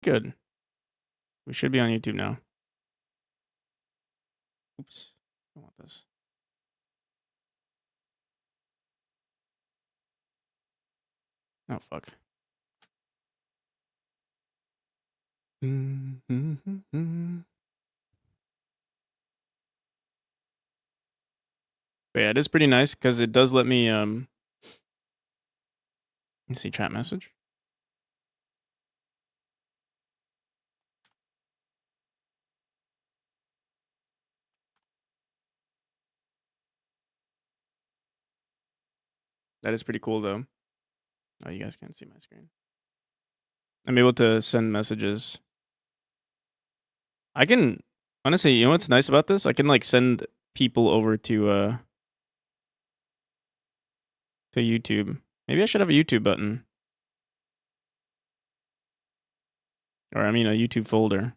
Good. We should be on YouTube now. Oops. I want this. Oh, fuck. But yeah, it is pretty nice because it does let me see chat message. That is pretty cool though. Oh, you guys can't see my screen. I'm able to send messages. I can honestly, you know what's nice about this? I can like send people over to YouTube. Maybe I should have a YouTube button. Or I mean a YouTube folder.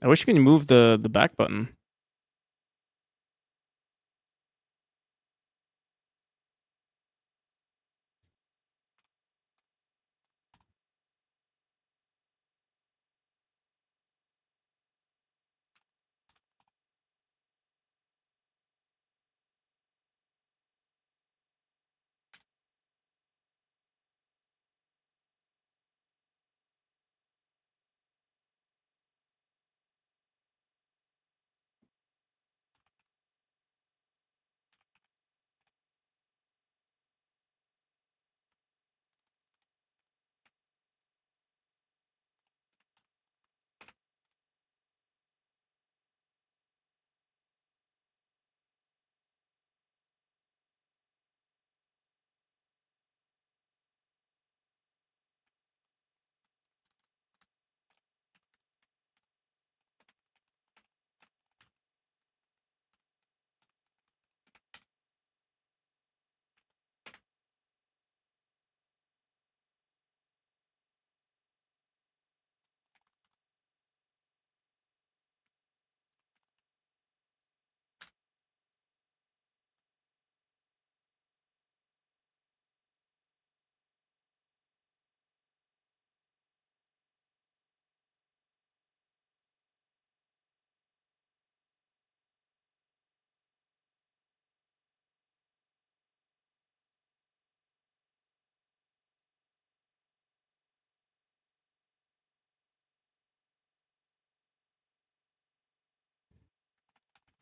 I wish you could move the back button.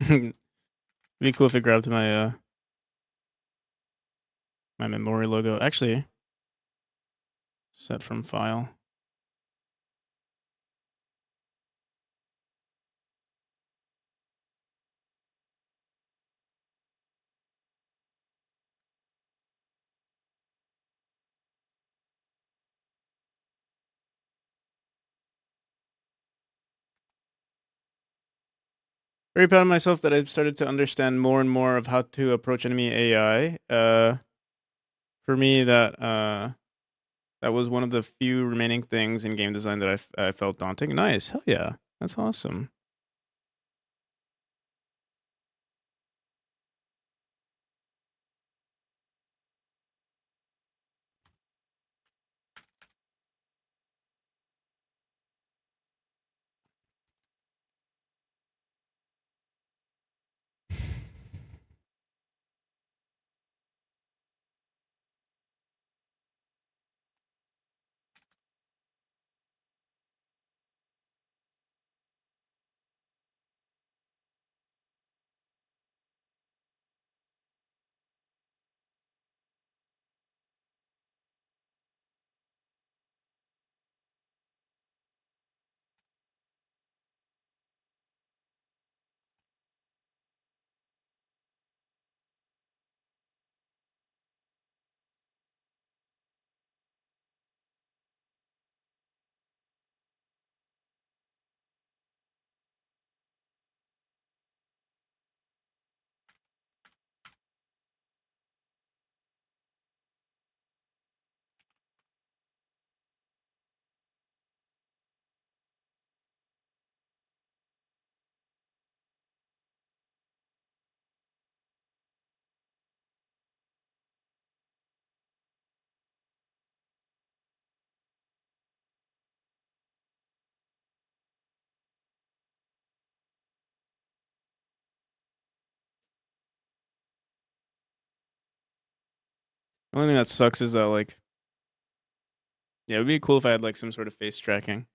Be cool if it grabbed my my memory logo. Actually, set from file. Very proud of myself that I've started to understand more and more of how to approach enemy AI. For me, that was one of the few remaining things in game design that I felt daunting. Nice, hell yeah, that's awesome. The only thing that sucks is that like, yeah, it'd be cool if I had like some sort of face tracking.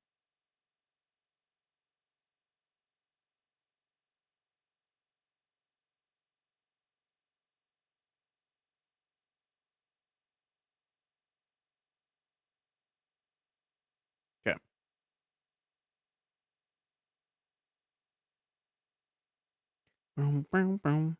Okay. Boom, boom, boom.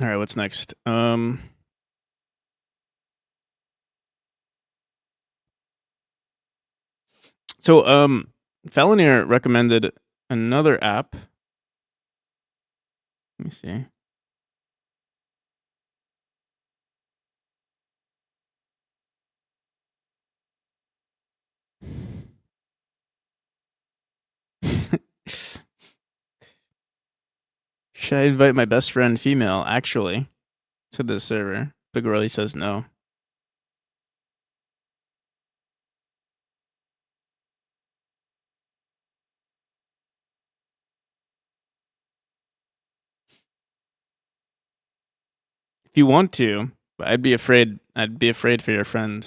All right, what's next? So Felonier recommended another app. Let me see. Should I invite my best friend female, actually, to this server? Big Rolly says no. If you want to, but I'd be afraid. I'd be afraid for your friend.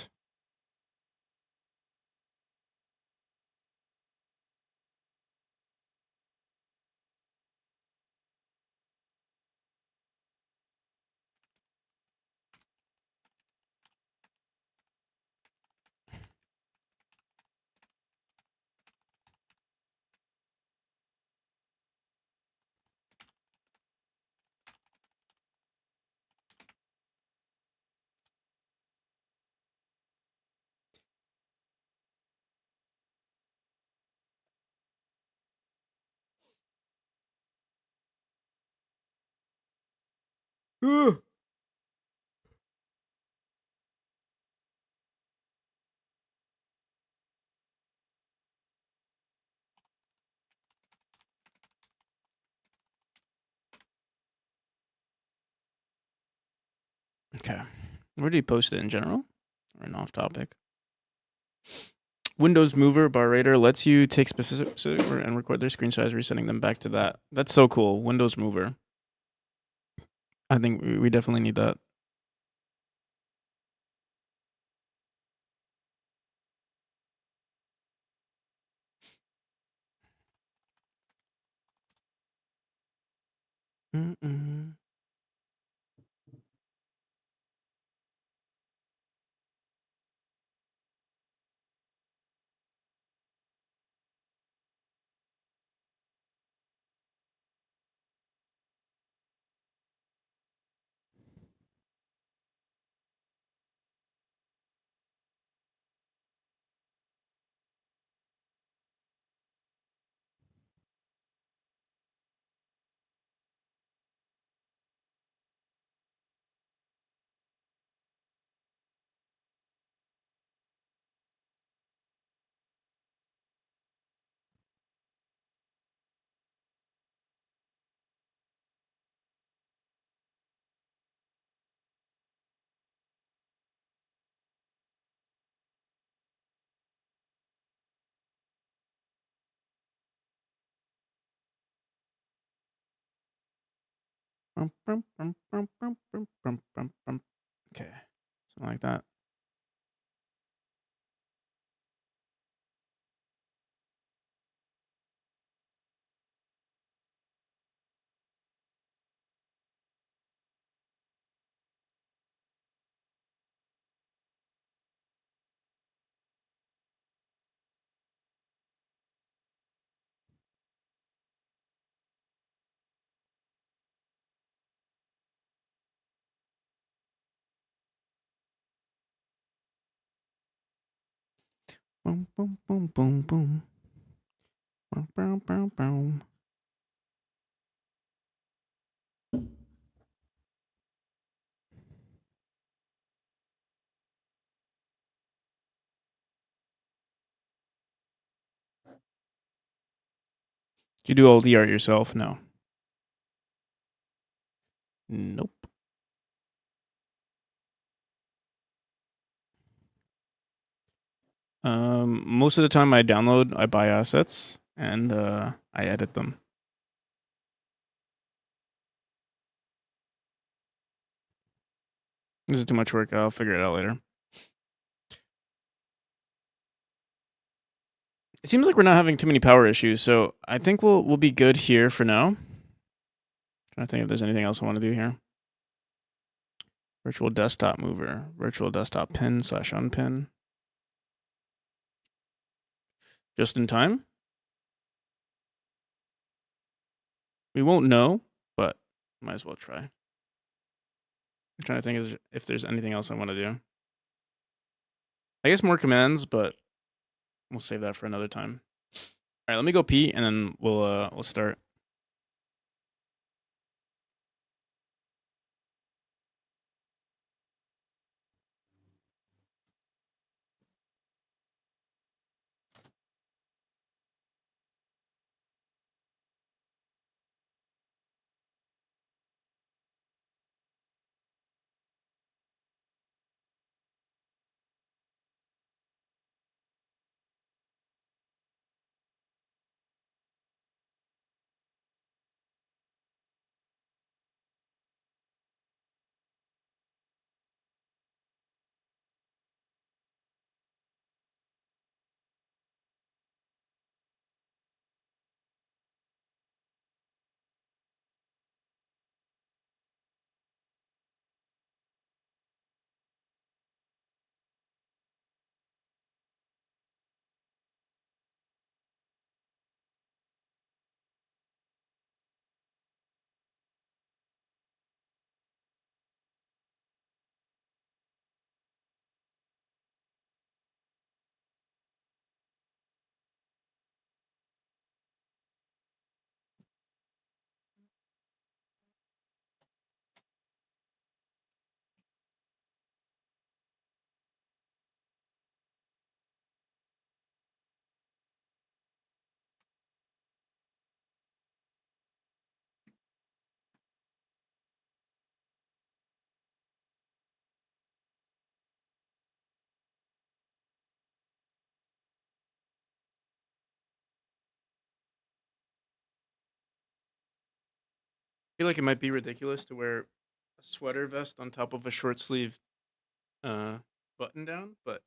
Okay. Where do you post it in general? Or an off topic? Windows Mover Barrator lets you take specific and record their screen size, resending them back to that. That's so cool. Windows Mover. I think we definitely need that. Mm-mm. Okay. Something like that. Boom, boom, boom, boom, boom. Bow, bow, bow, bow. Did you do all the art yourself? No. Nope. Most of the time I download, I buy assets, and I edit them. This is too much work. I'll figure it out later. It seems like we're not having too many power issues, so I think we'll be good here for now. Trying to think if there's anything else I want to do here. Virtual desktop mover, virtual desktop pin / unpin. Just in time. We won't know, but might as well try. I'm trying to think if there's anything else I want to do. I guess more commands, but we'll save that for another time. All right, let me go pee, and then we'll start. I feel like it might be ridiculous to wear a sweater vest on top of a short sleeve button down, but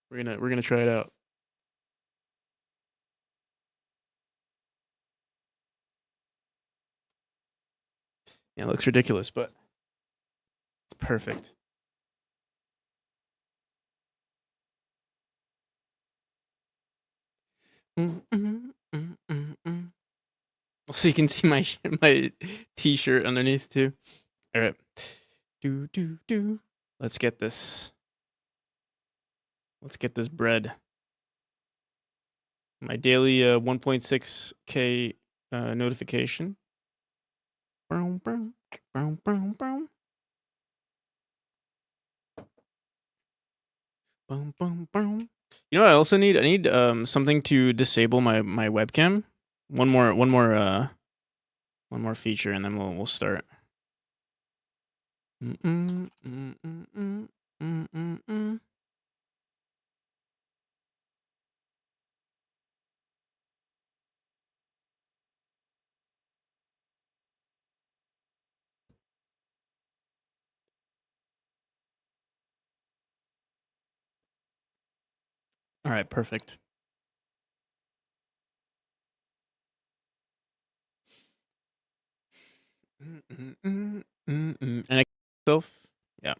we're gonna try it out. Yeah, it looks ridiculous, but it's perfect. So you can see my my t-shirt underneath too. All right, do. Let's get this. Let's get this bread. My daily 1.6K notification. Boom, boom, boom, boom, boom. Boom, boom, boom. You know what I also need? I need something to disable my webcam. One more feature, and then we'll start. All right, perfect. And I myself, yeah.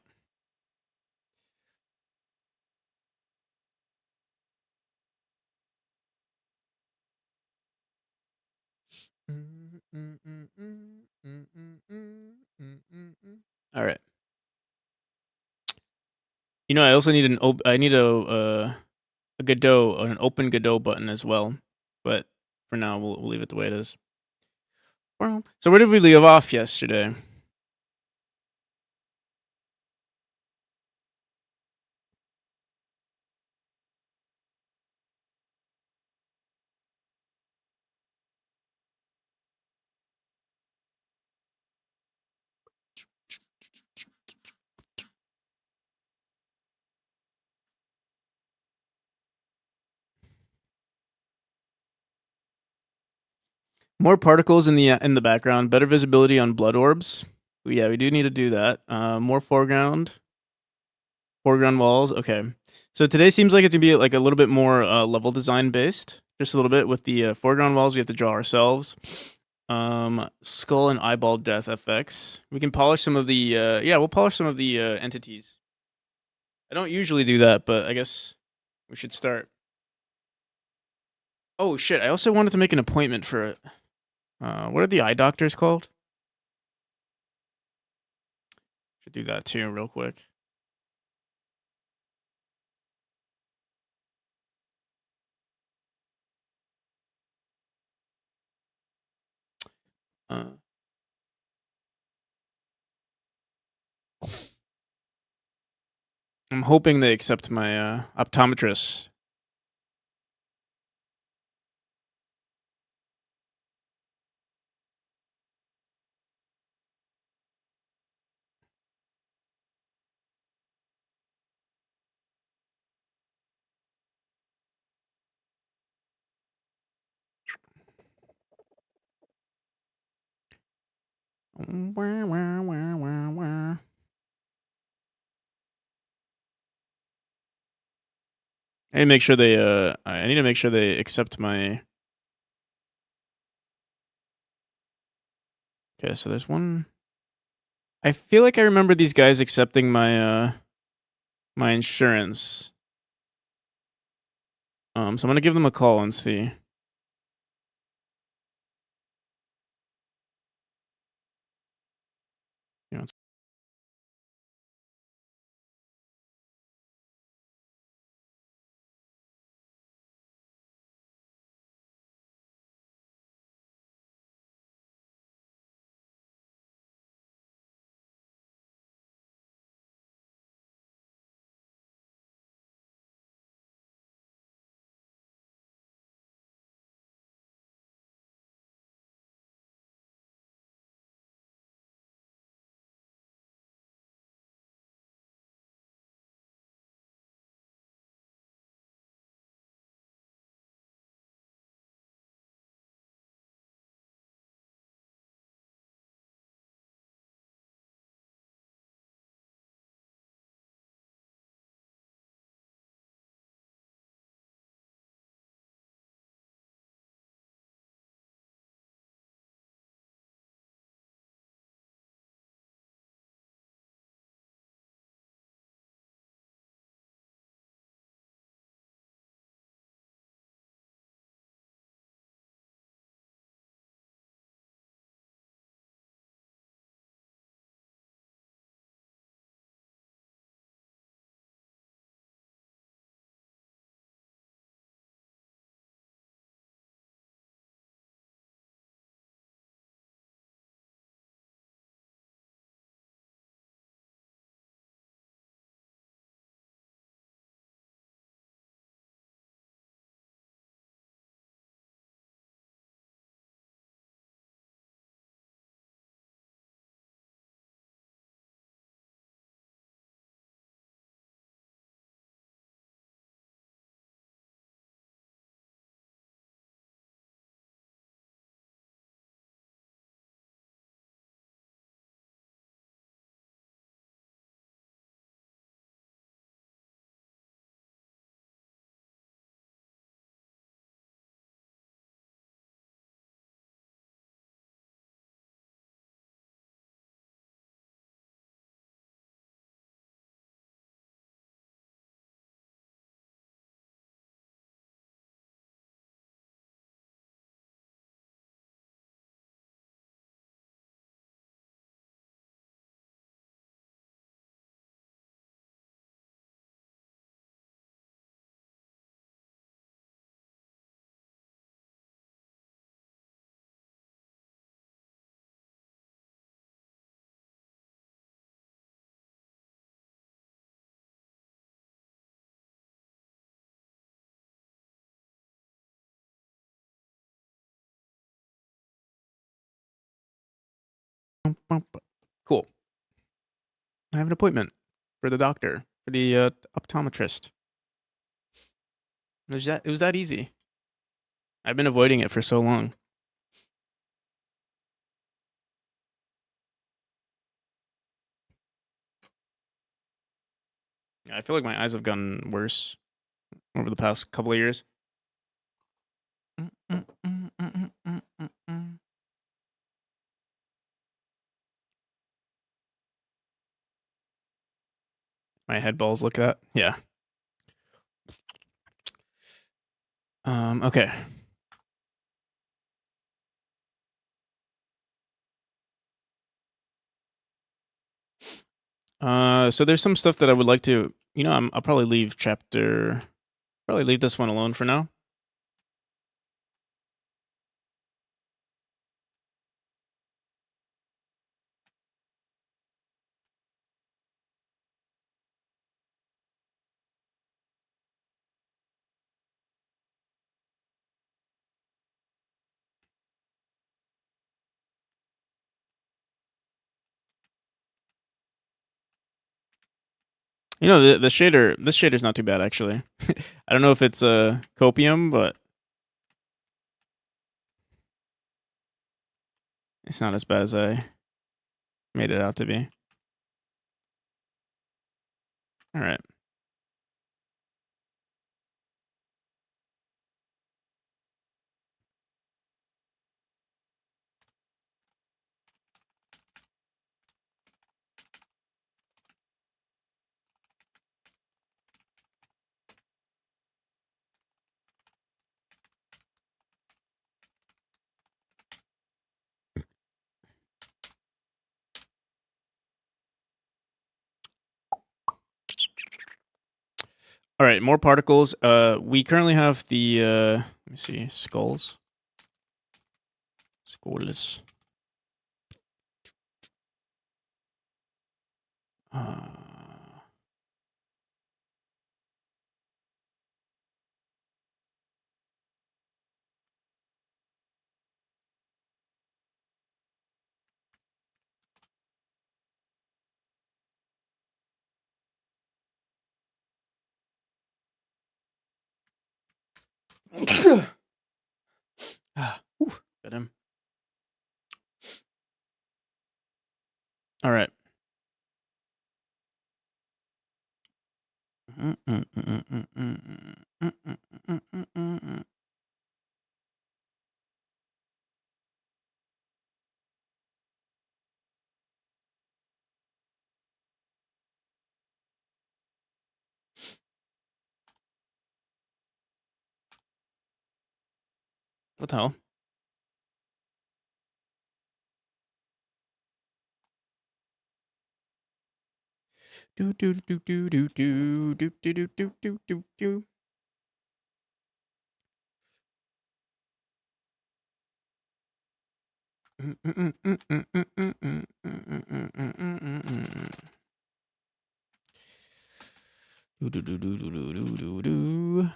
All right. You know, I also need I need godot, an open godot button as well. But for now, we'll leave it the way it is. So where did we leave off yesterday? More particles in the background, better visibility on blood orbs. Yeah, we do need to do that. More foreground walls. Okay, so today seems like it's gonna be like a little bit more level design based, just a little bit with the foreground walls we have to draw ourselves. Skull and eyeball death effects. We can polish some of the we'll polish some of the entities. I don't usually do that, but I guess we should start. Oh shit! I also wanted to make an appointment for it. What are the eye doctors called? Should do that too, real quick. Uh, I'm hoping they accept my optometrist. I need to make sure they accept my. Okay, so there's one. I feel like I remember these guys accepting my insurance. So I'm gonna give them a call and see. You know, Cool. I have an appointment for the doctor, for the optometrist. It was that easy. I've been avoiding it for so long. I feel like my eyes have gotten worse over the past couple of years. My head balls look at. Yeah. Okay. So there's some stuff that I would like to, I'll probably leave probably leave this one alone for now. The shader, this shader's not too bad actually. I don't know if it's copium, but it's not as bad as I made it out to be. All right. All right, more particles. We currently have the let me see, skulls. Skulls. Got him. All right. What the hell? Do do do do do do do do do do do do do. Do do do do do do do do.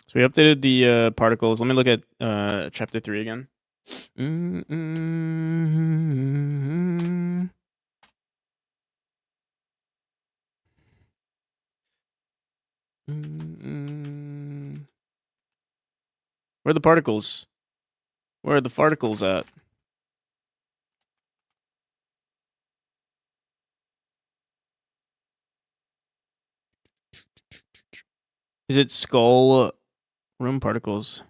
So we updated the particles. Let me look at chapter 3 again. Where are the particles? Where are the particles at? Is it skull room particles?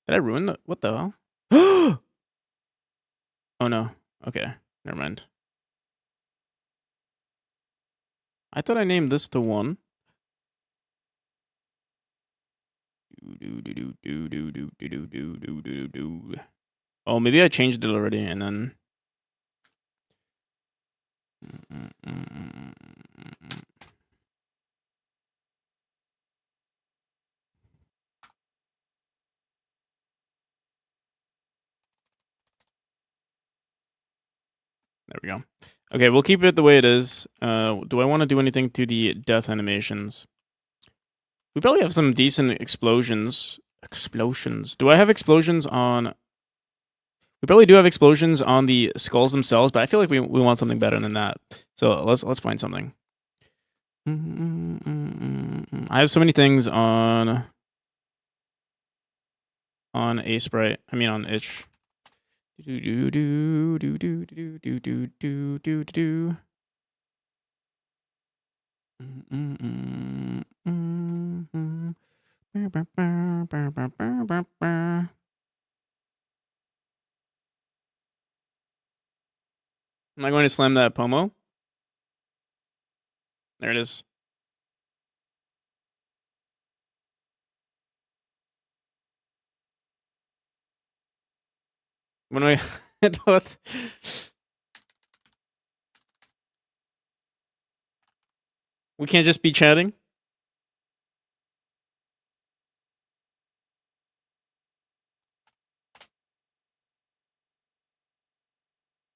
Did I ruin the... What the hell? Oh no. Okay. Never mind. I thought I named this to 1. Oh, maybe I changed it already and then... There we go. Okay, we'll keep it the way it is. Do I want to do anything to the death animations? We probably have some decent explosions. Explosions. Do I have explosions on... We probably do have explosions on the skulls themselves, but I feel like we want something better than that. So let's find something. I have so many things on A sprite. I mean on itch. Do do do do do do do do do do do. Am I going to slam that Pomo? There it is. When I what? We can't just be chatting.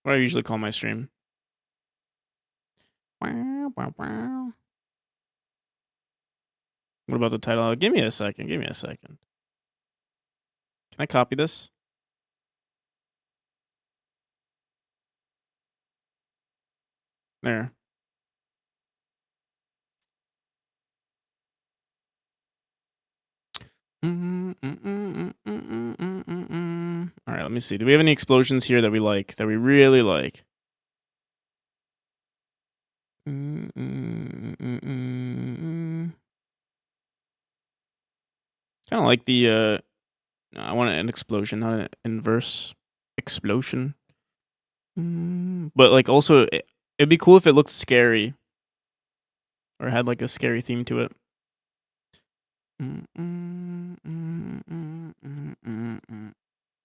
What do I usually call my stream? What about the title? Give me a second. Give me a second. Can I copy this? There. All right, let me see. Do we have any explosions here that we like, that we really like? Kind of like the I want an explosion, not an inverse explosion. But like also it'd be cool if it looked scary or had like a scary theme to it.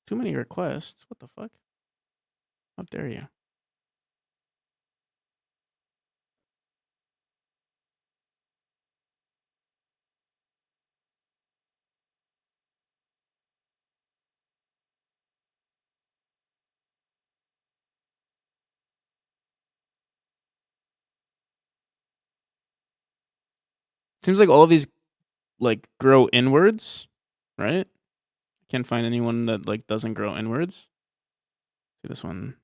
Too many requests. What the fuck? How dare you? Seems like all of these like grow inwards, right? Can't find anyone that like doesn't grow inwards. See this one.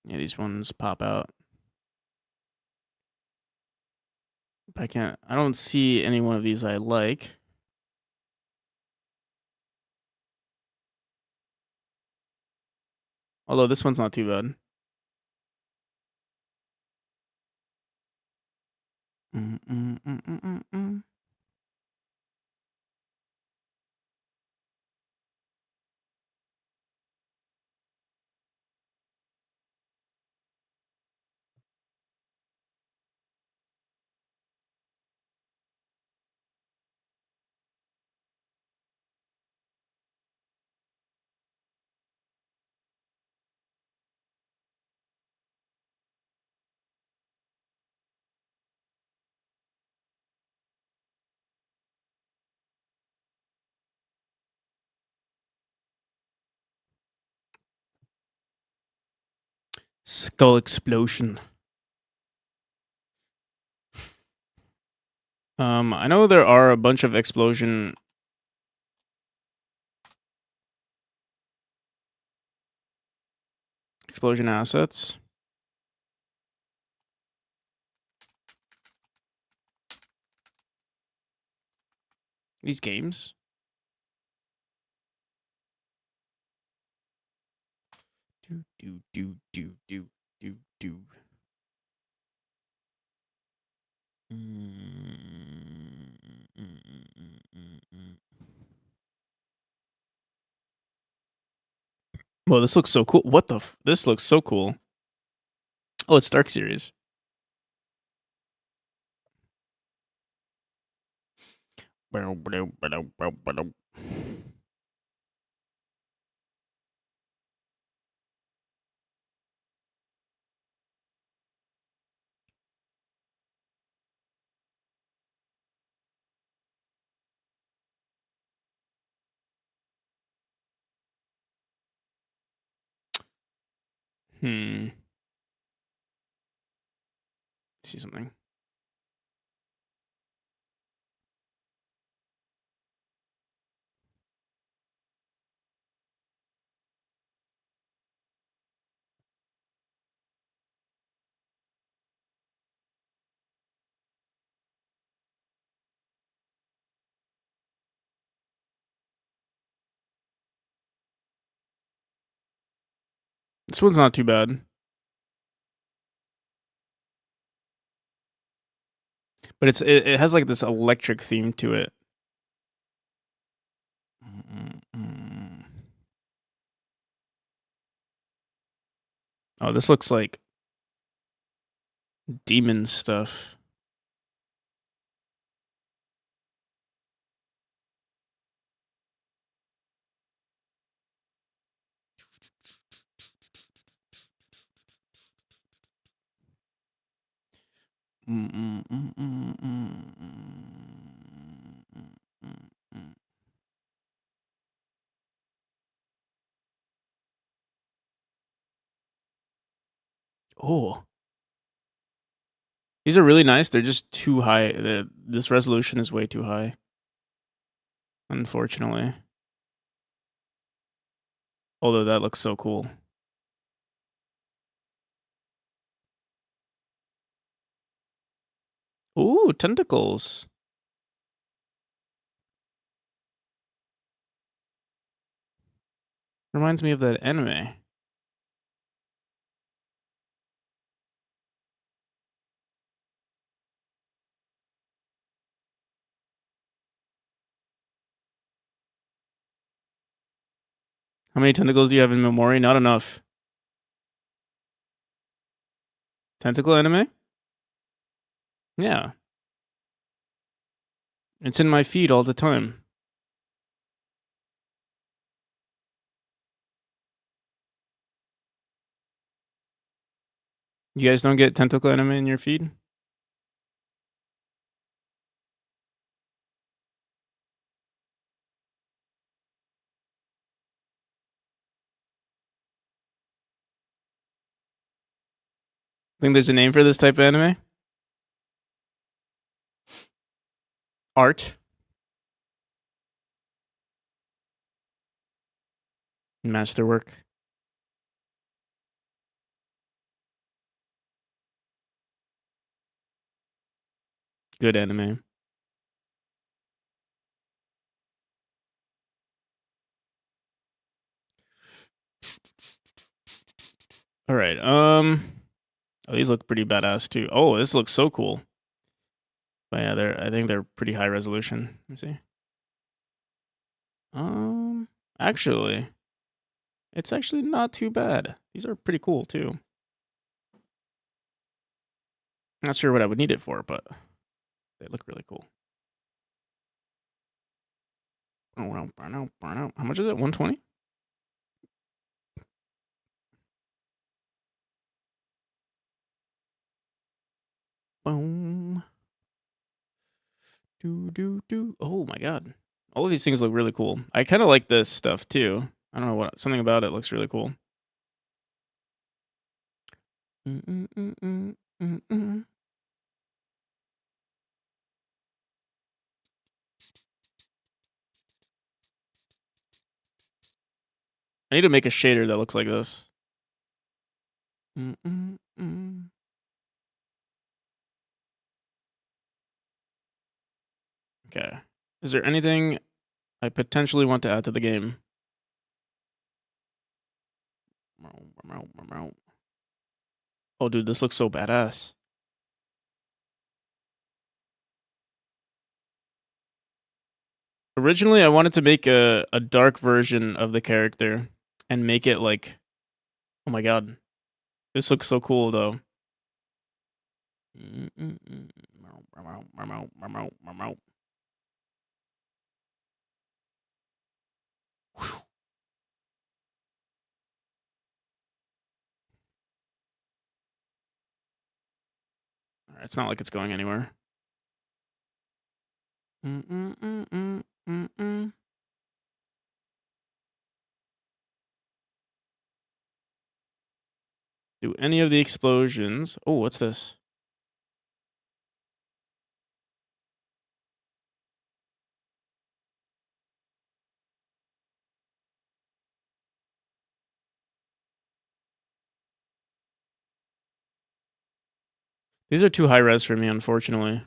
Yeah, these ones pop out. But I don't see any one of these I like. Although this one's not too bad. Skull explosion. I know there are a bunch of explosion assets. These games. Do. Well, this looks so cool. What the? This looks so cool. Oh, it's Dark Series. See something. This one's not too bad. But it has like this electric theme to it. Oh, this looks like demon stuff. Oh, these are really nice. They're just too high. This resolution is way too high, unfortunately. Although that looks so cool. Ooh, tentacles. Reminds me of that anime. How many tentacles do you have in memory? Not enough. Tentacle anime? Yeah. It's in my feed all the time. You guys don't get tentacle anime in your feed? Think there's a name for this type of anime? Art. Masterwork. Good anime. All right. Oh, these look pretty badass too. Oh, this looks so cool. But yeah, I think they're pretty high resolution. Let me see. Actually, it's actually not too bad. These are pretty cool too. Not sure what I would need it for, but they look really cool. How much is it? 120? Boom. Do. Oh my god. All of these things look really cool. I kind of like this stuff too. I don't know what, something about it looks really cool. I need to make a shader that looks like this. Okay. Is there anything I potentially want to add to the game? Oh, dude, this looks so badass. Originally, I wanted to make a dark version of the character and make it like, oh my god, this looks so cool though. It's not like it's going anywhere. Do any of the explosions... Oh, what's this? These are too high res for me, unfortunately.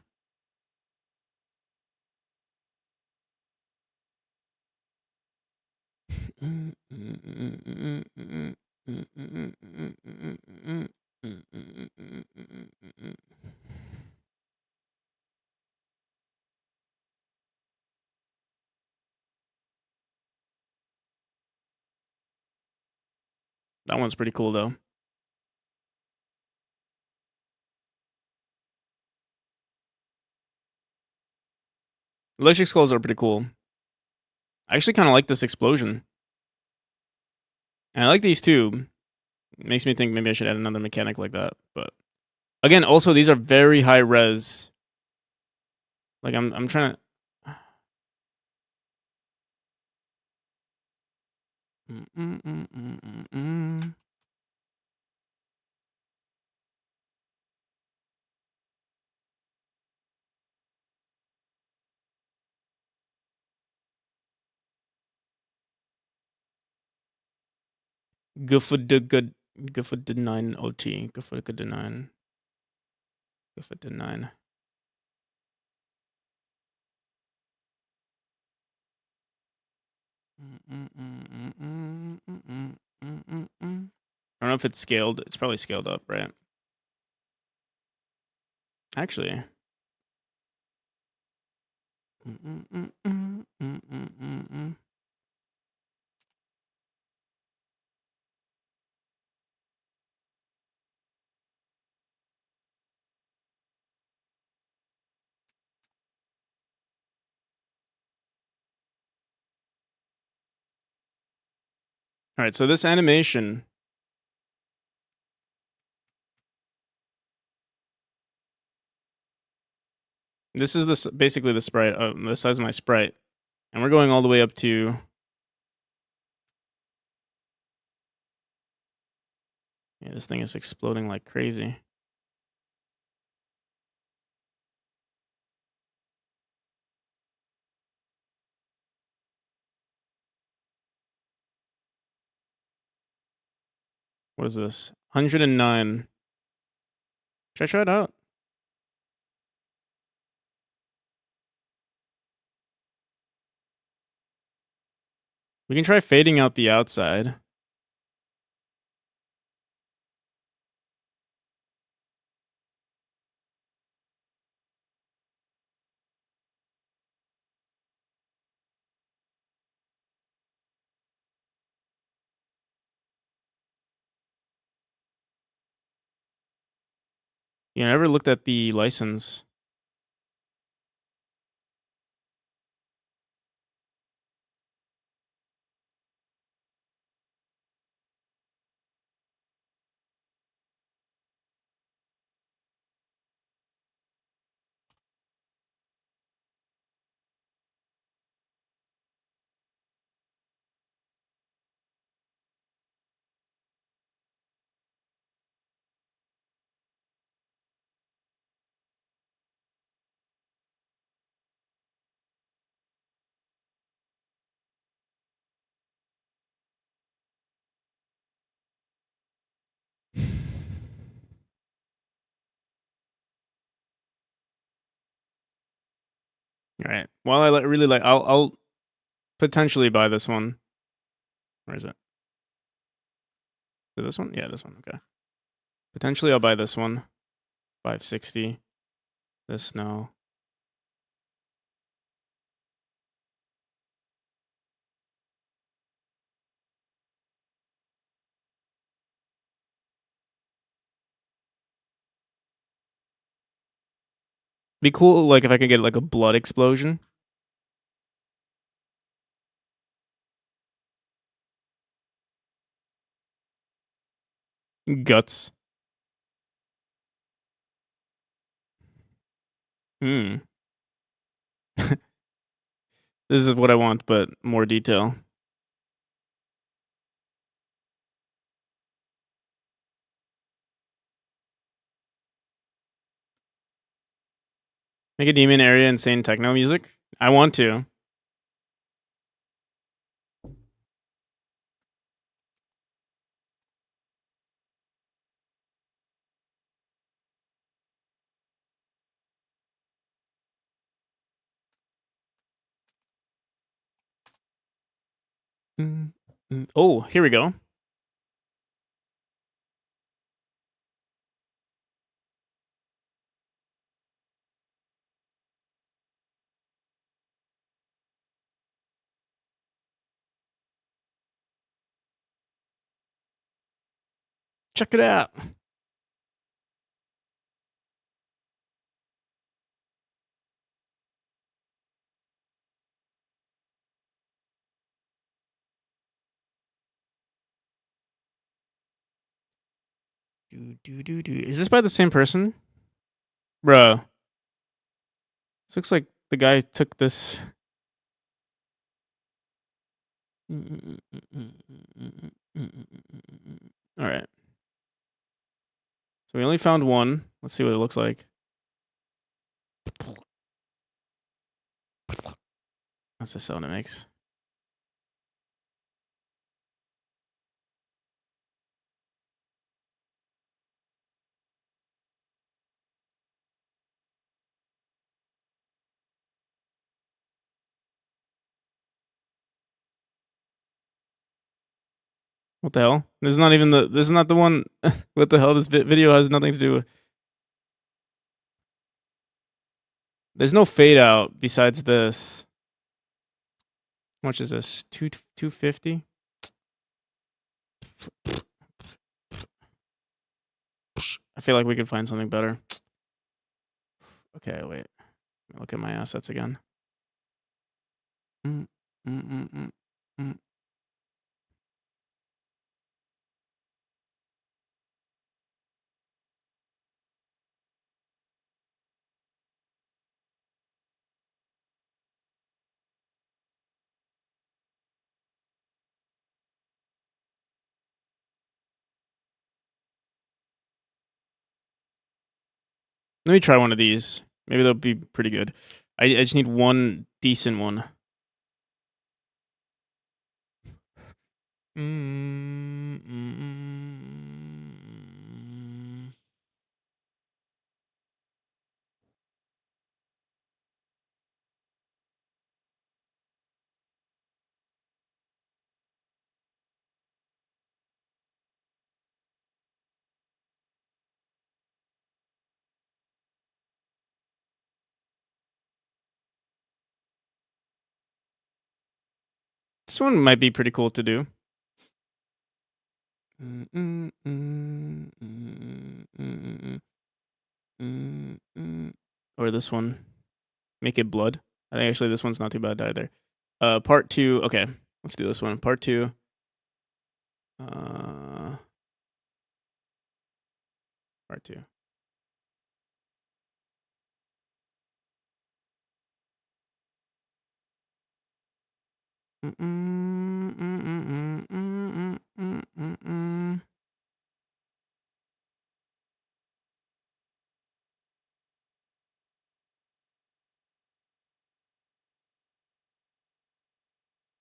That one's pretty cool, though. Electric skulls are pretty cool. I actually kind of like this explosion. And I like these too. It makes me think maybe I should add another mechanic like that. But again, also these are very high res. Like I'm trying to. Good 9 OT. Good 9. Good 9. I don't know if it's scaled. It's probably scaled up, right? Actually. All right, so this animation. This is basically the sprite, the size of my sprite. And we're going all the way up to... Yeah, this thing is exploding like crazy. What is this? 109. Should I try it out? We can try fading out the outside. Yeah, I never looked at the license. All right. Well, I really like... I'll potentially buy this one. Where is it? Is it this one? Yeah, this one. Okay. Potentially I'll buy this one. 560. This, no. Be cool, like, if I could get, like, a blood explosion. Guts. Hmm. This is what I want, but more detail. Make a demon area insane techno music. I want to. Oh, here we go. Check it out. Is this by the same person? Bro. This looks like the guy took this. Alright. So we only found one. Let's see what it looks like. That's the sound it makes. What the hell? This is not even the. This is not the one. What the hell? This video has nothing to do with. There's no fade out besides this. How much is this? 250. I feel like we could find something better. Okay, wait. Look at my assets again. Mm, mm, mm, mm, mm. Let me try one of these. Maybe they'll be pretty good. I just need one decent one. This one might be pretty cool to do. Or this one. Make it blood. I think actually this one's not too bad either. Part 2. Okay, let's do this one. Part 2. Part 2.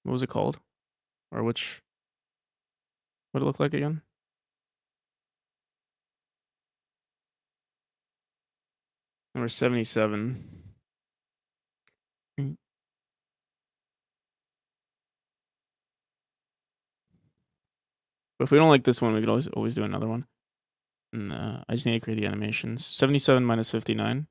What was it called? Or which? What did it look like again? Number 77. But if we don't like this one, we could always do another one. I just need to create the animations. 77 minus 59.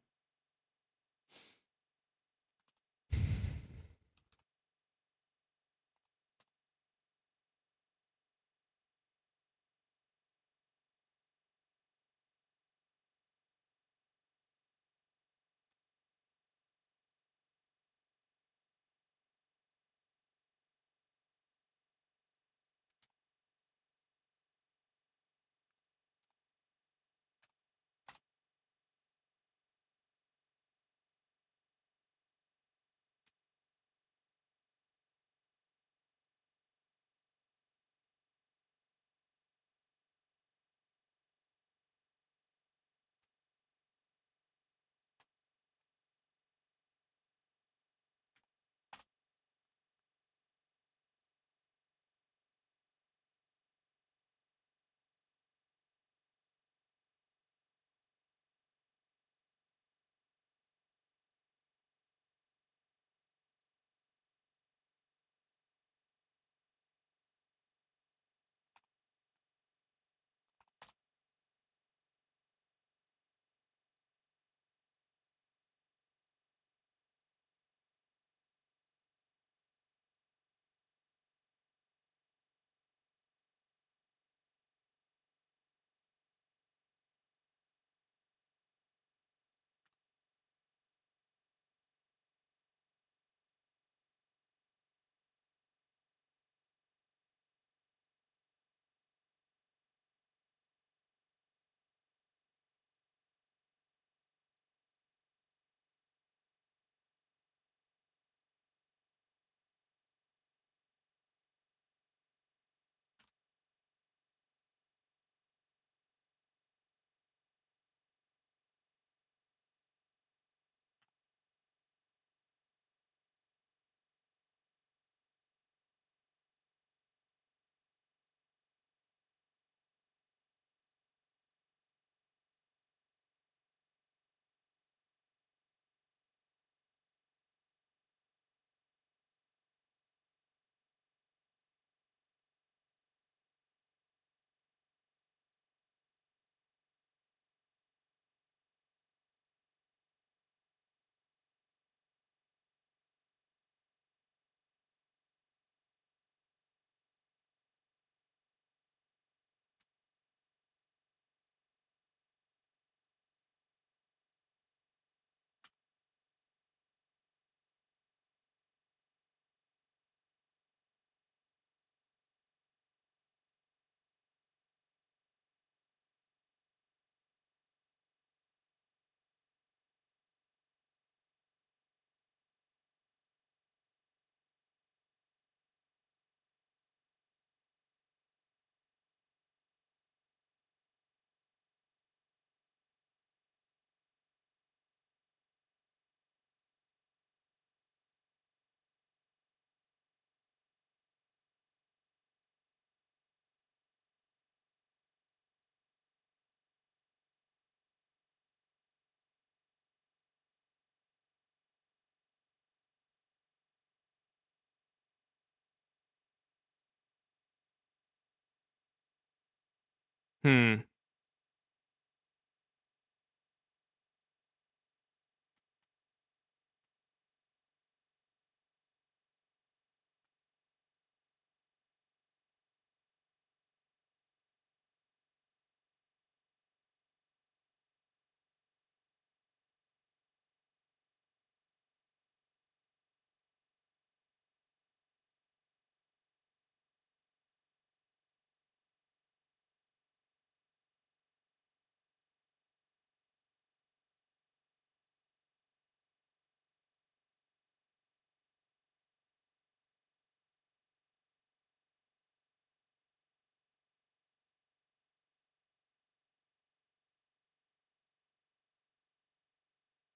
Hmm.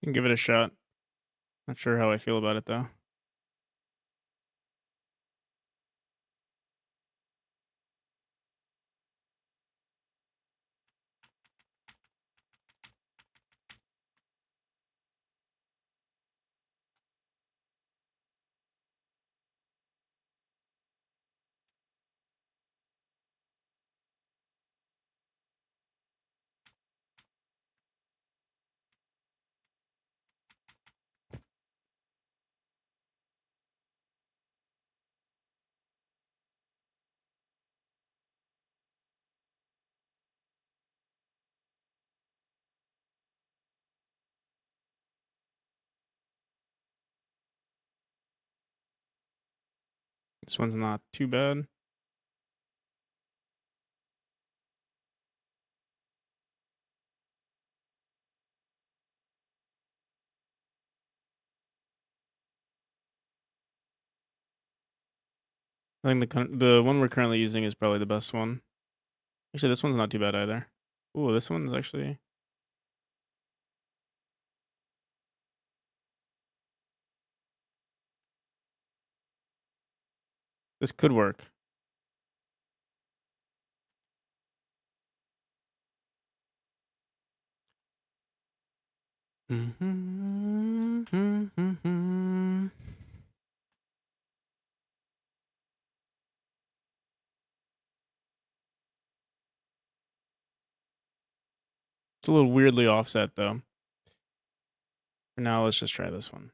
You can give it a shot. Not sure how I feel about it though. This one's not too bad. I think the one we're currently using is probably the best one. Actually, this one's not too bad either. Ooh, this one's actually. This could work. It's a little weirdly offset though. For now, let's just try this one.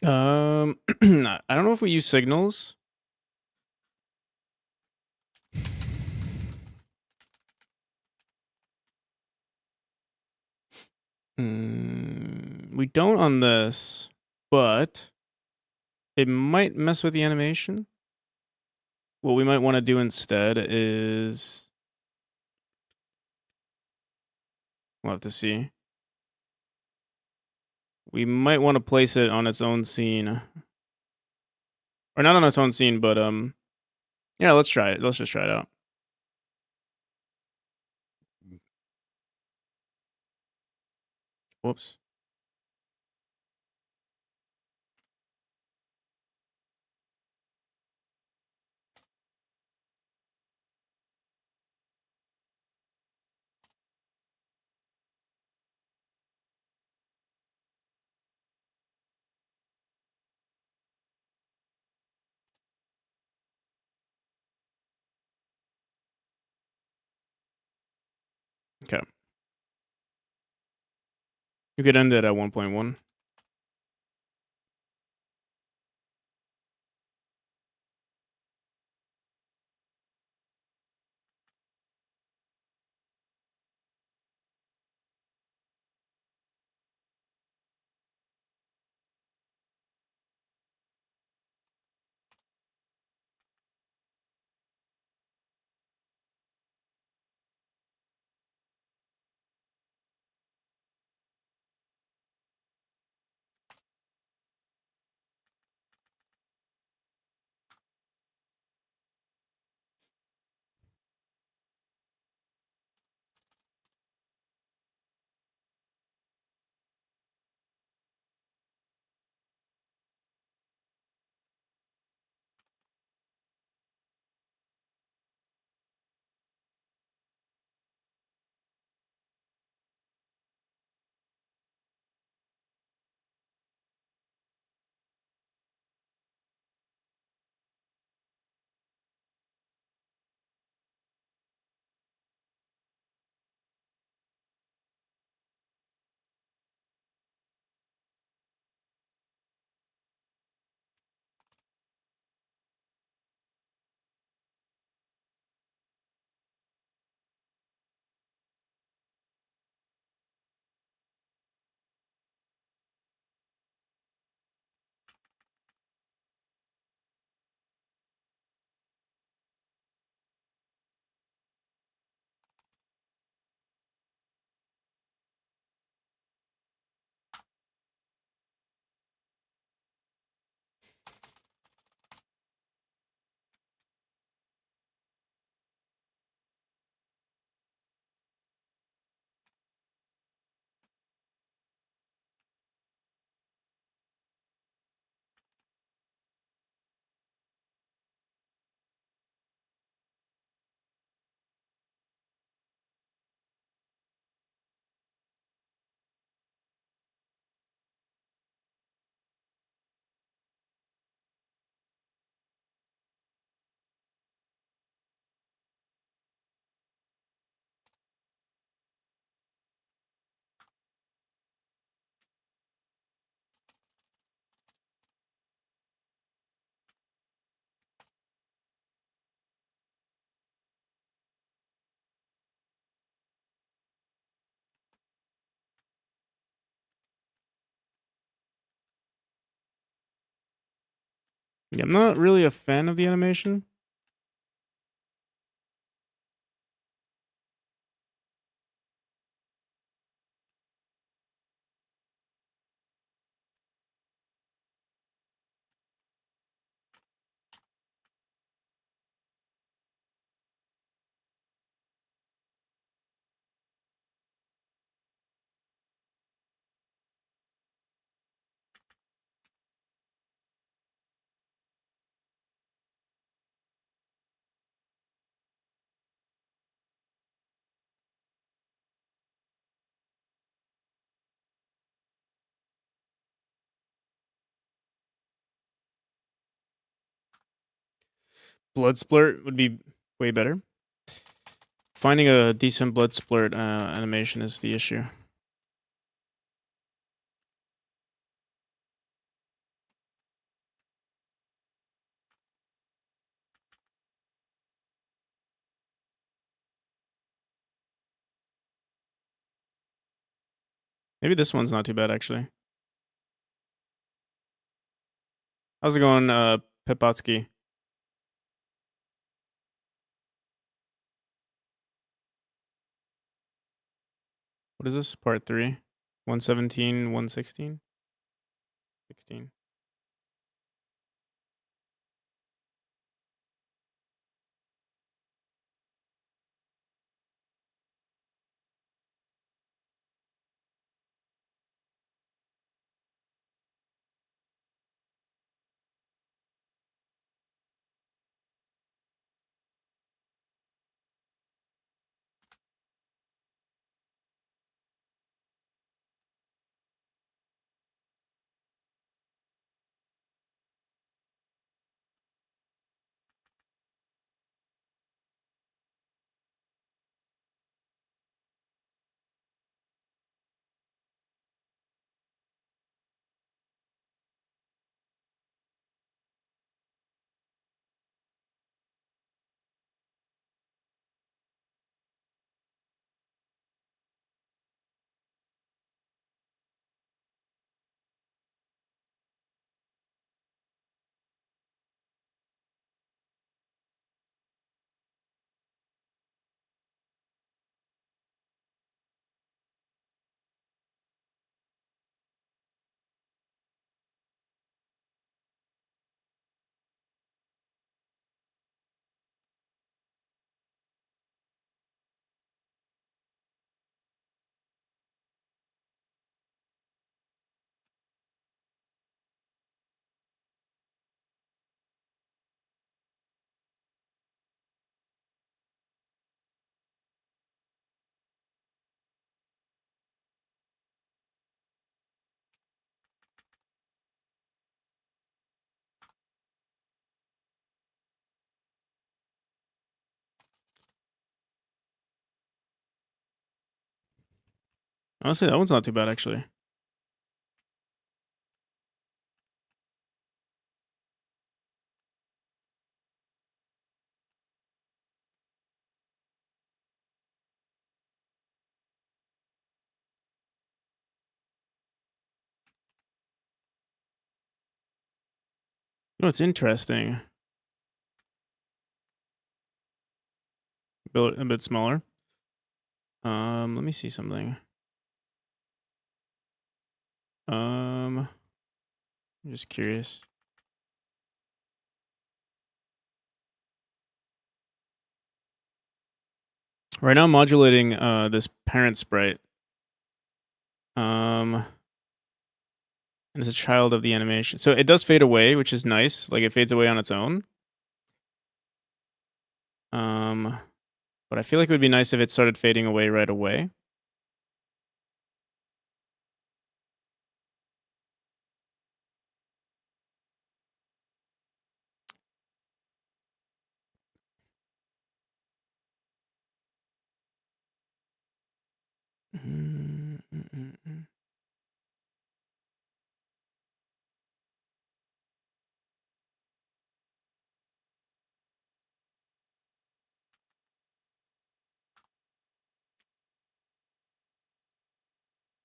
I don't know if we use signals. We don't on this, but it might mess with the animation. What we might want to do instead is we'll have to see. We might want to place it on its own scene. Or not on its own scene, but yeah, let's try it. Let's just try it out. Whoops. Okay. You could end it at 1.1. Yeah, I'm not really a fan of the animation. Blood splurt would be way better. Finding a decent blood splurt animation is the issue. Maybe this one's not too bad, actually. How's it going, Pipotsky? What is this? Part 3? 117, 116? 16. Honestly, that one's not too bad, actually. You know, it's interesting. Build it a bit smaller. Let me see something. I'm just curious. Right now, I'm modulating this parent sprite. And it's a child of the animation, so it does fade away, which is nice. Like it fades away on its own. But I feel like it would be nice if it started fading away right away.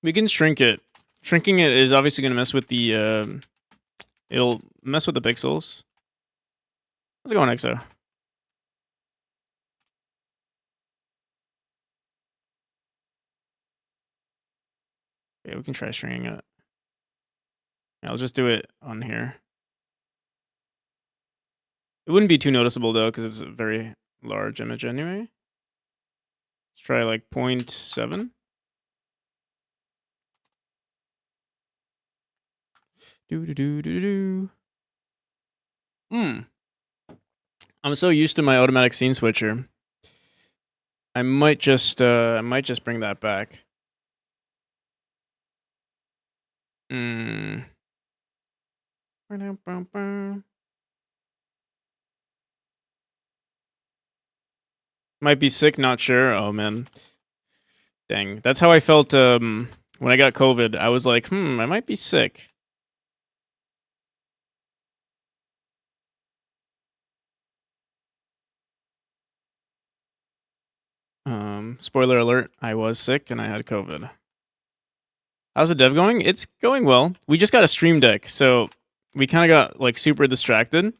We can shrink it. Shrinking it is obviously going to mess with the. It'll mess with the pixels. How's it going, EXO? Yeah, we can try shrinking it. Yeah, I'll just do it on here. It wouldn't be too noticeable though, because it's a very large image anyway. Let's try like 0.7. I'm so used to my automatic scene switcher. I might just bring that back. Might be sick, not sure. Oh man. Dang. That's how I felt when I got COVID. I was like, I might be sick. Spoiler alert, I was sick and I had COVID. How's the dev going? It's going well. We just got a stream deck, so we kind of got like super distracted.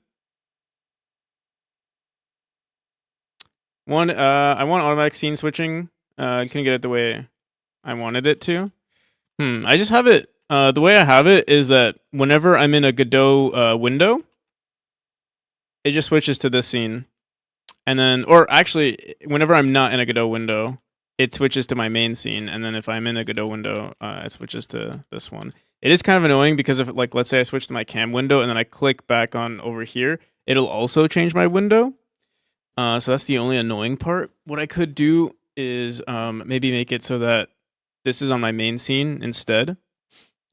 I want automatic scene switching. Couldn't get it the way I wanted it to. I just have it. The way I have it is that whenever I'm in a Godot window, it just switches to this scene, and then, or actually, whenever I'm not in a Godot window, it switches to my main scene, and then if I'm in a Godot window, it switches to this one. It is kind of annoying because if, like, let's say I switch to my cam window and then I click back on over here, it'll also change my window. So that's the only annoying part. What I could do is maybe make it so that this is on my main scene instead.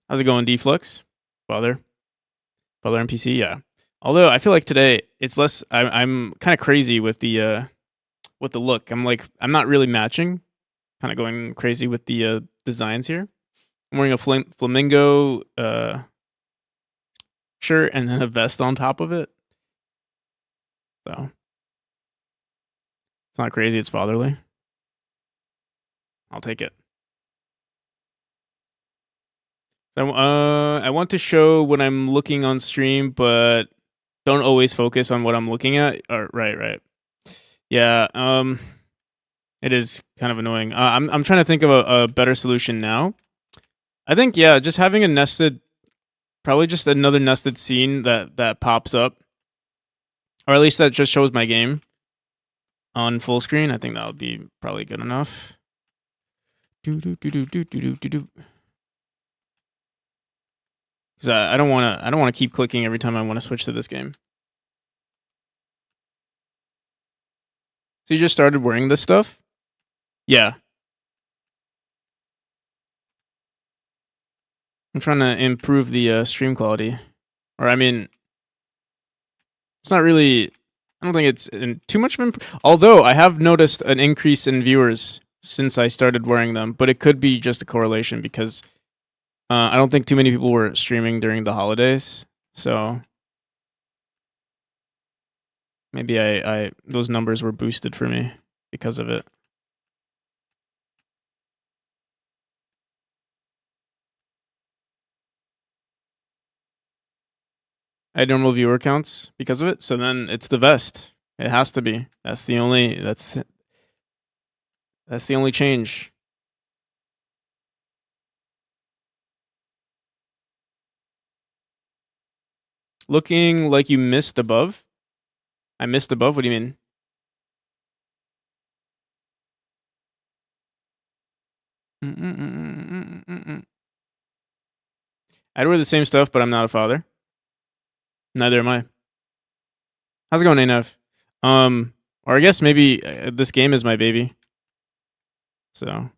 How's it going, Deflux? Father NPC, yeah. Although I feel like today it's less. I'm kind of crazy with the look. I'm not really matching. Kind of going crazy with the designs here. I'm wearing a flamingo shirt and then a vest on top of it. So it's not crazy. It's fatherly. I'll take it. So I want to show what I'm looking on stream, but don't always focus on what I'm looking at. Right. Yeah. It is kind of annoying. I'm trying to think of a better solution now. I think, yeah, just having a nested, probably just another nested scene that pops up, or at least that just shows my game on full screen. I think that would be probably good enough. Because I don't want to keep clicking every time I want to switch to this game. So you just started wearing this stuff? Yeah. I'm trying to improve the stream quality. Or, I mean, it's not really, I don't think it's too much of although I have noticed an increase in viewers since I started wearing them, but it could be just a correlation because I don't think too many people were streaming during the holidays. So maybe I those numbers were boosted for me because of it. I had normal viewer counts because of it. So then it's the vest. It has to be. That's the only change. Looking like you missed above? I missed above? What do you mean? I'd wear the same stuff, but I'm not a father. Neither am I. How's it going, Anaf? Or I guess maybe this game is my baby. So,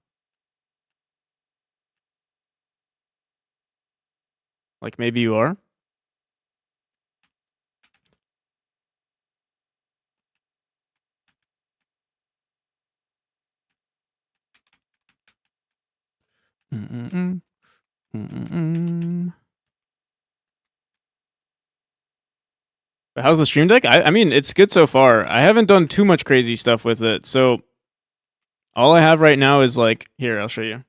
like, maybe you are. But how's the stream deck? I mean, it's good so far. I haven't done too much crazy stuff with it. So all I have right now is like, here, I'll show you.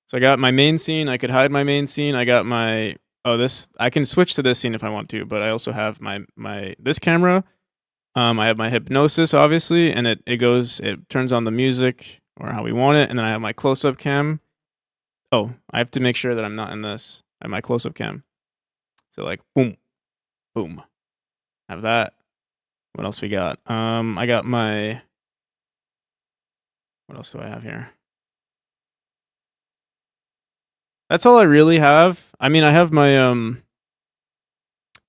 So I got my main scene. I could hide my main scene. I got my, I can switch to this scene if I want to, but I also have this camera. I have my hypnosis, obviously, and it turns on the music or how we want it. And then I have my close-up cam. Oh, I have to make sure that I'm not in this. I have my close-up cam. So like, boom, boom. Have that. What else we got? I got my, what else do I have here? That's all I really have. I mean, I have my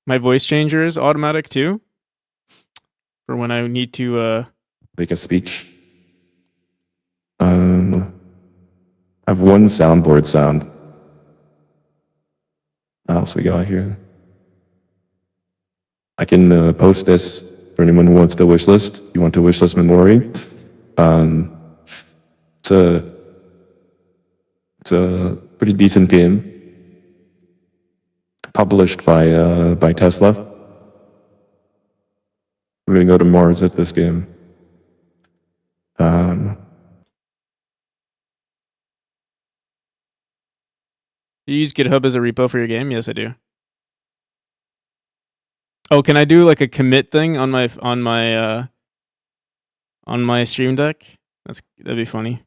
my voice changer is automatic too. For when I need to make a speech. I have one soundboard sound. What else we got here? I can post this for anyone who wants to wish list. You want to wish list Memori? It's a pretty decent game. Published by Tesla. We're gonna go to Mars at this game. You use GitHub as a repo for your game? Yes, I do. Oh, can I do like a commit thing on my Stream Deck? That'd be funny.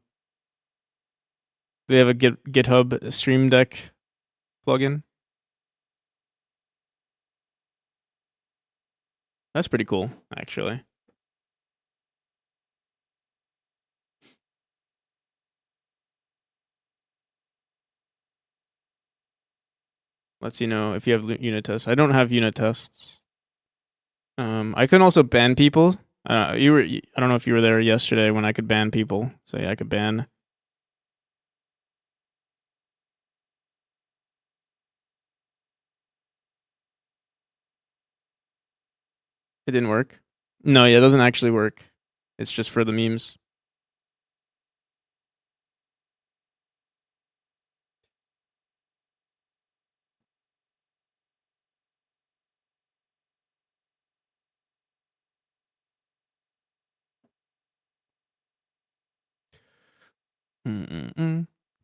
They have a GitHub Stream Deck plugin. That's pretty cool, actually. Lets you know if you have unit tests. I don't have unit tests. I can also ban people. I don't know if you were there yesterday when I could ban people. So yeah, I could ban. It didn't work. No, yeah, it doesn't actually work. It's just for the memes.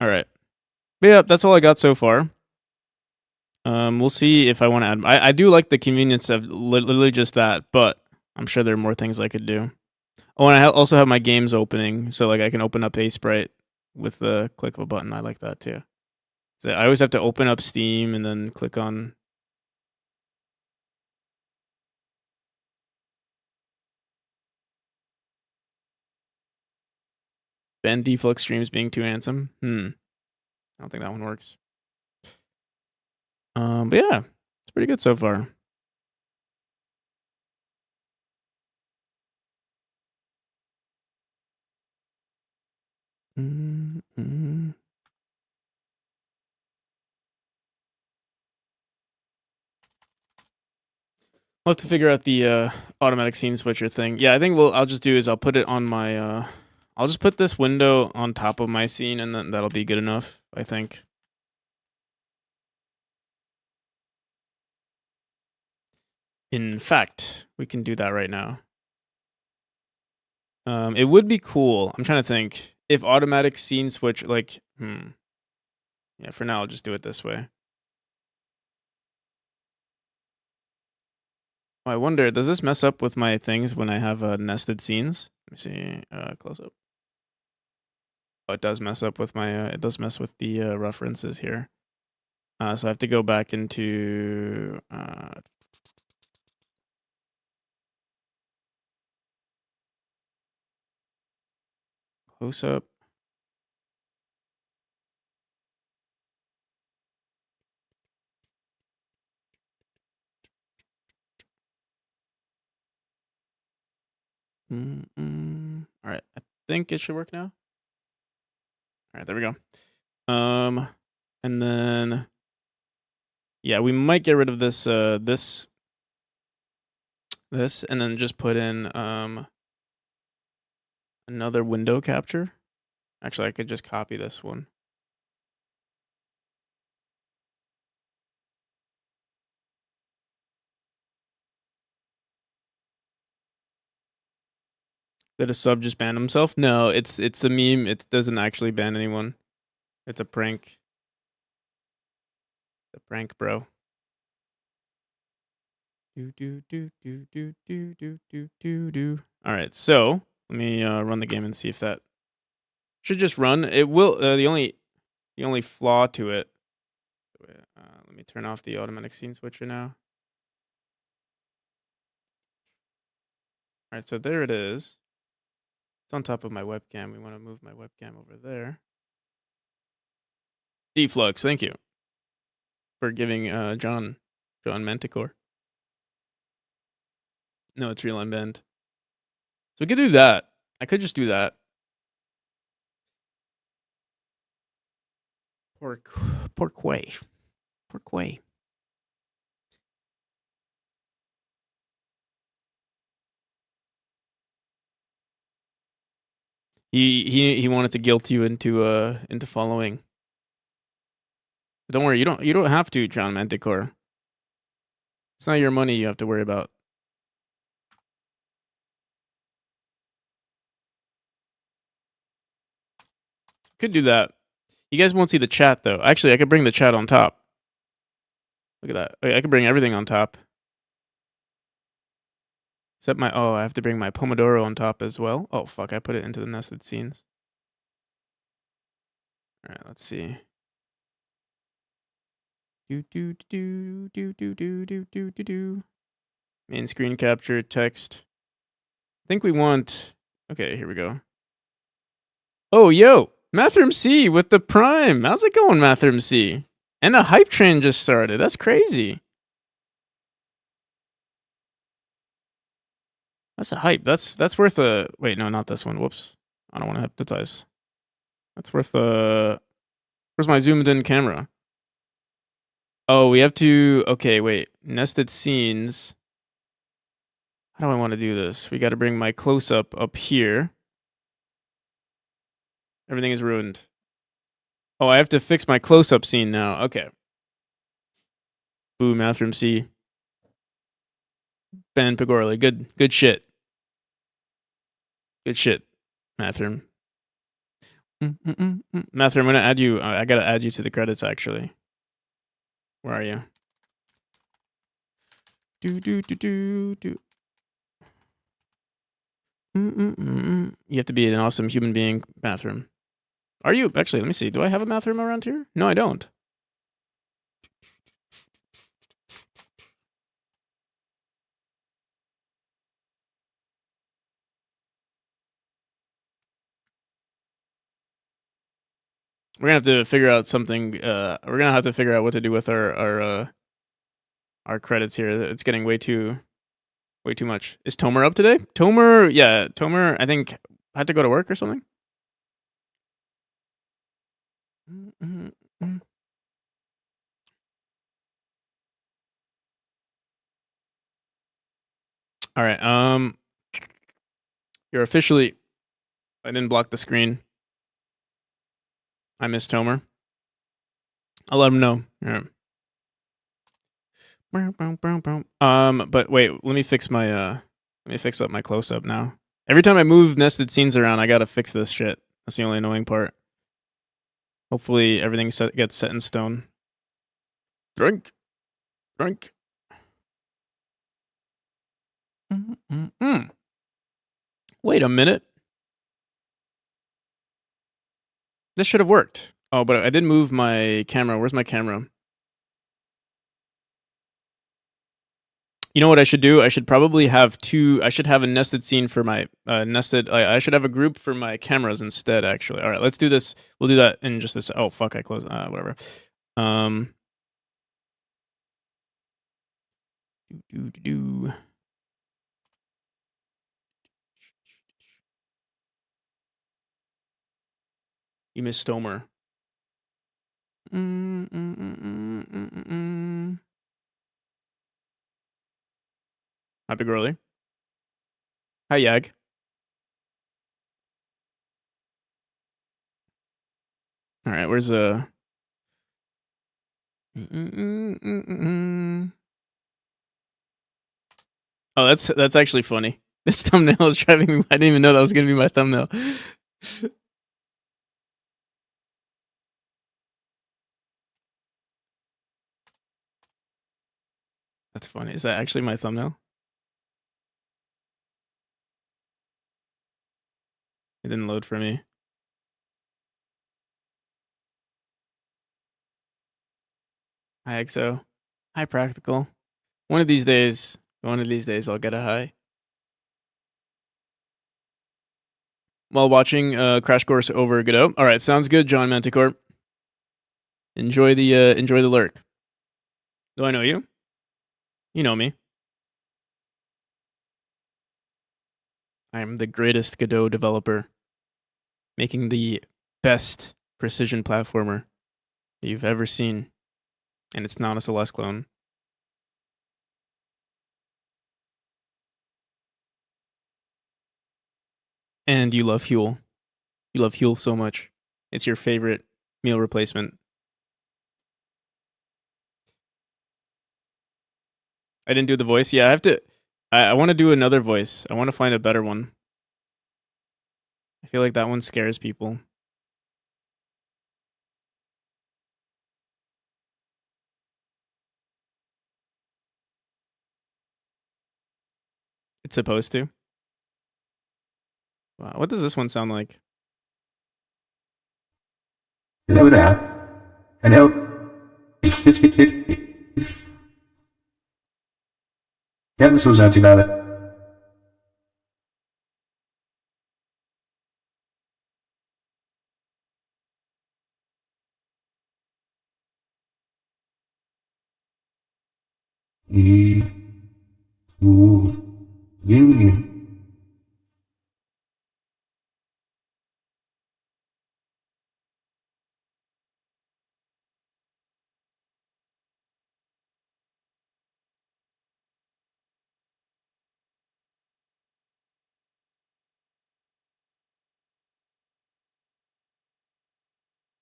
All right. But yeah, that's all I got so far. We'll see if I want to add. I do like the convenience of literally just that, but I'm sure there are more things I could do. Oh, and I also have my games opening, so like I can open up Sprite with the click of a button. I like that too. So I always have to open up Steam and then click on. Ben Deflux streams being too handsome. I don't think that one works. But yeah, it's pretty good so far. I'll have to figure out the automatic scene switcher thing. Yeah, I think I'll just do is I'll put it on my I'll just put this window on top of my scene and then that'll be good enough, I think. In fact, we can do that right now. It would be cool. I'm trying to think if automatic scene switch like Yeah, for now I'll just do it this way. Oh, I wonder, does this mess up with my things when I have nested scenes? Let me see, close up. Oh, it does mess up with my, it does mess with the references here. So I have to go back into close up. All right, I think it should work now. All right, there we go. And then yeah, we might get rid of this this, and then just put in another window capture. Actually, I could just copy this one. Did a sub just ban himself? No, it's a meme. It doesn't actually ban anyone. It's a prank. A prank, bro. All right, so let me run the game and see if that should just run. It will. The only flaw to it. Let me turn off the automatic scene switcher now. All right, so there it is. It's on top of my webcam. We want to move my webcam over there. Deflux, thank you for giving John Manticore. No, it's real unbent. So we could do that. I could just do that. Porquay. He wanted to guilt you into following. But don't worry, you don't have to, John Manticore. It's not your money you have to worry about. Could do that. You guys won't see the chat though. Actually, I could bring the chat on top. Look at that. Wait, I could bring everything on top. Except my, oh, I have to bring my Pomodoro on top as well. Oh, fuck, I put it into the nested scenes. All right, let's see. Do. Main screen capture, text. I think we want, okay, here we go. Oh, yo, Mathroom C with the Prime. How's it going, Mathroom C? And a hype train just started. That's crazy. That's a hype. That's worth a, wait, no, not this one. Whoops. I don't want to hypnotize. That's worth a, where's my zoomed in camera? Oh, we have to, okay, wait. Nested scenes. How do I want to do this? We got to bring my close-up up here. Everything is ruined. Oh, I have to fix my close-up scene now. Okay. Boo, Mathroom C. Ben Pagorley. Good shit. Good shit, Mathroom. Mathroom, I'm gonna add you. I gotta add you to the credits, actually. Where are you? Do. You have to be an awesome human being, Mathroom. Are you? Actually, let me see. Do I have a Mathroom around here? No, I don't. We're gonna have to figure out something. We're gonna have to figure out what to do with our credits here. It's getting way too much. Is Tomer up today? Tomer, yeah, Tomer. I think had to go to work or something. All right. You're officially. I didn't block the screen. I miss Tomer. I'll let him know. Yeah. But wait, let me fix my let me fix up my close up now. Every time I move nested scenes around, I gotta fix this shit. That's the only annoying part. Hopefully everything gets set in stone. Drink. Wait a minute. This should have worked. Oh, but I did move my camera. Where's my camera? You know what I should do? I should probably have I should have a nested scene for my nested. I should have a group for my cameras instead. Actually, all right. Let's do this. We'll do that in just this. Oh fuck! I closed. Whatever. Do. You miss Stomer. Happy girly. Hi Yag. All right. Where's Oh, that's actually funny. This thumbnail is driving me. I didn't even know that was gonna be my thumbnail. That's funny. Is that actually my thumbnail? It didn't load for me. Hi EXO. Hi Practical. One of these days, I'll get a hi. While watching Crash Course over Godot. All right, sounds good, John Manticore. Enjoy the lurk. Do I know you? You know me. I am the greatest Godot developer, making the best precision platformer that you've ever seen, and it's not a Celeste clone. And you love Huel. You love Huel so much. It's your favorite meal replacement. I didn't do the voice. Yeah, I have to. I want to do another voice. I want to find a better one. I feel like that one scares people. it's supposed to. Wow, what does this one sound like? Hello there. Hello. Yeah, this was not too bad.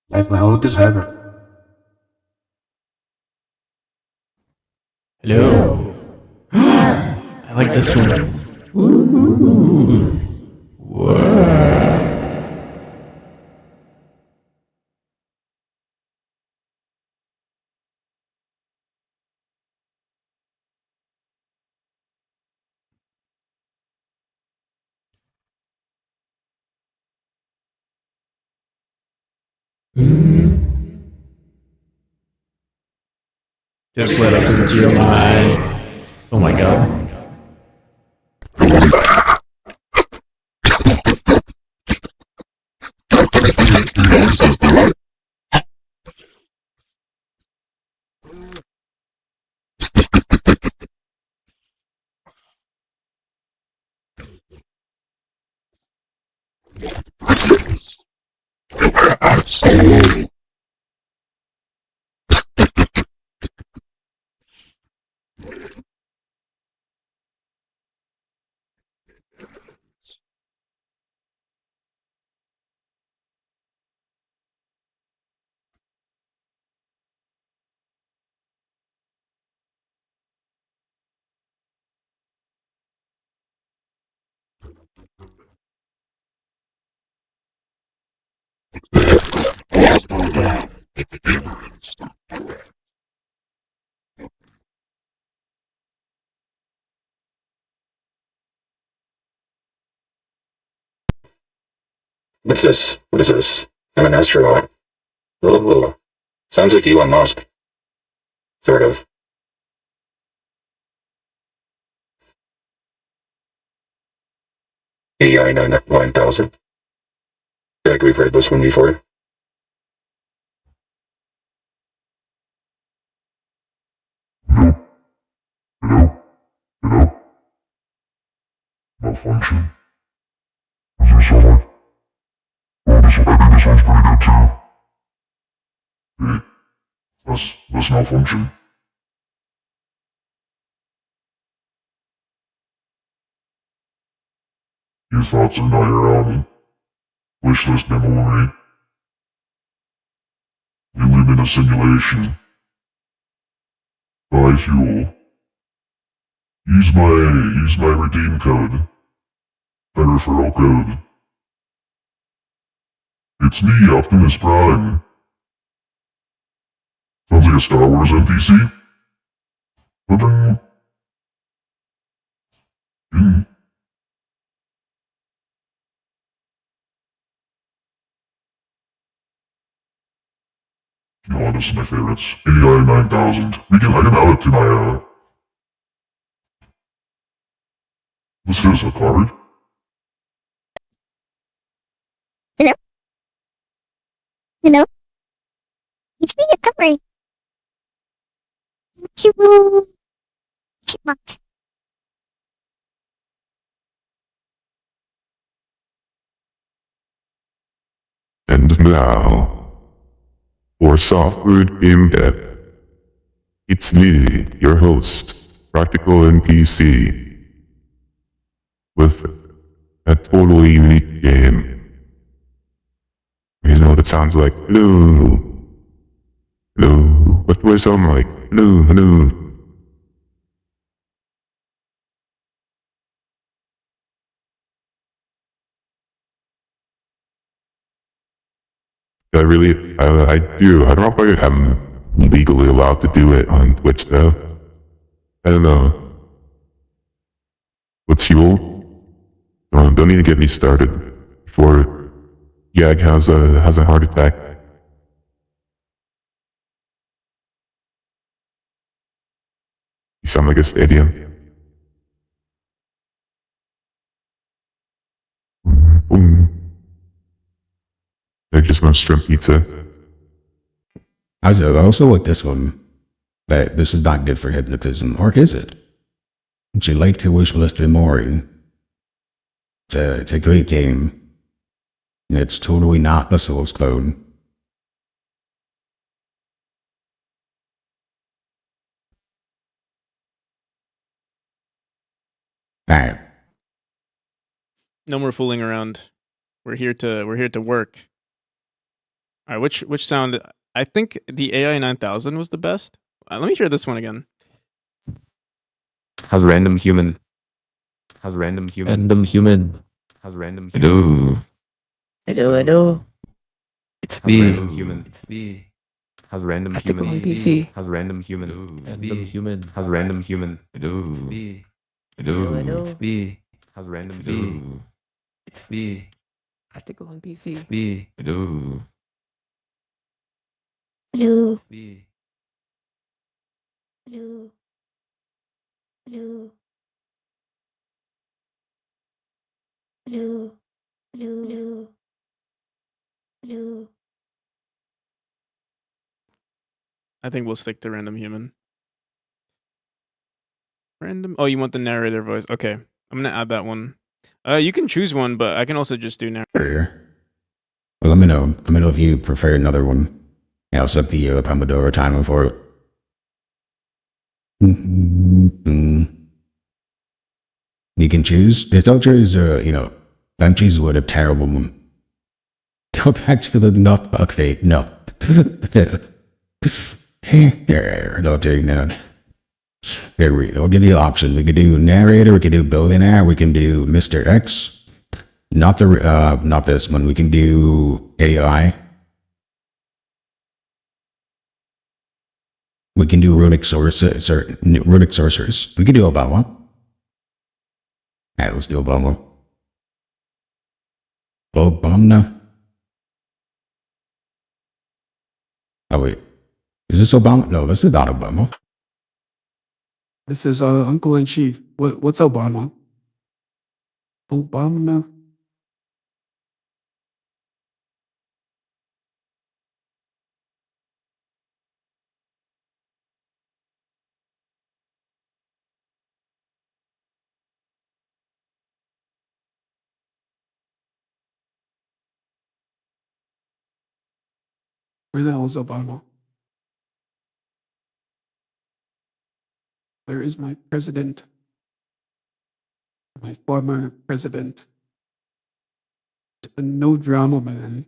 That's my oldest ever. Hello. I like this one. Just let us into your mind. Oh my god. What's this? What is this? I'm an astronaut. Oh, sounds like Elon Musk. Sort of. AI 9000. I feel like we've heard this one before. Malfunction. Does it sound like? Oh, I think this one's pretty good too. Hey, that's malfunction. Your thoughts are not your own. Wish list memory. We live in a simulation. Buy fuel. Use my redeem code. My referral code. It's me, Optimus Prime. Sounds like a Star Wars NPC. Ba-ding. Ding. You know, this is my favorites. AI 9000. I can add it to my, this is a card. Hello? It's me, Recovery. Chipmunk. And now, for software game dev, it's me, your host, Practical NPC, with a totally unique game. You know, that sounds like, hello, hello, what do I sound like? Hello, hello. I do. I don't know if I'm legally allowed to do it on Twitch though. I don't know. What's he old? Don't even get me started. Before Gag has a heart attack. You sound like a stadium. I just want shrimp pizza. I also like this one. But this is not good for hypnotism, or is it? Would you like to wish list Mori? It's a great game. It's totally not the source code. Alright. No more fooling around. We're here to work. All right, which sound? I think the AI 9000 was the best. Let me hear this one again. How's random human? How's random human? Random human. How's random human? Hello. It's me. Random human. It's me. How's random human? On PC. How's random human? It's random human. How's random human? It's me. Hello. It's me. How's random human? It's me. Article on PC. It's me. Hello. It's me. Hello. Hello. Hello. Hello. Hello. I think we'll stick to random human. Random. Oh, you want the narrator voice? Okay, I'm gonna add that one. You can choose one, but I can also just do narrator. Well, let me know. Let me know if you prefer another one. I'll set the Pomodoro timer for it. You can choose. Just don't choose, don't choose what a terrible one. Go back to the not okay, no. Here, don't do that. Here we'll give you options. We could do narrator, we could do billionaire, we can do Mr. X. Not this one. We can do AI. We can do runic sorcerers. We can do Obama. Alright, let's do Obama. Obama. Oh wait, is this Obama? No, this is not Obama. This is Uncle in Chief. What's Obama? Obama? Where the hell is Obama? Where is my president? My former president. No drama, man.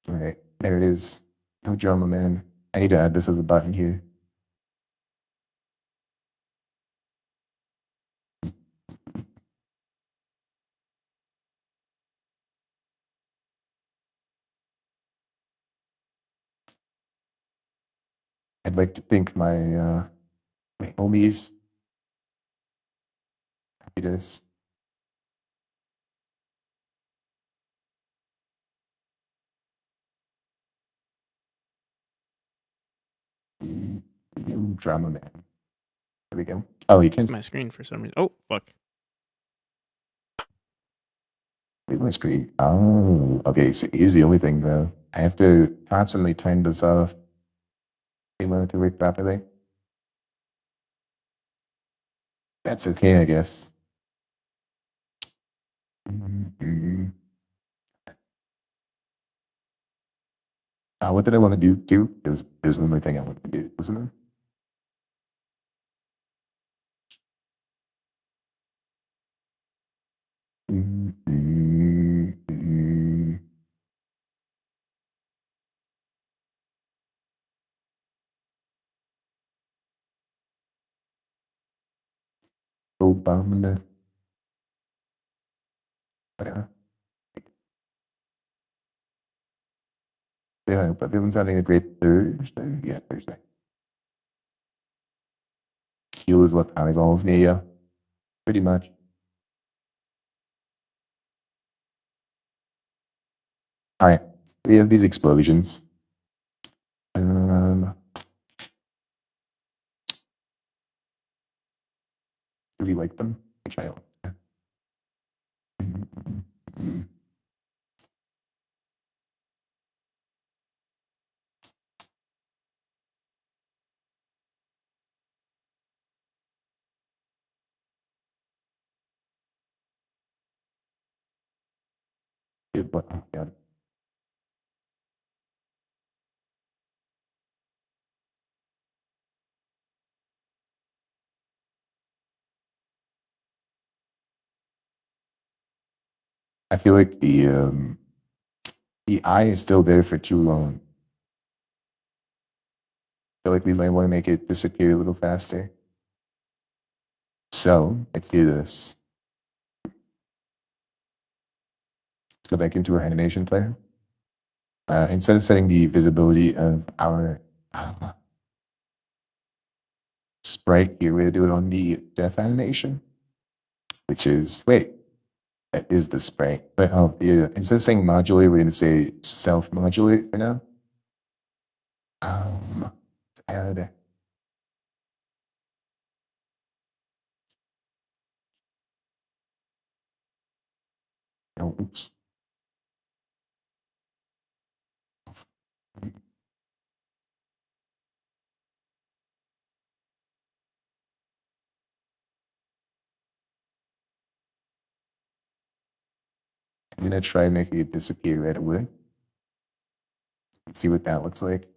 Alright, there it is. No drama, man. I need to add this as a button here. I'd like to thank my homies. Happy this. Drama man. There we go. Oh, you can't My screen for some reason. Oh fuck. see my screen. Oh, okay. So here's the only thing though. I have to constantly turn this off. You want it to work properly? That's okay, I guess. What did I want to do too? There's one more thing I wanted to do, wasn't there? Obama. Whatever. Yeah, I hope everyone's having a great Thursday. Yeah, Thursday. appeal is what powers all of me, yeah. Pretty much. Alright, we have these explosions. Do we like them? Which I like. Good, but yeah. I feel like the eye is still there for too long. I feel like we might want to make it disappear a little faster. So let's do this. Let's go back into our animation player. Instead of setting the visibility of our sprite here, we're going to do it on the death animation, which is, wait, that is the sprite. But instead of saying modulate, we're going to say self-modulate for now. Let's add. Oh, oops. I'm going to try making it disappear right away. Let's see what that looks like.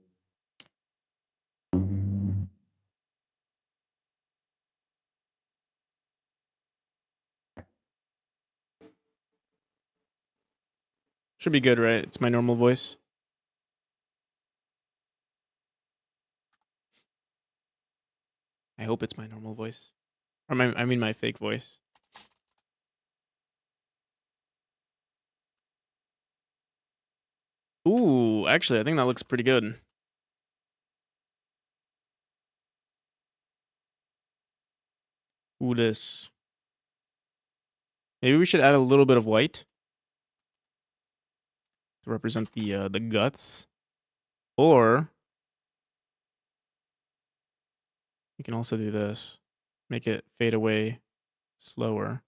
Should be good, right? It's my normal voice. I hope it's my normal voice. Or I mean my fake voice. Ooh, actually, I think that looks pretty good. Ooh, this. Maybe we should add a little bit of white to represent the guts, or we can also do this. Make it fade away slower,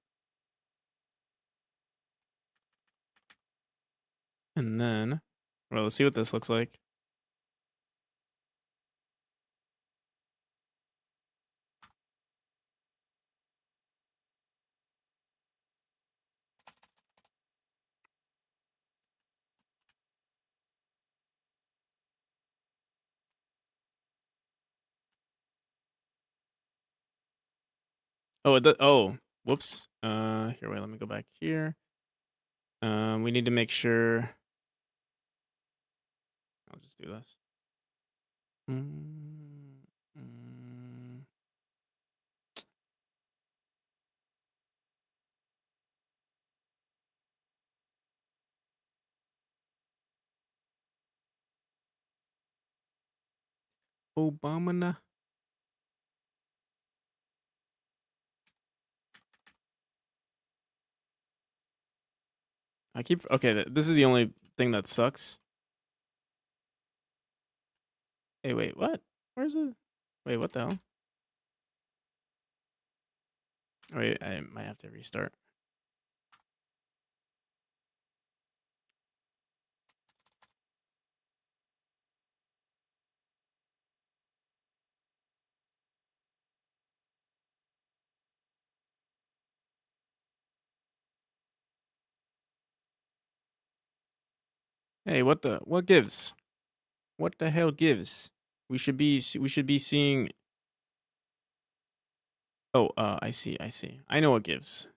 and then, well, let's see what this looks like. Oh, oh, whoops. Here, wait, let me go back here. We need to make sure. I'll just do this. Obama. Okay, this is the only thing that sucks. Hey, wait, what? Where's it? Wait, what the hell? Wait, I might have to restart. Hey, what gives? What the hell gives? We should be seeing. Oh, I see. I know what gives.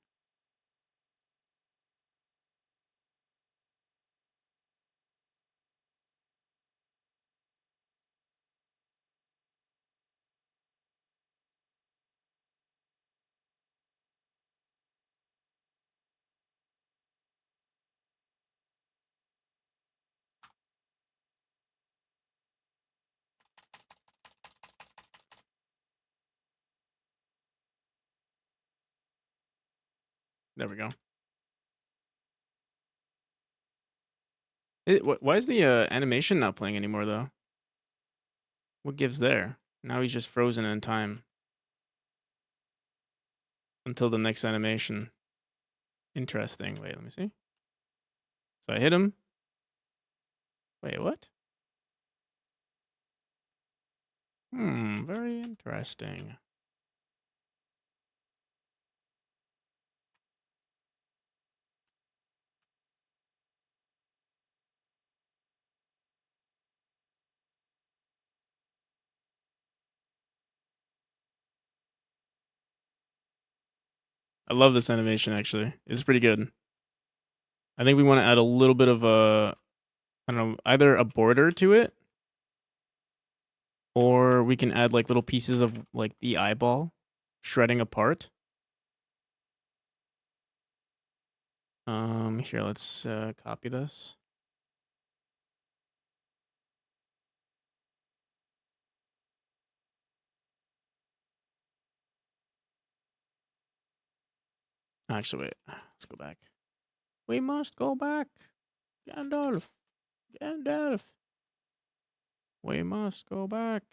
There we go. Why is the animation not playing anymore, though? What gives there? Now he's just frozen in time. Until the next animation. Interesting. Wait, let me see. So I hit him. Wait, what? Very interesting. I love this animation, actually. It's pretty good. I think we want to add a little bit of a, I don't know, either a border to it, or we can add like little pieces of like the eyeball shredding apart. Here, let's copy this. Actually, wait. Let's go back. We must go back. Gandalf. Gandalf. We must go back.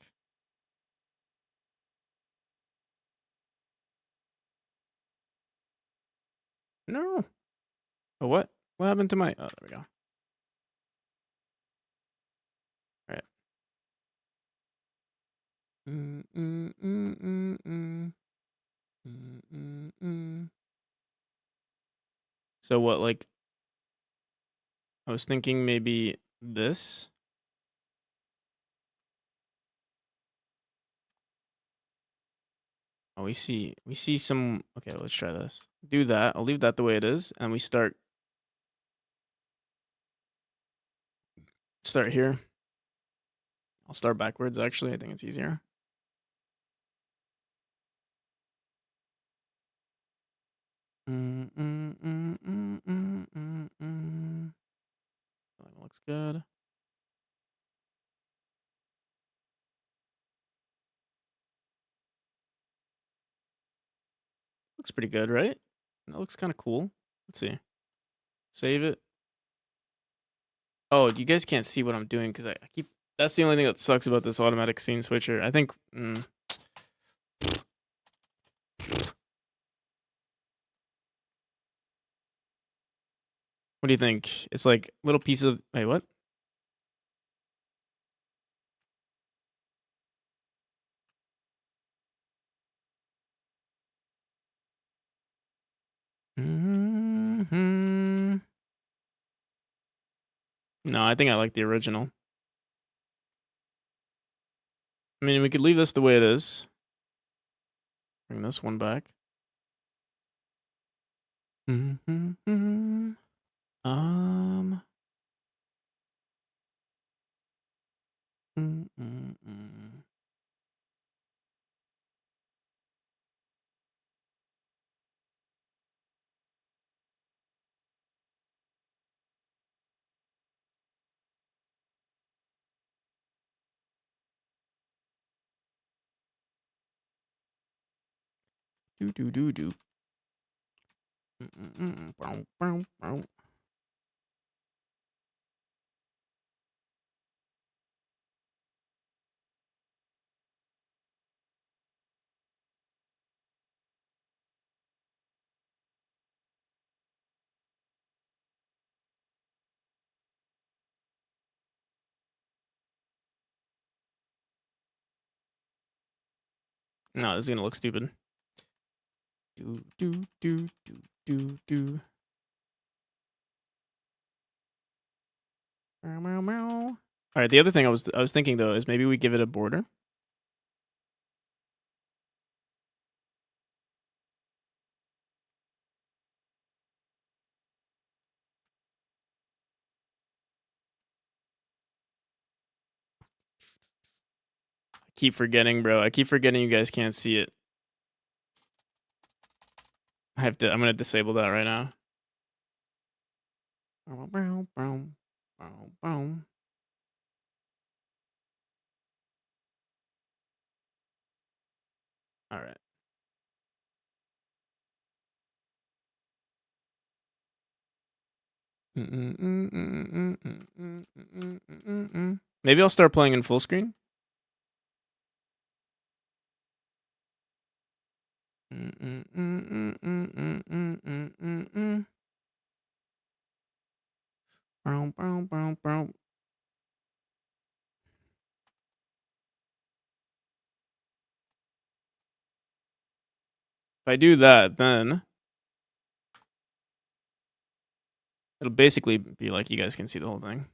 No. Oh, what? What happened to my... Oh, there we go. All right. So what, like... I was thinking maybe this. Oh, we see some... Okay, let's try this. Do that. I'll leave that the way it is. And we start here. I'll start backwards, actually. I think it's easier. That looks good. Looks pretty good, right? That looks kind of cool. Let's see. Save it. Oh, you guys can't see what I'm doing because I keep... That's the only thing that sucks about this automatic scene switcher. I think... What do you think? It's like little pieces of... Wait, what? No, I think I like the original. I mean, we could leave this the way it is. Bring this one back. Do. No, this is gonna look stupid. Do. All right. The other thing I was thinking though is maybe we give it a border. I keep forgetting, bro. I keep forgetting you guys can't see it. I'm gonna disable that right now. All right. Maybe I'll start playing in full screen. If I do that, then it'll basically be like you guys can see the whole thing.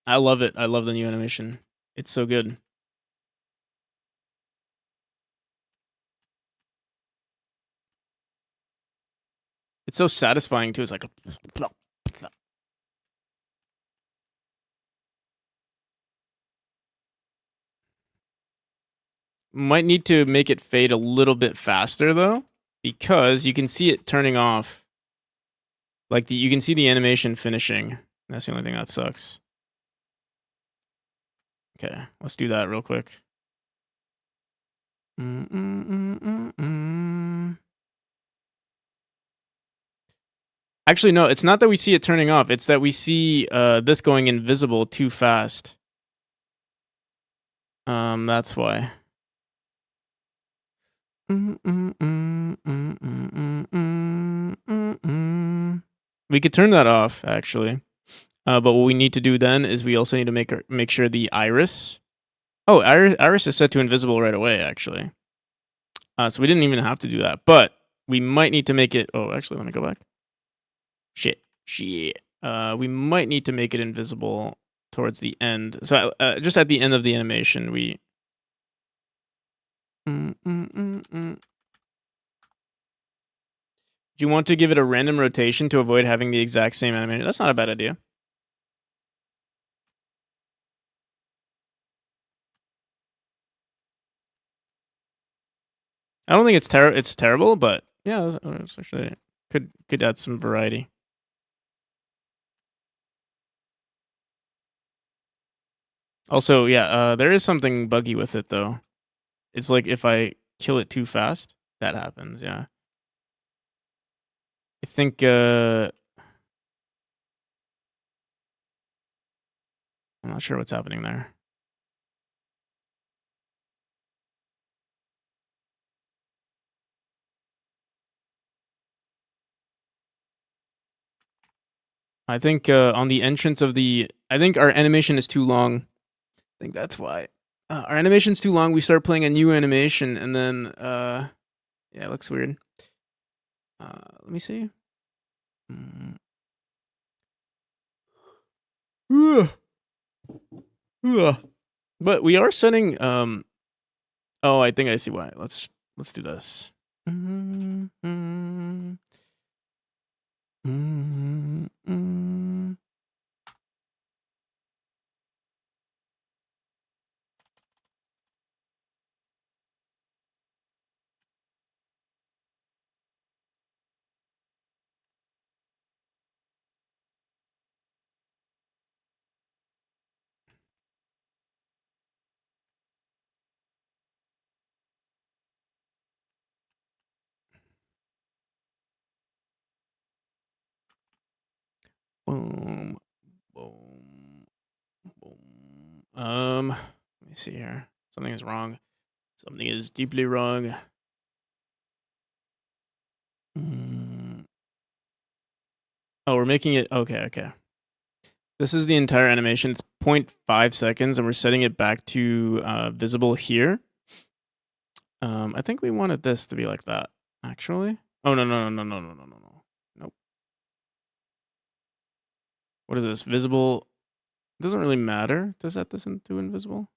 I love it. I love the new animation. It's so good. It's so satisfying too. It's like a might need to make it fade a little bit faster though, because you can see it turning off. Like you can see the animation finishing. That's the only thing that sucks. Okay, let's do that real quick. Actually, no, it's not that we see it turning off. It's that we see this going invisible too fast. That's why. We could turn that off, actually. But what we need to do then is we also need to make sure the iris. Oh, iris is set to invisible right away, actually. So we didn't even have to do that. But we might need to make it... Oh, actually, let me go back. Shit. We might need to make it invisible towards the end. So just at the end of the animation, we... Do you want to give it a random rotation to avoid having the exact same animation? That's not a bad idea. I don't think it's terrible, but yeah, it's actually could add some variety. Also, yeah, there is something buggy with it though. It's like if I kill it too fast, that happens. Yeah, I think. I'm not sure what's happening there. I think on the entrance of the, I think our animation is too long. I think that's why. Our animation's too long. We start playing a new animation, and then yeah, it looks weird. Let me see. But we are setting. Oh, I think I see why. Let's do this. Boom, boom, boom. Let me see here. Something is wrong. Something is deeply wrong. Oh, we're making it. Okay. This is the entire animation. It's 0.5 seconds, and we're setting it back to visible here. I think we wanted this to be like that, actually. Oh, no. Nope. What is this? Visible. It doesn't really matter to set this into invisible.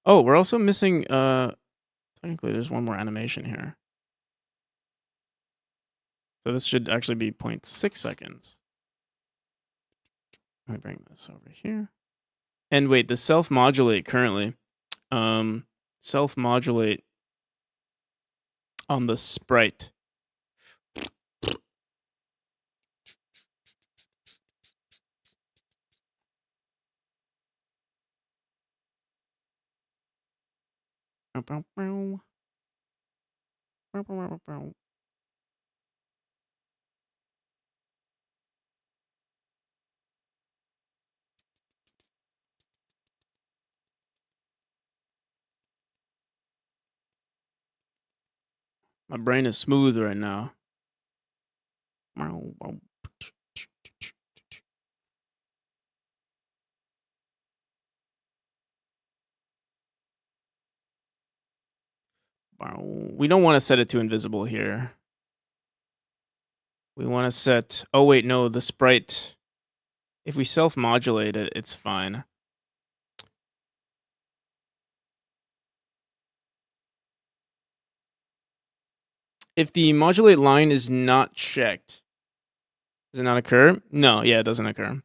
Oh, we're also missing, technically there's one more animation here. So this should actually be 0.6 seconds. Let me bring this over here. And wait, the self-modulate currently. self-modulate on the sprite. My brain is smooth right now. We don't want to set it to invisible here. We want to set... Oh, wait, no, the sprite... If we self-modulate it, it's fine. If the modulate line is not checked, does it not occur? No, yeah, it doesn't occur.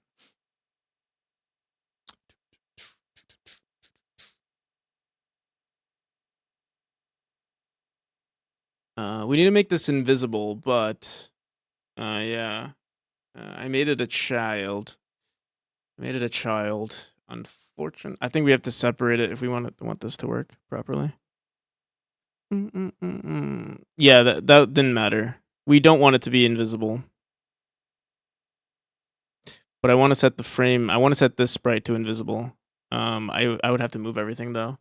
We need to make this invisible, but... yeah. I made it a child. Unfortunate. I think we have to separate it if we want this to work properly. Yeah, that didn't matter. We don't want it to be invisible. But I want to set the frame. I want to set this sprite to invisible. I would have to move everything though.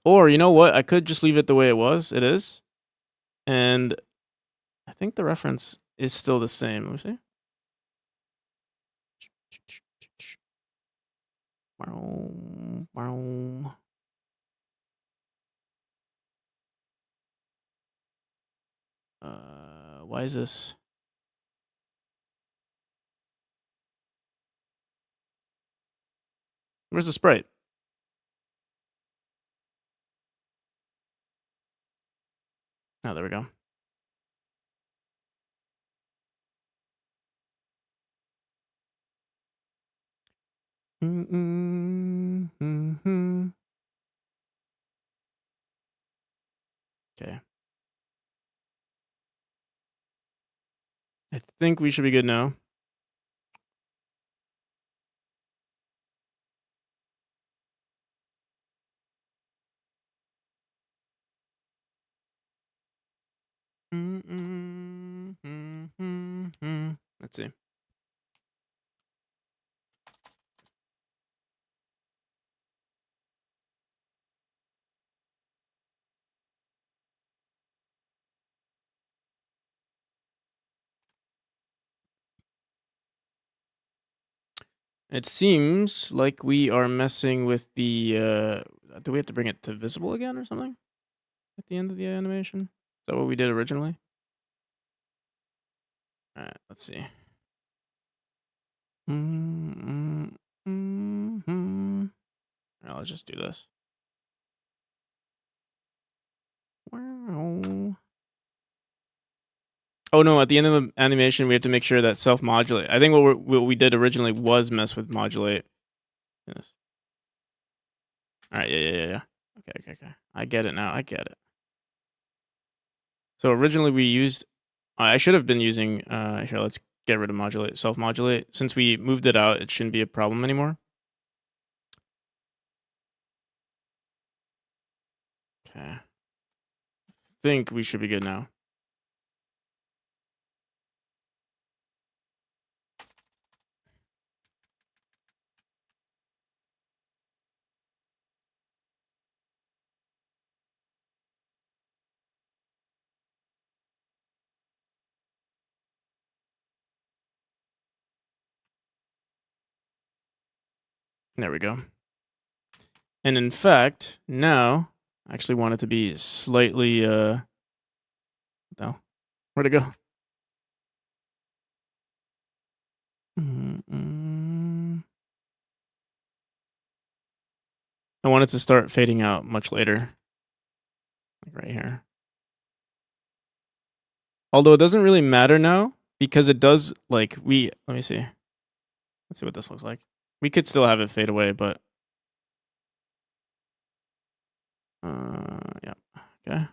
Or you know what? I could just leave it the way it was. It is. And I think the reference is still the same. Let me see. Why is this? Where's the sprite? Oh, there we go. Okay. I think we should be good now. Let's see. It seems like we are messing with the... do we have to bring it to visible again or something? At the end of the animation? Is that what we did originally? Alright, let's see. Alright, let's just do this. Wow. Oh no, at the end of the animation, we have to make sure that self-modulate. I think what we did originally was mess with modulate. Yes. Alright, yeah. Okay. I get it now, I get it. So originally we used... I should have been using... here, let's get rid of modulate, self-modulate. Since we moved it out, it shouldn't be a problem anymore. Okay. I think we should be good now. There we go. And in fact, now, I actually want it to be slightly, no. Where'd it go? I want it to start fading out much later. Like right here. Although it doesn't really matter now, because it does, like, let me see. Let's see what this looks like. We could still have it fade away, but yeah. Okay.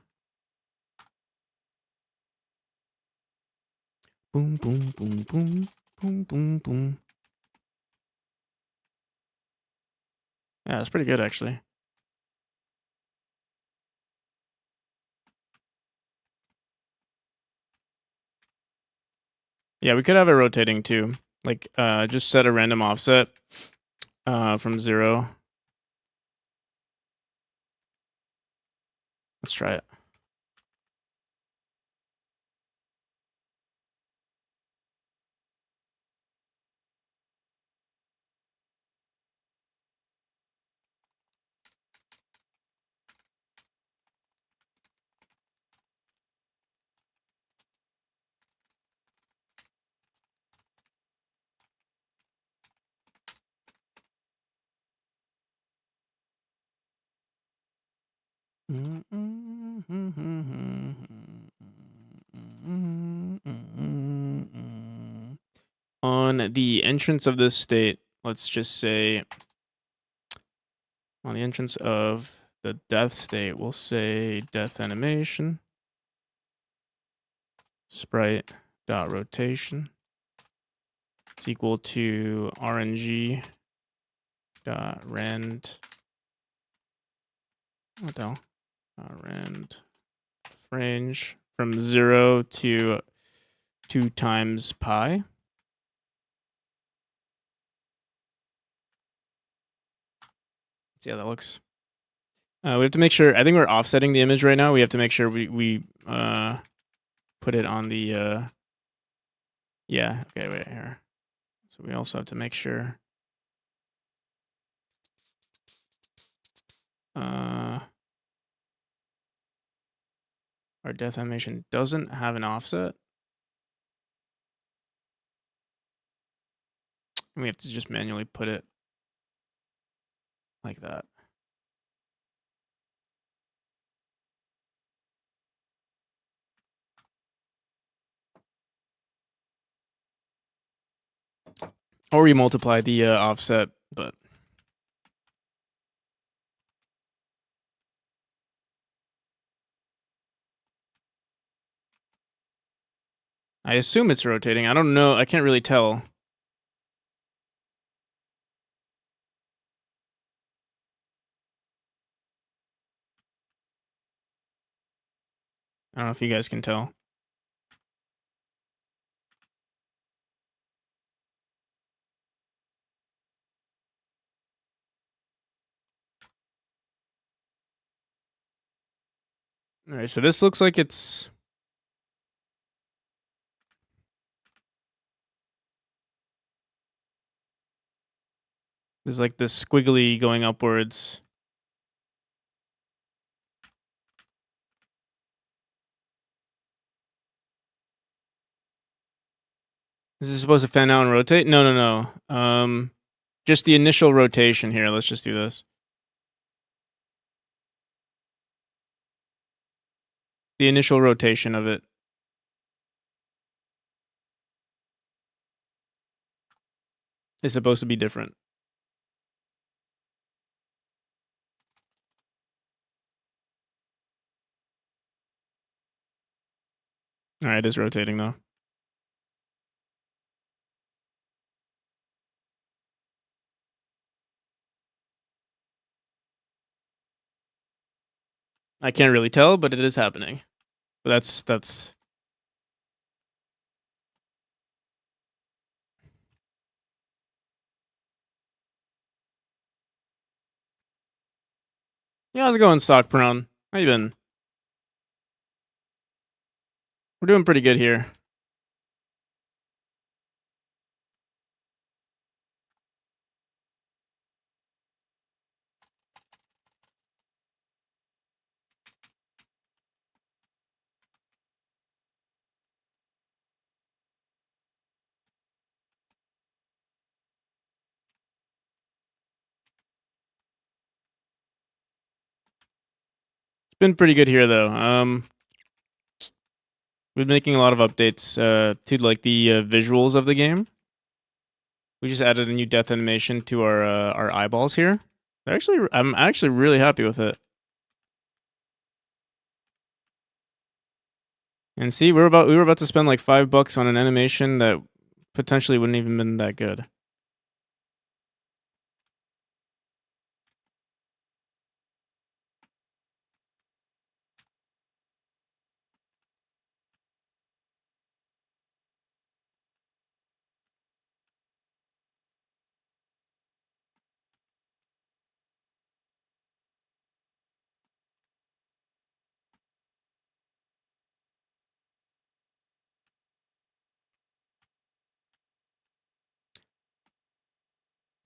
Boom, boom, boom, boom, boom, boom, boom. Yeah, it's pretty good actually. Yeah, we could have it rotating too. Like, just set a random offset from 0. Let's try it. On the entrance of this state, let's just say on the entrance of the death state, we'll say death animation sprite dot rotation is equal to RNG dot rend. What the hell? Rend range from 0 to 2 times pi. See how that looks. We have to make sure. I think we're offsetting the image right now. We have to make sure we put it on the. Yeah. Okay. Wait here. So we also have to make sure. Our death animation doesn't have an offset. And we have to just manually put it like that. Or we multiply the offset, but I assume it's rotating. I don't know. I can't really tell. I don't know if you guys can tell. All right, so this looks like it's. There's like this squiggly going upwards. Is this supposed to fan out and rotate? No, no, no. Just the initial rotation here. Let's just do this. The initial rotation of it. Is supposed to be different. All right, it is rotating though. I can't really tell, but it is happening. But that's. Yeah, how's it going, Stock Prone? How you been? We're doing pretty good here. It's been pretty good here though. We've been making a lot of updates to like the visuals of the game. We just added a new death animation to our eyeballs here. I'm actually really happy with it. And see, we were about to spend like $5 on an animation that potentially wouldn't even been that good.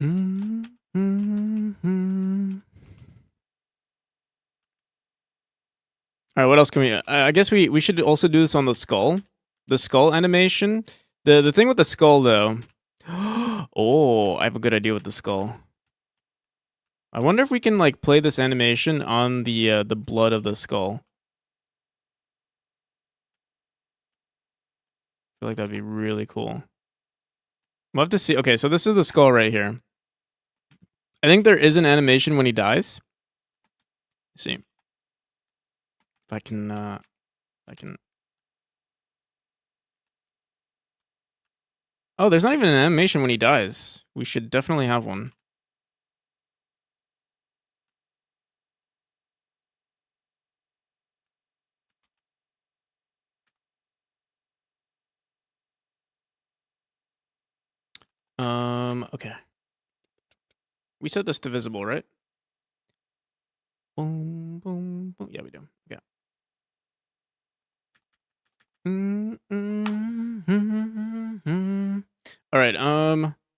All right, what else can we? I guess we should also do this on the skull animation. The thing with the skull though. Oh, I have a good idea with the skull. I wonder if we can like play this animation on the blood of the skull. I feel like that'd be really cool. We'll have to see. Okay, so this is the skull right here. I think there is an animation when he dies. Let's see. If I can Oh, there's not even an animation when he dies. We should definitely have one. Okay. We set this to visible, right? Boom, boom, boom. Yeah, we do. Yeah. All right.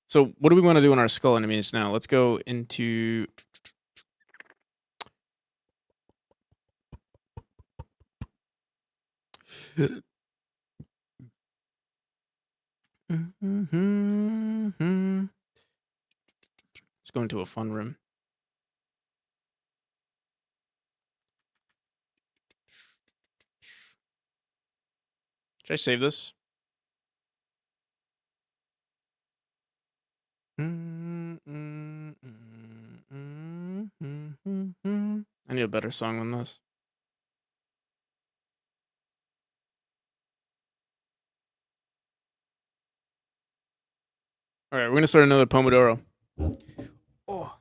So what do we want to do on our skull enemies now? Let's go into. Let's go into a fun room. Should I save this? I need a better song than this. All right, we're gonna start another Pomodoro. Oh.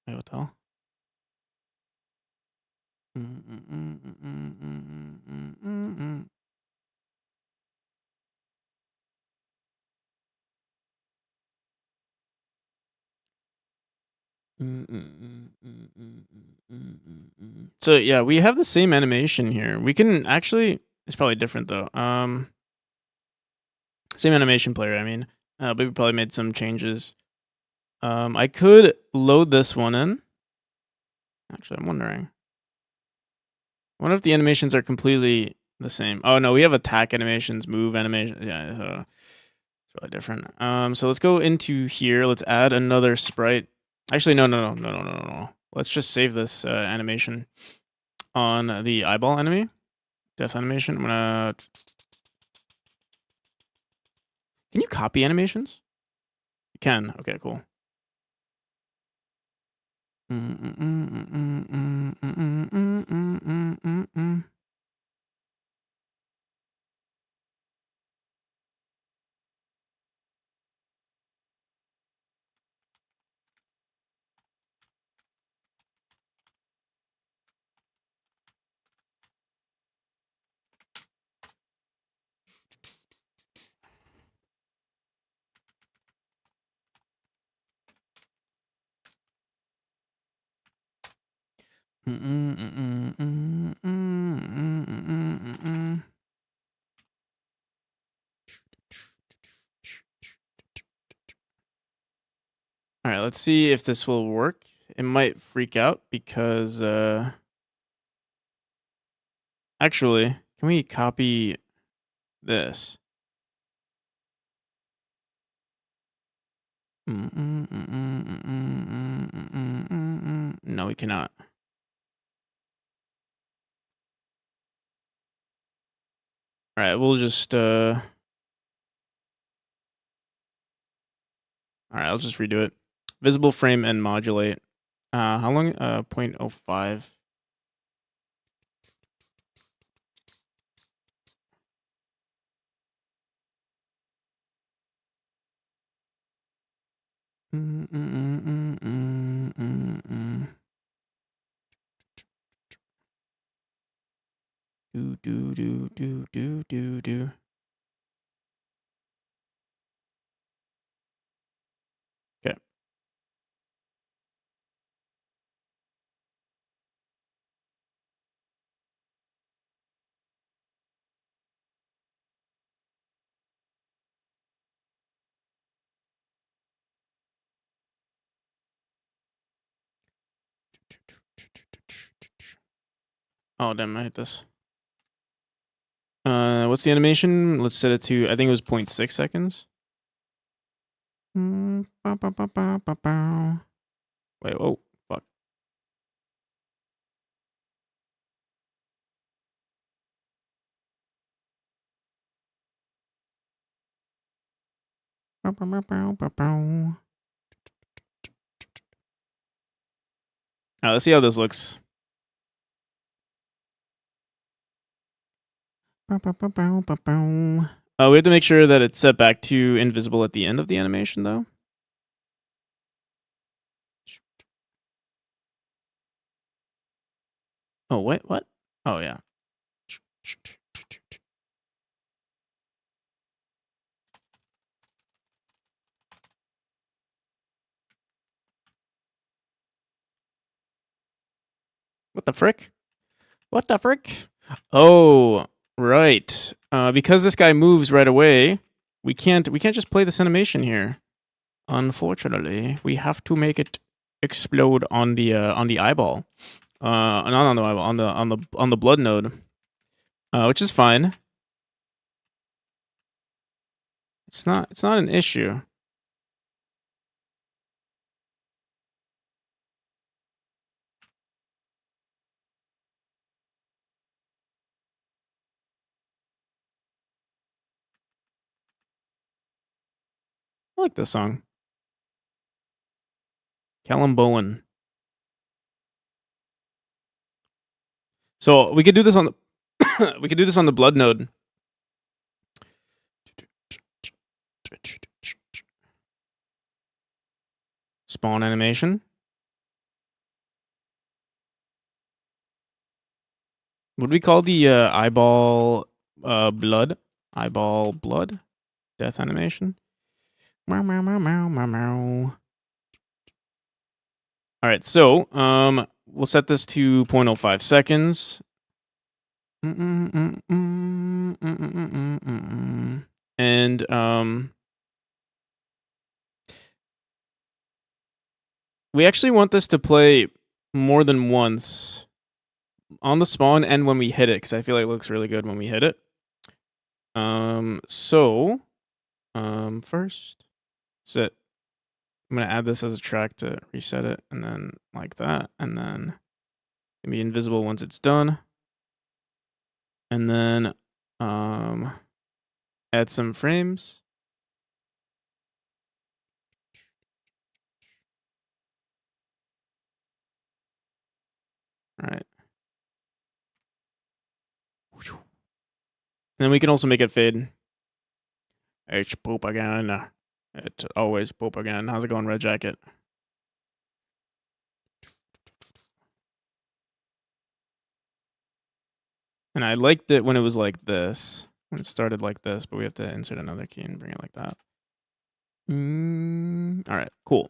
Wait, what the hell? So yeah, we have the same animation here. We can actually. It's probably different though. Same animation player. I mean, but we probably made some changes. I could load this one in. Actually, I'm wondering. I wonder if the animations are completely the same. Oh no, we have attack animations, move animation. Yeah, so it's really different. So let's go into here. Let's add another sprite. Actually, no. Let's just save this animation on the eyeball enemy, death animation. I'm gonna. Can you copy animations? You can. Okay, cool. All right, let's see if this will work. It might freak out because actually, can we copy this? No, we cannot. All right, we'll just all right, I'll just redo it. Visible frame and modulate. How long? 0.05. Do. Okay. Oh, damn, I hit this. What's the animation? Let's set it to, I think it was 0.6 seconds. Wait, oh, fuck. Let's see how this looks. We have to make sure that it's set back to invisible at the end of the animation, though. Oh, wait, what? Oh, yeah. What the frick? What the frick? Oh, right. Because this guy moves right away, we can't just play this animation here. Unfortunately, we have to make it explode on the eyeball. Not on the eyeball, on the blood node. Which is fine. It's not an issue. I like this song. Callum Bowen. So we could do this on the we could do this on the blood node. Spawn animation. What do we call the eyeball blood? Eyeball blood? Death animation? Meow, meow, meow, meow, meow, meow. All right, so we'll set this to 0.05 seconds. And we actually want this to play more than once on the spawn and when we hit it, because I feel like it looks really good when we hit it. First, set. I'm gonna add this as a track to reset it, and then like that, and then it'll be invisible once it's done. And then add some frames. All right. And then we can also make it fade. It's poop again. It's always poop again. How's it going, Red Jacket? And I liked it when it was like this. When it started like this, but we have to insert another key and bring it like that. All right, cool.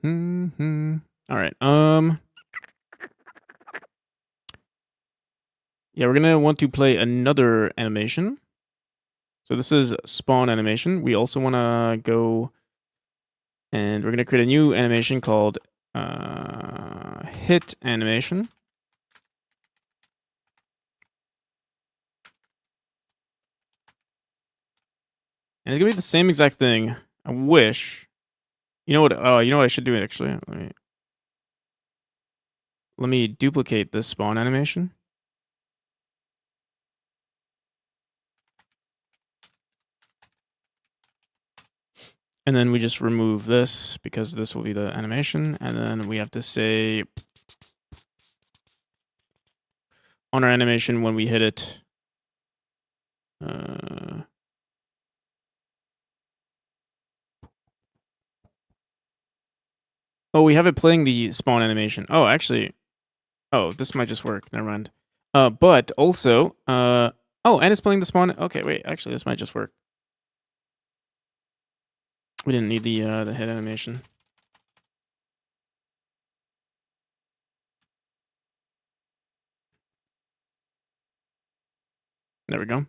All right. Yeah, we're gonna want to play another animation. So this is spawn animation. We also want to go and we're gonna create a new animation called hit animation. And it's gonna be the same exact thing. I wish. You know what? Oh, you know what I should do actually. Let me duplicate this spawn animation. And then we just remove this because this will be the animation. And then we have to say on our animation when we hit it. Oh, we have it playing the spawn animation. Oh, actually. Oh, this might just work. Never mind. But also, oh, and it's playing the spawn. Okay, wait. Actually, this might just work. We didn't need the hit animation. There we go.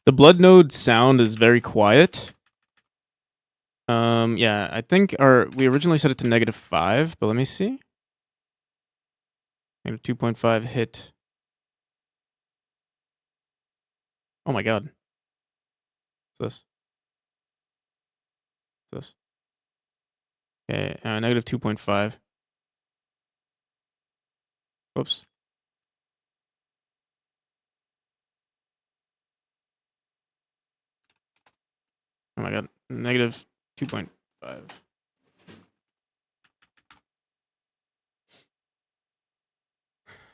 The blood node sound is very quiet. Yeah, I think we originally set it to -5, but let me see. -2.5 hit. Oh my god. What's this? Okay, -2.5. Whoops. Oh my god. -2.5.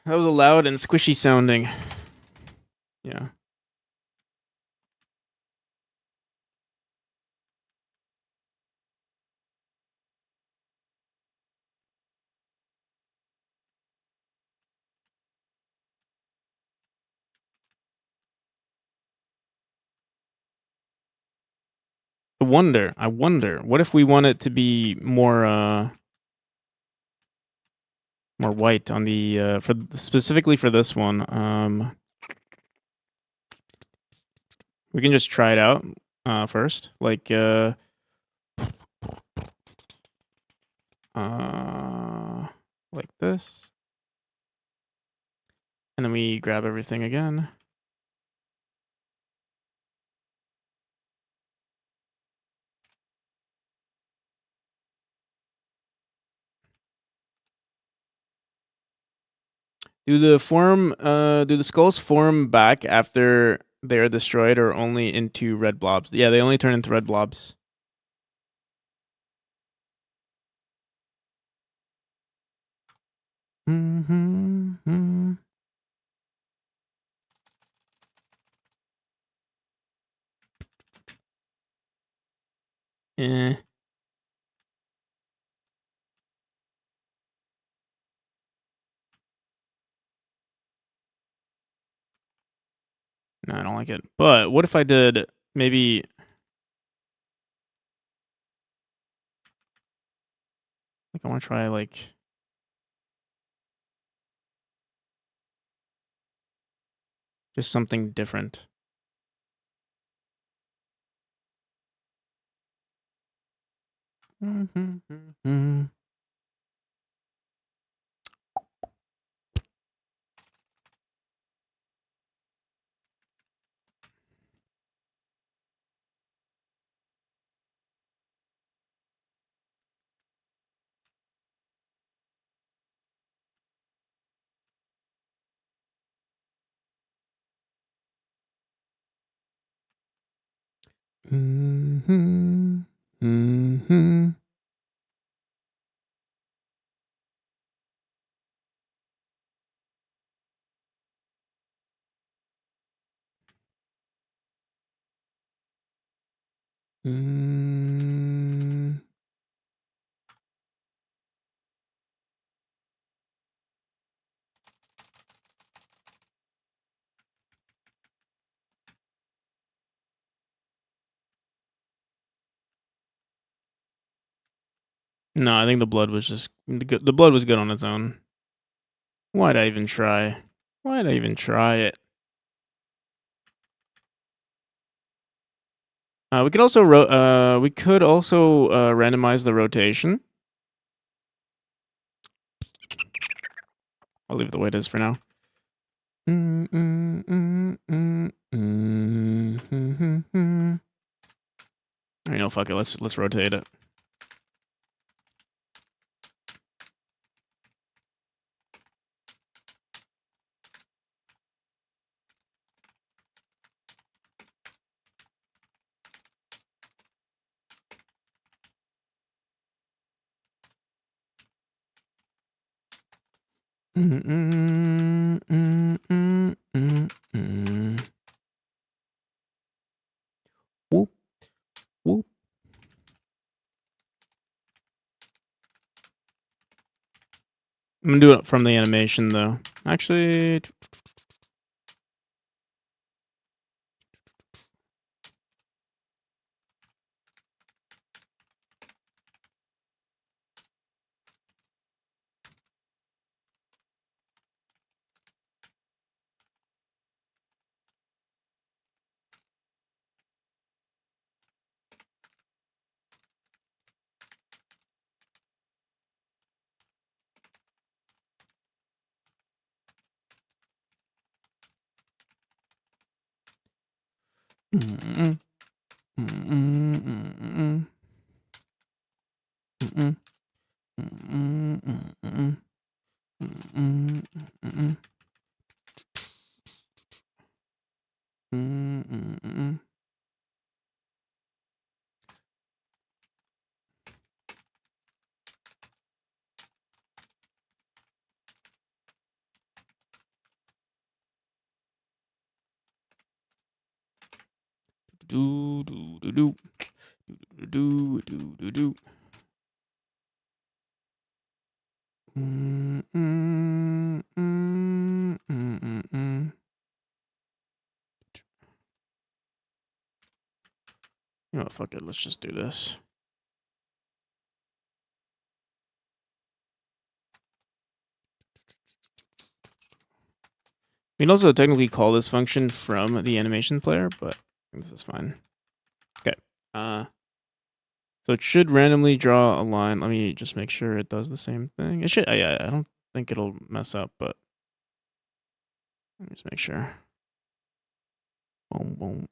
That was a loud and squishy sounding. Yeah. I wonder, what if we want it to be more white on the specifically for this one. We can just try it out first, like like this, and then we grab everything again. Do the skulls form back after they are destroyed, or only into red blobs? Yeah, they only turn into red blobs. Eh. No, I don't like it. But what if I did maybe... Like, I want to try, like... Just something different. No, I think the blood was just the blood was good on its own. Why'd I even try? Why'd I even try it? We could also randomize the rotation. I'll leave it the way it is for now. Alright, no, fuck it. Let's rotate it. Whoop, whoop. I'm gonna do it from the animation though. Actually, do do do do do do do do. You know what, fuck it, let's just do this. We can also technically call this function from the animation player, but this is fine. Okay. So it should randomly draw a line. Let me just make sure it does the same thing. It should. I don't think it'll mess up, but let me just make sure. Boom, boom.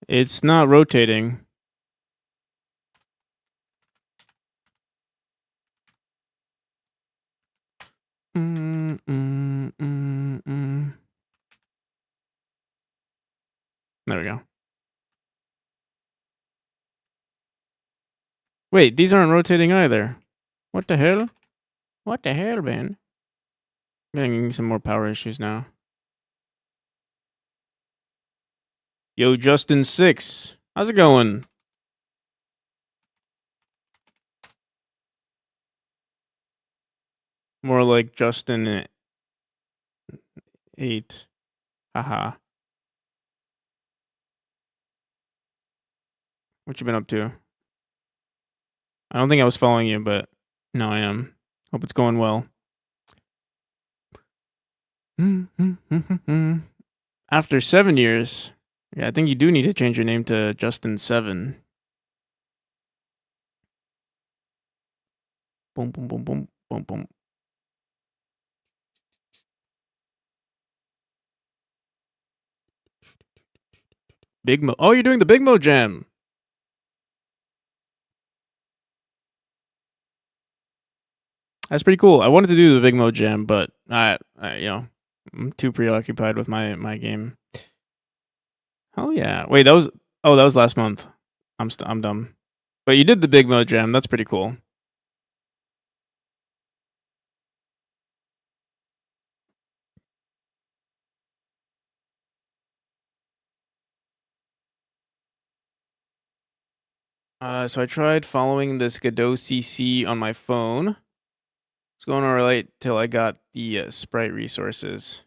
It's not rotating. There we go. Wait, these aren't rotating either. What the hell? What the hell, man? I'm getting some more power issues now. Yo, Justin6. How's it going? More like Justin 8. Haha. What you been up to? I don't think I was following you, but now I am. Hope it's going well. After 7 years. Yeah, I think you do need to change your name to Justin7. Boom, boom, boom, boom, boom, boom. Big Mo. Oh, you're doing the Big Mo Jam. That's pretty cool. I wanted to do the Big Mo Jam, but I'm too preoccupied with my game. Oh yeah. Wait, that was last month. I'm dumb. But you did the Big Mo Jam. That's pretty cool. So I tried following this Godot CC on my phone. It's going all right till I got the sprite resources.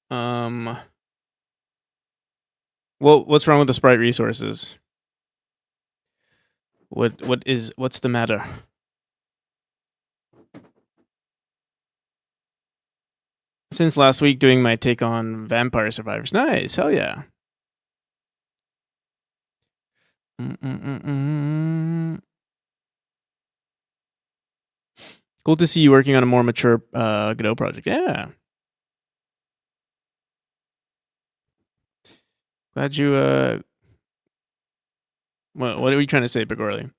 Well, what's wrong with the sprite resources? What's the matter? Since last week doing my take on Vampire Survivors. Nice, hell yeah. Cool to see you working on a more mature Godot project. Yeah. Glad you what are you trying to say, Pigorly?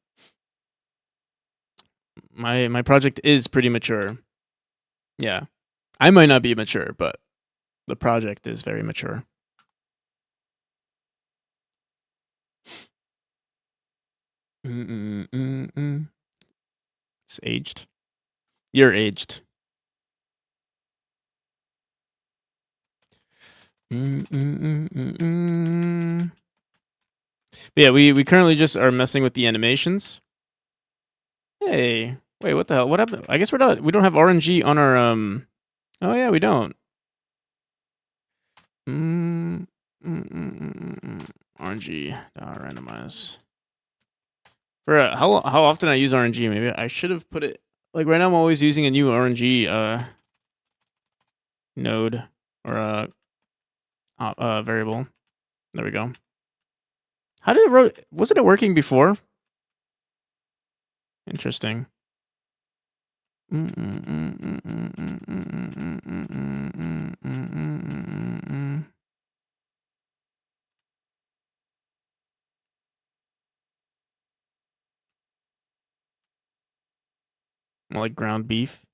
My project is pretty mature. Yeah. I might not be mature, but the project is very mature. It's aged. You're aged. But yeah, we currently just are messing with the animations. Hey, wait, what the hell? What happened? I guess we don't have RNG on our Oh yeah, we don't. RNG randomize. For how often I use RNG? Maybe I should have put it like right now. I'm always using a new RNG node or variable. There we go. How did it wasn't it working before? Interesting. More like ground beef.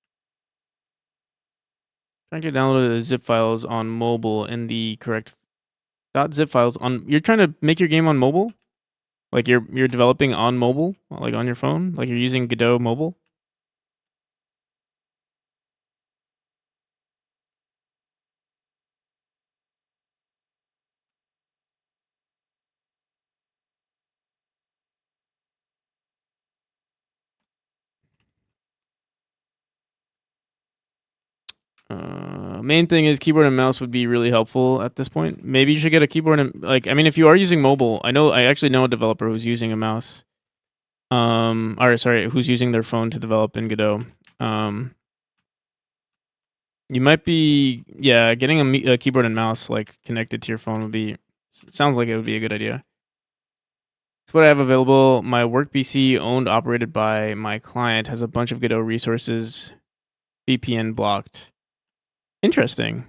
Trying to download the zip files on mobile in the correct .zip files on. You're trying to make your game on mobile, like you're developing on mobile, like on your phone, like you're using Godot mobile. Main thing is keyboard and mouse would be really helpful at this point. Maybe you should get a keyboard and if you are using mobile, I actually know a developer who's using a mouse. Who's using their phone to develop in Godot. You might be getting a keyboard and mouse like connected to your phone sounds like it would be a good idea. That's what I have available. My work PC owned operated by my client has a bunch of Godot resources, VPN blocked. Interesting.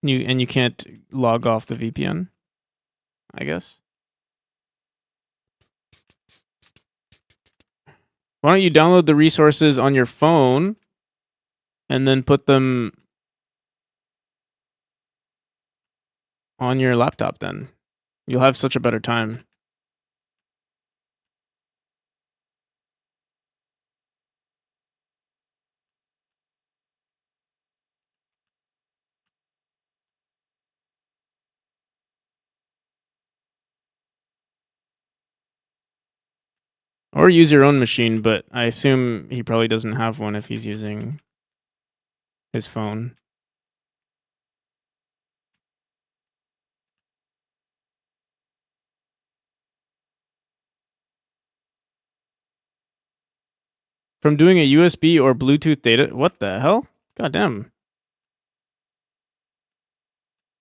You can't log off the VPN, I guess. Why don't you download the resources on your phone and then put them on your laptop then? You'll have such a better time. Or use your own machine, but I assume he probably doesn't have one if he's using his phone. From doing a USB or Bluetooth data. What the hell? God damn.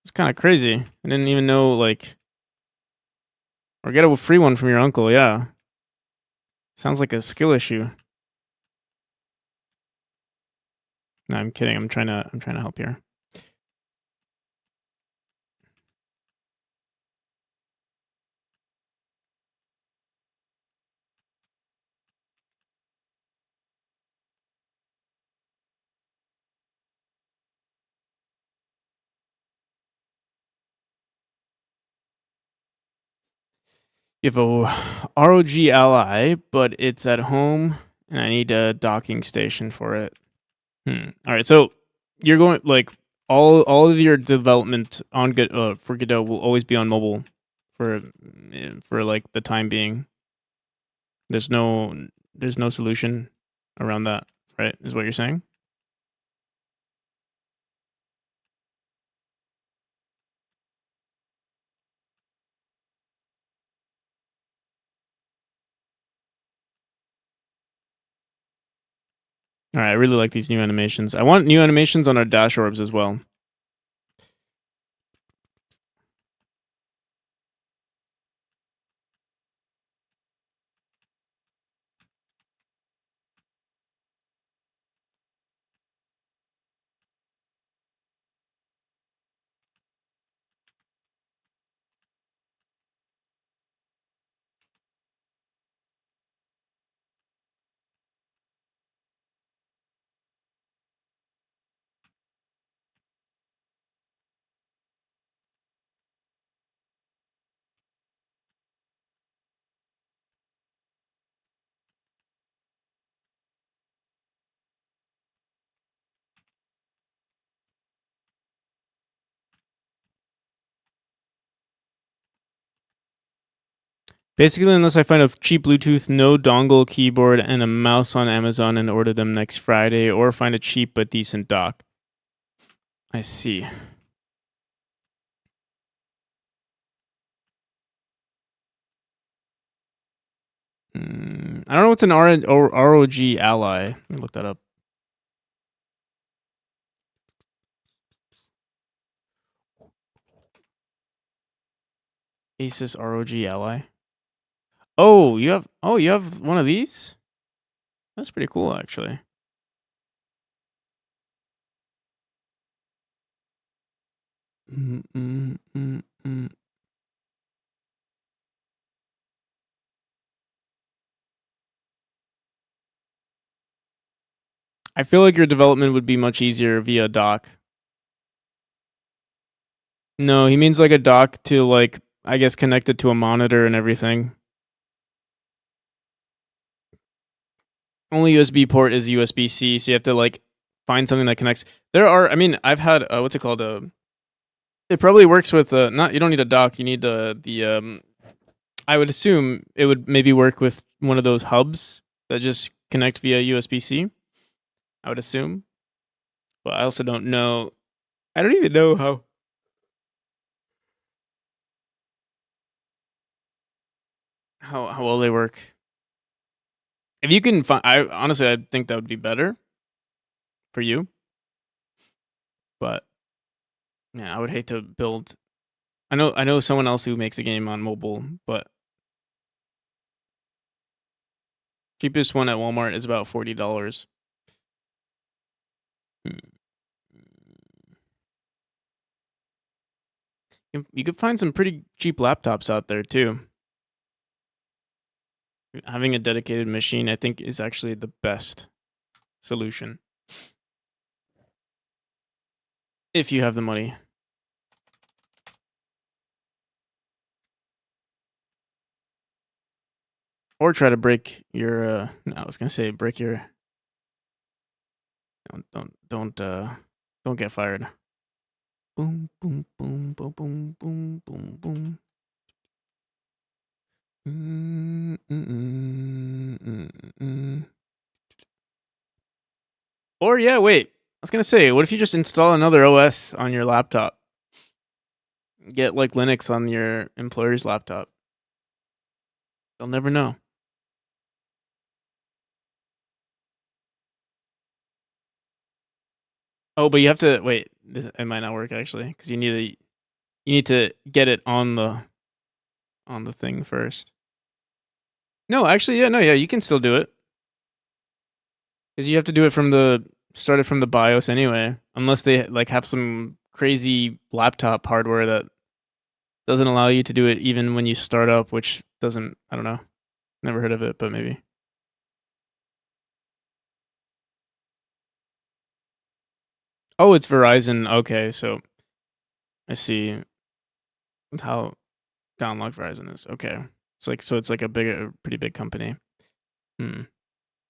It's kind of crazy. I didn't even know, like... Or get a free one from your uncle, yeah. Sounds like a skill issue. No, I'm kidding. I'm trying to help here. You have a ROG Ally, but it's at home, and I need a docking station for it. All right, so you're going like all of your development on for Godot will always be on mobile for like the time being. There's no solution around that, right? Is what you're saying? All right, I really like these new animations. I want new animations on our dash orbs as well. Basically, unless I find a cheap Bluetooth, no dongle keyboard, and a mouse on Amazon and order them next Friday, or find a cheap but decent dock. I see. I don't know what's an ROG Ally. Let me look that up. Asus ROG Ally. Oh, you have one of these? That's pretty cool, actually. I feel like your development would be much easier via dock. No, he means like a dock to like, I guess, connect it to a monitor and everything. Only USB port is USB-C, so you have to like find something that connects. There are, I mean, I've had what's it called? It probably works with not. You don't need a dock. You need the. I would assume it would maybe work with one of those hubs that just connect via USB-C. I would assume, but I also don't know. I don't even know how well they work. If you can find, I honestly I think that would be better for you. But yeah, I would hate to build. I know someone else who makes a game on mobile, but cheapest one at Walmart is about $40. You could find some pretty cheap laptops out there too. Having a dedicated machine, I think, is actually the best solution. If you have the money. Or try to break your no, I was gonna say break your don't get fired. Boom boom boom boom boom boom boom boom. Or yeah, wait. I was gonna say, what if you just install another OS on your laptop? Get like Linux on your employer's laptop. They'll never know. Oh, but you have to wait. It might not work actually because you need to get it on the thing first. No, actually, yeah, no, yeah, you can still do it because you have to do it from the start it from the BIOS anyway, unless they like have some crazy laptop hardware that doesn't allow you to do it even when you start up, which doesn't, I don't know. Never heard of it, but maybe. Oh, it's Verizon. Okay, so I see how download Verizon is. Okay. It's like so it's like a pretty big company.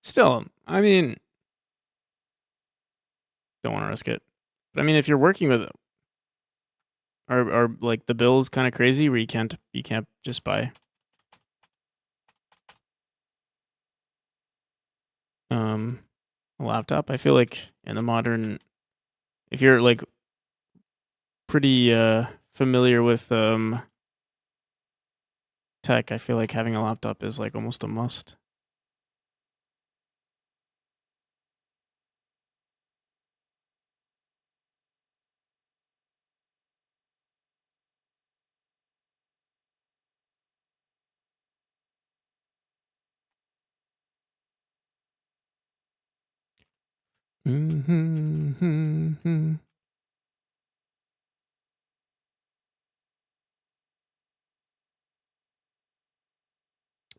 Still, I mean, don't want to risk it. But I mean, if you're working with are like the bills kind of crazy where you can't just buy a laptop? I feel like in the modern, if you're like pretty familiar with tech, I feel like having a laptop is like almost a must. Mm-hmm.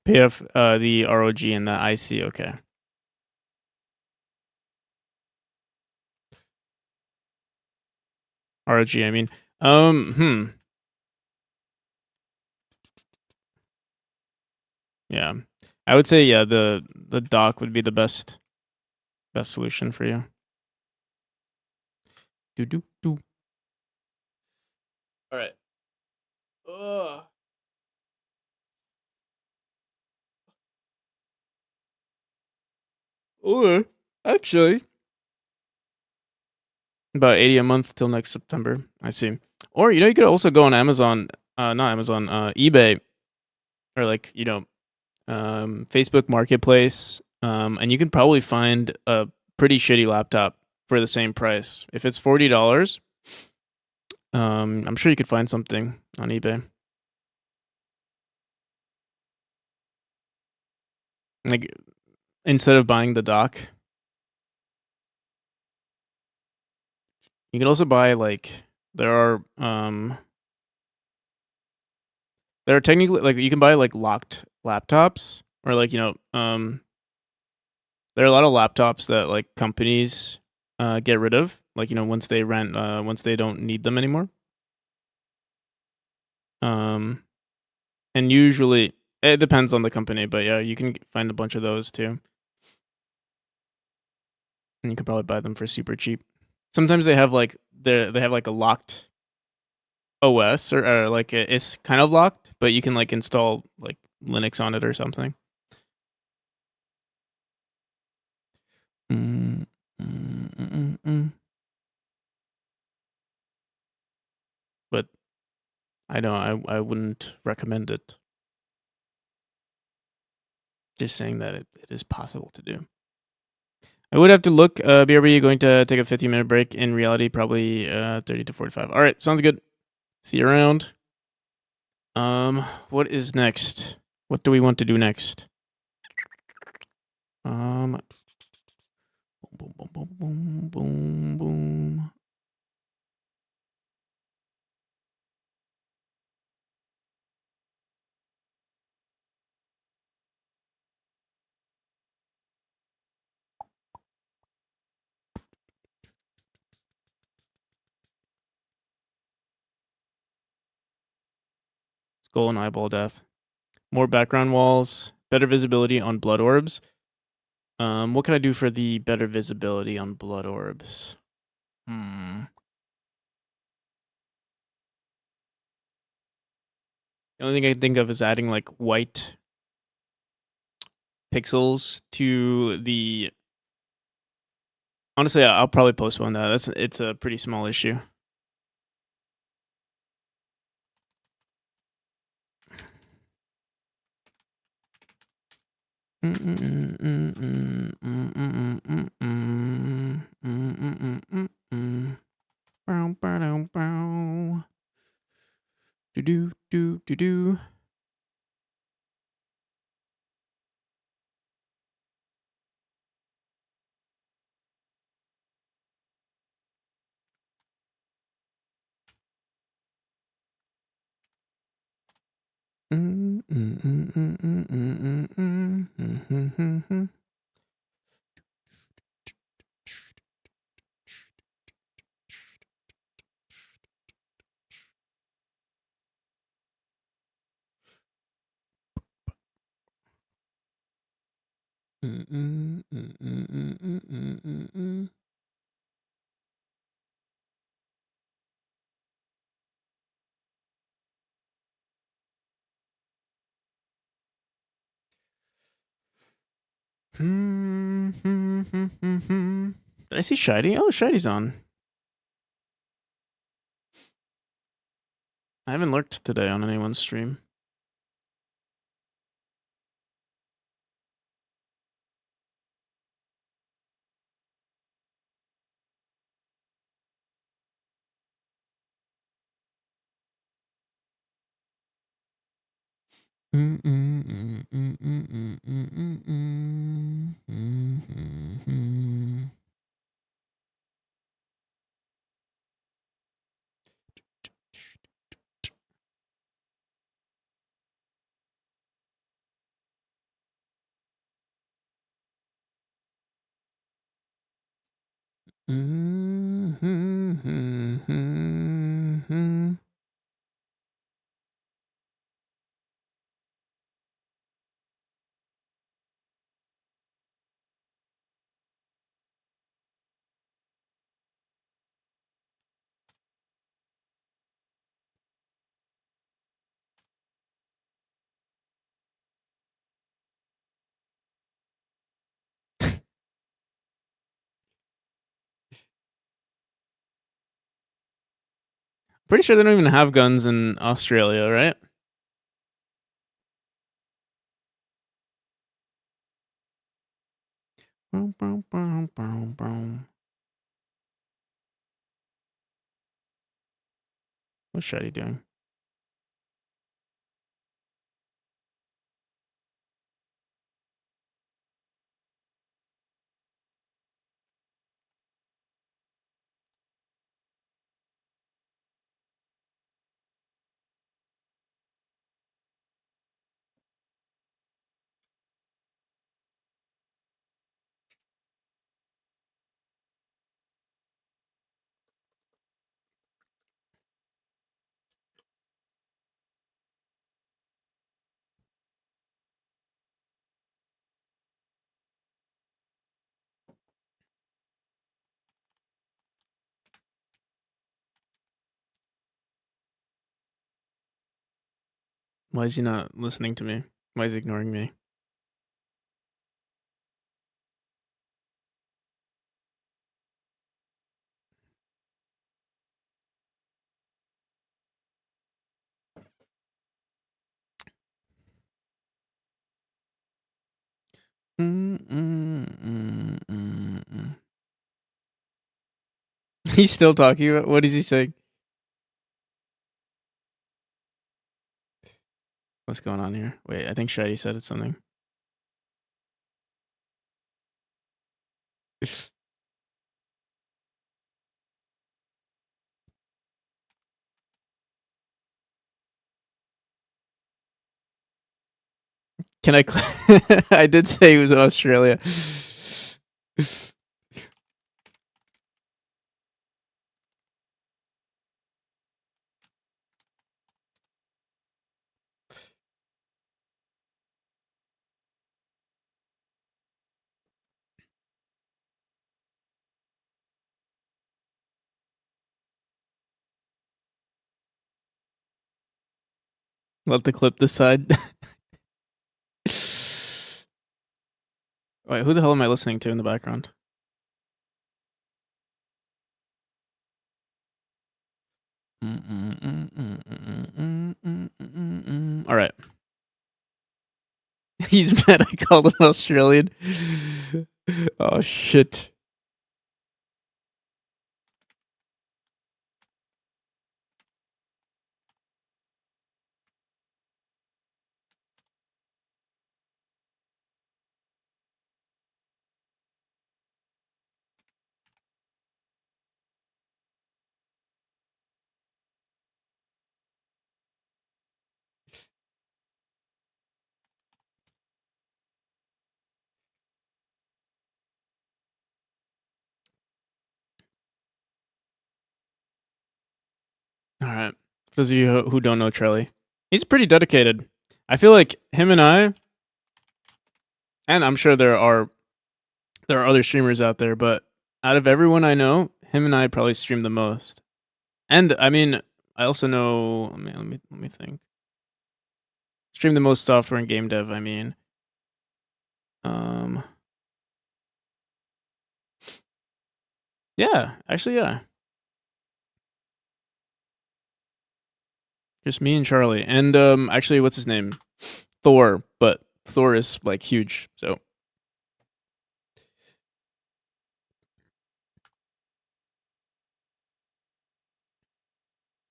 PF, the ROG and the IC, okay. ROG, I mean. Yeah. I would say yeah, the dock would be the best solution for you. Do. All right. Ugh. Or actually, about 80 a month till next September. I see. Or you could also go on Amazon, not Amazon, eBay, or like Facebook Marketplace, and you can probably find a pretty shitty laptop for the same price. If it's $40, I'm sure you could find something on eBay. Like instead of buying the dock, you can also buy like there are technically like you can buy like locked laptops or like there are a lot of laptops that like companies get rid of like once they once they don't need them anymore. And usually it depends on the company, but yeah, you can find a bunch of those too. And you can probably buy them for super cheap. Sometimes they have like they have like a locked OS or like it's kind of locked, but you can like install like Linux on it or something. But I know I wouldn't recommend it. Just saying that it is possible to do. I would have to look. BRB going to take a 15-minute break. In reality, probably 30 to 45. All right, sounds good. See you around. What is next? What do we want to do next? Boom, boom, boom, boom, boom, boom, boom. Skull and eyeball death. More background walls. Better visibility on blood orbs. What can I do for the better visibility on blood orbs? The only thing I can think of is adding like white pixels to the. Honestly, I'll probably postpone that. It's a pretty small issue. Do. Did I see Shady? Oh, Shady's on. I haven't lurked today on anyone's stream. Pretty sure they don't even have guns in Australia, right? What's Shady doing? Why is he not listening to me? Why is he ignoring me? He's still talking. What is he saying? What's going on here? Wait, I think Shady said it's something. Can I? I did say he was in Australia. Let the clip decide. Wait, who the hell am I listening to in the background? All right. He's mad I called him Australian. Oh shit. For those of you who don't know Charlie, he's pretty dedicated. I feel like him and I, and I'm sure there are other streamers out there, but out of everyone I know, him and I probably stream the most. And I mean, I also know. Let me think. Stream the most software and game dev. I mean, yeah, actually, yeah. Just me and Charlie, and actually, what's his name? Thor, but Thor is like huge, so.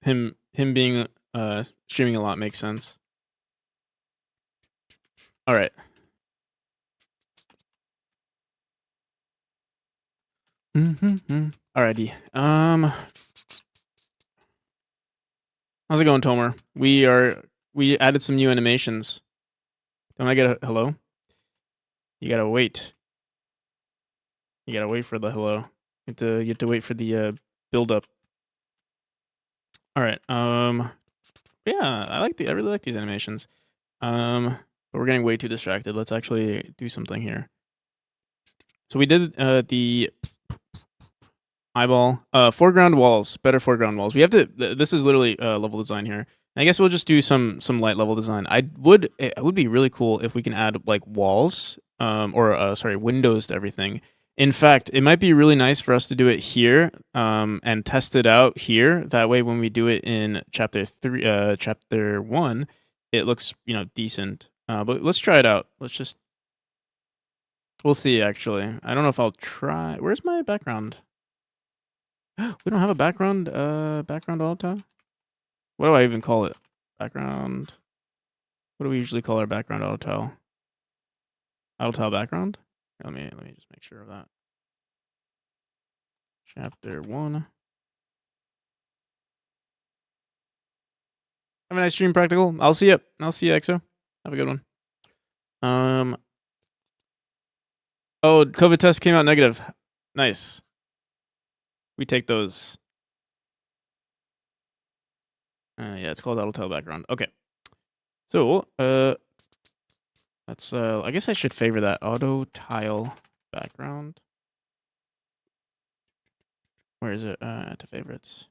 Him being streaming a lot makes sense. All right. Alrighty. How's it going, Tomer? We added some new animations. Don't I get a hello? You gotta wait. You gotta wait for the hello. You have to wait for the build up. All right. Yeah, I really like these animations. But we're getting way too distracted. Let's actually do something here. So we did the eyeball, foreground walls, better foreground walls. We have to. This is literally level design here. I guess we'll just do some light level design. It would be really cool if we can add like walls, or sorry, windows to everything. In fact, it might be really nice for us to do it here, and test it out here. That way, when we do it in chapter 1, it looks decent. But let's try it out. We'll see. Actually, I don't know if I'll try. Where's my background? We don't have a background auto tile. What do I even call it? Background. What do we usually call our background auto tile? Auto tile background? Let me just make sure of that. Chapter 1. Have a nice stream, Practical. I'll see you. EXO. Have a good one. Oh, COVID test came out negative. Nice. We take those. Yeah, it's called auto tile background. Okay. So, let's I guess I should favor that auto tile background. Where is it? To favorites.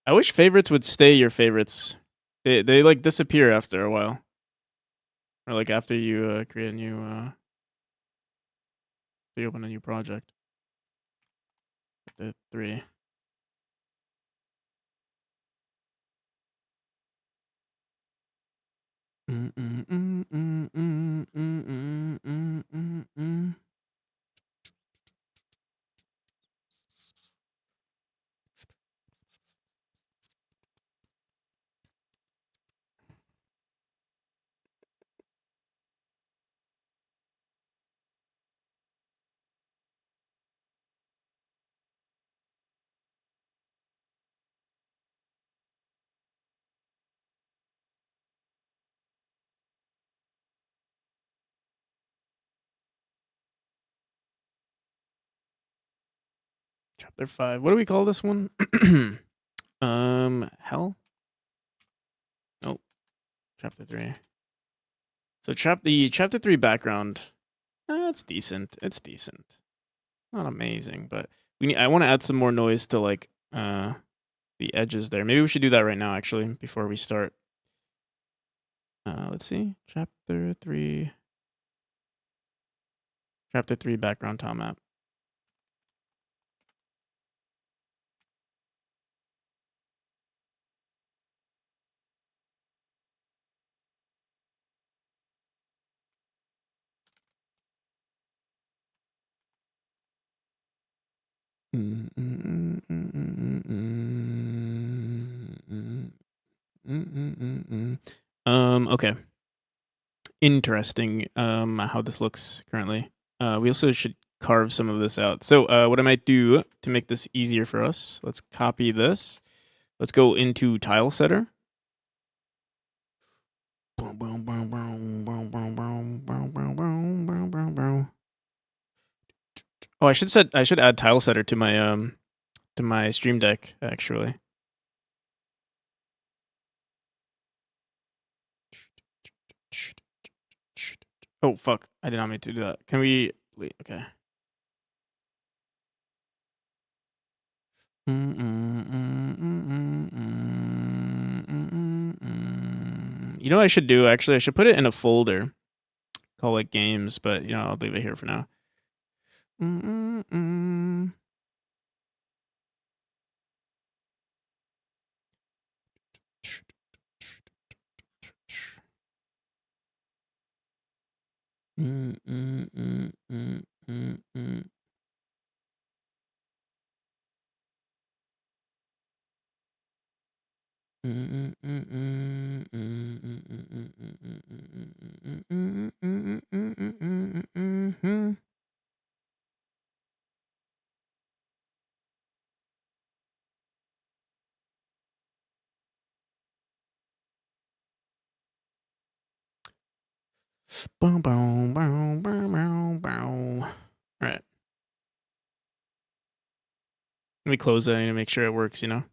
I wish favorites would stay your favorites. They like disappear after a while. Or like after you create a new you open a new project. The 3. Chapter 5. What do we call this one? Hell? Nope. Chapter 3. So chapter 3 background. It's decent. Not amazing, but I want to add some more noise to like the edges there. Maybe we should do that right now actually before we start. Let's see. Chapter 3 background tile map. Okay. Interesting how this looks currently. We also should carve some of this out. So what I might do to make this easier for us, let's copy this. Let's go into tile setter. Oh, I should add tile setter to my Stream Deck actually. Oh fuck! I did not mean to do that. Can we wait? Okay. You know what I should do? Actually, I should put it in a folder. Call it games, but you know I'll leave it here for now. All right. Let me close that to make sure it works, you know?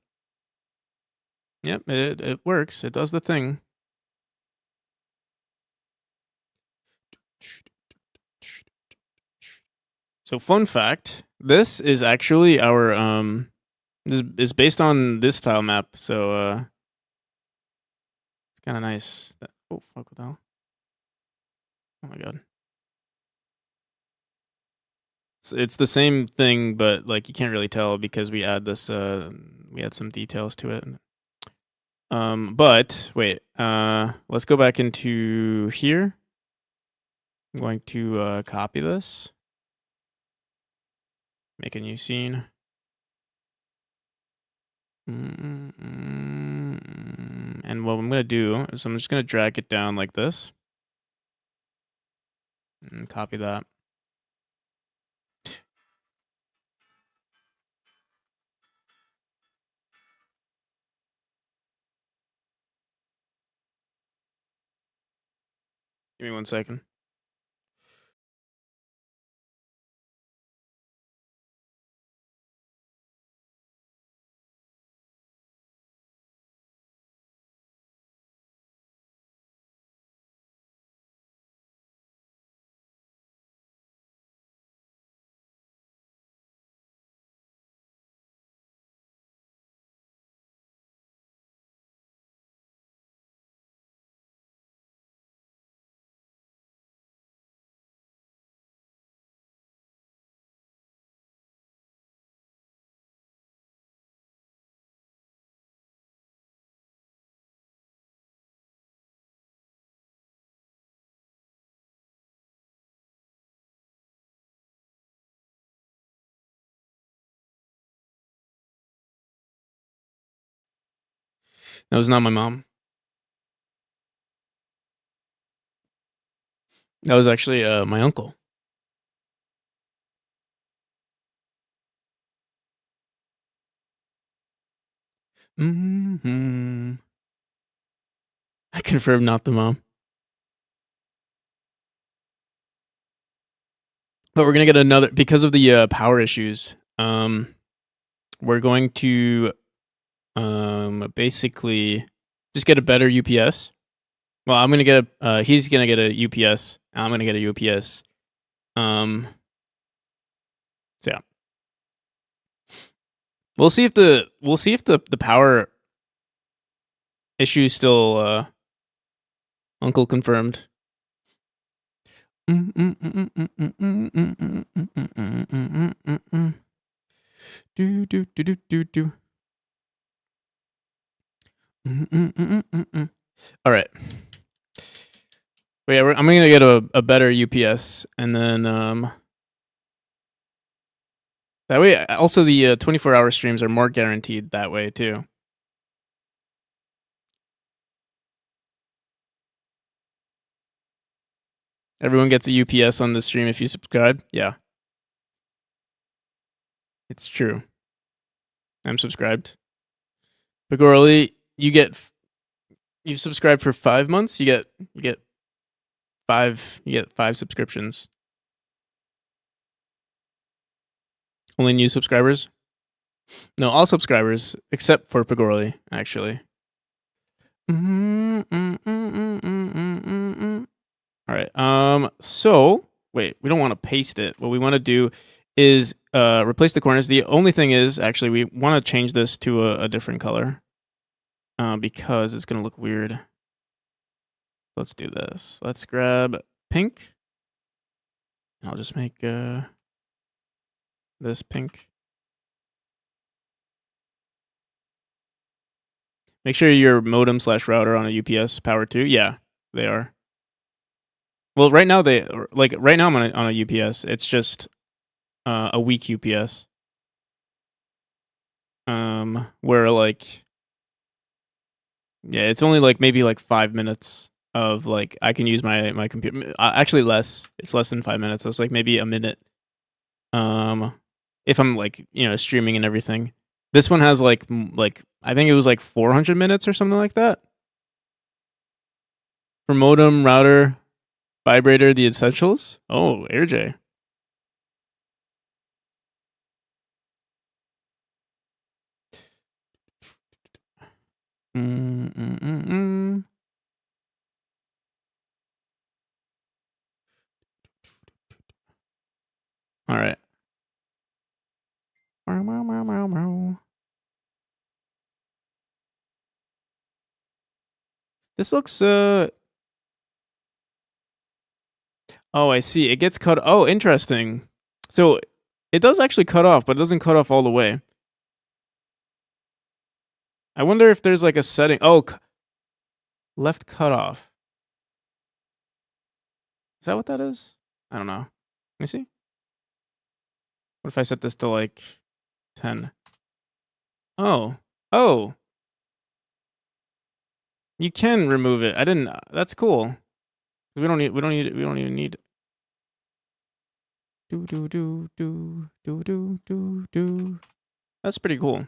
Yep, it works. It does the thing. So fun fact, this is actually our this is based on this tile map, so it's kind of nice. Oh fuck, what the hell? Oh my god. It's the same thing, but like you can't really tell because we add this we add some details to it. But wait, let's go back into here. I'm going to copy this. Make a new scene. And what I'm going to do is I'm just going to drag it down like this. And copy that. Give me 1 second. That was not my mom. That was actually my uncle. I confirm, not the mom. But we're gonna get another because of the power issues. We're going to basically just get a better UPS. Well, I'm gonna get he's gonna get a UPS. And I'm gonna get a UPS. So yeah, we'll see if the power issue is still uncle confirmed. All right. Wait, I'm gonna get a better UPS, and then that way. Also, the 24-hour streams are more guaranteed that way too. Everyone gets a UPS on the stream if you subscribe. Yeah, it's true. I'm subscribed. Pagorli, you subscribe for 5 months. You get 5 subscriptions. Only new subscribers? No, all subscribers except for Pagorli, actually. All right. So wait, we don't want to paste it. What we want to do is replace the corners. The only thing is, actually, we want to change this to a different color because it's gonna look weird. Let's do this. Let's grab pink. I'll just make this pink. Make sure your modem / router on a UPS power 2. Yeah, they are. Well, right now right now I'm on a UPS. It's just a weak UPS. Where like, yeah, it's only like maybe like 5 minutes of like I can use my computer. Actually, less. It's less than 5 minutes. It's like maybe a minute. If I'm like streaming and everything. This one has like I think it was like 400 minutes or something like that. For modem, router, vibrator, the essentials. Oh, AirJ. All right. This looks oh, I see. It gets cut. Oh, interesting. So it does actually cut off, but it doesn't cut off all the way. I wonder if there's like a setting. Oh, left cutoff. Is that what that is? I don't know. Let me see. What if I set this to like 10? Oh. Oh. You can remove it. I didn't. That's cool. We don't even need. Do. That's pretty cool.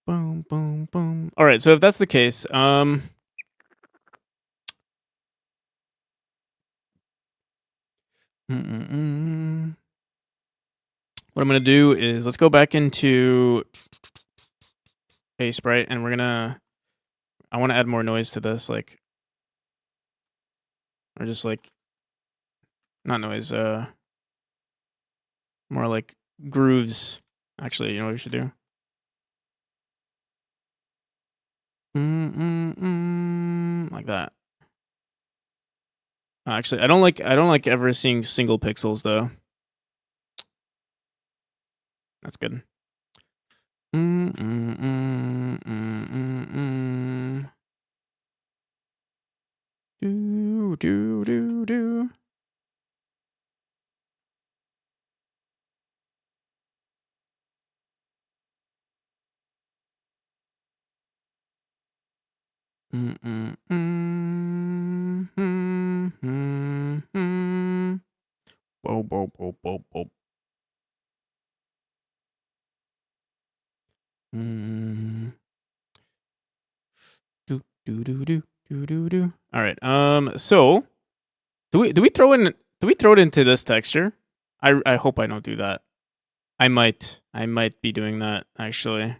Boom, boom, boom. All right. So if that's the case, what I'm gonna do is let's go back into a sprite, and I want to add more noise to this, like, or just like, not noise, more like grooves. Actually, you know what we should do? Like that. Actually, I don't like ever seeing single pixels though. That's good. Do. Bo. Do. All right. So do we throw it into this texture? I hope I don't do that. I might be doing that actually.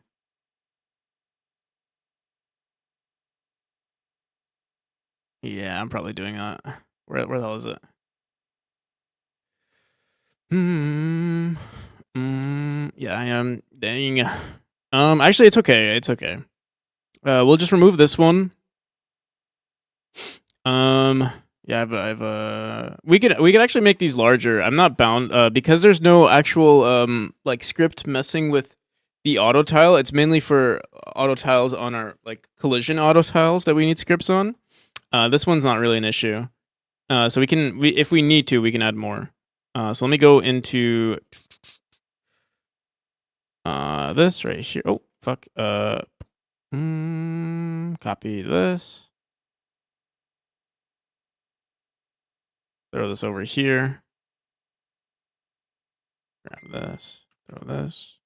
Yeah, I'm probably doing that. Where the hell is it? Yeah, I am. Dang. Actually, it's okay. It's okay. We'll just remove this one. Yeah, I've we could actually make these larger. I'm not bound because there's no actual like script messing with the auto tile. It's mainly for auto tiles on our like collision auto tiles that we need scripts on. This one's not really an issue. So if we need to, we can add more. So let me go into this right here. Oh, fuck. Copy this. Throw this over here. Grab this. Throw this.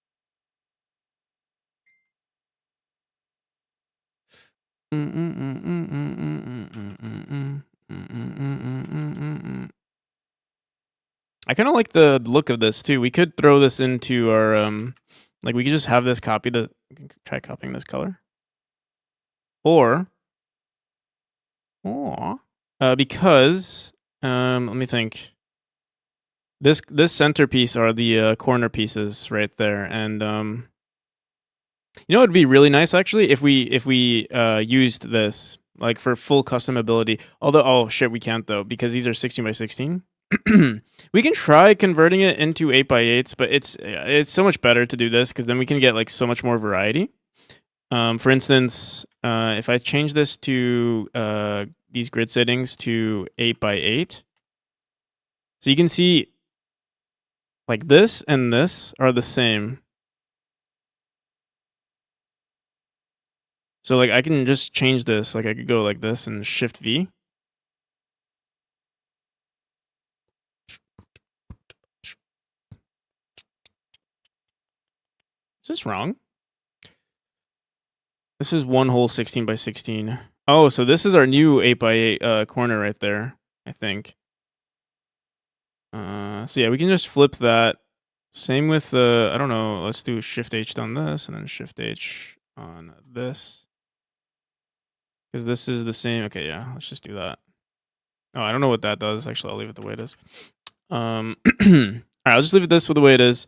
I kind of like the look of this too. We could throw this into our like we could just have this copy the try copying this color. Or because let me think. This centerpiece are the corner pieces right there, and you know, it'd be really nice actually if we used this like for full custom ability. Although, oh shit, we can't though because these are 16 by 16. We can try converting it into 8 by 8s, but it's so much better to do this because then we can get like so much more variety. For instance, if I change this to these grid settings to 8 by 8, so you can see like this and this are the same. So like I can just change this, like I could go like this and shift V. Is this wrong? This is one whole 16 by 16. Oh, so this is our new 8 by 8 corner right there, I think. So yeah, we can just flip that. Same with I don't know, let's do Shift H on this and then Shift H on this. Because this is the same. Okay, yeah, let's just do that. Oh, I don't know what that does. Actually, I'll leave it the way it is. All right, I'll just leave it this the way it is.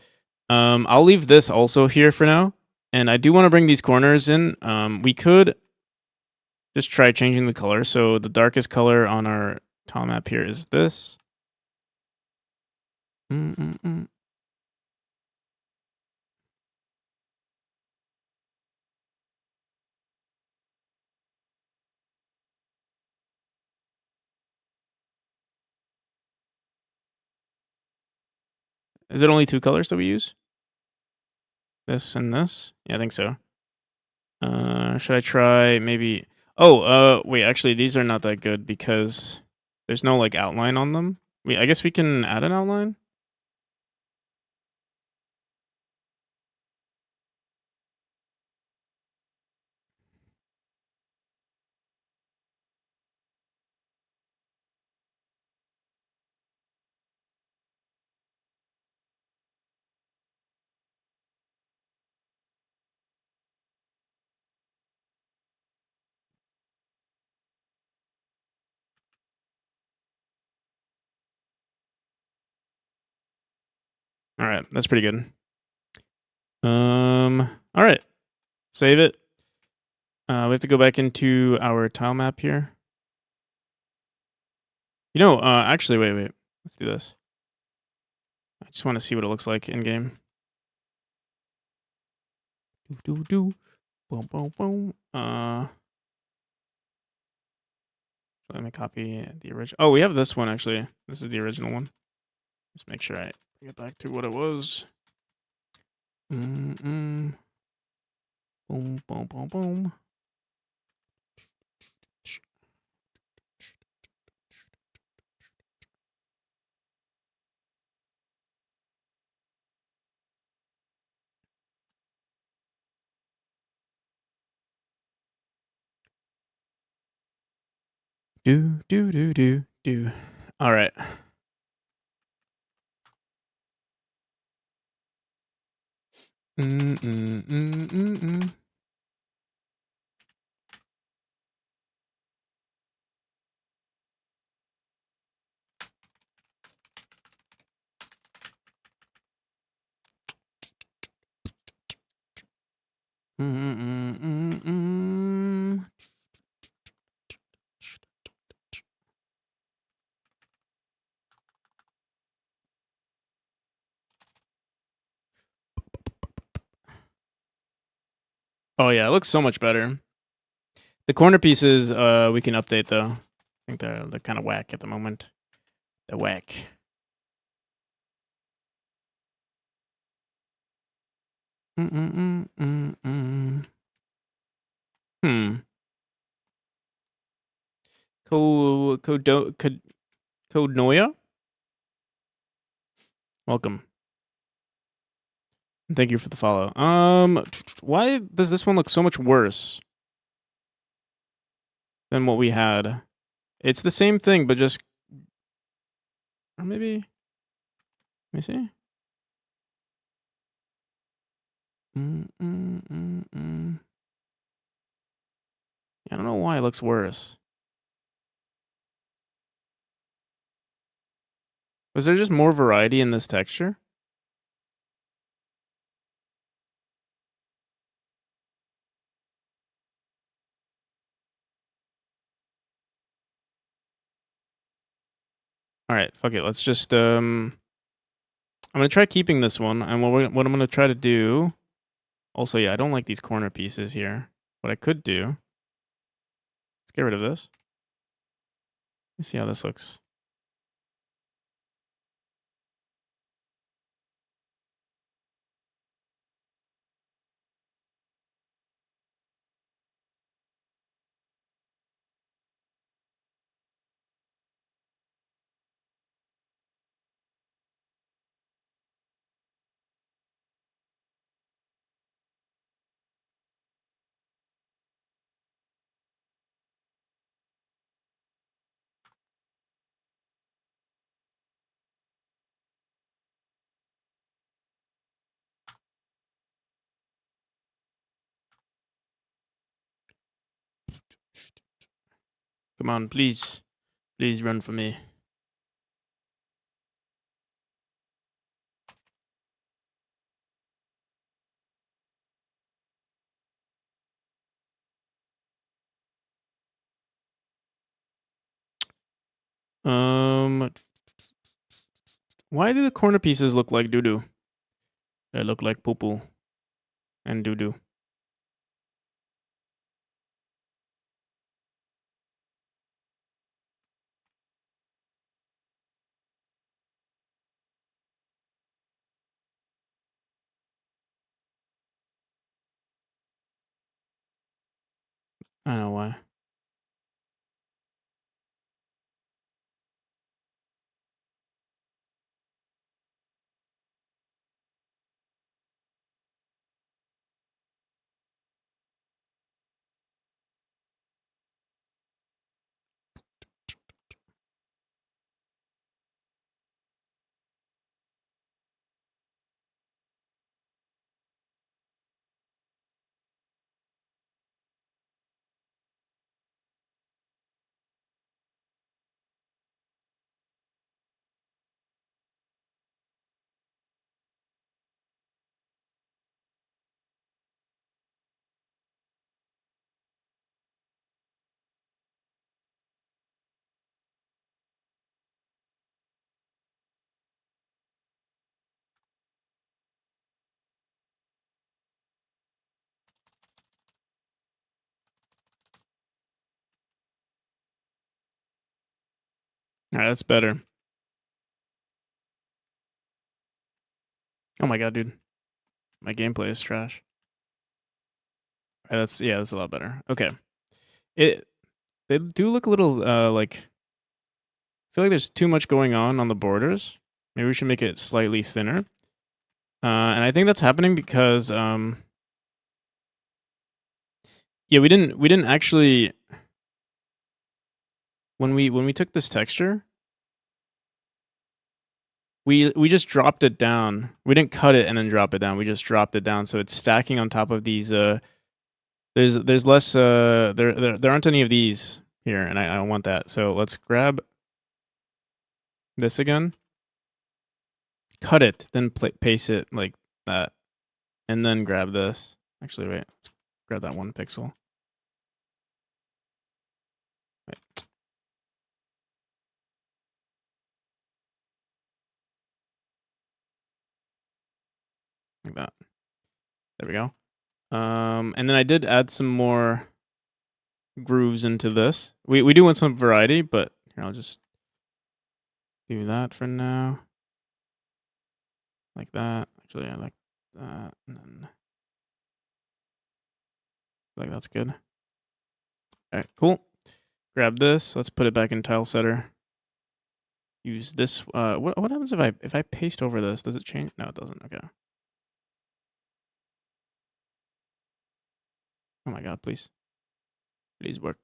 I'll leave this also here for now. And I do want to bring these corners in. We could just try changing the color. So the darkest color on our tile map here is this. Is it only 2 colors that we use? This and this? Yeah, I think so. Should I try maybe... Oh, wait, actually, these are not that good because there's no, like, outline on them. I guess we can add an outline? All right, that's pretty good. All right, save it. We have to go back into our tile map here. You know, actually, wait. Let's do this. I just want to see what it looks like in game. Boom. Let me copy the original. Oh, we have this one actually. This is the original one. Just make sure I bring it back to what it was. Boom. Do. All right. Oh yeah, it looks so much better. The corner pieces we can update though. I think they're kind of whack at the moment. They're whack. Code Noya? Welcome. Thank you for the follow. Why does this one look so much worse than what we had? It's the same thing, but just... Or maybe... Let me see. I don't know why it looks worse. Was there just more variety in this texture? All right, fuck it. Let's just I'm gonna try keeping this one, and what I'm gonna try to do. Also, yeah, I don't like these corner pieces here. What I could do. Let's get rid of this. Let's see how this looks. Come on, please. Please run for me. Why do the corner pieces look like doo-doo? They look like poo-poo and doo-doo. I don't know why. All right, that's better. Oh my god, dude. My gameplay is trash. All right, that's a lot better. Okay. They do look a little like I feel like there's too much going on the borders. Maybe we should make it slightly thinner. And I think that's happening because yeah, we didn't actually when we took this texture, we just dropped it down. We didn't cut it and then drop it down. We just dropped it down, so it's stacking on top of these. There's less. There aren't any of these here, and I don't want that. So let's grab this again. Cut it, then paste it like that, and then grab this. Actually, wait. Let's grab that 1 pixel. Wait. Like that. There we go. And then I did add some more grooves into this. We do want some variety, but here I'll just do that for now. Like that. Actually, I like that. And then like that's good. All right, cool. Grab this. Let's put it back in tile setter. Use this. What happens if I paste over this? Does it change? No, it doesn't. Okay. Oh my god, please. Please work.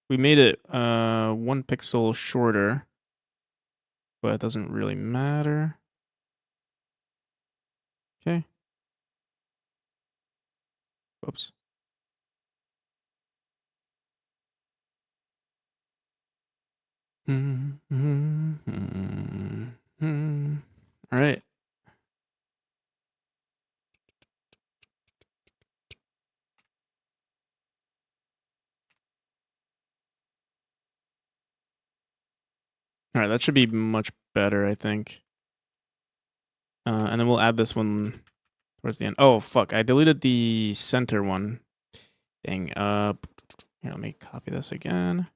We made it 1 pixel shorter. but it doesn't really matter. Okay. Whoops. All right. All right, that should be much better, I think. And then we'll add this one towards the end. Oh, fuck. I deleted the center one. Dang. Here, let me copy this again.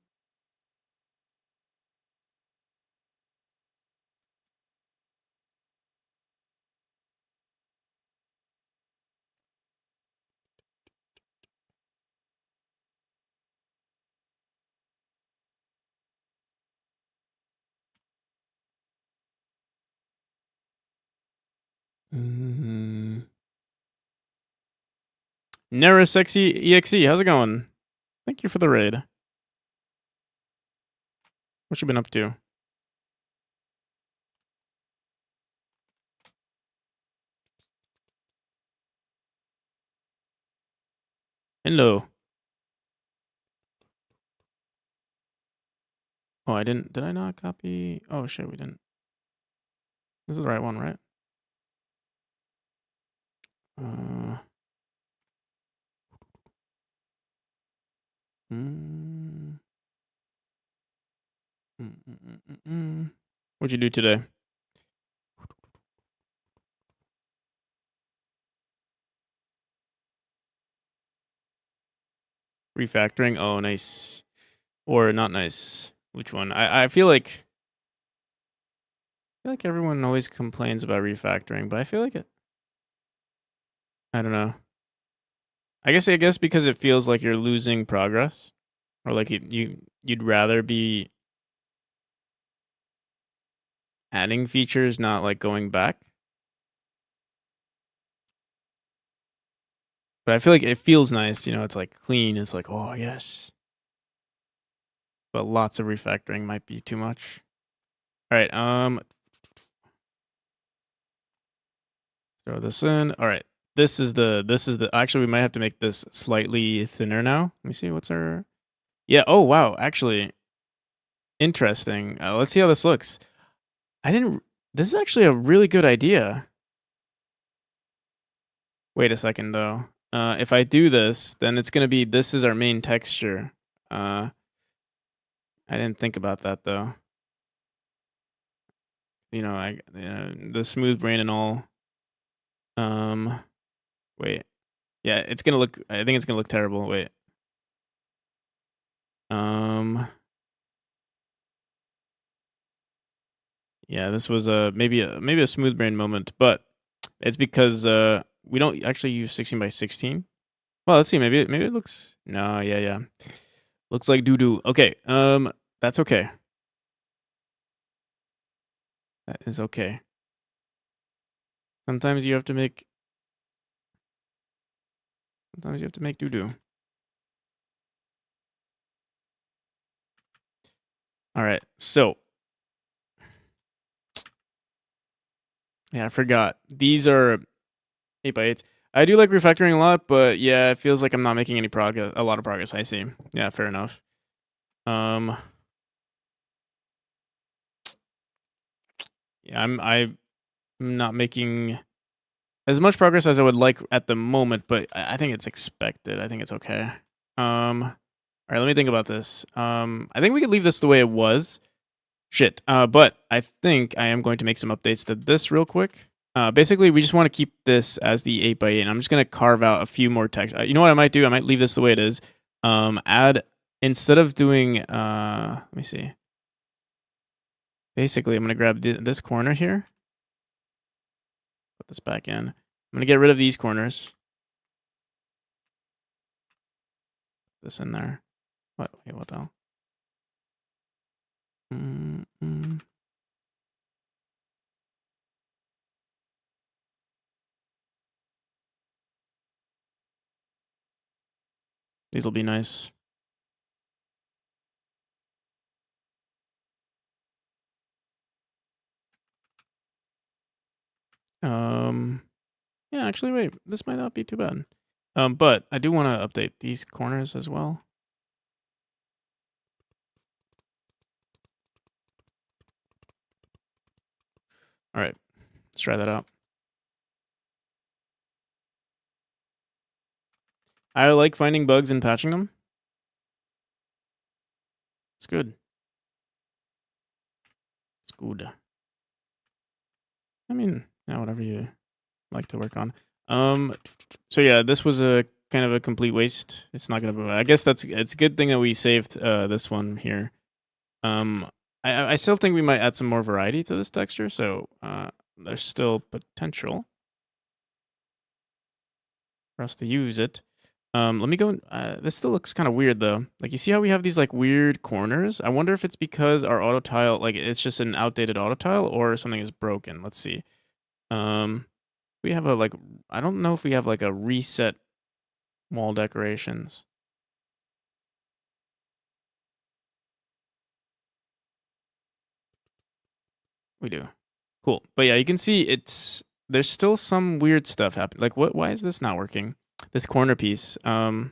Nera Sexy EXE, how's it going? Thank you for the raid. What you been up to? Hello. Oh, I didn't. Did I not copy? Oh, shit, we didn't. This is the right one, right? What'd you do today? Refactoring? Oh, nice. Or not nice. Which one? I feel like everyone always complains about refactoring, but I feel like it. I don't know. I guess because it feels like you're losing progress, or like you'd rather be adding features, not like going back. But I feel like it feels nice, it's like clean. It's like, oh yes. But lots of refactoring might be too much. All right, throw this in. All right. This is the actually we might have to make this slightly thinner now. Let me see what's our. Yeah, oh wow, actually interesting. Let's see how this looks. This is actually a really good idea. Wait a second though. If I do this, then it's gonna be this is our main texture. I didn't think about that though. The smooth brain and all. Wait. Yeah, it's gonna look. I think it's gonna look terrible. Wait. Yeah, this was maybe a smooth brain moment, but it's because we don't actually use 16:16. Well, let's see. Maybe it looks. No, yeah. Looks like doo doo. Okay. That's okay. That is okay. Sometimes you have to make. Sometimes you have to make doo doo. All right. So. Yeah, I forgot. These are 8x8s. I do like refactoring a lot, but yeah, it feels like I'm not making any progress. A lot of progress. I see. Yeah, fair enough. Yeah, I'm not making as much progress as I would like at the moment, but I think it's expected. I think it's okay. All right, let me think about this. I think we could leave this the way it was. Shit. But I think I am going to make some updates to this real quick. Basically, we just want to keep this as the 8x8, and I'm just going to carve out a few more text. You know what I might do? I might leave this the way it is. Add, instead of doing, let me see. Basically, I'm going to grab this corner here. Put this back in. I'm going to get rid of these corners. Put this in there. What? Wait, what the hell? These will be nice. Yeah, actually, wait, this might not be too bad. But I do want to update these corners as well. All right, let's try that out. I like finding bugs and patching them. It's good. It's good. I mean, yeah, whatever you like to work on. So yeah, this was a kind of a complete waste. It's not gonna. I guess it's a good thing that we saved this one here. I still think we might add some more variety to this texture. So there's still potential for us to use it. Let me go. This still looks kind of weird though. Like you see how we have these like weird corners. I wonder if it's because our auto tile, like it's just an outdated auto tile, or something is broken. Let's see. We have a like. I don't know if we have like a reset wall decorations. We do. Cool. But yeah, you can see there's still some weird stuff happening. Like why is this not working? This corner piece. Guess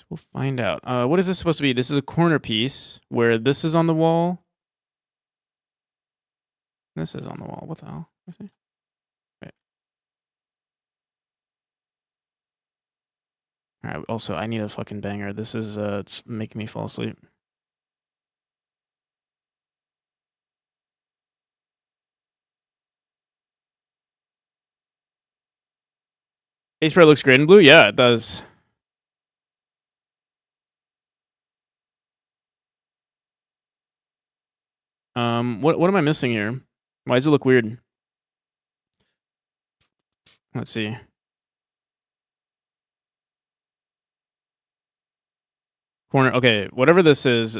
we'll find out. What is this supposed to be? This is a corner piece where this is on the wall. This is on the wall. What the hell? Let me see. Wait. All right. Also, I need a fucking banger. This is it's making me fall asleep. Ace Pro looks great in blue. Yeah, it does. What am I missing here? Why does it look weird? Let's see. Corner. Okay, whatever this is.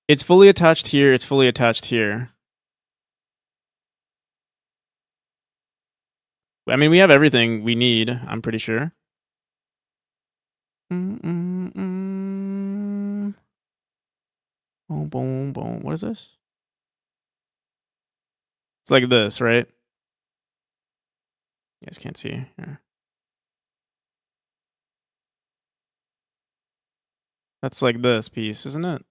It's fully attached here. It's fully attached here. I mean, we have everything we need. I'm pretty sure. Boom, boom, boom. What is this? It's like this, right? You guys can't see here. That's like this piece, isn't it?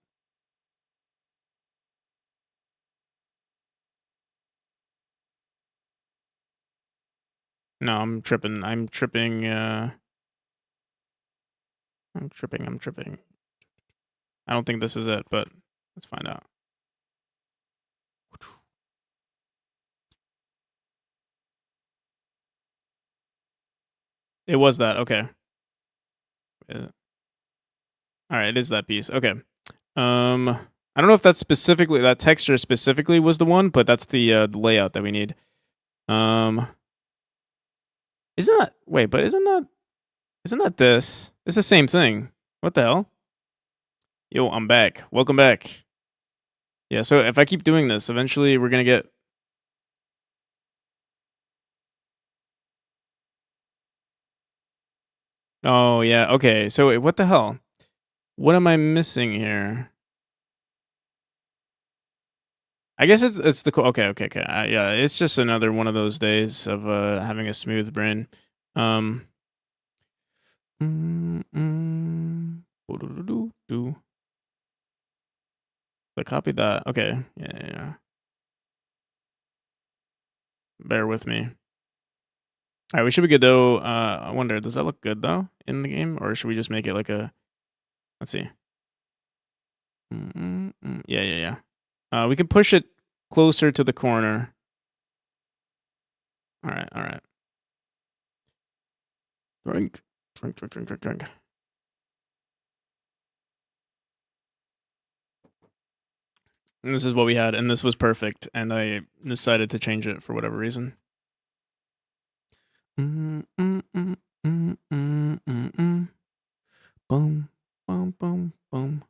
No, I'm tripping. I'm tripping. I'm tripping. I don't think this is it, but let's find out. It was that. Okay. All right, it is that piece. Okay. I don't know if that's specifically that texture specifically was the one, but that's the layout that we need. Isn't that wait? But isn't that this? It's the same thing. What the hell? Yo, I'm back. Welcome back. Yeah. So if I keep doing this, eventually we're gonna get. Oh yeah. Okay. So wait, what the hell? What am I missing here? I guess it's the okay. Yeah, it's just another one of those days of having a smooth brain. I copied that. Okay. Yeah. Bear with me. All right, we should be good though. I wonder, does that look good though in the game, or should we just make it like a? Let's see. Yeah. We can push it closer to the corner. All right. Drink. And this is what we had, and this was perfect, and I decided to change it for whatever reason. Boom, boom, boom.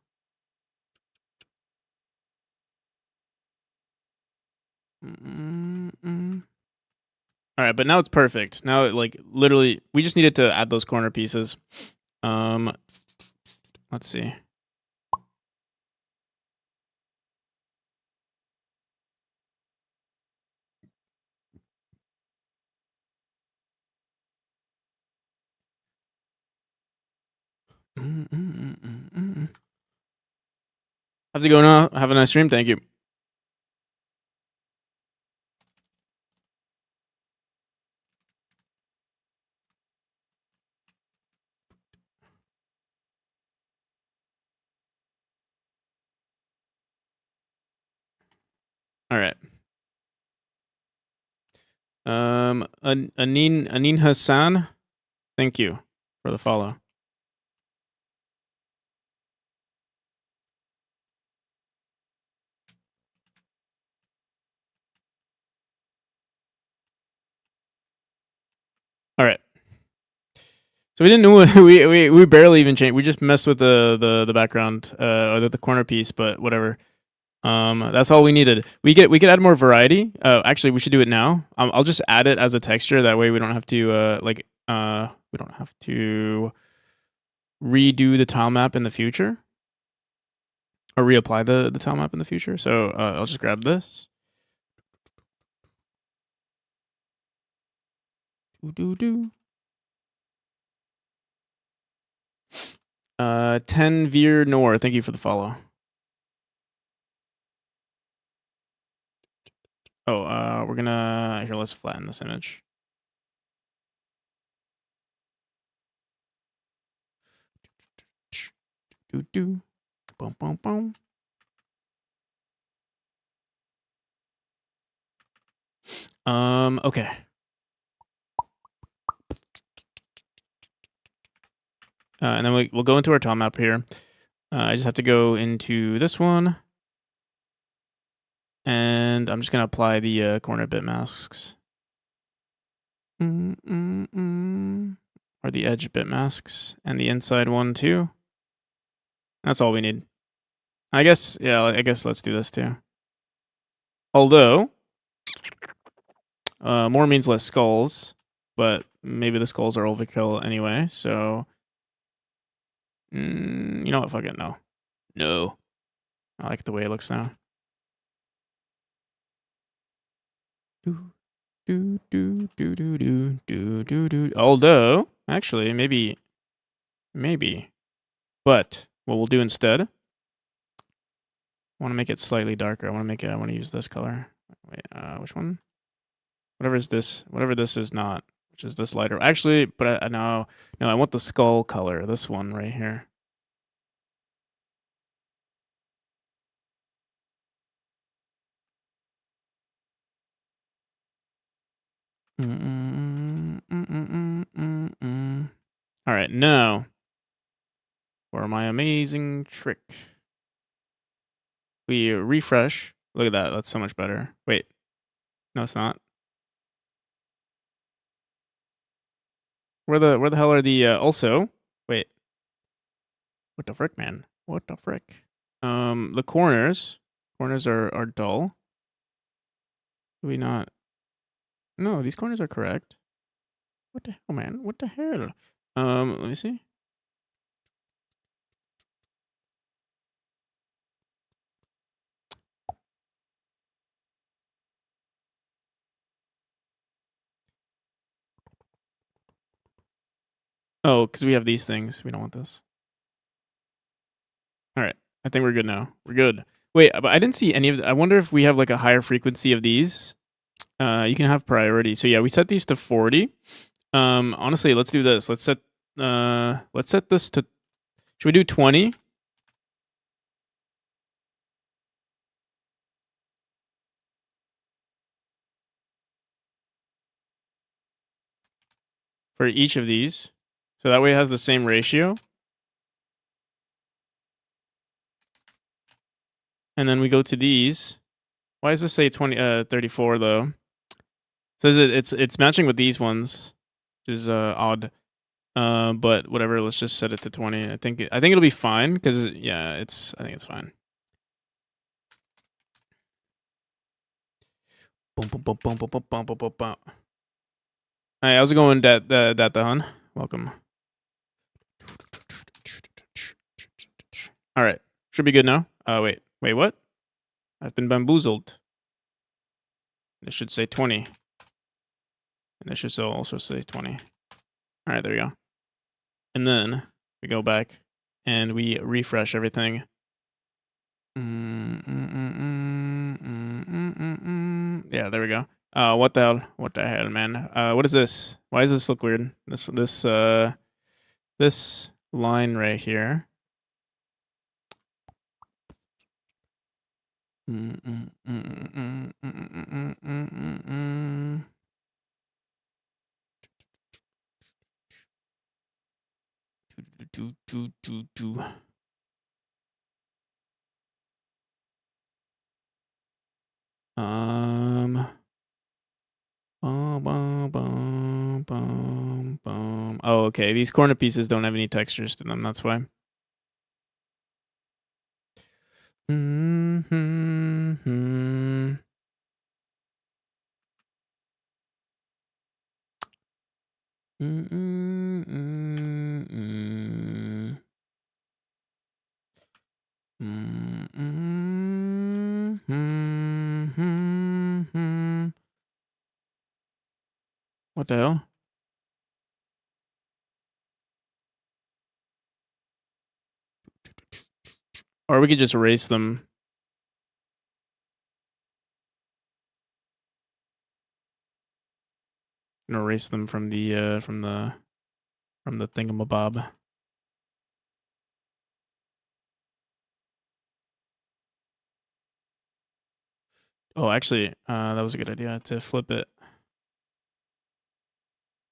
All right, but now it's perfect. Now, like literally, we just needed to add those corner pieces. Let's see. How's it going now? Have a nice stream. Thank you. All right. Anin Hassan, thank you for the follow. All right. So we didn't know we barely even changed. We just messed with the background or the corner piece, but whatever. That's all we needed. We could add more variety. Actually, we should do it now. I'll just add it as a texture. That way, we don't have to we don't have to redo the tile map in the future or reapply the tile map in the future. So I'll just grab this. 10 Veer Nor, thank you for the follow. Oh, we're gonna here. Let's flatten this image. Boom, boom, boom. Okay. And then we'll go into our tile map here. I just have to go into this one. And I'm just going to apply the corner bit masks. Or the edge bit masks. And the inside one too. That's all we need. I guess, yeah, I guess let's do this too. Although, more means less skulls. But maybe the skulls are overkill anyway, so... you know what? Fuck it. No. No. I like the way it looks now. Although, actually, maybe. But what we'll do instead, I want to make it slightly darker. I want to use this color. Wait, which one? Whatever this is not, which is this lighter. Actually, but no, I want the skull color. This one right here. All right, now for my amazing trick. We refresh. Look at that. That's so much better. Wait. No, it's not. Where the hell are the also? Wait. What the frick, man? What the frick? The corners. Corners are dull. Do we not? No, these corners are correct. What the hell, man? What the hell? Let me see. Oh, because we have these things. We don't want this. All right. I think we're good now. We're good. Wait, but I didn't see any of I wonder if we have like a higher frequency of these. You can have priority. So yeah, we set these to 40. Honestly, let's do this. Let's set this to, should we do 20? For each of these. So that way it has the same ratio. And then we go to these. Why does this say 34 though? It says it's matching with these ones, which is odd. But whatever, let's just set it to 20. I think it'll be fine because yeah, I think it's fine. Boom, boom, boom, boom, boom, boom, boom, boom, boom, boom. Hey, how's it going, Dahan? Welcome. All right, should be good now. Wait, what? I've been bamboozled. This should say 20. And this should also say 20. All right, there we go. And then we go back and we refresh everything. Yeah, there we go. What the hell? What the hell, man? What is this? Why does this look weird? This line right here. Oh, okay. These corner pieces don't have any textures to them. That's why. What the hell? Or we could just erase them. And erase them from the thingamabob. Oh, actually, that was a good idea to flip it.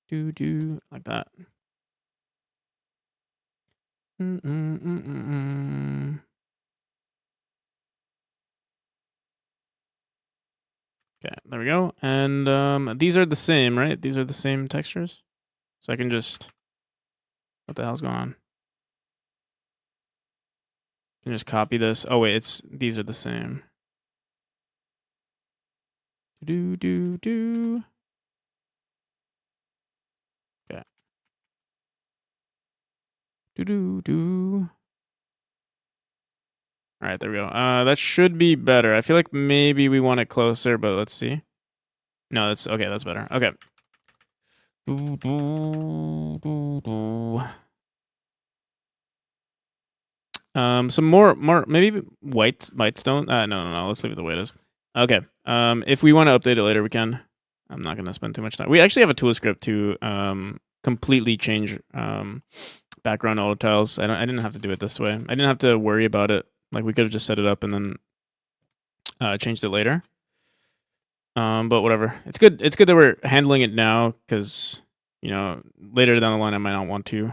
Do like that. Okay, there we go. And these are the same, right? These are the same textures. So I can just, what the hell's going on? I can just copy this. Oh wait, these are the same. Do. Okay. Do. All right, there we go. That should be better. I feel like maybe we want it closer, but let's see. No, that's okay. That's better. Okay. Some more, maybe white stone. No. Let's leave it the way it is. Okay. If we want to update it later, we can. I'm not gonna spend too much time. We actually have a tool script to completely change background auto tiles. I didn't have to do it this way. I didn't have to worry about it. Like we could have just set it up and then changed it later. But whatever. It's good. It's good that we're handling it now because later down the line I might not want to.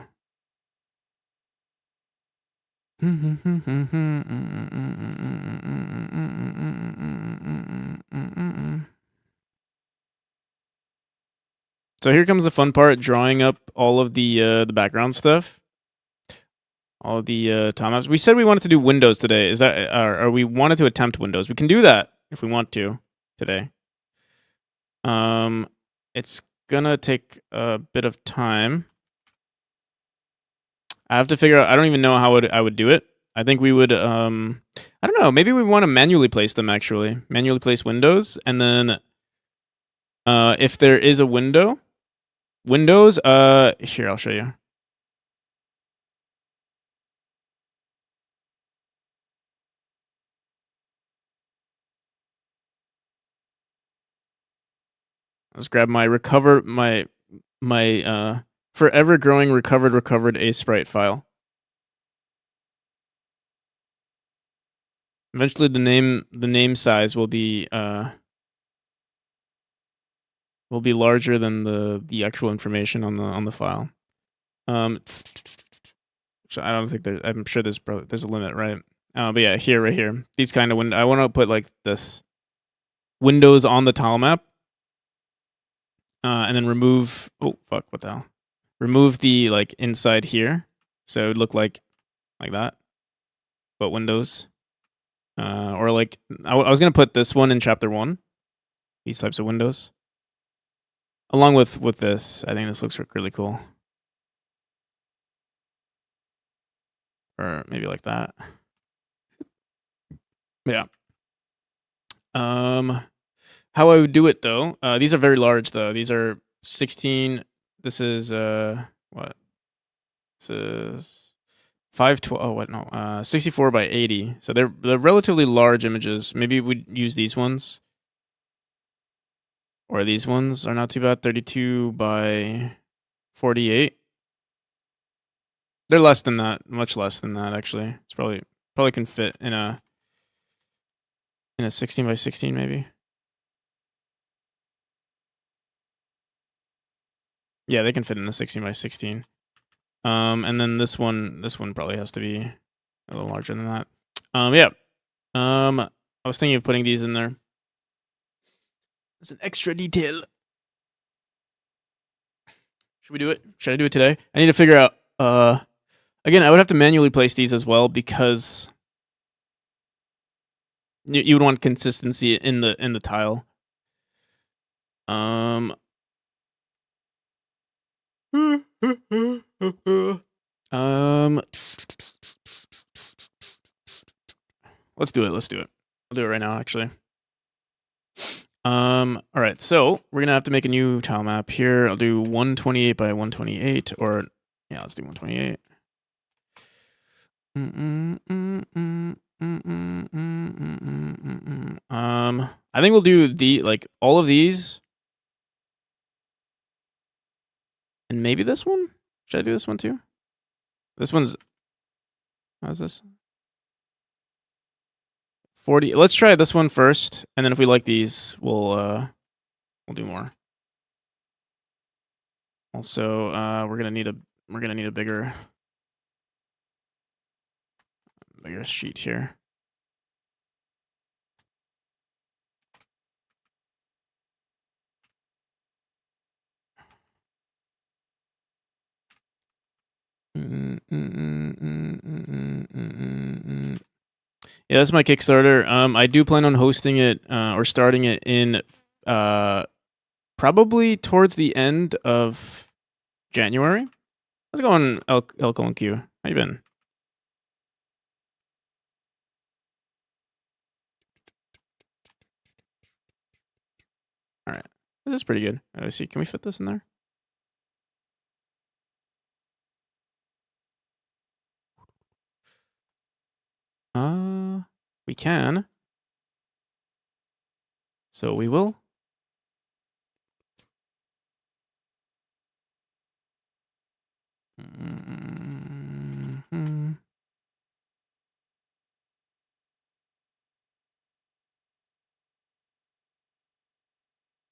So here comes the fun part: drawing up all of the background stuff, all of the time maps. We said we wanted to do windows today. Is that or we wanted to attempt windows? We can do that if we want to today. It's gonna take a bit of time. I have to figure out. I don't even know how I would do it. I think we would. I don't know. Maybe we want to manually place them. Actually, manually place windows, and then if there is a window, windows. Here I'll show you. Let's grab my my forever growing recovered a sprite file. Eventually the name size will be larger than the actual information on the file. So I don't think I'm sure there's a limit, right? But yeah, right here. These kind of I want to put like this windows on the tile map. And then remove, oh fuck, what the hell? Remove the like inside here. So it would look like that. But windows. Or like, I was going to put this one in chapter 1. These types of windows. Along with this, I think this looks really cool. Or maybe like that. Yeah. How I would do it though, these are very large though. These are 16. This is what? This is 512. Oh, what? No. 64 by 80. So they're relatively large images. Maybe we'd use these ones. Or these ones are not too bad. 32 by 48. They're less than that. Much less than that, actually. It's probably can fit in a 16 by 16, maybe. Yeah, they can fit in the 16 by 16. And then this one probably has to be a little larger than that. Yeah. I was thinking of putting these in there. It's an extra detail. Should we do it? Should I do it today? I need to figure out. Again, I would have to manually place these as well because you would want consistency in the tile. Let's do it. Let's do it. I'll do it right now, actually. All right. So we're gonna have to make a new tile map here. I'll do 128 by 128, or yeah, let's do 128. I think we'll do all of these, and maybe this one. Should I do this one too? This one's. How's this? 40. Let's try this one first, and then if we like these, we'll do more. Also, we're gonna need a bigger sheet here. Yeah, that's my Kickstarter. I do plan on hosting it or starting it in probably towards the end of January. How's it going, Elko and Q? How you been? All right, this is pretty good. Let's see. Can we fit this in there? We can. So we will.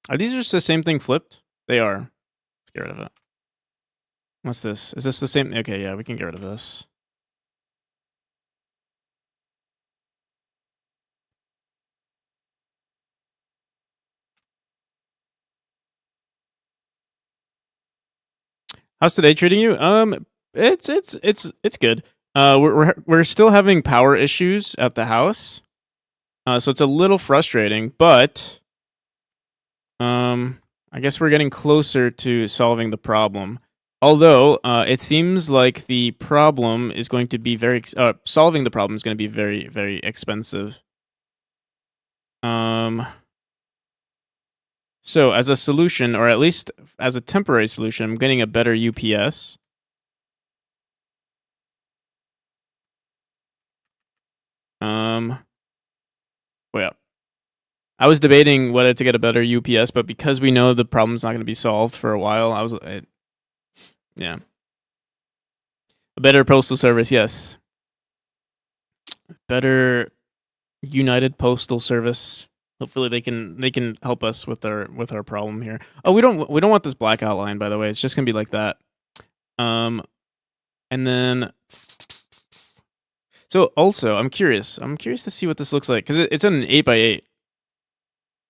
Are these just the same thing flipped? They are. Let's get rid of it. What's this? Is this the same? Okay, yeah, we can get rid of this. How's today treating you? It's good. We're still having power issues at the house, so it's a little frustrating. But I guess we're getting closer to solving the problem. Although it seems like the problem is going to be solving the problem is going to be very, very expensive. So as a solution, or at least as a temporary solution, I'm getting a better UPS. Well, yeah. I was debating whether to get a better UPS, but because we know the problem's not going to be solved for a while, yeah. A better postal service, yes. Better United Postal Service. Hopefully they can help us with our problem here. Oh, we don't want this black outline, by the way. It's just gonna be like that. And then so also I'm curious to see what this looks like because it's on an 8x8. It's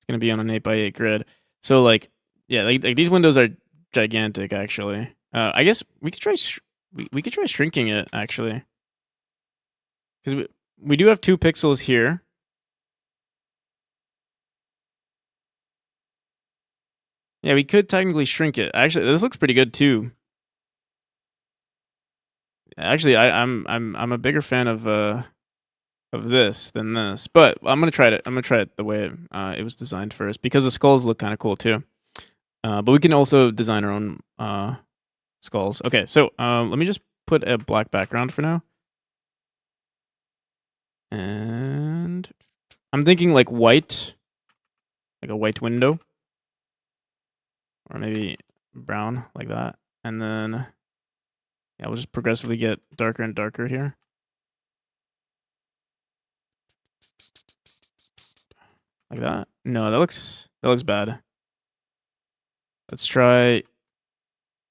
gonna be on an 8x8 grid. So like yeah, like these windows are gigantic actually. I guess we could try we could try shrinking it actually because we do have 2 pixels here. Yeah, we could technically shrink it. Actually, this looks pretty good too. Actually, I'm a bigger fan of this than this, but I'm gonna try it. I'm gonna try it the way it was designed first because the skulls look kind of cool too. But we can also design our own skulls. Okay, so let me just put a black background for now. And I'm thinking like white, like a white window. Or maybe brown, like that. And then, yeah, we'll just progressively get darker and darker here. Like that. No, that looks bad. Let's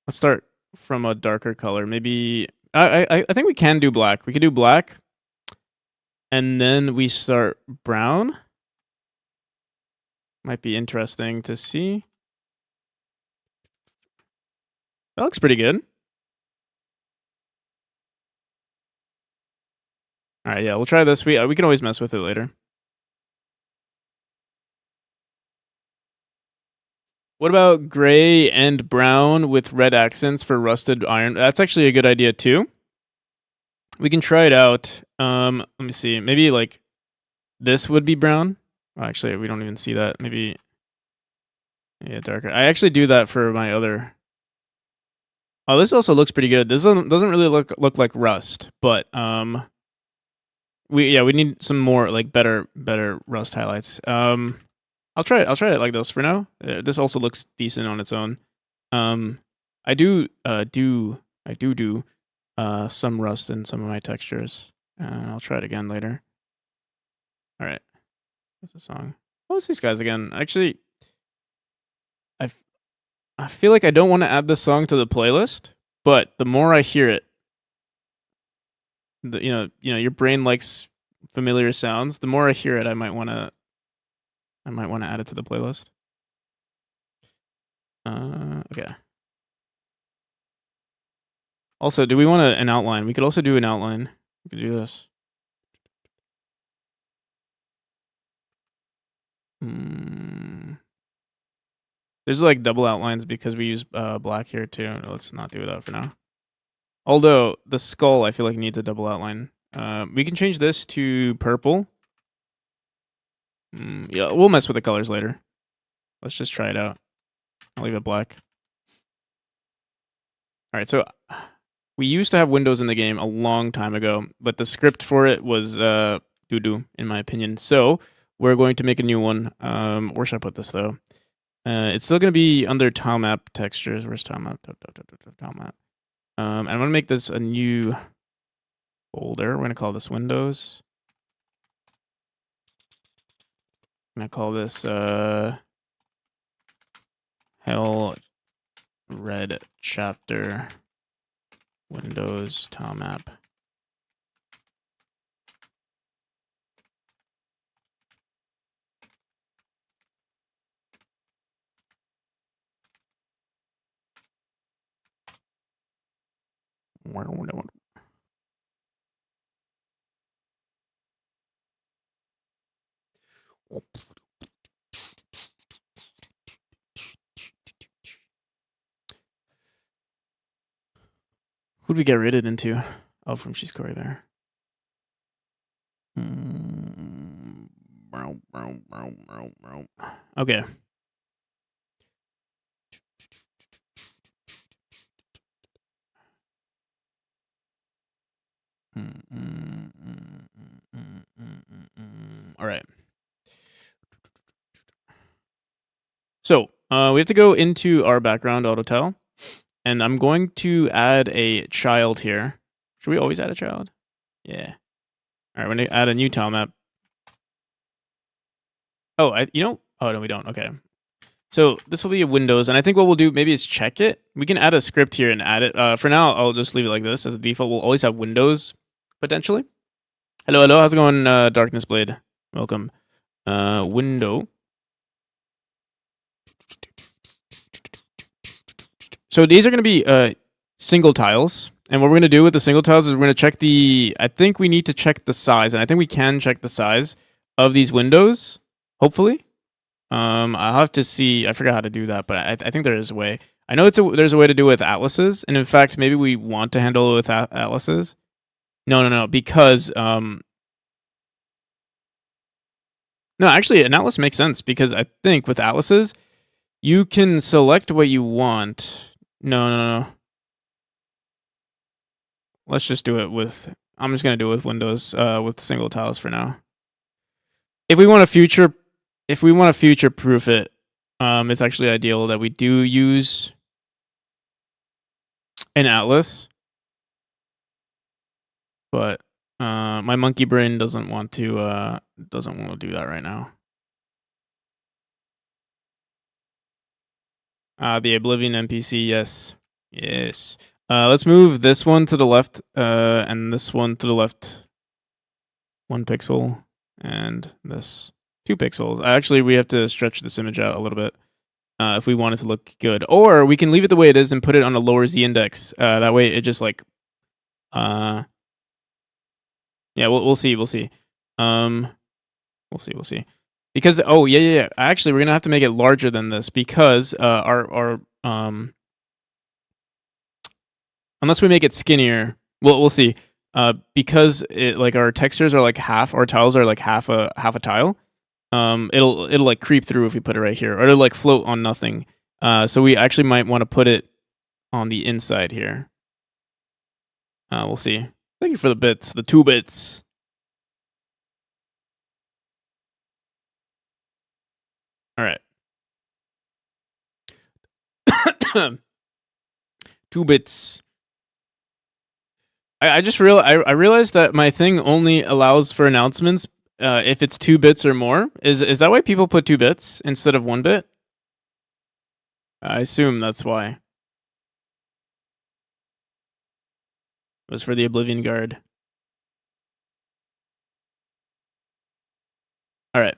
start from a darker color. Maybe I think we can do black. We could do black. And then we start brown. Might be interesting to see. That looks pretty good. All right, yeah, we'll try this. We can always mess with it later. What about gray and brown with red accents for rusted iron? That's actually a good idea too. We can try it out. Let me see. Maybe like this would be brown. Oh, actually, we don't even see that. Maybe, yeah, darker. I actually do that for my other. Oh, this also looks pretty good. This doesn't really look like rust, but we need some more like better rust highlights. I'll try it like this for now. This also looks decent on its own. I do some rust in some of my textures. I'll try it again later. All right, what's the song? What's these guys again? Actually, I feel like I don't want to add this song to the playlist, but the more I hear it, you know, your brain likes familiar sounds. The more I hear it, I might want to add it to the playlist. Okay. Also, do we want an outline? We could also do an outline. We could do this. There's like double outlines because we use black here too. Let's not do that for now. Although the skull, I feel like needs a double outline. We can change this to purple. Yeah, we'll mess with the colors later. Let's just try it out. I'll leave it black. All right, so we used to have windows in the game a long time ago, but the script for it was doo-doo, in my opinion. So we're going to make a new one. Where should I put this, though? It's still going to be under tilemap textures. Where's tilemap? Tilemap. And I'm going to make this a new folder. We're going to call this Windows. I'm going to call this Hell Red Chapter Windows tilemap. Who'd we get rated into? Oh, from She's Corey Bear. Okay. All right. So we have to go into our background auto tile, and I'm going to add a child here. Should we always add a child? Yeah. All right, we're gonna add a new tile map. Oh, oh no, we don't. Okay. So this will be a Windows, and I think what we'll do maybe is check it. We can add a script here and add it. For now, I'll just leave it like this as a default. We'll always have Windows potentially. Hello, how's it going, Darkness Blade? Welcome. Window. So these are going to be single tiles. And what we're going to do with the single tiles is we're going to check I think we need to check the size. And I think we can check the size of these windows, hopefully. I'll have to see. I forgot how to do that, but I think there is a way. I know there's a way to do it with atlases. And in fact, maybe we want to handle it with atlases. No, because... No, actually, an atlas makes sense because I think with atlases, you can select what you want. No. Let's just do it with I'm just gonna do it with Windows with single tiles for now. If we want to future proof it, it's actually ideal that we do use an atlas. But my monkey brain doesn't want to do that right now. The Oblivion NPC, yes. Let's move this one to the left, and this one to the left 1 pixel, and this 2 pixels. Actually, we have to stretch this image out a little bit if we want it to look good. Or we can leave it the way it is and put it on a lower Z index. That way it just like... yeah, we'll see. We'll see. Because actually, we're gonna have to make it larger than this because our unless we make it skinnier, we'll see. Because it like our textures are like half, our tiles are like half a tile. It'll like creep through if we put it right here, or it'll like float on nothing. So we actually might want to put it on the inside here. We'll see. Thank you for the bits, the 2 bits. All right. 2 bits. I just realized that my thing only allows for announcements if it's 2 bits or more. Is that why people put 2 bits instead of 1 bit? I assume that's why. It was for the Oblivion Guard. All right.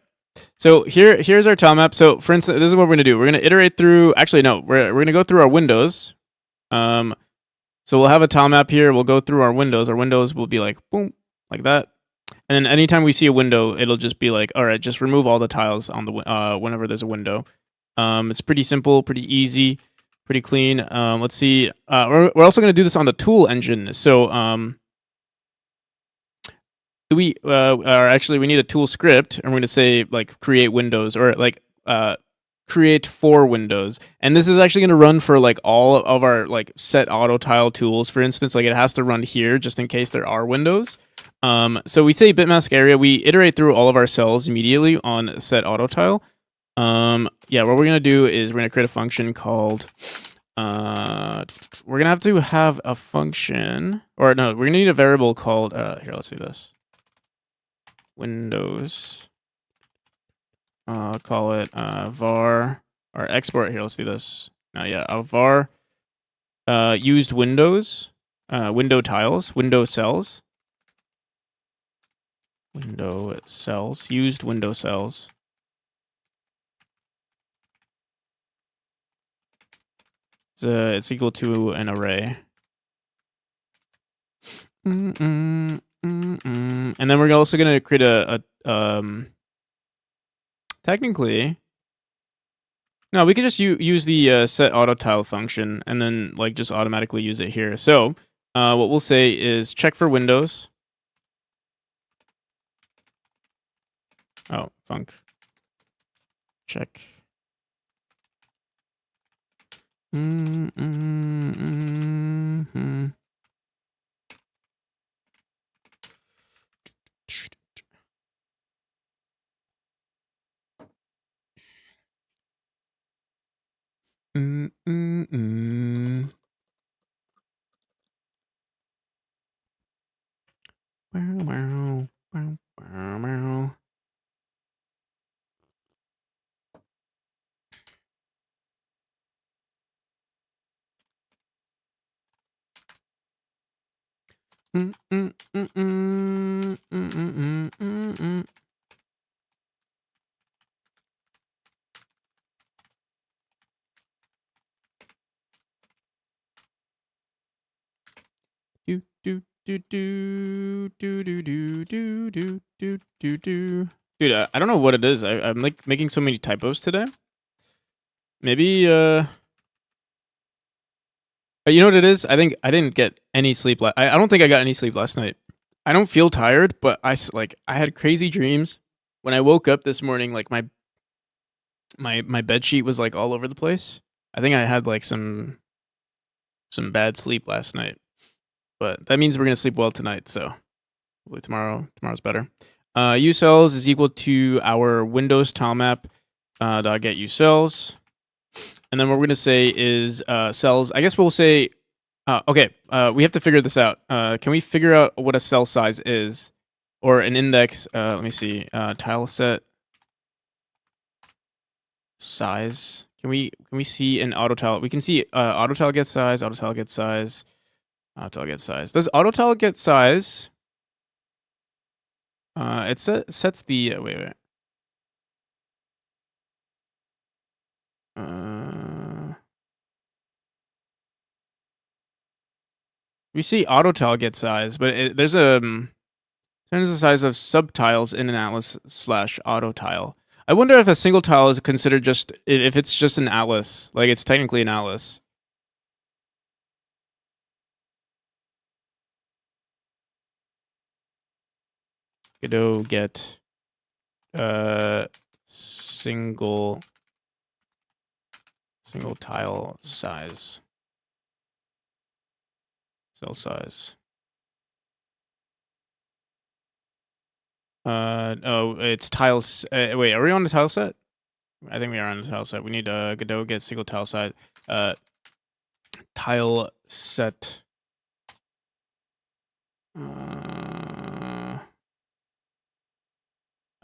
So here's our tile map. So for instance, this is what we're gonna do. We're gonna iterate through. Actually, no, we're gonna go through our windows. So we'll have a tile map here. We'll go through our windows. Our windows will be like boom, like that. And then anytime we see a window, it'll just be like, all right, just remove all the tiles on the whenever there's a window. It's pretty simple, pretty easy, pretty clean. Let's see. We're also gonna do this on the tool engine. So we need a tool script, and we're gonna say like create windows or like create 4 windows, and this is actually gonna run for like all of our like set auto tile tools. For instance, like it has to run here just in case there are windows. So we say bitmask area. We iterate through all of our cells immediately on set auto tile. Yeah, what we're gonna do is we're gonna create a function called. We're gonna have to have a function, or no, we're gonna need a variable called. Here, let's do this. Windows. Call it var or export. Here, let's do this. var used windows, window tiles, window cells, used window cells. It's equal to an array. And then we're also gonna create a technically, no, we could just use the set auto tile function and then like just automatically use it here. So what we'll say is check for windows. Oh, func. Check. Dude, I don't know what it is. I'm like making so many typos today. Maybe you know what it is? I think I didn't get any sleep. I don't think I got any sleep last night. I don't feel tired, but I had crazy dreams. When I woke up this morning, like my bed sheet was like all over the place. I think I had like some bad sleep last night. But that means we're gonna sleep well tonight, so Hopefully tomorrow's better. uCells is equal to our Windows tile map dot get uCells, and then what we're gonna say is cells. I guess we'll say okay. We have to figure this out. Can we figure out what a cell size is, or an index? Let me see. Tile set size. Can we see an auto tile? We can see auto tile get size. Auto tile get size. Auto tile get size. Does auto tile get size? It sets the wait. We see auto tile get size, but there's a size of subtiles in an atlas / auto tile. I wonder if a single tile is considered just if it's just an atlas, like it's technically an atlas. Godot get single tile size, cell size. Oh, it's tiles. Wait, are we on the tile set? I think we are on the tile set. We need Godot get single tile size. Tile set.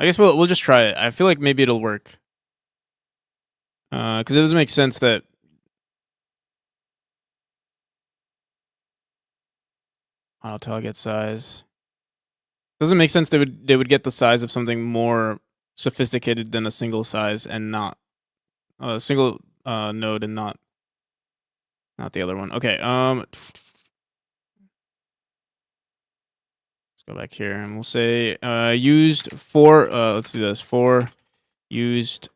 I guess we'll just try it. I feel like maybe it'll work. Because it doesn't make sense that auto tile get size. Doesn't make sense they would get the size of something more sophisticated than a single size and not a single node and not the other one. Okay. Let's go back here and we'll say used for let's do this for used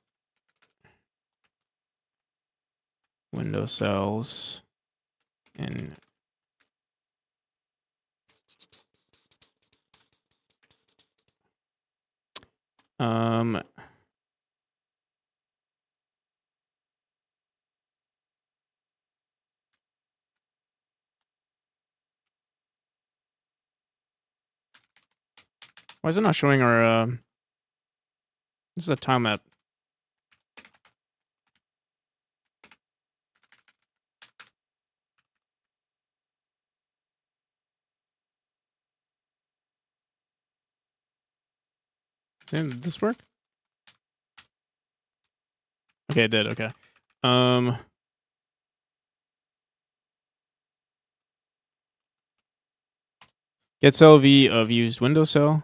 window cells in why is it not showing our this is a tile map. Did this work? Okay, it did. Okay. Get cell v of used window cell.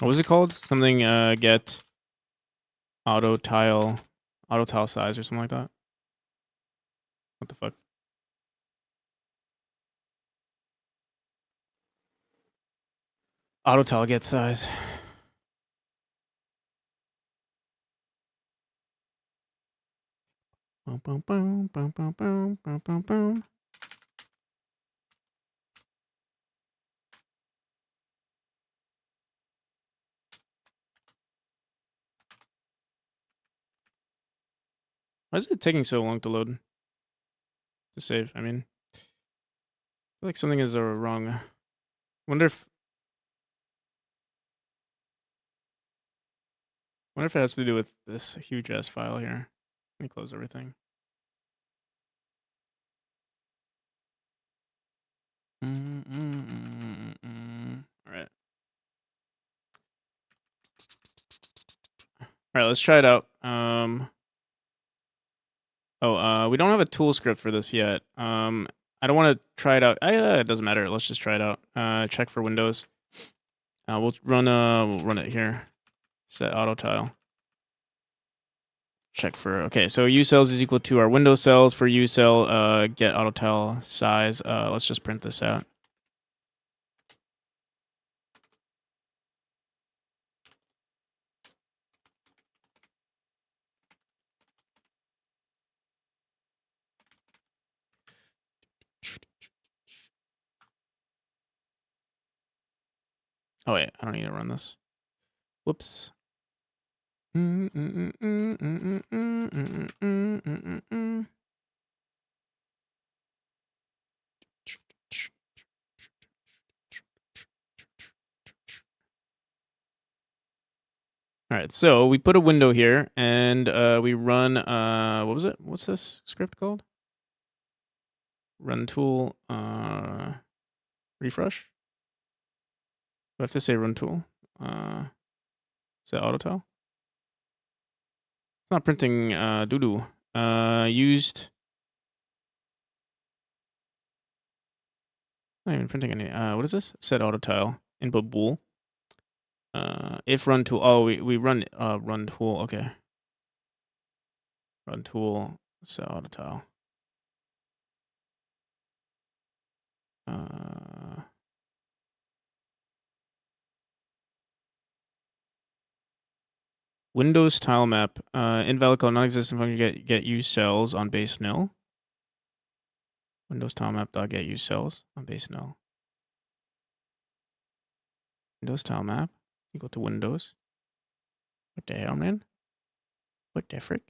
What was it called? Something get auto tile size or something like that. What the fuck? Auto tile get size. Boom, boom, boom, boom, boom, boom, boom, boom, boom. Why is it taking so long to load? To save, I mean. I feel like something is wrong. Wonder if it has to do with this huge ass file here. Let me close everything. All right. All right, let's try it out. We don't have a tool script for this yet. I don't want to try it out. It doesn't matter. Let's just try it out. Check for Windows. We'll run it here. Set auto tile. Check for okay. So uCells is equal to our window cells for uCell. Get auto tile size. Let's just print this out. Oh wait, I don't need to run this. Whoops. All right, so we put a window here, and we run. What was it? What's this script called? Run tool. Refresh. Do I have to say run tool? Is that auto tile? It's not printing doo-doo. Used. Not even printing any. What is this? Set auto tile. Input bool. If run tool. Oh, we run run tool. Okay. Run tool. Set auto tile. Windows tile map. Invalid code non-existent function get use cells on base nil. Windows tile map dot get use cells on base nil. Windows tile map equal to Windows. What the hell, man? What the frick?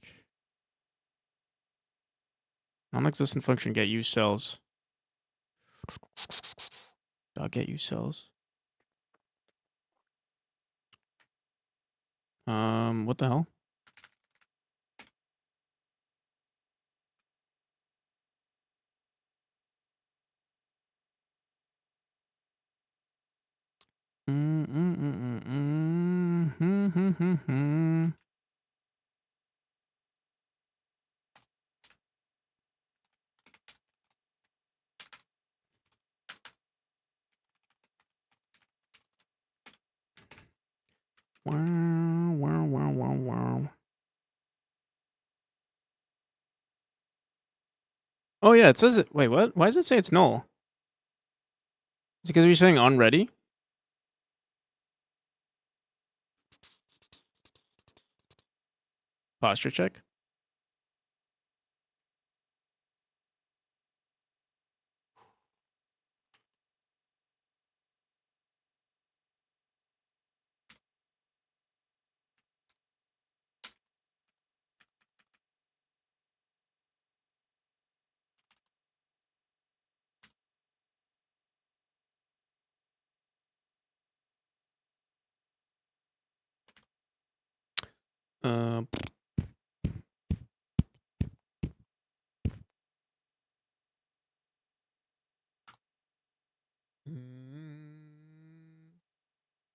Non-existent function get use cells. Dot get use cells. What the hell? Wow. Oh yeah, it says it. Wait, what? Why does it say it's null? Is it because we're saying on ready? Posture check.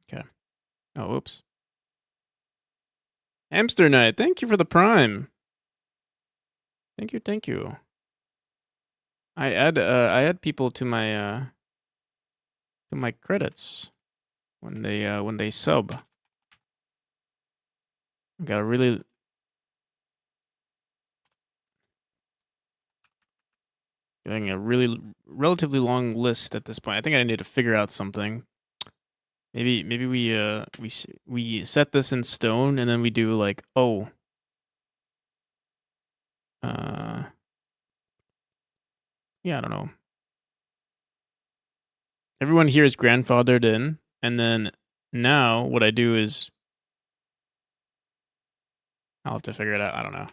Okay. Oh, whoops. Hamster Knight, thank you for the prime. Thank you. I add people to my credits when they sub. I got a getting a really relatively long list at this point. I think I need to figure out something. Maybe we set this in stone and then we do like yeah, I don't know. Everyone here is grandfathered in, and then now what I do is I'll have to figure it out. I don't know.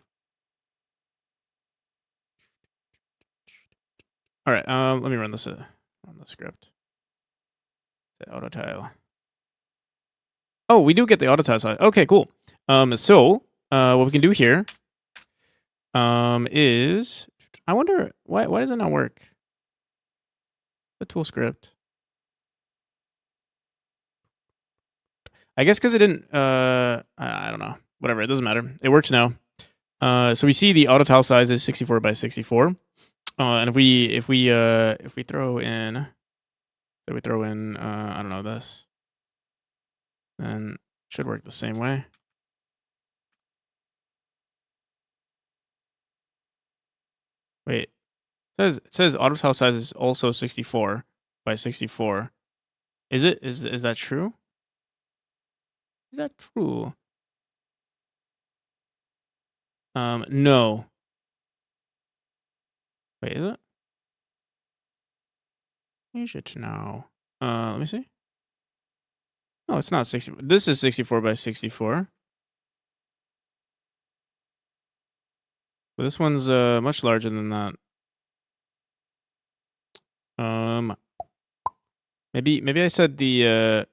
All right, let me run this on the script. Auto tile. Oh, we do get the auto tile side. Okay, cool. So what we can do here is I wonder why does it not work? The tool script. I guess because it didn't. I don't know. Whatever. It doesn't matter. It works now. So we see the auto tile size is 64 by 64. And if we throw in, so we throw in I don't know this, then it should work the same way. Wait, it says auto tile size is also 64 by 64. Is it? Is that true? Is that true? No. Wait, is it? Is it now? Let me see. Oh, it's not 60. This is 64 by 64. But this one's much larger than that. Maybe I said the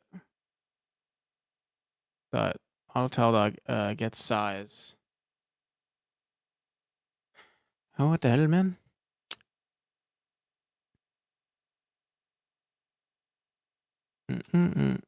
auto tile dog gets size. Oh, what the hell, man? Mm-mm-mm.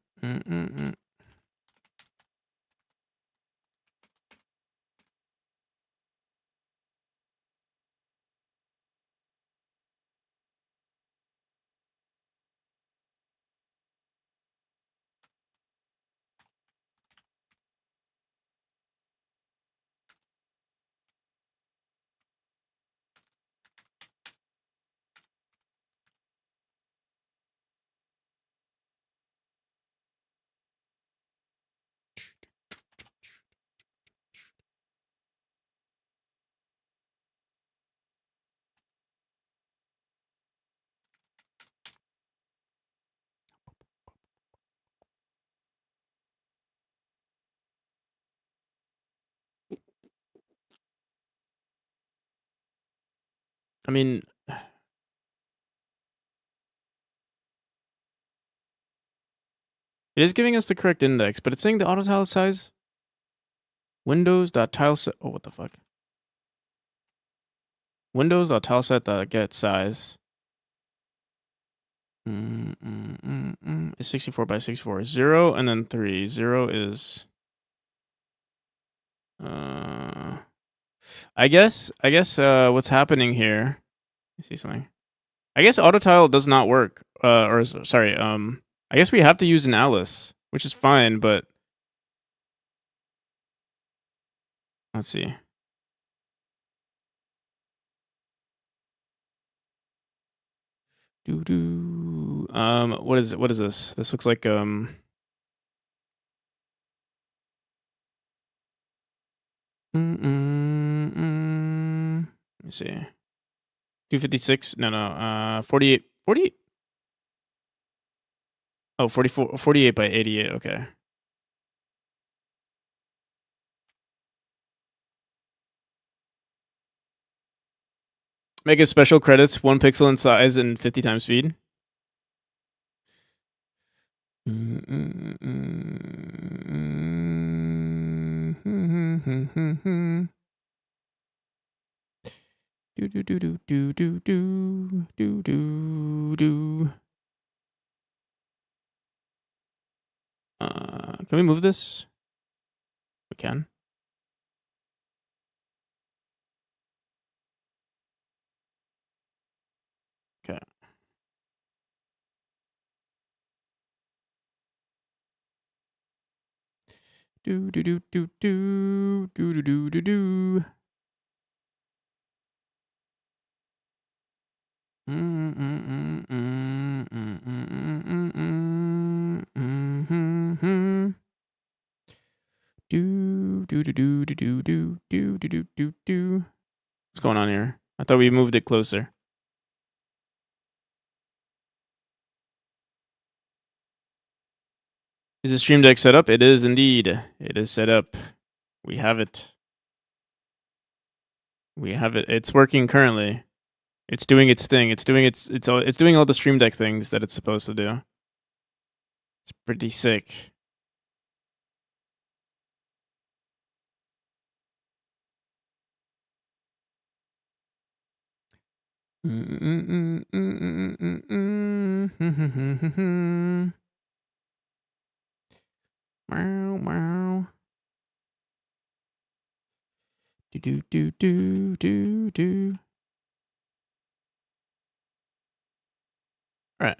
I mean, it is giving us the correct index, but it's saying the auto tile size. Windows.tileset. Oh, what the fuck? Windows.tileset.get size. Is 64 by 64. 0 and then 3. 0 is. I guess what's happening here. I see something. I guess auto tile does not work. Sorry. I guess we have to use an Alice, which is fine, but let's see. What is it? What is this? This looks like Let me see. 256. No. 48. 48. Oh, 44. 48 by 88. Okay. Make it special credits, 1 pixel in size and 50 times speed. Can we move this? We can. Okay. What's going on here? I thought we moved it closer. Is the Stream Deck set up? It is indeed. It is set up. We have it. We have it. It's working currently. It's doing its thing. It's doing all the Stream Deck things that it's supposed to do. It's pretty sick. Meow. Do. All right.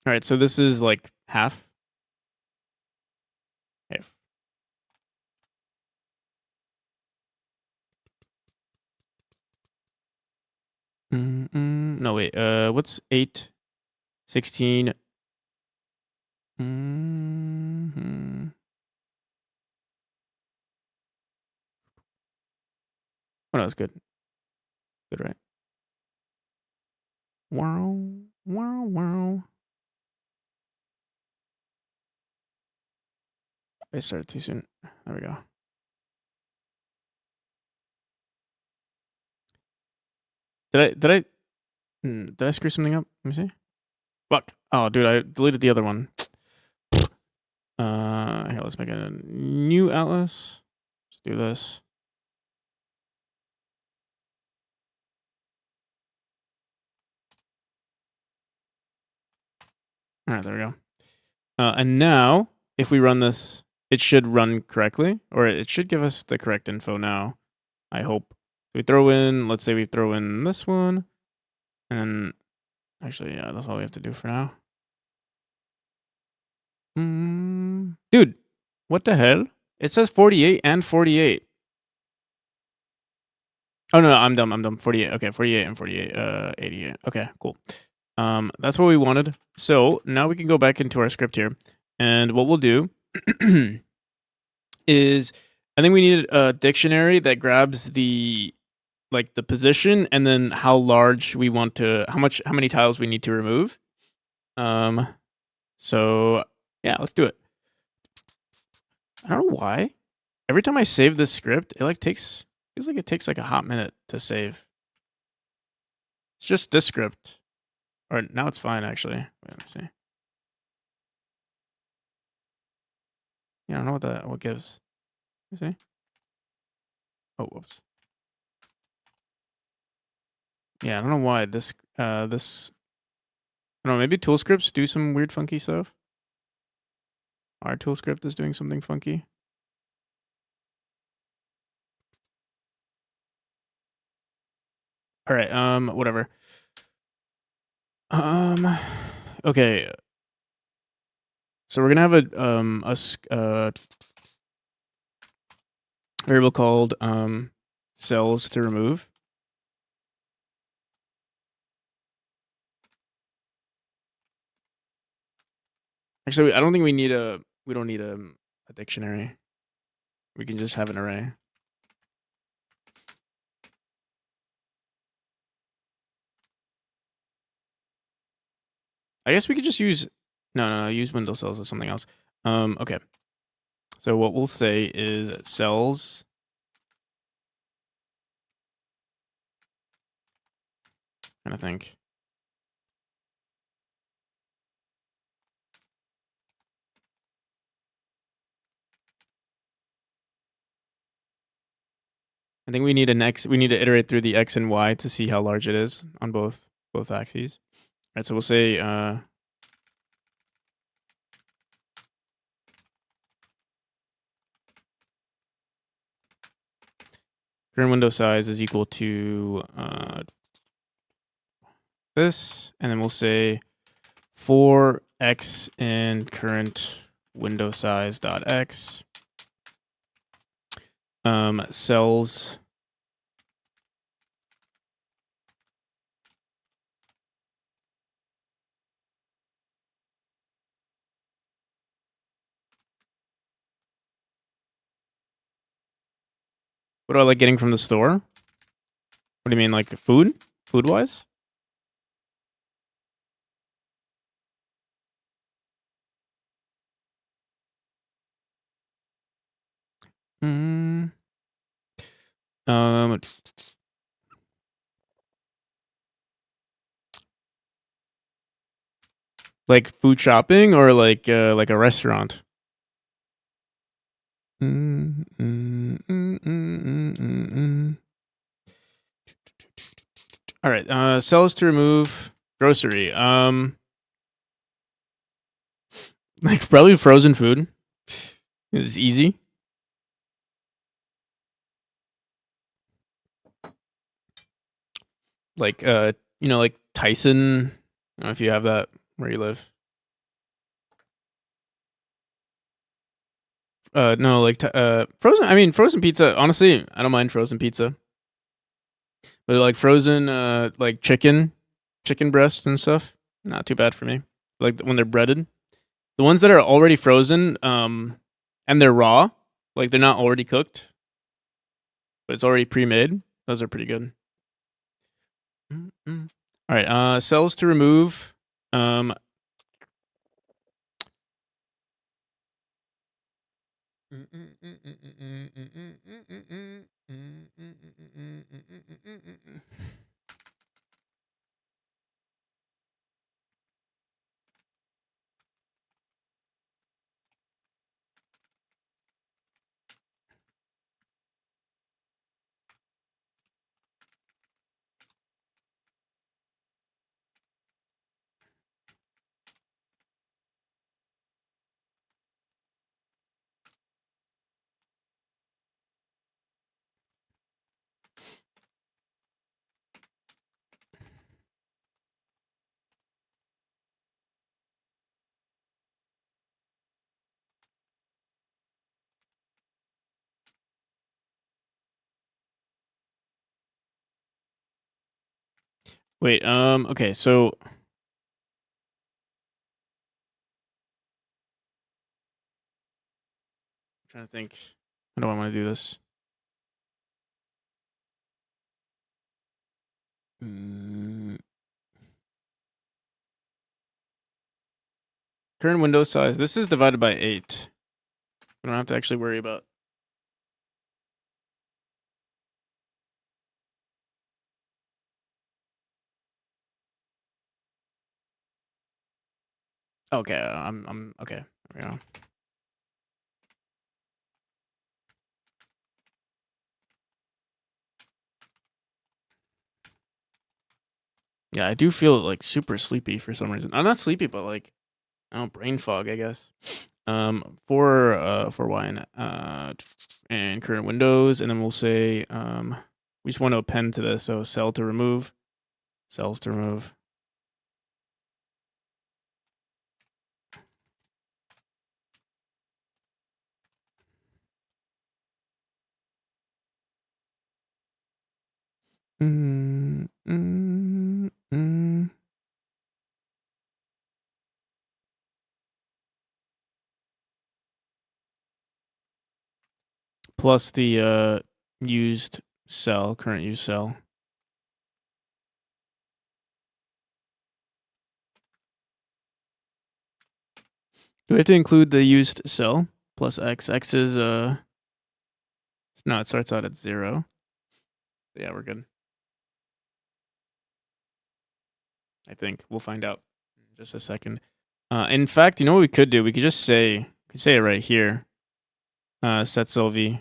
All right, so this is like half. Half. No, wait. What's 8, 16, Mm-hmm. Oh, no, that's good. Good, right? Wow, wow, wow. I started too soon. There we go. Did I screw something up? Let me see. Fuck. Oh, dude, I deleted the other one. Here, let's make a new atlas. Let's do this. All right, there we go. And now, if we run this, it should run correctly, or it should give us the correct info now. I hope. We throw in, let's say we throw in this one, and actually, yeah, that's all we have to do for now. Dude, what the hell? It says 48 and 48. Oh no, I'm dumb. 48. Okay, 48 and 48. 88. Okay, cool. That's what we wanted. So now we can go back into our script here, and what we'll do is, I think we need a dictionary that grabs the position and then how large we want to, how many tiles we need to remove. So yeah, let's do it. I don't know why. Every time I save this script, it feels like it takes like a hot minute to save. It's just this script. Or now it's fine actually. Wait, let me see. Yeah, I don't know what gives. Let me see. Oh, whoops. Yeah, I don't know why this I don't know, maybe tool scripts do some weird funky stuff. Our tool script is doing something funky. All right, whatever. Okay. So we're gonna have a variable called cells to remove. Actually, I don't think we don't need a dictionary. We can just have an array. I guess we could just use no, use window cells as something else. Okay. So what we'll say is cells trying to think. I think we need we need to iterate through the x and y to see how large it is on both axes. All right, so we'll say current window size is equal to this, and then we'll say for x in current window size dot x cells what do I like getting from the store? What do you mean, like food? Food wise? Like food shopping or like a restaurant? All right, cells to remove grocery. Like probably frozen food. It's easy. Like like Tyson. I don't know if you have that where you live. No, like frozen. I mean, frozen pizza. Honestly, I don't mind frozen pizza. But like frozen, like chicken breast and stuff, not too bad for me. Like when they're breaded. The ones that are already frozen, and they're raw, like they're not already cooked, but it's already pre-made. Those are pretty good. All right, cells to remove. Wait, okay, so I'm trying to think. How do I want to do this? Current window size. This is divided by 8. We don't have to actually worry about. Okay, I'm okay. There we go. Yeah, I do feel like super sleepy for some reason. I'm not sleepy, but like, I don't know, brain fog, I guess. For Y and current windows, and then we'll say we just want to append to this. So cell to remove, cells to remove. Plus the used cell, current used cell. Do we have to include the used cell plus x? X is no, it starts out at 0. Yeah, we're good. I think we'll find out in just a second. In fact, you know what we could do? We could just say it right here. Set cell v.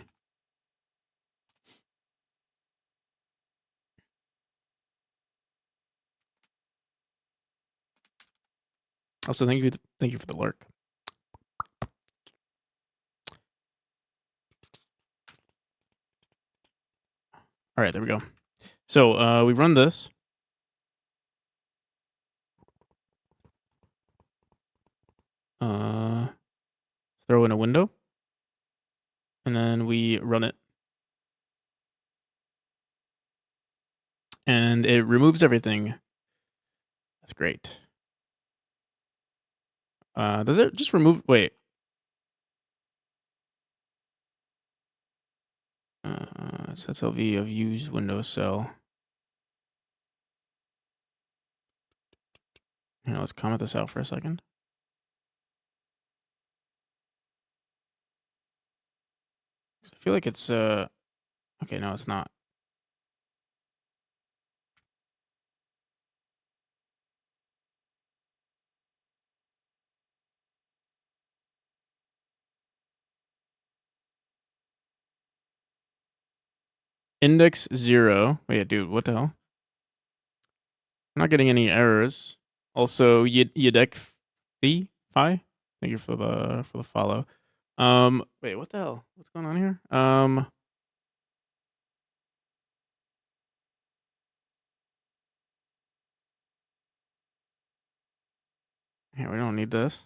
Also, thank you for the lurk. All right, there we go. So we run this. Throw in a window, and then we run it, and it removes everything. That's great. Does it just remove? Wait. Sets LV of used Windows cell. Here, let's comment this out for a second. I feel like it's okay, no, it's not. Index 0. Wait, dude, what the hell? I'm not getting any errors. Also, Yedek Phi. Thank you for the follow. Wait, what the hell? What's going on here? Here, we don't need this.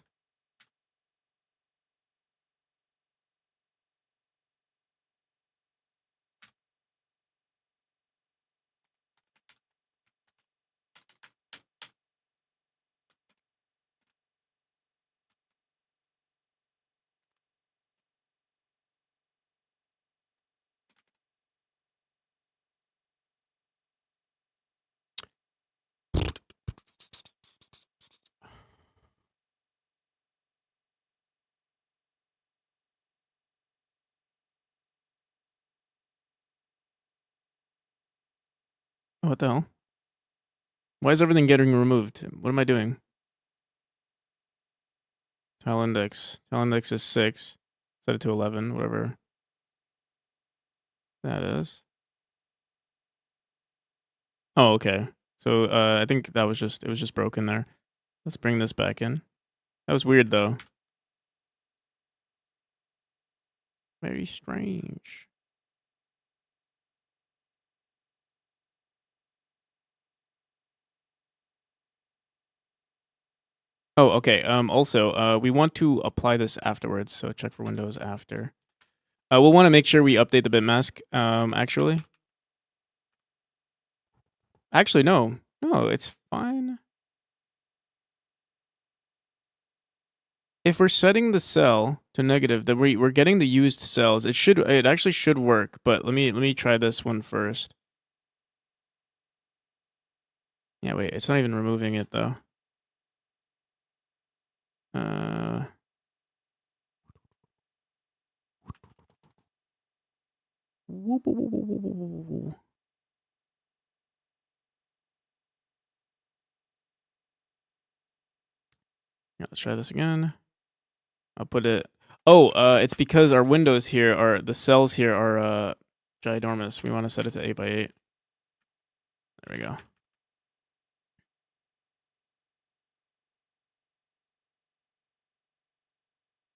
What the hell? Why is everything getting removed? What am I doing? Tile index. Tile index is 6. Set it to 11, whatever that is. Oh, okay. So I think that was it was just broken there. Let's bring this back in. That was weird though. Very strange. Oh, okay. Also, we want to apply this afterwards, so check for windows after. We'll want to make sure we update the bit mask, actually. Actually, no. No, it's fine. If we're setting the cell to negative, then we're getting the used cells. It actually should work, but let me try this one first. Yeah, wait, it's not even removing it though. Yeah, let's try this again. I'll put it. Oh, it's because our windows here are the cells here are ginormous. We want to set it to 8 by 8. There we go.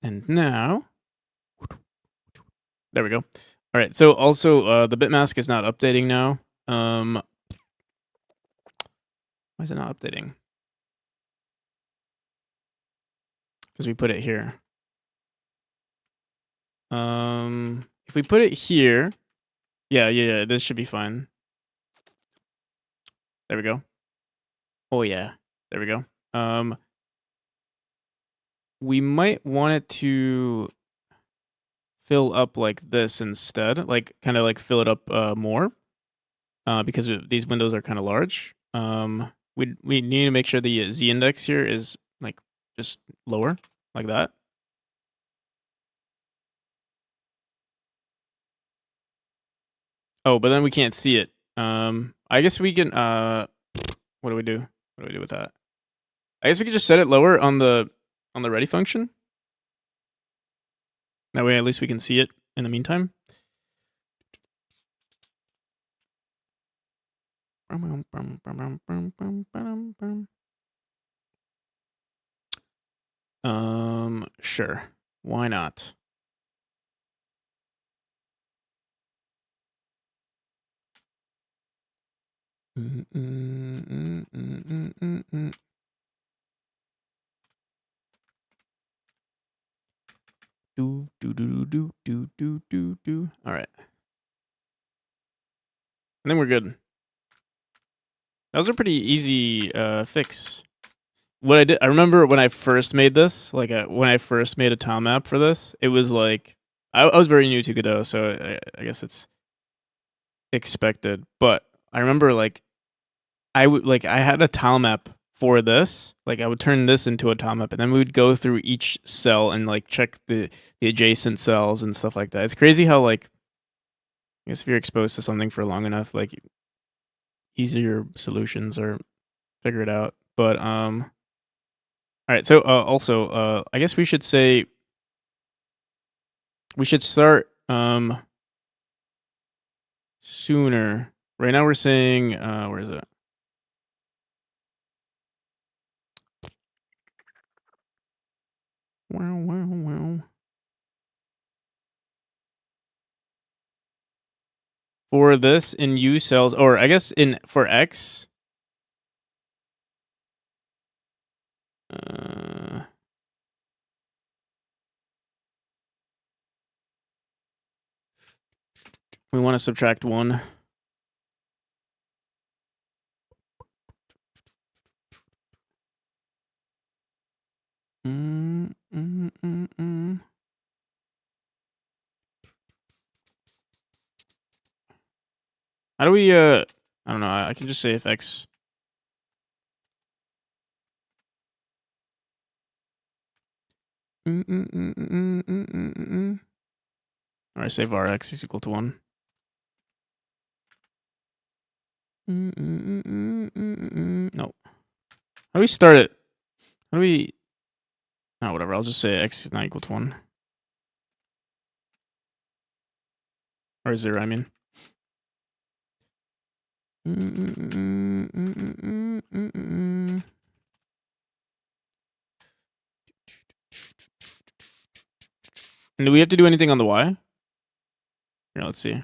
And now, there we go. All right. So also, the bit mask is not updating now. Why is it not updating? Because we put it here. If we put it here, yeah, this should be fine. There we go. Oh yeah, there we go. We might want it to fill up like this instead, like kind of like fill it up more, because these windows are kind of large. We need to make sure the z index here is like just lower, like that. Oh, but then we can't see it. I guess we can. What do we do? What do we do with that? I guess we could just set it lower on the ready function. That way, at least we can see it in the meantime. Sure. Why not? Do. All right. And then we're good. That was a pretty easy fix. What I did, I remember when I first made this, like when I first made a tile map for this, it was like I was very new to Godot, so I guess it's expected. But I remember like I had a tile map for this. Like I would turn this into a tile map, and then we would go through each cell and like check the adjacent cells and stuff like that. It's crazy how like I guess if you're exposed to something for long enough, like easier solutions are figured out. But all right. So also I guess we should say we should start sooner. Right now we're saying where is it? Wow. For this in U cells, or I guess for X. We want to subtract 1. How do we I don't know, I can just say if X or I say var X is equal to 1. No. How do we start it? How do we... Oh, whatever. I'll just say x is not equal to 1. Or 0, I mean. And do we have to do anything on the y? Here, let's see.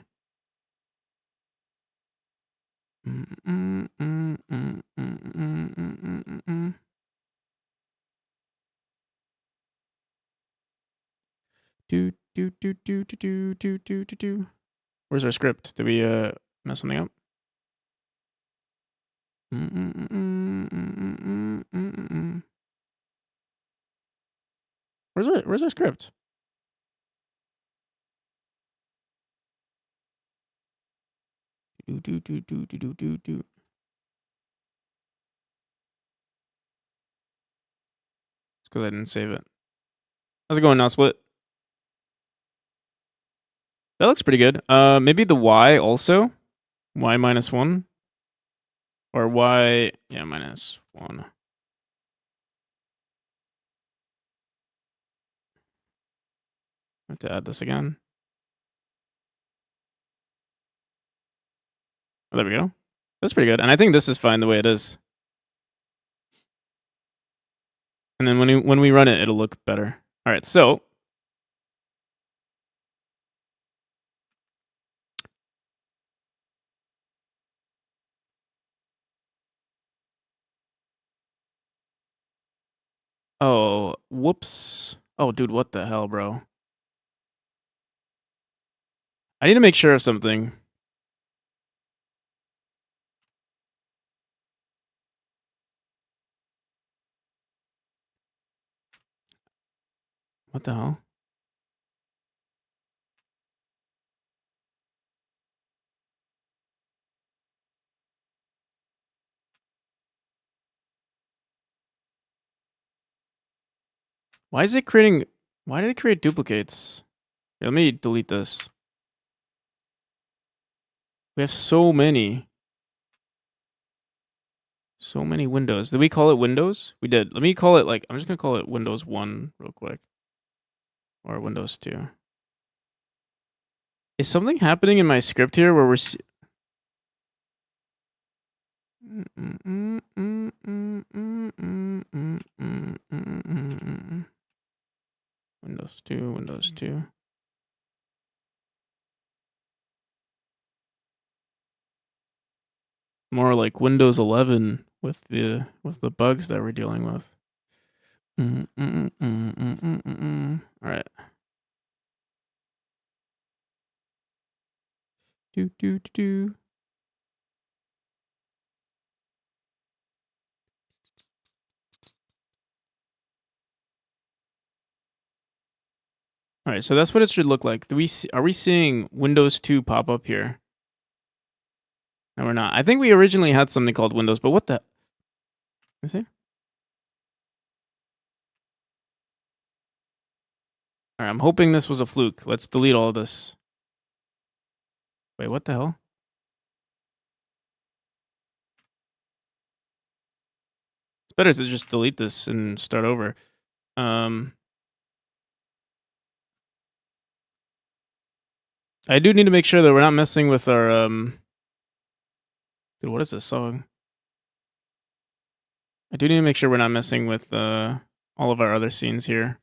Where's our script? Did we mess something up? Where's our script? It's because I didn't save it. How's it going now, Split? That looks pretty good. Maybe the y also? Y minus 1? Or y... Yeah, minus 1. I have to add this again. Oh, there we go. That's pretty good. And I think this is fine the way it is. And then when we run it, it'll look better. All right, so... Oh, whoops. Oh, dude, what the hell, bro? I need to make sure of something. What the hell? Why is it creating... Why did it create duplicates? Here, let me delete this. We have so many. So many windows. Did we call it Windows? We did. Let me call it like... I'm just going to call it Windows 1 real quick. Or Windows 2. Is something happening in my script here where we're... Windows 2, Windows 2. More like Windows 11 with the bugs that we're dealing with. All right. Do. All right, so that's what it should look like. Are we seeing Windows 2 pop up here? No, we're not. I think we originally had something called Windows, but what the... Let's see. All right, I'm hoping this was a fluke. Let's delete all of this. Wait, what the hell? It's better to just delete this and start over. I do need to make sure that we're not messing with our... Dude, what is this song? I do need to make sure we're not messing with all of our other scenes here.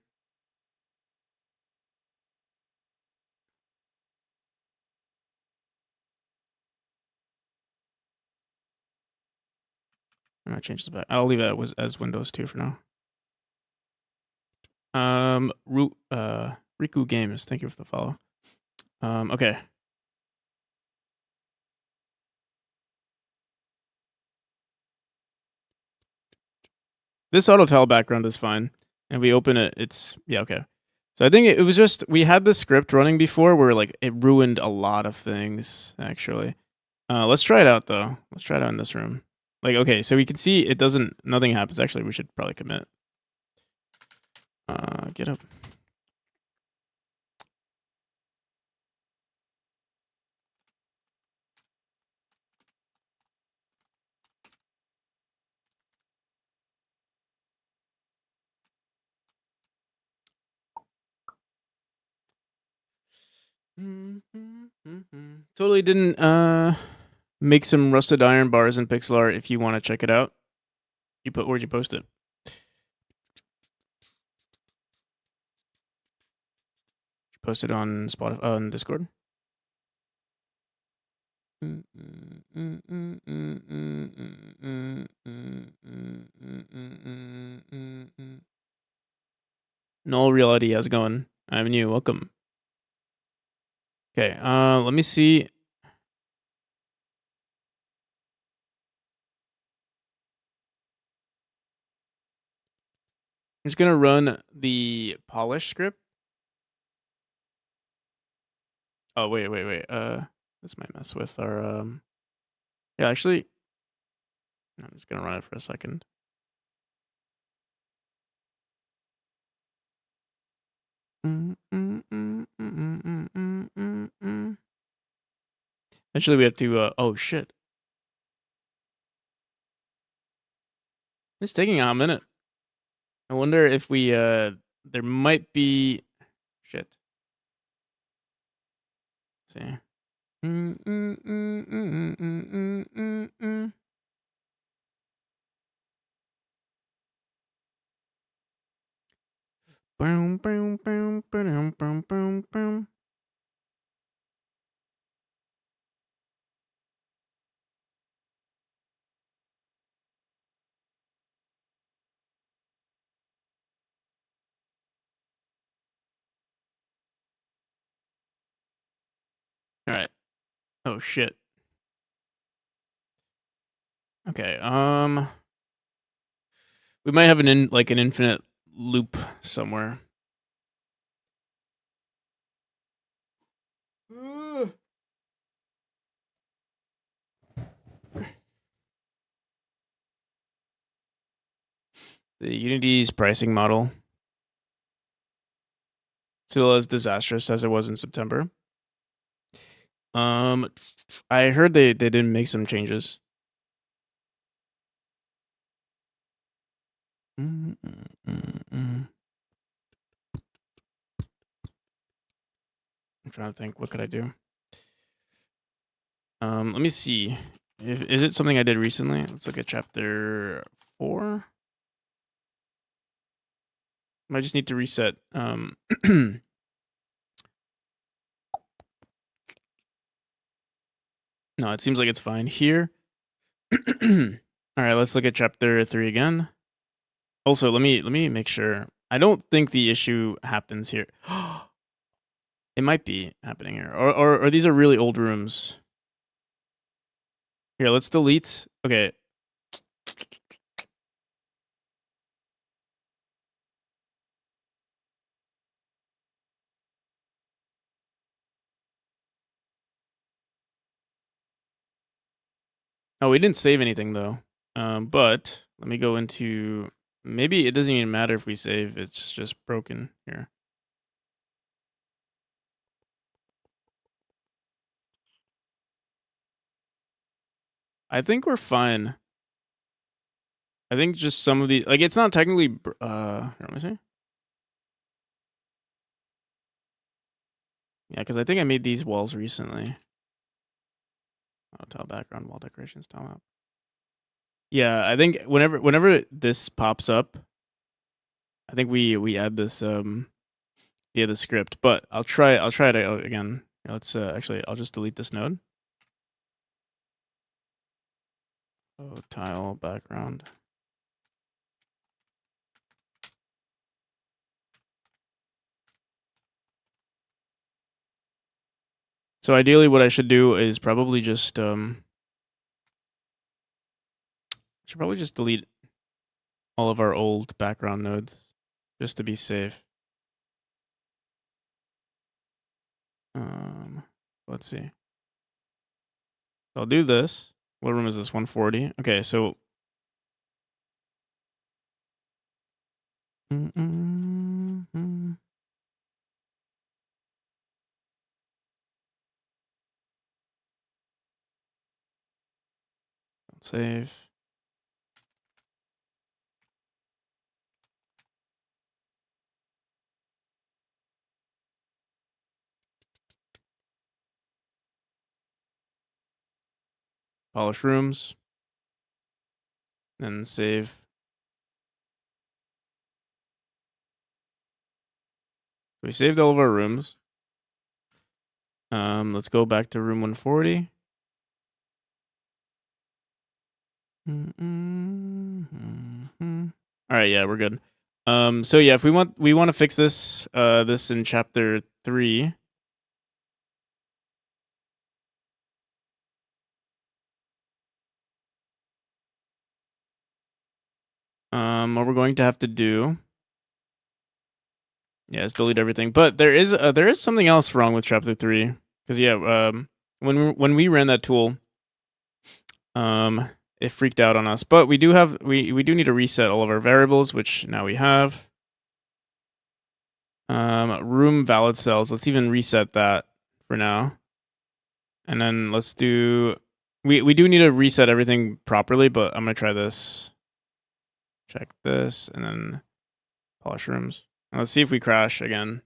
I'm gonna change this back. I'll leave it as Windows 2 for now. Riku Games, thank you for the follow. Okay. This auto tile background is fine. And we open it, it's... Yeah, okay. So I think it was just... We had the script running before where like it ruined a lot of things, actually. Let's try it out, though. Let's try it out in this room. Like, okay, so we can see it doesn't... Nothing happens. Actually, we should probably commit. Get up. Totally didn't make some rusted iron bars in pixel art if you want to check it out. Where'd you post it? Post it on Spotify on Discord. Null Reality, how's it going? I'm new. Welcome. Okay, let me see. I'm just gonna run the polish script. Oh wait. This might mess with our yeah, actually I'm just gonna run it for a second. Actually, we have to oh shit. It's taking a minute. I wonder if we there might be shit. Let's see. Boom, boom, boom, boom, boom, boom, boom. All right. Oh shit. Okay. We might have an infinite loop somewhere. The Unity's pricing model still as disastrous as it was in September. I heard they didn't make some changes. I'm trying to think. What could I do? Let me see. Is it something I did recently? Let's look at chapter 4. I just need to reset. No, it seems like it's fine here. All right, let's look at chapter 3 again. Also, let me make sure. I don't think the issue happens here. It might be happening here, or these are really old rooms. Here, let's delete. Okay. Oh, we didn't save anything though. But let me go into. Maybe it doesn't even matter if we save. It's just broken here. I think we're fine. I think just some of the it's not technically. Here, let me see. Yeah, because I think I made these walls recently. Oh, tile background, wall decorations, tile map. Yeah, I think whenever this pops up, I think we add this via the script. But I'll try it out again. Let's actually I'll just delete this node. Oh, tile background. So ideally, what I should do is probably just should probably just delete all of our old background nodes just to be safe. Let's see. I'll do this. What room is this? 140. Okay, so. Save. polish rooms, and save. We saved all of our rooms. Let's go back to room 140. All right, yeah, we're good. So yeah, if we want to fix this this in chapter 3. What we're going to have to do, yeah, is delete everything. But there is something else wrong with chapter 3, because yeah, when we ran that tool, it freaked out on us. But we do need to reset all of our variables, which now we have. Room valid cells. Let's even reset that for now, and then let's do. We do need to reset everything properly, but I'm gonna try this. Check this, and then polish rooms. And let's see if we crash again.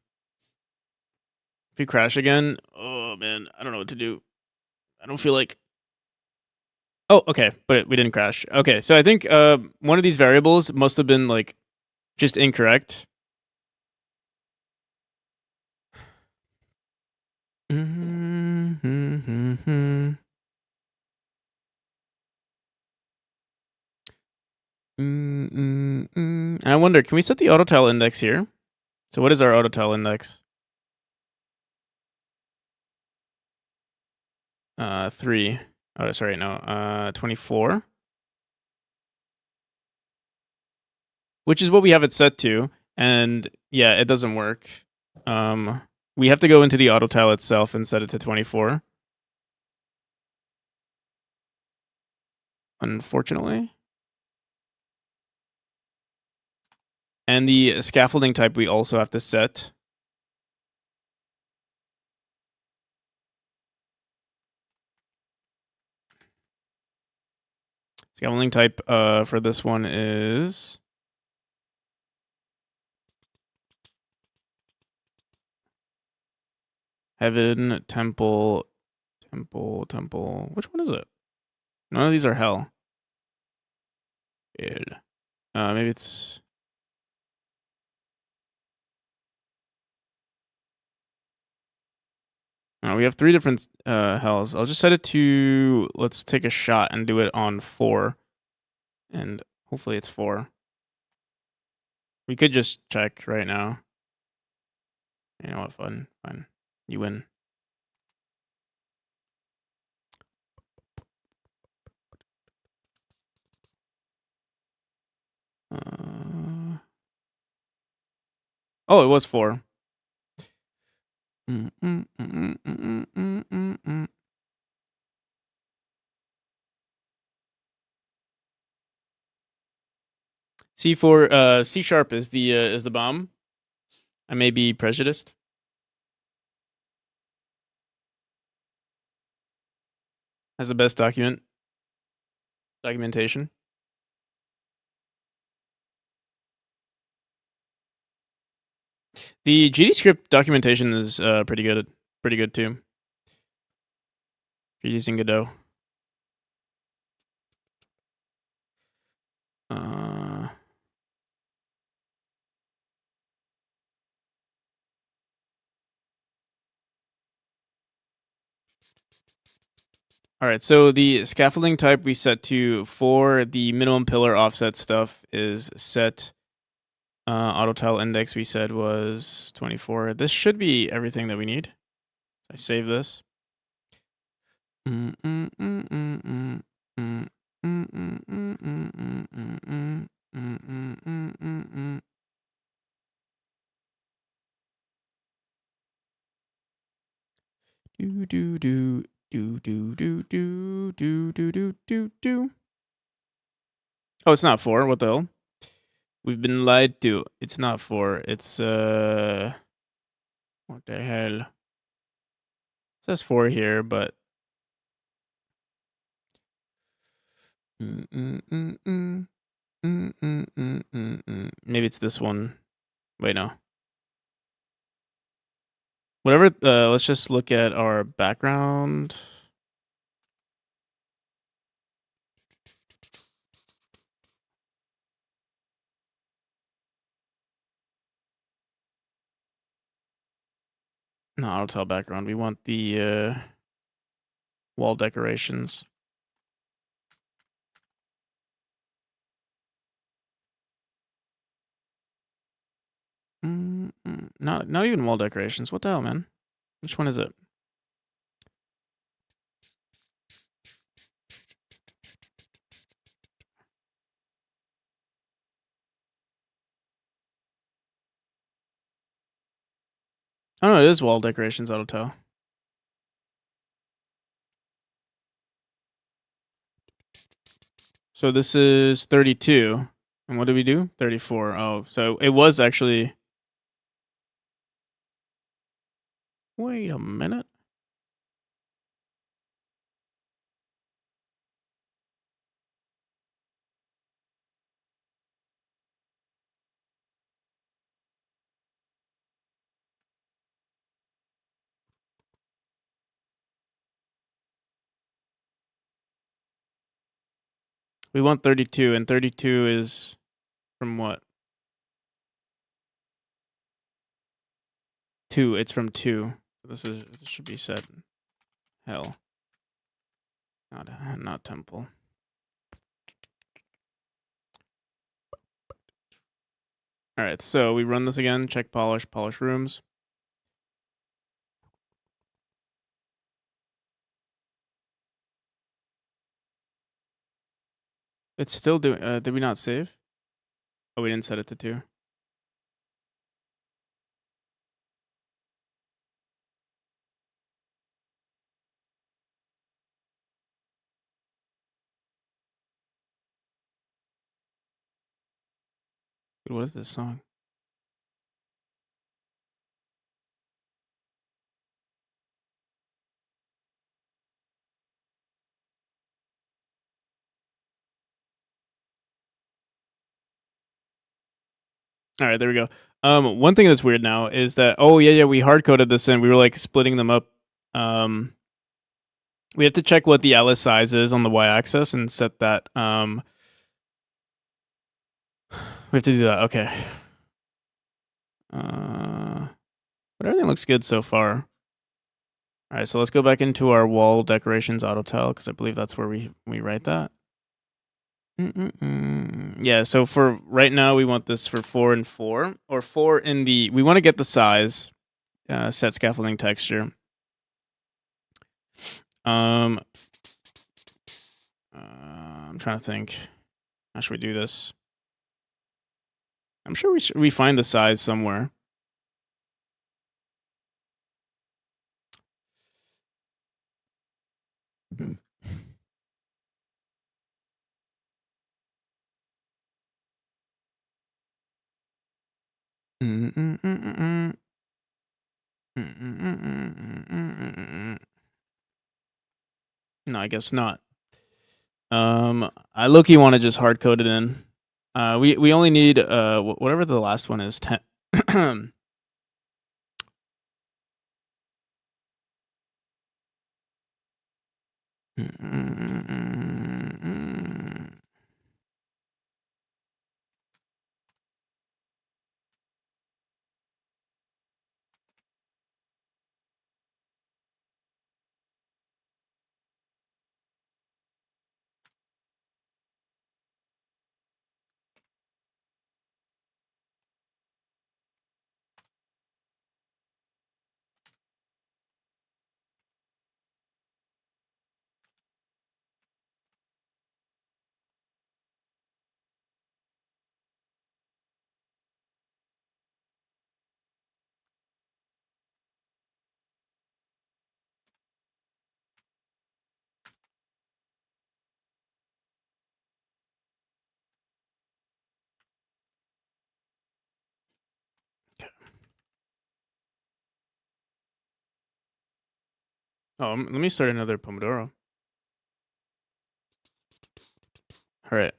If we crash again, oh man, I don't know what to do. I don't feel like. Oh, okay, but we didn't crash. Okay, so I think one of these variables must have been like just incorrect. And I wonder, can we set the auto tile index here? So what is our auto tile index? 3. Oh, sorry, no. 24. Which is what we have it set to, and yeah, it doesn't work. We have to go into the auto tile itself and set it to 24. Unfortunately. And the scaffolding type we also have to set. Scaffolding type for this one is heaven, temple. Which one is it? None of these are hell. Weird. Maybe it's. We have 3 different hells. I'll just set it to. Let's take a shot and do it on 4, and hopefully it's 4. We could just check right now. You know what? Fine. You win. Oh, it was 4. C4, C sharp is the bomb. I may be prejudiced. Has the best documentation. The GD script documentation is pretty good too. If you're using Godot. All right, so the scaffolding type we set to for the minimum pillar offset stuff is set. Auto tile index we said was 24. This should be everything that we need. I save this. Oh, it's not 4. What the hell? We've been lied to. It's not 4. It's what the hell? It says 4 here, but maybe it's this one. Wait, no. Whatever. Let's just look at our background. No, auto tile background. We want the wall decorations. Not even wall decorations. What the hell, man? Which one is it? Oh no, it is wall decorations auto tile. So this is 32. And what did we do? 34. Oh, so it was actually. Wait a minute. We want 32, and 32 is from what? 2. It's from 2. This should be set. Hell. Not temple. All right, so we run this again. Check polish rooms. It's still doing. Did we not save? Oh, we didn't set it to 2. Dude, what is this song? All right, there we go. One thing that's weird now is that we hard coded this in. We were like splitting them up. We have to check what the Alice size is on the y-axis and set that. We have to do that. Okay. But everything looks good so far. All right, so let's go back into our wall decorations auto tile because I believe that's where we write that. Yeah, so for right now we want this for 4 and 4, or 4 in the. We want to get the size, set scaffolding texture. I'm trying to think. How should we do this? I'm sure we find the size somewhere. No, I guess not. I low-key want to just hard code it in. We only need whatever the last one is, 10. Oh, let me start another Pomodoro. All right.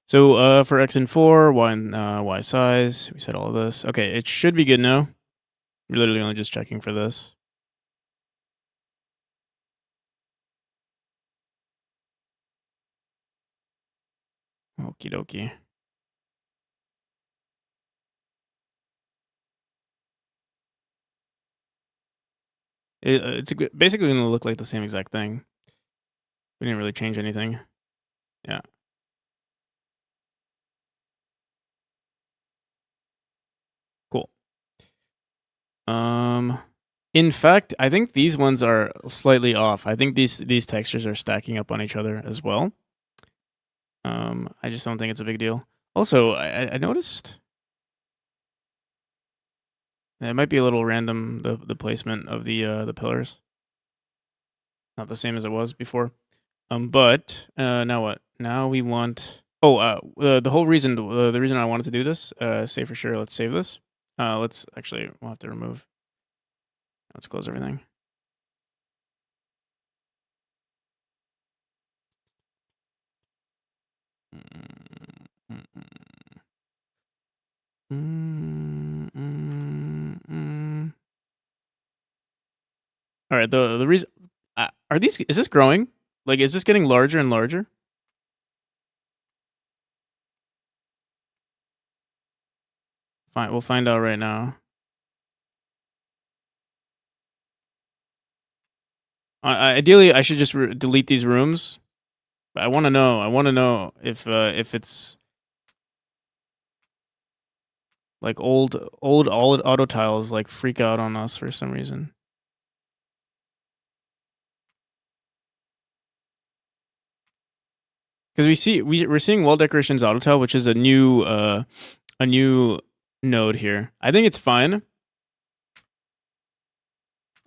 So for x and 4, y and y size, we set all of this. Okay, it should be good now. We're literally only just checking for this. Okie dokie. It's basically going to look like the same exact thing. We didn't really change anything. Yeah. Cool. In fact, I think these ones are slightly off. I think these textures are stacking up on each other as well. I just don't think it's a big deal. Also, I noticed it might be a little random, the placement of the pillars. Not the same as it was before. But now what? Now we want. Oh, the whole reason, the reason I wanted to do this, say for sure. Let's save this. Let's actually, we'll have to remove. Let's close everything. All right. The reason are these? Is this growing? Like, is this getting larger and larger? Fine. We'll find out right now. Ideally, I should just delete these rooms. But I want to know. I want to know if it's like old auto tiles like freak out on us for some reason. Because we're seeing wall decorations auto tile, which is a new node here. I think it's fine.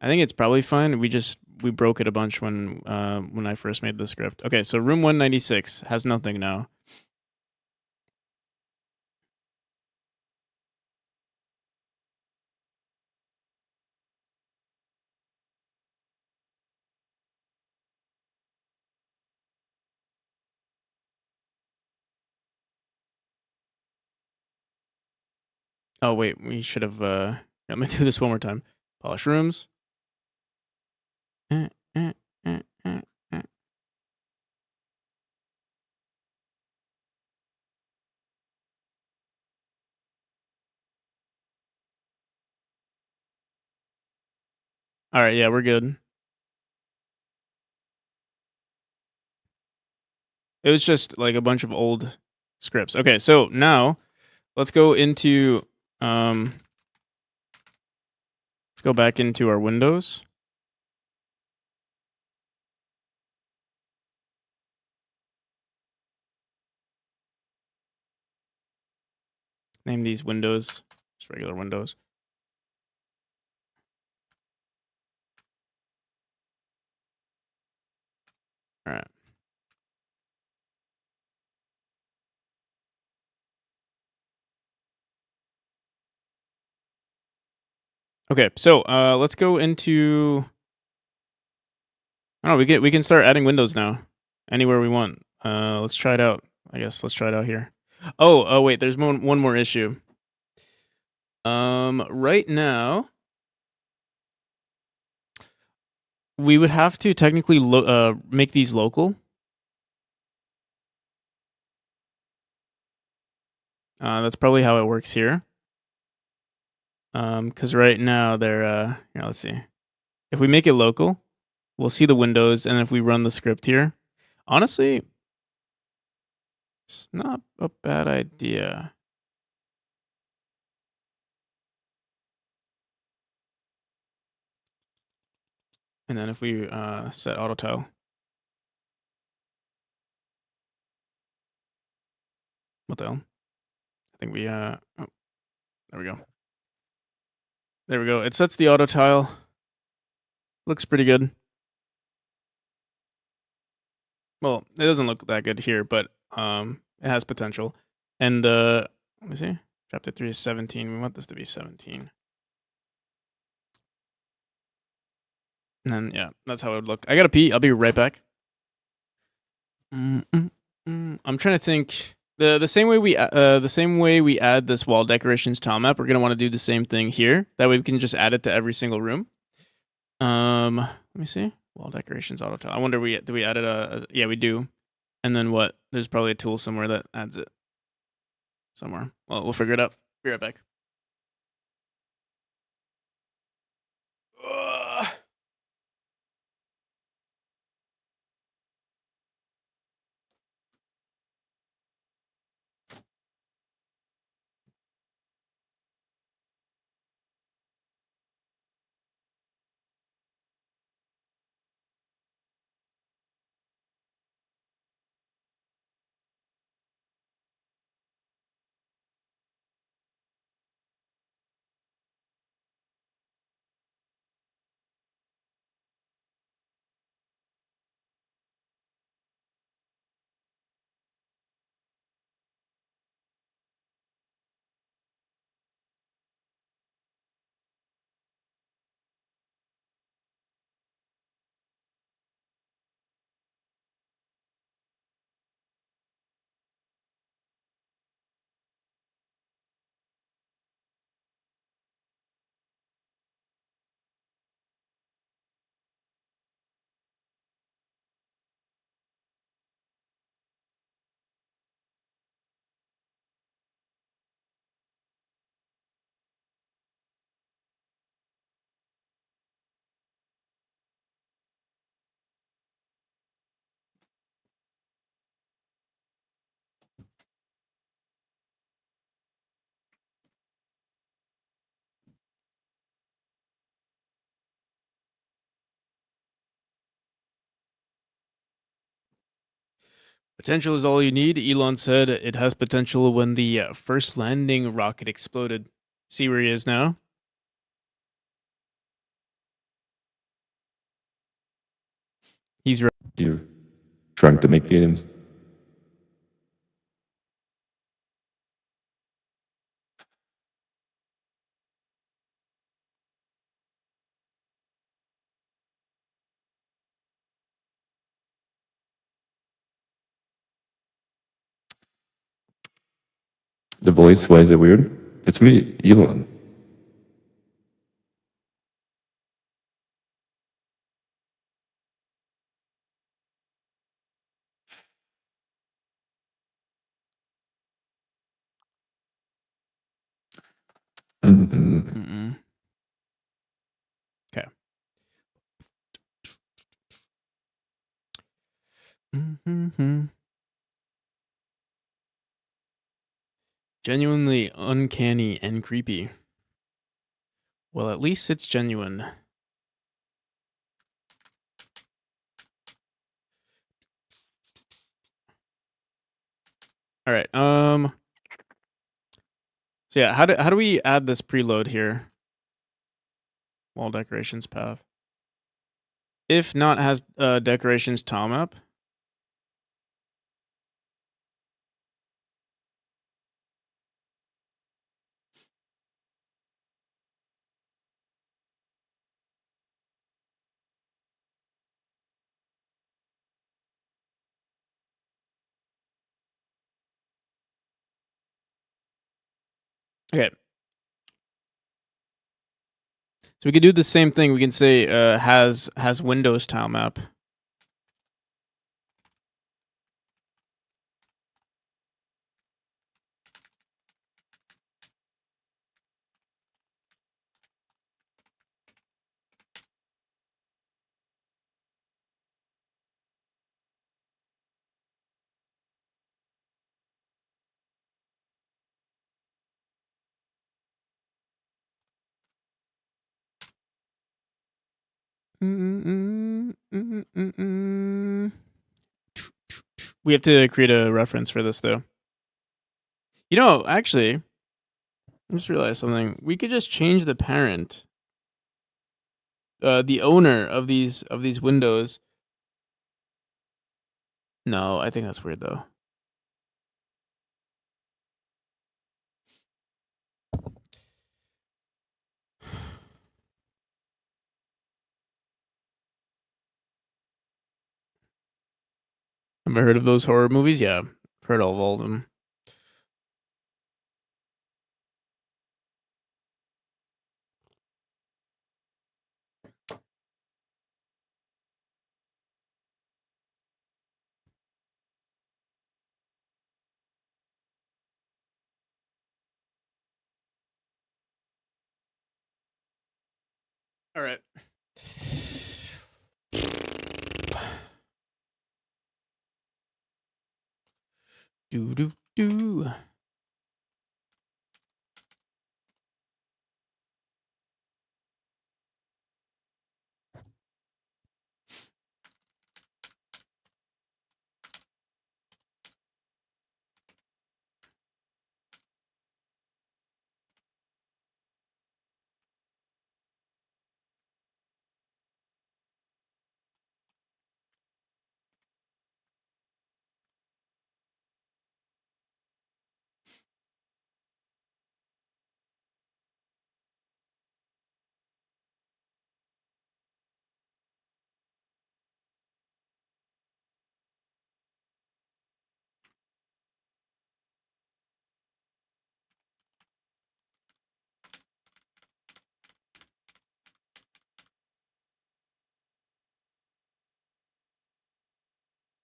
I think it's probably fine. We broke it a bunch when I first made the script. Okay, so room 196 has nothing now. Oh wait, we should have. Let me do this one more time. Polish rooms. All right, yeah, we're good. It was just like a bunch of old scripts. Okay, so now let's go into let's go back into our windows. Name these windows, just regular windows. All right. Okay, so let's go into. Oh, we can start adding windows now, anywhere we want. Let's try it out. I guess let's try it out here. Oh wait, there's one more issue. Right now, we would have to technically make these local. That's probably how it works here. Because right now they're here. Let's see. If we make it local, we'll see the windows, and if we run the script here, honestly, it's not a bad idea. And then if we set auto tile, what the hell? I think we oh, there we go. There we go. It sets the auto tile. Looks pretty good. Well, it doesn't look that good here, but it has potential. And let me see. Chapter 3 is 17. We want this to be 17. And then yeah, that's how it would look. I gotta pee. I'll be right back. I'm trying to think. The same way we add this wall decorations tile map, we're gonna want to do the same thing here. That way we can just add it to every single room. Let me see. Wall decorations auto tile. I wonder do we add it yeah, we do. And then what? There's probably a tool somewhere that adds it. Somewhere. Well, we'll figure it out. Be right back. Potential is all you need. Elon said it has potential when the first landing rocket exploded. See where he is now? He's right. You're trying to make games. The voice, why is it weird? It's me, Elon. Mm-mm. Okay. Mm-hmm. Genuinely uncanny and creepy. Well, at least it's genuine. All right. So yeah, how do we add this preload here? Wall decorations path. If not has decorations tile map. Okay. So we could do the same thing. We can say has Windows tile map. We have to create a reference for this though. You know, actually, I just realized something. We could just change the parent, the owner of these windows. No, I think that's weird though. Have I heard of those horror movies? Yeah, heard of all of them. All right. Do do do.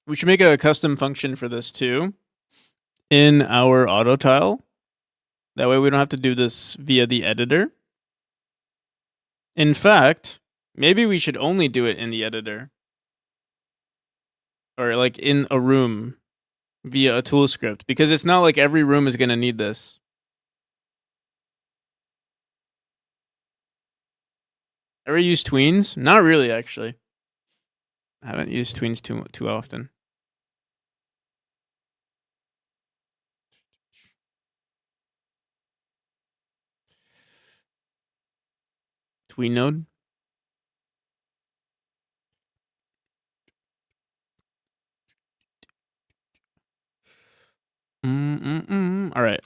We should make a custom function for this too in our auto tile. That way we don't have to do this via the editor. In fact, maybe we should only do it in the editor. Or like in a room via a tool script. Because it's not like every room is going to need this. Ever use tweens? Not really, actually. I haven't used tweens too often. between node. All right.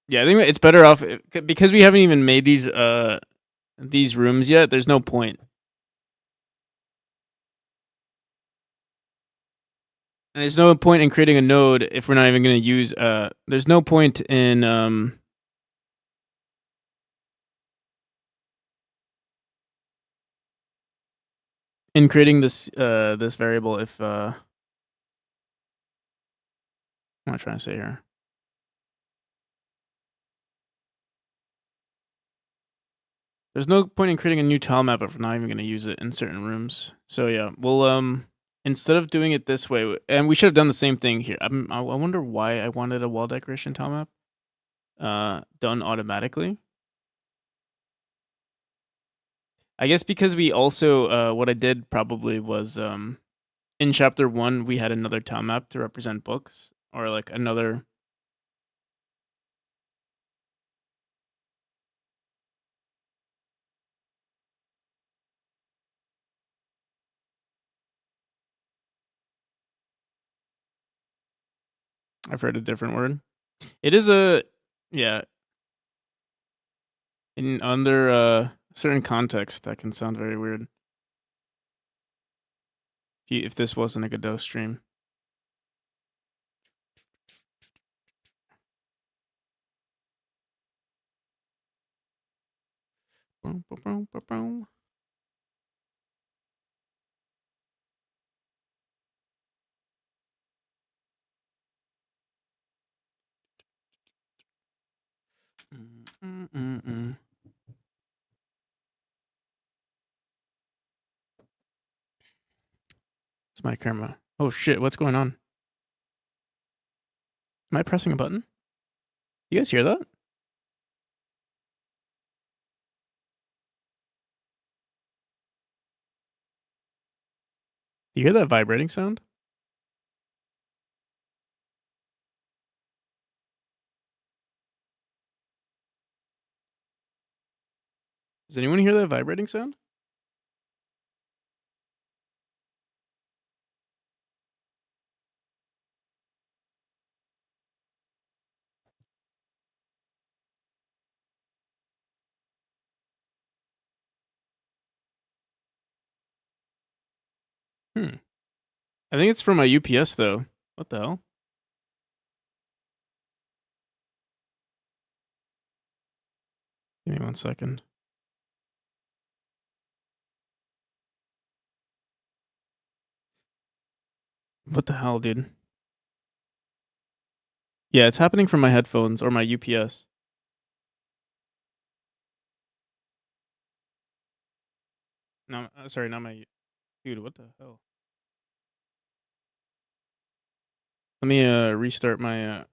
Yeah, I think it's better off because we haven't even made these rooms yet. There's no point. And there's no point in creating a node if we're not even going to use. There's no point in creating this this variable if what am I trying to say here? There's no point in creating a new tile map if we're not even going to use it in certain rooms. So yeah, we'll instead of doing it this way, and we should have done the same thing here. I wonder why I wanted a wall decoration tile map done automatically. I guess because we also what I did probably was in chapter 1 we had another tile map to represent books or like another. I've heard a different word. It is a yeah. In under certain context, that can sound very weird. If this wasn't a Godot stream. Boom, boom, boom, boom, boom. It's my camera. Oh shit, what's going on? Am I pressing a button? You guys hear that? Do you hear that vibrating sound? Does anyone hear that vibrating sound? I think it's from my UPS though. What the hell? Give me 1 second. What the hell, dude? Yeah, it's happening from my headphones or my UPS. No, sorry, not my. Dude, what the hell? Let me restart my.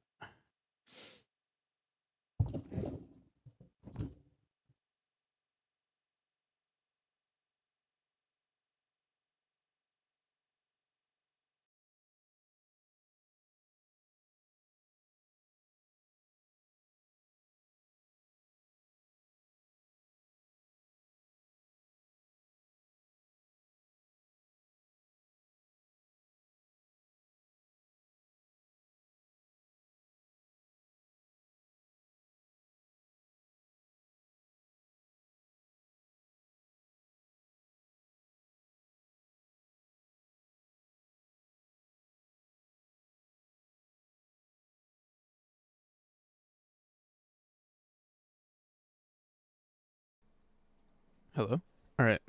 Hello? Alright.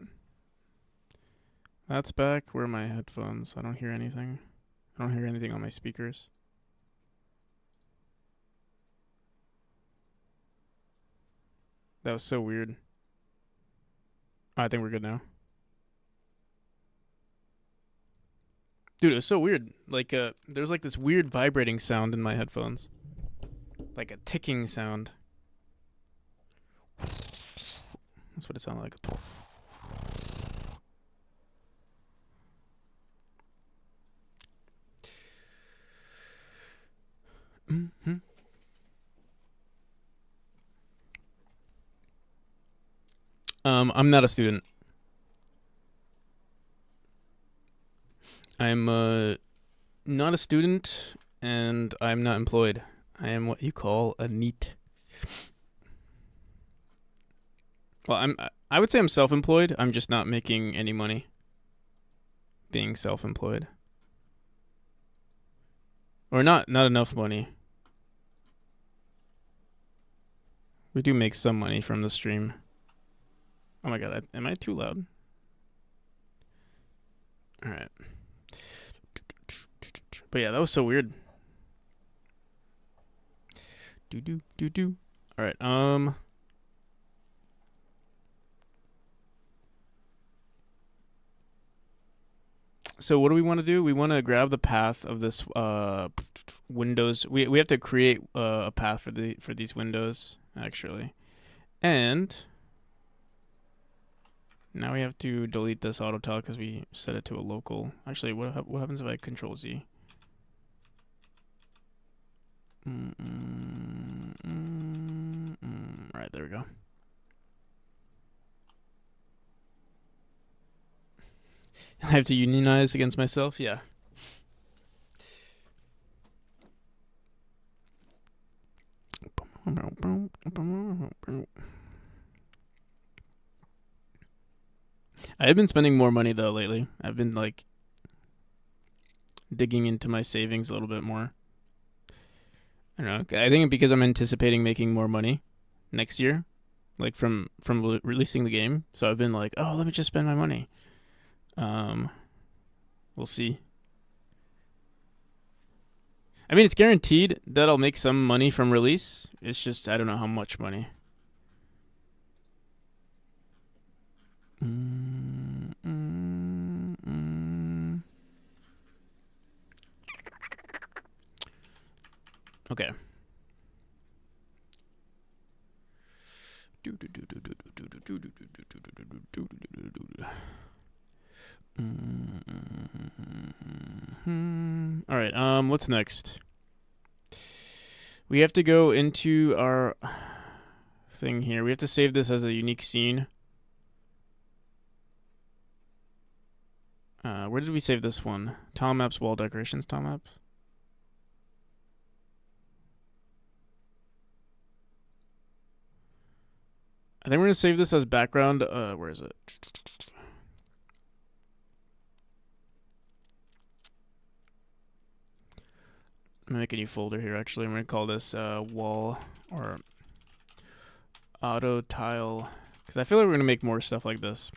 That's back. Where are my headphones? I don't hear anything. I don't hear anything on my speakers. That was so weird. I think we're good now. Dude, it was so weird. Like, there's like this weird vibrating sound in my headphones. Like a ticking sound. That's what it sounded like. I'm not a student. I'm not a student, and I'm not employed. I am what you call a NEET. Well, I would say I'm self-employed. I'm just not making any money being self-employed. Or not enough money. We do make some money from the stream. Oh my god, am I too loud? Alright. But yeah, that was so weird. Do. Alright, so what do we want to do? We want to grab the path of this windows. We have to create a path for these windows actually, and now we have to delete this auto tile because we set it to a local. Actually, what happens if I Control Z? Right, there we go. I have to unionize against myself? Yeah. I've been spending more money though lately. I've been like digging into my savings a little bit more. I don't know. I think because I'm anticipating making more money next year, like from releasing the game. So I've been like, oh, let me just spend my money. We'll see. I mean, it's guaranteed that I'll make some money from release. It's just I don't know how much money. Okay. All right. What's next? We have to go into our thing here. We have to save this as a unique scene. Where did we save this one? Tile maps, wall decorations, tile maps. I think we're gonna save this as background. Where is it? I'm gonna make a new folder here. Actually, I'm gonna call this wall or auto tile because I feel like we're gonna make more stuff like this.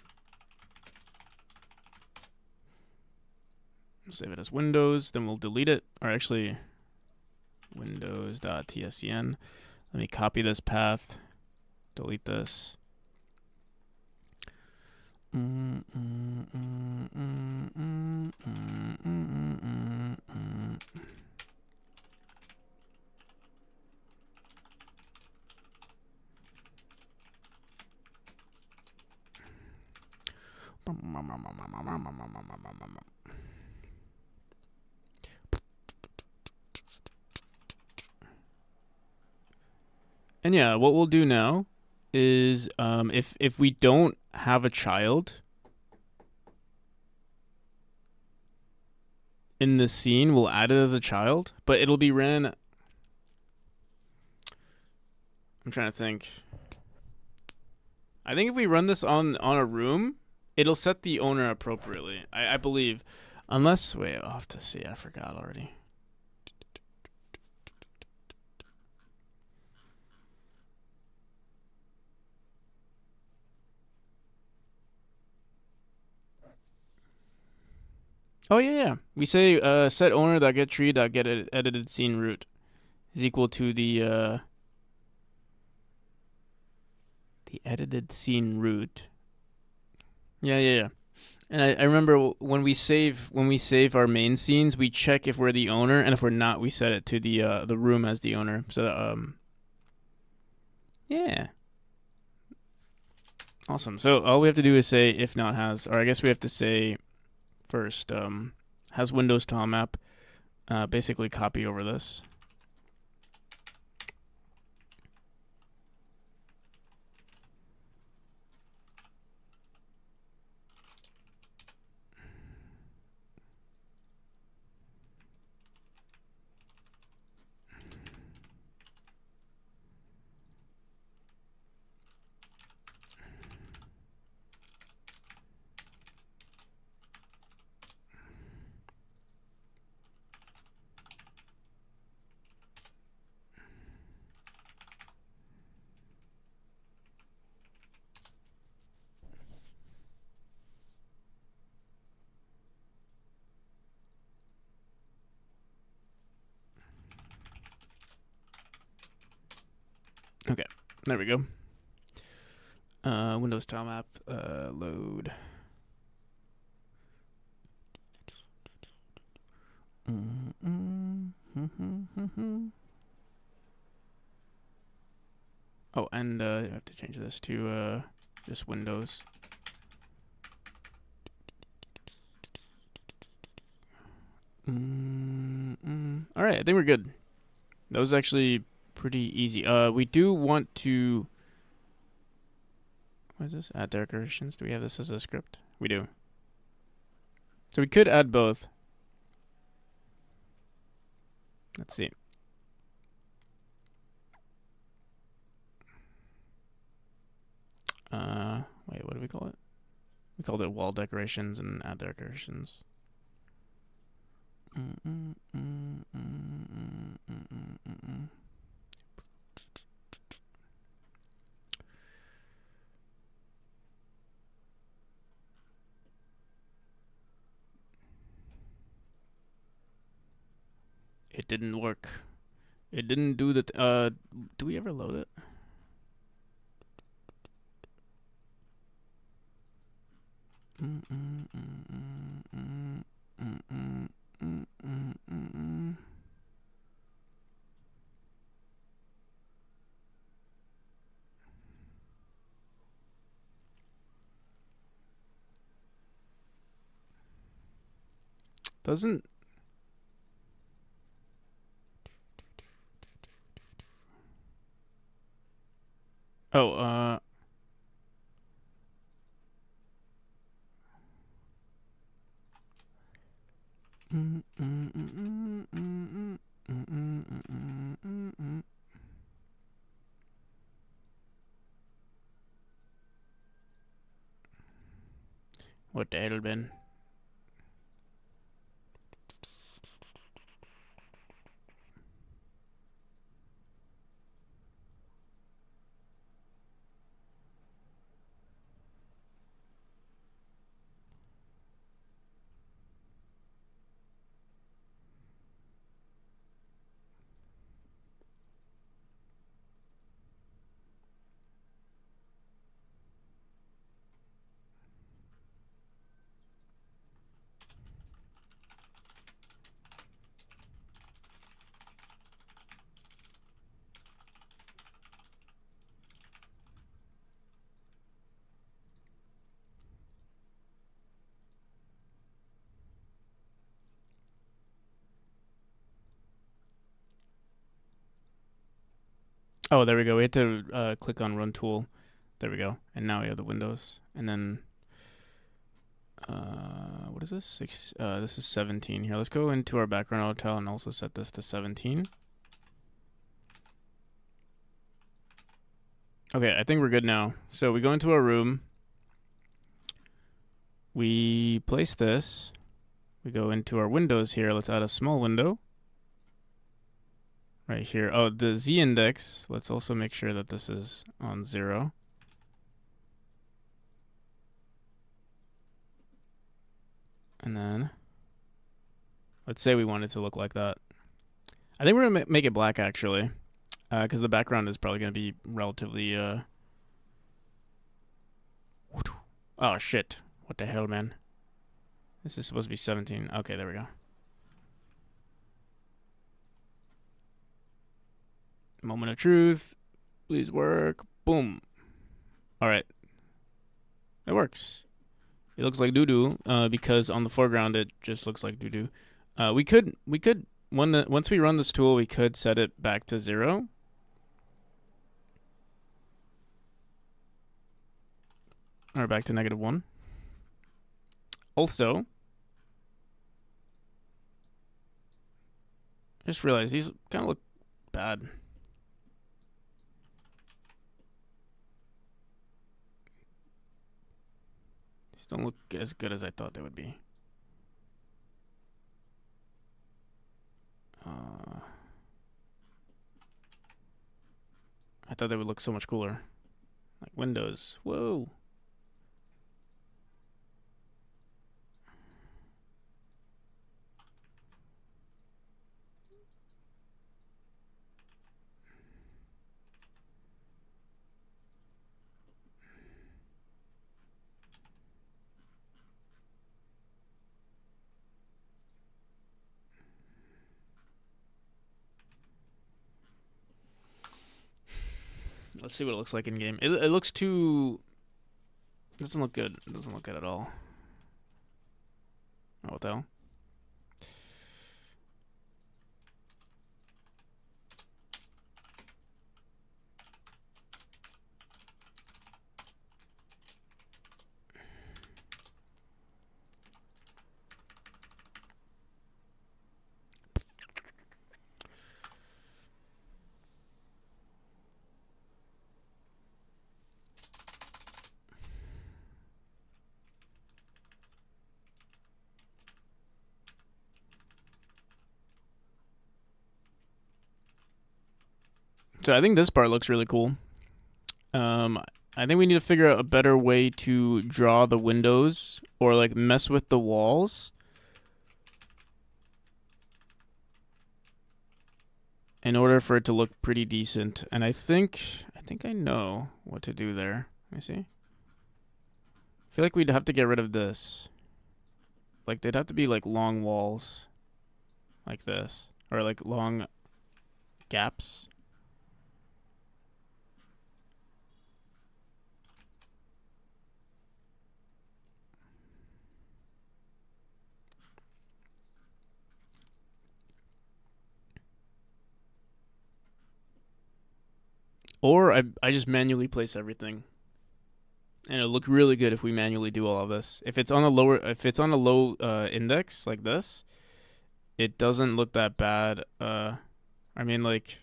Save it as Windows, then we'll delete it, or actually windows.tscn. Let me copy this path, delete this. And yeah, what we'll do now is if we don't have a child in this scene, we'll add it as a child, but it'll be ran. I'm trying to think. I think if we run this on a room, it'll set the owner appropriately. I believe. Unless, wait, I'll have to see. I forgot already. Oh yeah. We say set owner dot get tree dot get edited scene root is equal to the edited scene root. Yeah. And I remember when we save our main scenes, we check if we're the owner, and if we're not, we set it to the room as the owner. So that, yeah. Awesome. So all we have to do is say if not has, or I guess we have to say first has Windows tile map. Basically copy over this. Okay, there we go. Windows tile map, load. Oh, and I have to change this to just Windows. All right, I think we're good. That was actually pretty easy. We do want to. What is this? Add decorations. Do we have this as a script? We do. So we could add both. Let's see. Wait, what do we call it? We called it wall decorations and add decorations. It didn't work. It didn't do the. Do we ever load it? Doesn't. Oh, what the hell, Ben? Oh, there we go. We had to click on Run Tool. There we go. And now we have the windows. And then, what is this? This is 17 here. Let's go into our background auto tile and also set this to 17. Okay, I think we're good now. So we go into our room. We place this. We go into our windows here. Let's add a small window. Right here. Oh, the Z index. Let's also make sure that this is on 0. And then let's say we want it to look like that. I think we're going to make it black, actually, because the background is probably going to be relatively... Oh, shit. What the hell, man? This is supposed to be 17. Okay, there we go. Moment of truth. Please work. Boom. All right. It works. It looks like doo-doo because on the foreground it just looks like doo-doo. We could once we run this tool, we could set it back to 0. Or back to -1. Also, I just realized these kind of look bad. These don't look as good as I thought they would be. I thought they would look so much cooler. Like Windows. Whoa. Let's see what it looks like in game. It looks too. It doesn't look good. It doesn't look good at all. Oh, what the hell? So I think this part looks really cool. I think we need to figure out a better way to draw the windows or like mess with the walls in order for it to look pretty decent. And I think I know what to do there. Let me see. I feel like we'd have to get rid of this. Like they'd have to be like long walls like this or like long gaps. Or I just manually place everything. And it'll look really good if we manually do all of this. If it's on a low index like this, it doesn't look that bad. I mean, like,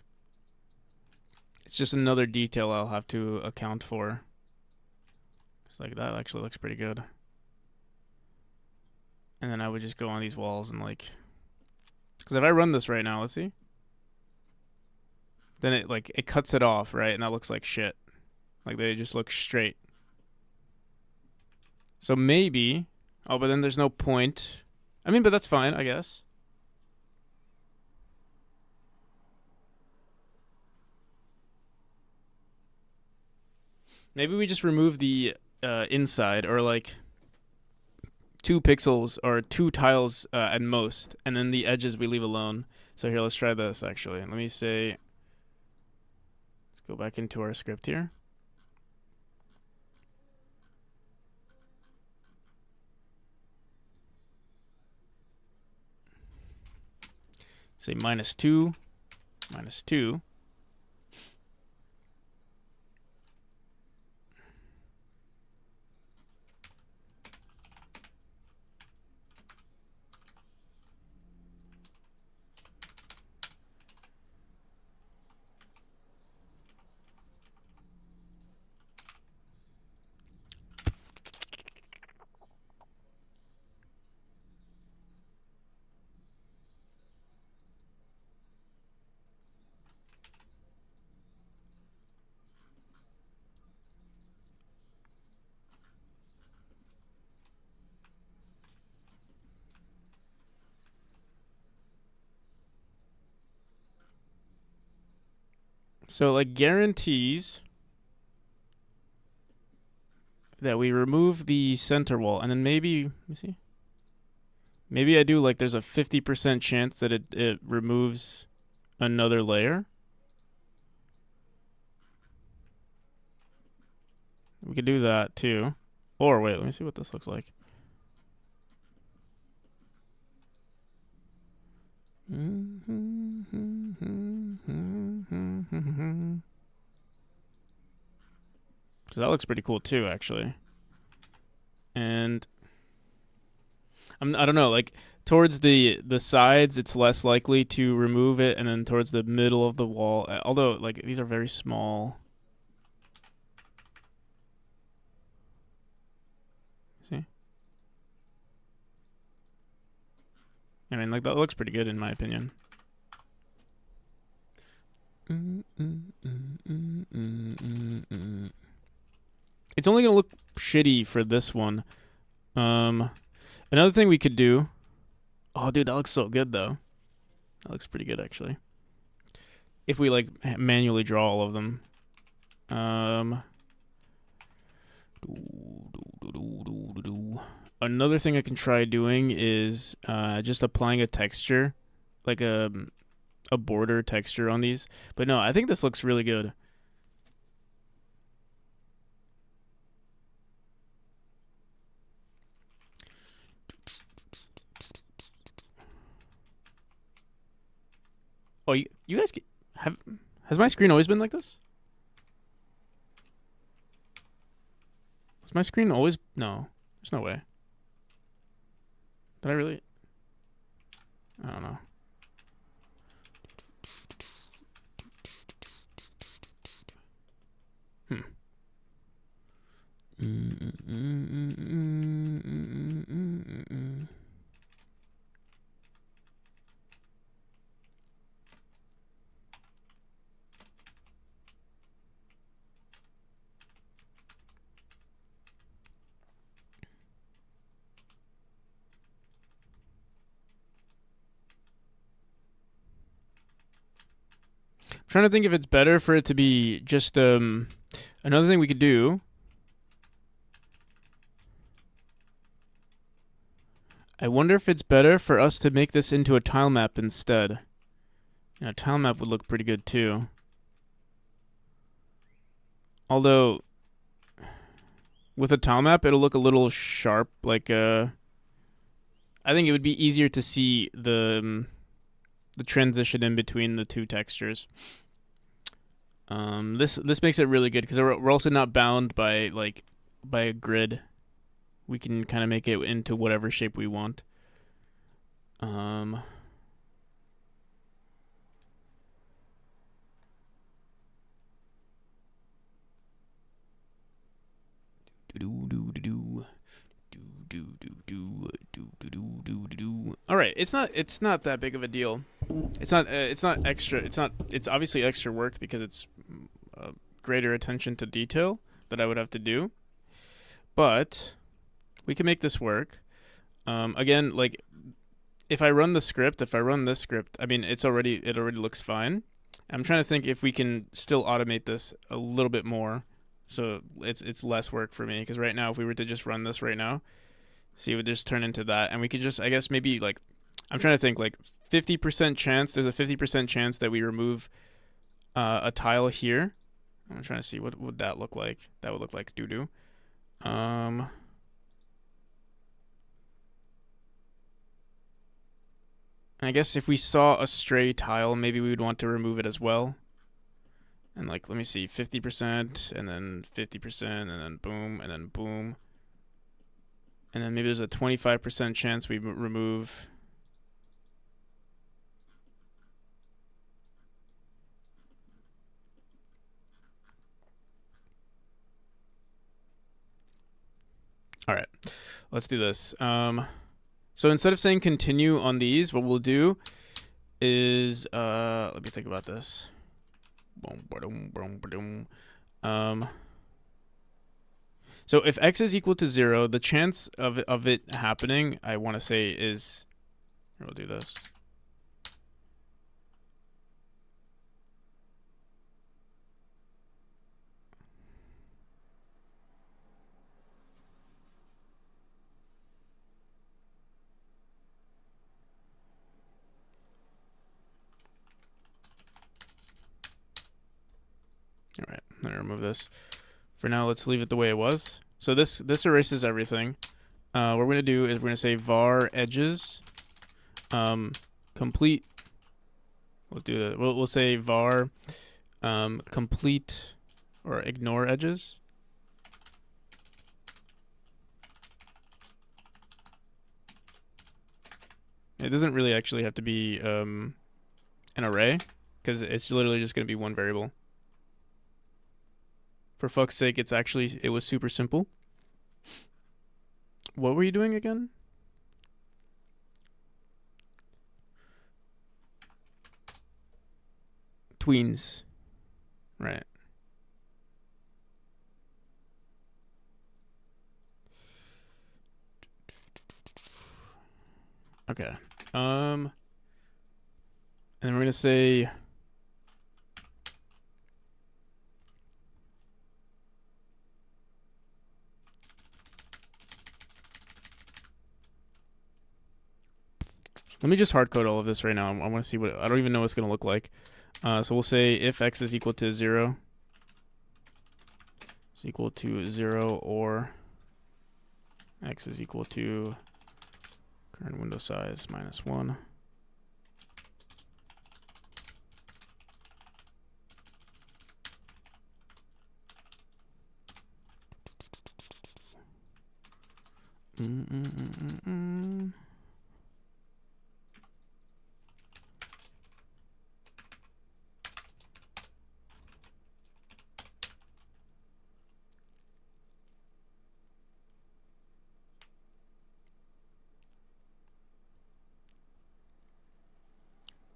it's just another detail I'll have to account for. It's like that actually looks pretty good. And then I would just go on these walls and like, because if I run this right now, let's see. Then it cuts it off, right? And that looks like shit. Like they just look straight. So maybe, oh, but then there's no point. I mean, but that's fine, I guess. Maybe we just remove the inside or like 2 pixels or 2 tiles at most, and then the edges we leave alone. So here, let's try this actually. Let me say, let's go back into our script here. Say -2, -2. So like guarantees that we remove the center wall, and then maybe, let me see. Maybe I do like there's a 50% chance that it removes another layer. We could do that too. Or wait, let me see what this looks like. Because that looks pretty cool too, actually. And I don't know, like towards the sides, it's less likely to remove it, and then towards the middle of the wall, although like these are very small. See? I mean, like that looks pretty good in my opinion. It's only gonna look shitty for this one. Another thing we could do. Oh, dude, that looks so good though. That looks pretty good actually. If we like manually draw all of them. Another thing I can try doing is just applying a texture, like a border texture on these. But no, I think this looks really good. Oh, you guys has my screen always been like this? Was my screen always? No, there's no way. Did I really? I don't know. I'm trying to think if it's better for it to be just another thing we could do. I wonder if it's better for us to make this into a tile map instead. You know, a tile map would look pretty good too. Although, with a tile map, it'll look a little sharp. Like, I think it would be easier to see the transition in between the two textures. This makes it really good because we're also not bound by a grid. We can kind of make it into whatever shape we want. All right, it's not that big of a deal. It's not extra. It's obviously extra work because it's greater attention to detail that I would have to do. But we can make this work. Again, like if I run this script, I mean it already looks fine. I'm trying to think if we can still automate this a little bit more, so it's less work for me. Because right now, if we were to just run this right now, see, it would just turn into that, and we could just, I guess, maybe like, I'm trying to think, like 50% chance. There's a 50% chance that we remove a tile here. I'm trying to see what would that look like. That would look like doo doo. I guess if we saw a stray tile, maybe we would want to remove it as well. And like, let me see, 50%, and then 50%, and then boom, and then boom. And then maybe there's a 25% chance we remove. All right, let's do this. So instead of saying continue on these, what we'll do is, let me think about this. So if x is equal to 0, the chance of it happening, I want to say is, we'll do this. All right, I'm gonna remove this. For now, let's leave it the way it was. So this erases everything. What we're gonna do is we're gonna say var edges, complete. We'll do that. We'll say var complete or ignore edges. It doesn't really actually have to be an array because it's literally just gonna be one variable. For fuck's sake, it was super simple. What were you doing again? Tweens. Right. Okay. And then we're gonna say let me just hard code all of this right now. I want to see what, I don't even know what it's going to look like. So we'll say if x is equal to 0, is equal to 0, or x is equal to current window size -1.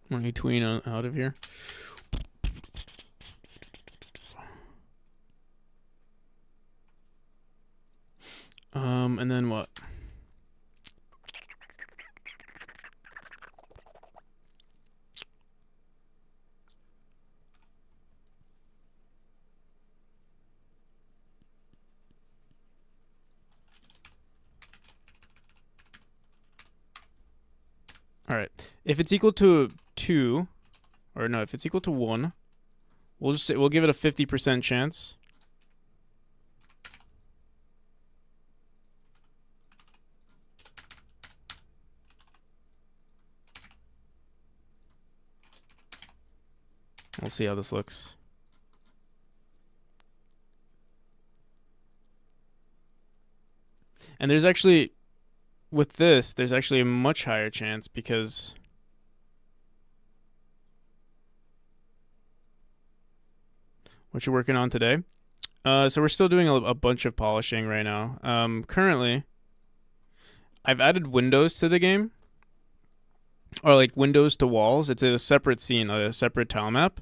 Let me tween out of here. And then what? All right. If it's equal to 2, or no, if it's equal to 1, we'll just say, we'll give it a 50% chance. We'll see how this looks. And there's actually, with this, there's actually a much higher chance because what you're working on today. So we're still doing a bunch of polishing right now. Currently, I've added windows to the game, or like windows to walls. It's a separate scene, a separate tile map,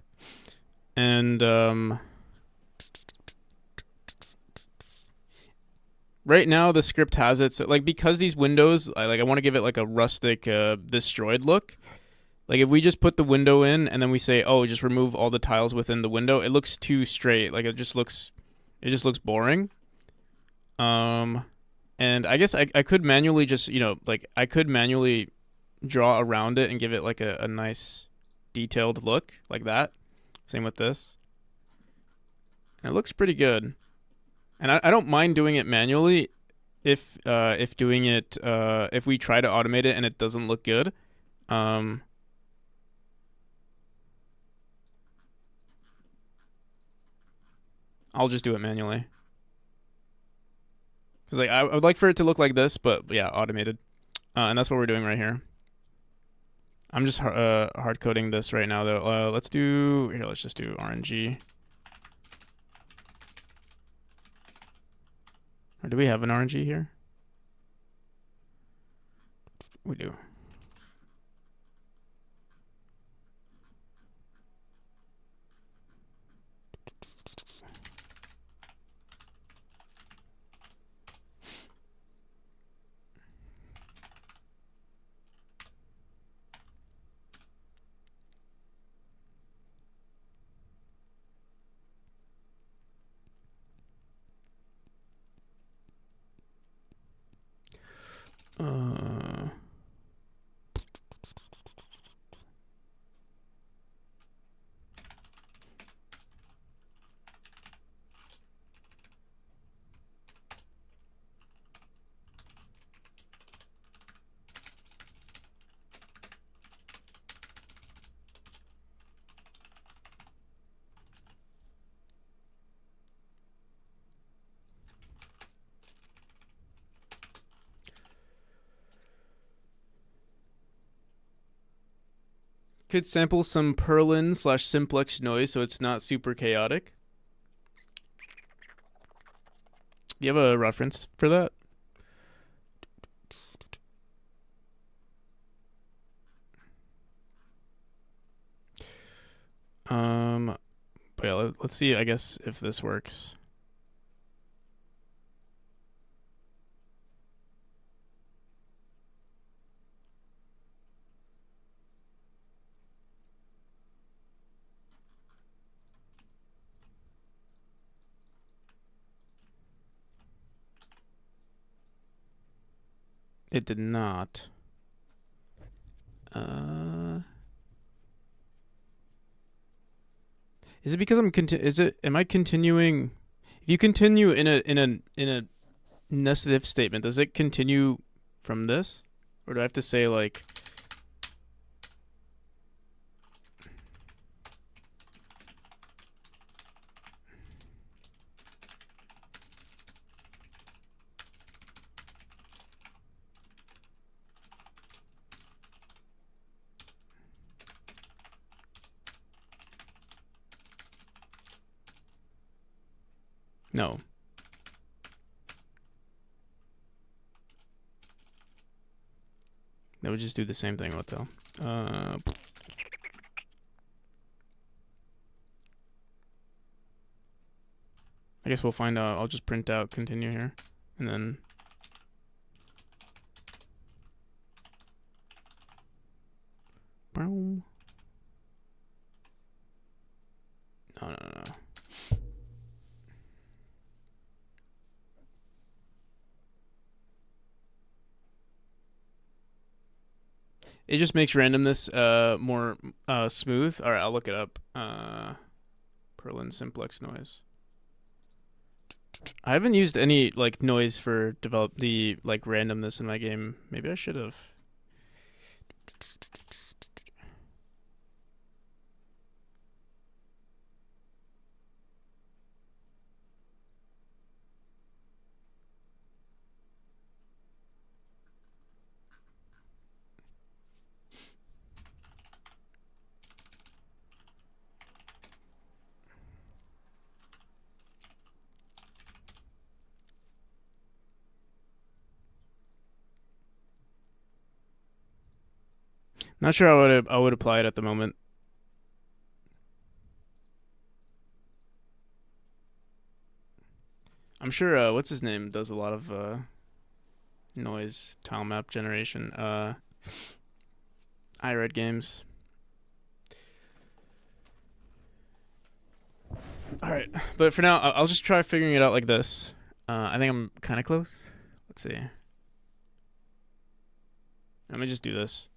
and right now the script has it so like because these windows, I want to give it like a rustic, destroyed look. Like if we just put the window in and then we say, oh, just remove all the tiles within the window, it looks too straight. Like it just looks boring. And I guess I could manually just, like I could manually draw around it and give it like a nice detailed look like that. Same with this. And it looks pretty good. And I don't mind doing it manually if doing it, if we try to automate it and it doesn't look good. I'll just do it manually. Because like, I would like for it to look like this, but yeah, automated. And that's what we're doing right here. I'm just hard coding this right now though. Let's just do RNG. Or do we have an RNG here? We do. Could sample some Perlin/simplex noise so it's not super chaotic. Do you have a reference for that? But yeah, let's see, I guess, if this works. It did not. Is it because am I continuing? If you continue in a nested if statement, does it continue from this? Or do I have to say like No. That would just do the same thing. What though? I guess we'll find out. I'll just print out continue here, and then. No. It just makes randomness more smooth. All right, I'll look it up. Perlin simplex noise. I haven't used any like noise for develop the like randomness in my game. Maybe I should have. Not sure I would apply it at the moment. I'm sure what's his name does a lot of noise tile map generation. I read games. All right, but for now I'll just try figuring it out like this. I think I'm kind of close. Let's see. Let me just do this.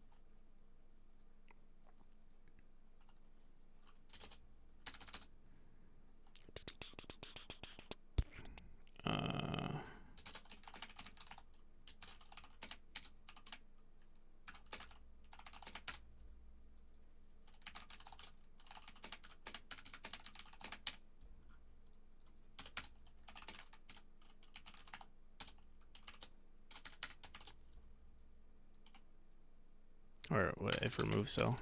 Or what if remove cell?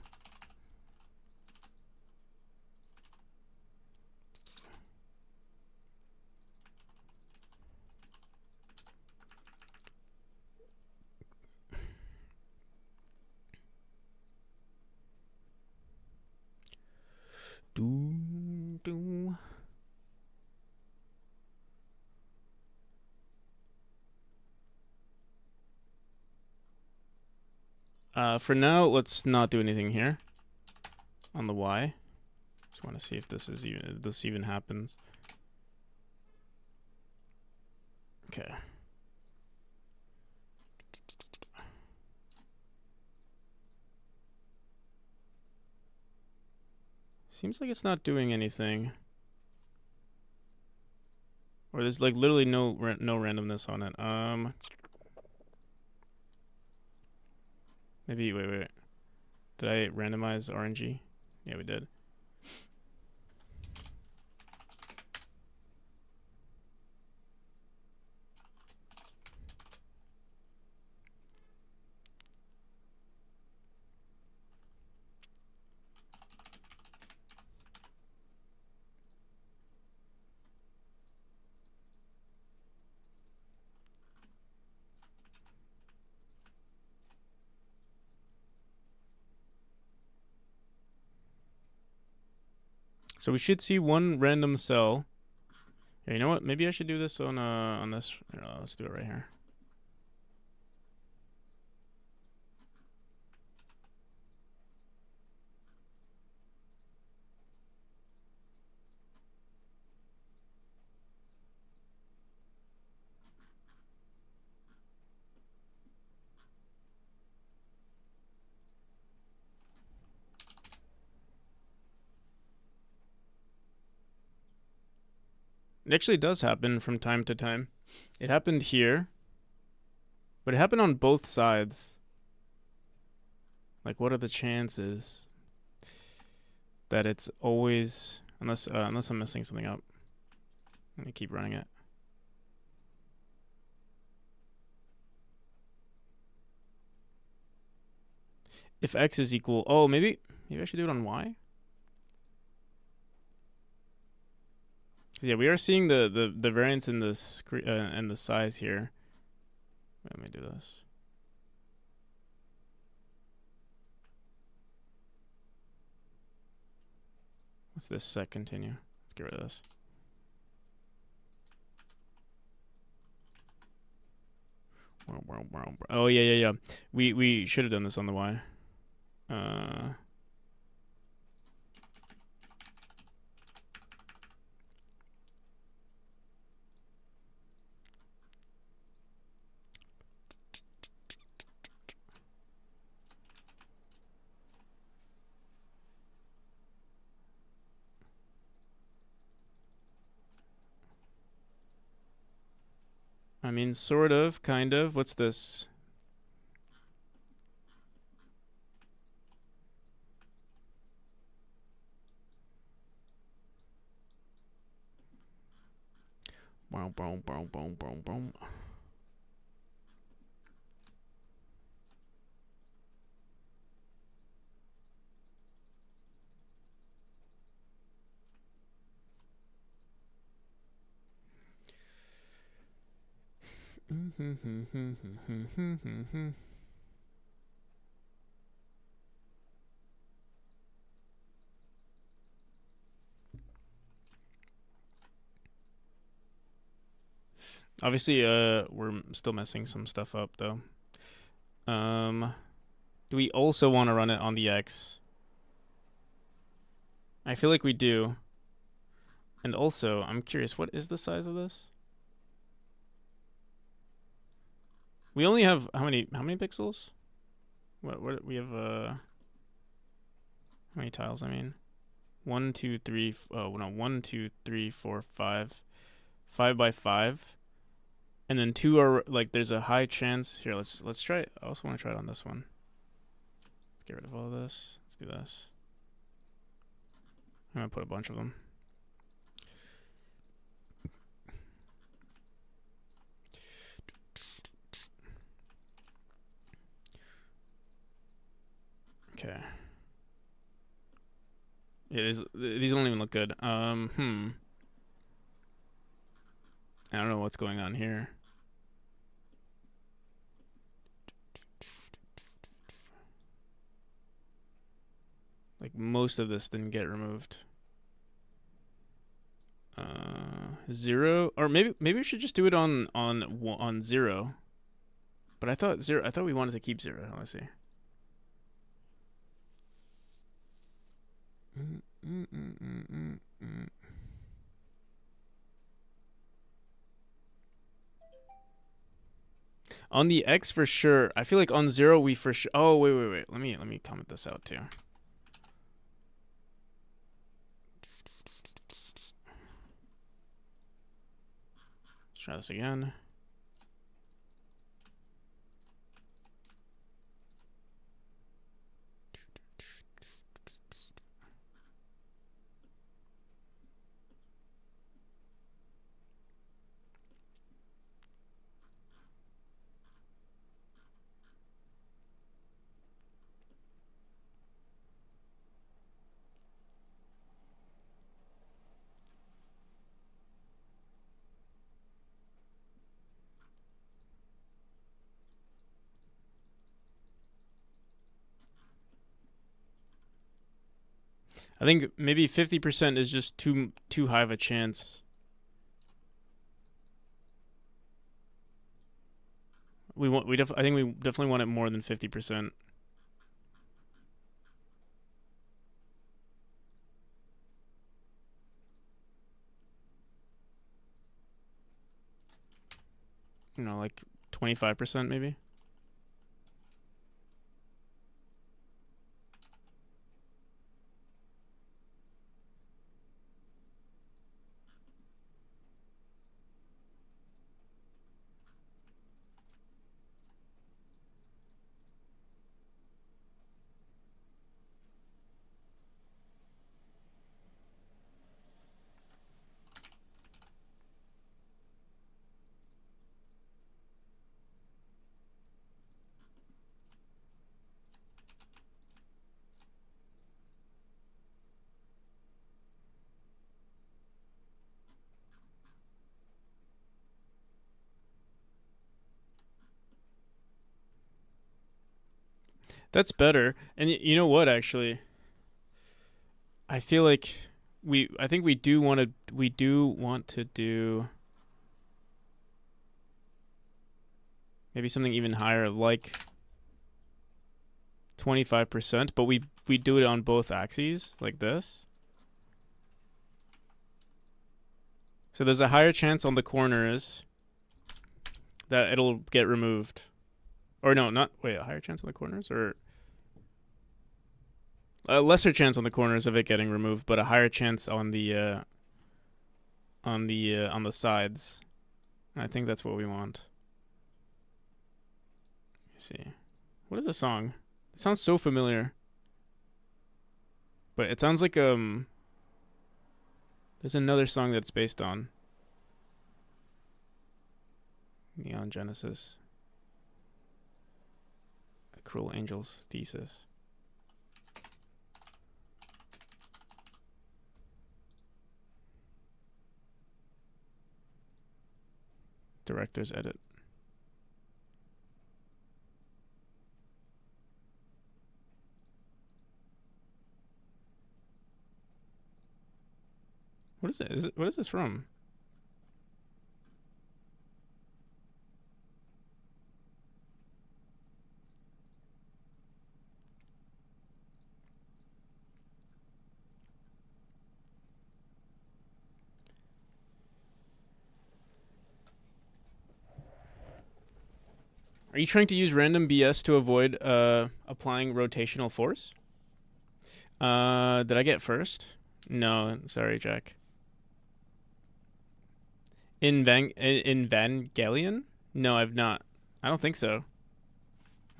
Do. For now, let's not do anything here on the Y. Just want to see if this even happens. Okay. Seems like it's not doing anything. Or there's like literally no randomness on it. Maybe wait. Did I randomize RNG? Yeah, we did. So we should see one random cell. Yeah, you know what? Maybe I should do this on this. Let's do it right here. It actually does happen from time to time. It happened here, but it happened on both sides. Like, what are the chances that it's always, unless I'm messing something up. Let me keep running it. If X is equal, oh, maybe I should do it on Y. Yeah, we are seeing the variance in the and the size here. Let me do this. What's this set continue? Let's get rid of this. Oh yeah. We should have done this on the Y. I mean, sort of, kind of. What's this? Boom. Obviously, we're still messing some stuff up though. Do we also want to run it on the X? I feel like we do. And also, I'm curious, what is the size of this? We only have how many pixels? What we have how many tiles, I mean? 1, 2, 3, oh no, 1, 2, 3, 4, 5. 5 by 5. And then 2 are like there's a high chance. Here, let's try it. I also want to try it on this one. Let's get rid of all of this. Let's do this. I'm gonna put a bunch of them. Okay. Yeah, these don't even look good. I don't know what's going on here. Like most of this didn't get removed. 0, or maybe we should just do it on 0. But I thought we wanted to keep 0. Let's see. On the X for sure. I feel like on 0 we for sure. Oh wait. Let me comment this out too. Let's try this again. I think maybe 50% is just too high of a chance. I think we definitely want it more than 50%. You know, like 25% maybe. That's better. And you know what? Actually, I feel like I think we do want to do maybe something even higher, like 25%, but we do it on both axes, like this. So there's a higher chance on the corners that it'll get removed. Or no, not, wait, a higher chance on the corners? Or a lesser chance on the corners of it getting removed, but a higher chance on the sides. And I think that's what we want. Let me see. What is the song? It sounds so familiar. But it sounds like there's another song that's based on Neon Genesis. A Cruel Angel's Thesis. Director's edit. What is it? What is this from? Are you trying to use random BS to avoid applying rotational force? Did I get first? No, sorry, Jack. In Evangelion? No, I've not. I don't think so.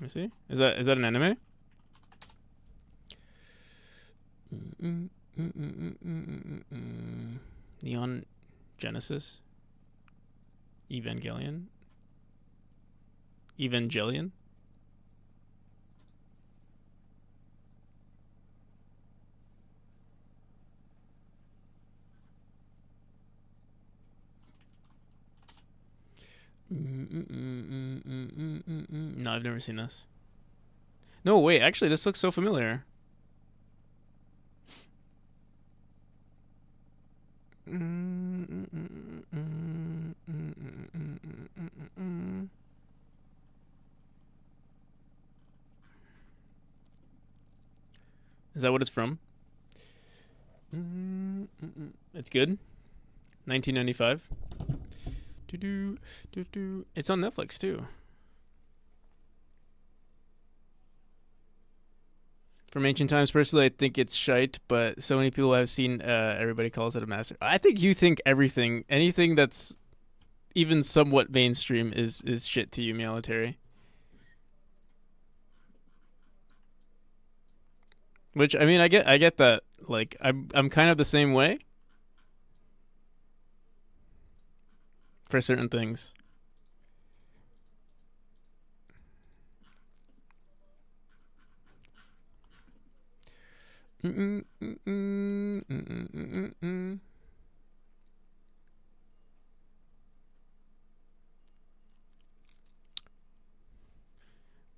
Let me see. Is that an anime? Neon Genesis? Evangelion? Evangelion? No, I've never seen this. No, wait, actually, this looks so familiar. Is that what it's from? It's good. 1995. It's on Netflix too. From ancient times, personally, I think it's shite, but so many people I've seen, everybody calls it a master. I think you think anything that's even somewhat mainstream is shit to you, military. Which, I mean, I get that. Like, I'm kind of the same way for certain things.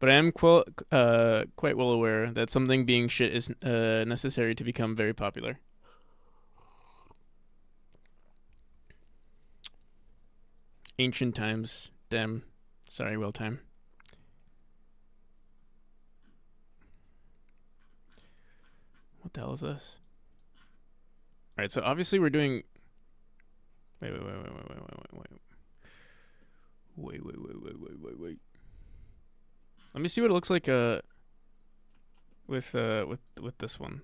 But I am quite well aware that something being shit is necessary to become very popular. Ancient times. Damn. Sorry, well time. What the hell is this? Alright, so obviously we're doing... Wait. Let me see what it looks like with this one.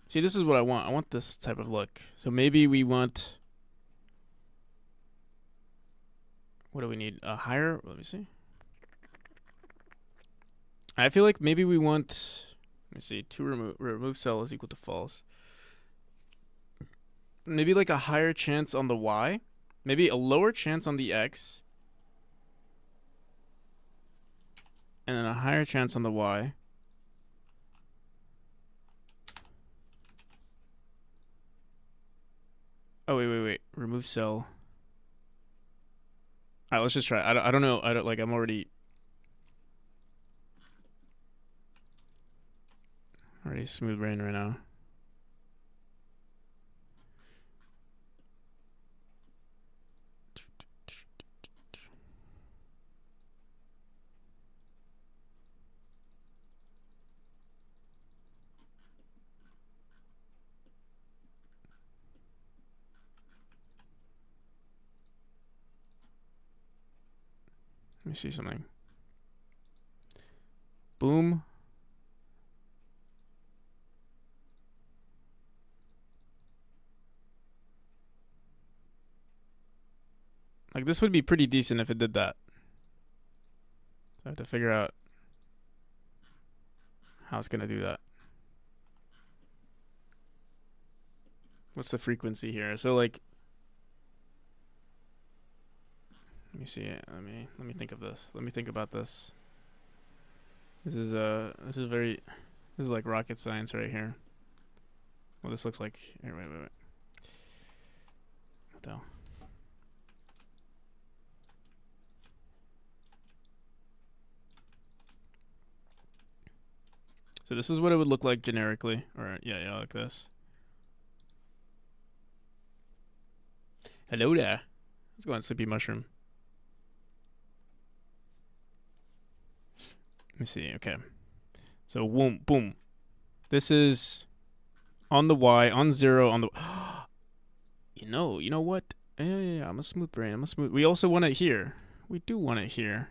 See, this is what I want. I want this type of look. So maybe we want... What do we need? A higher... Let me see. I feel like maybe we want... Let me see. Remove cell is equal to false. Maybe like a higher chance on the Y. Maybe a lower chance on the X. and then a higher chance on the y. Oh, wait. Remove cell. Alright, let's just try. I don't know. I'm already smooth brain right now. Let me see something. Boom. Like, this would be pretty decent if it did that. So I have to figure out how it's gonna do that. What's the frequency here? So like, let me see. Let me think of this. Let me think about this. This is like rocket science right here. Well, this looks like. Here, wait. What the hell? So this is what it would look like generically, or yeah, like this. Hello there. Let's go on Sleepy Mushroom. Let me see. Okay. So boom. This is on the Y, on 0, on the. You know what? Yeah. I'm a smooth brain. We also want it here. We do want it here.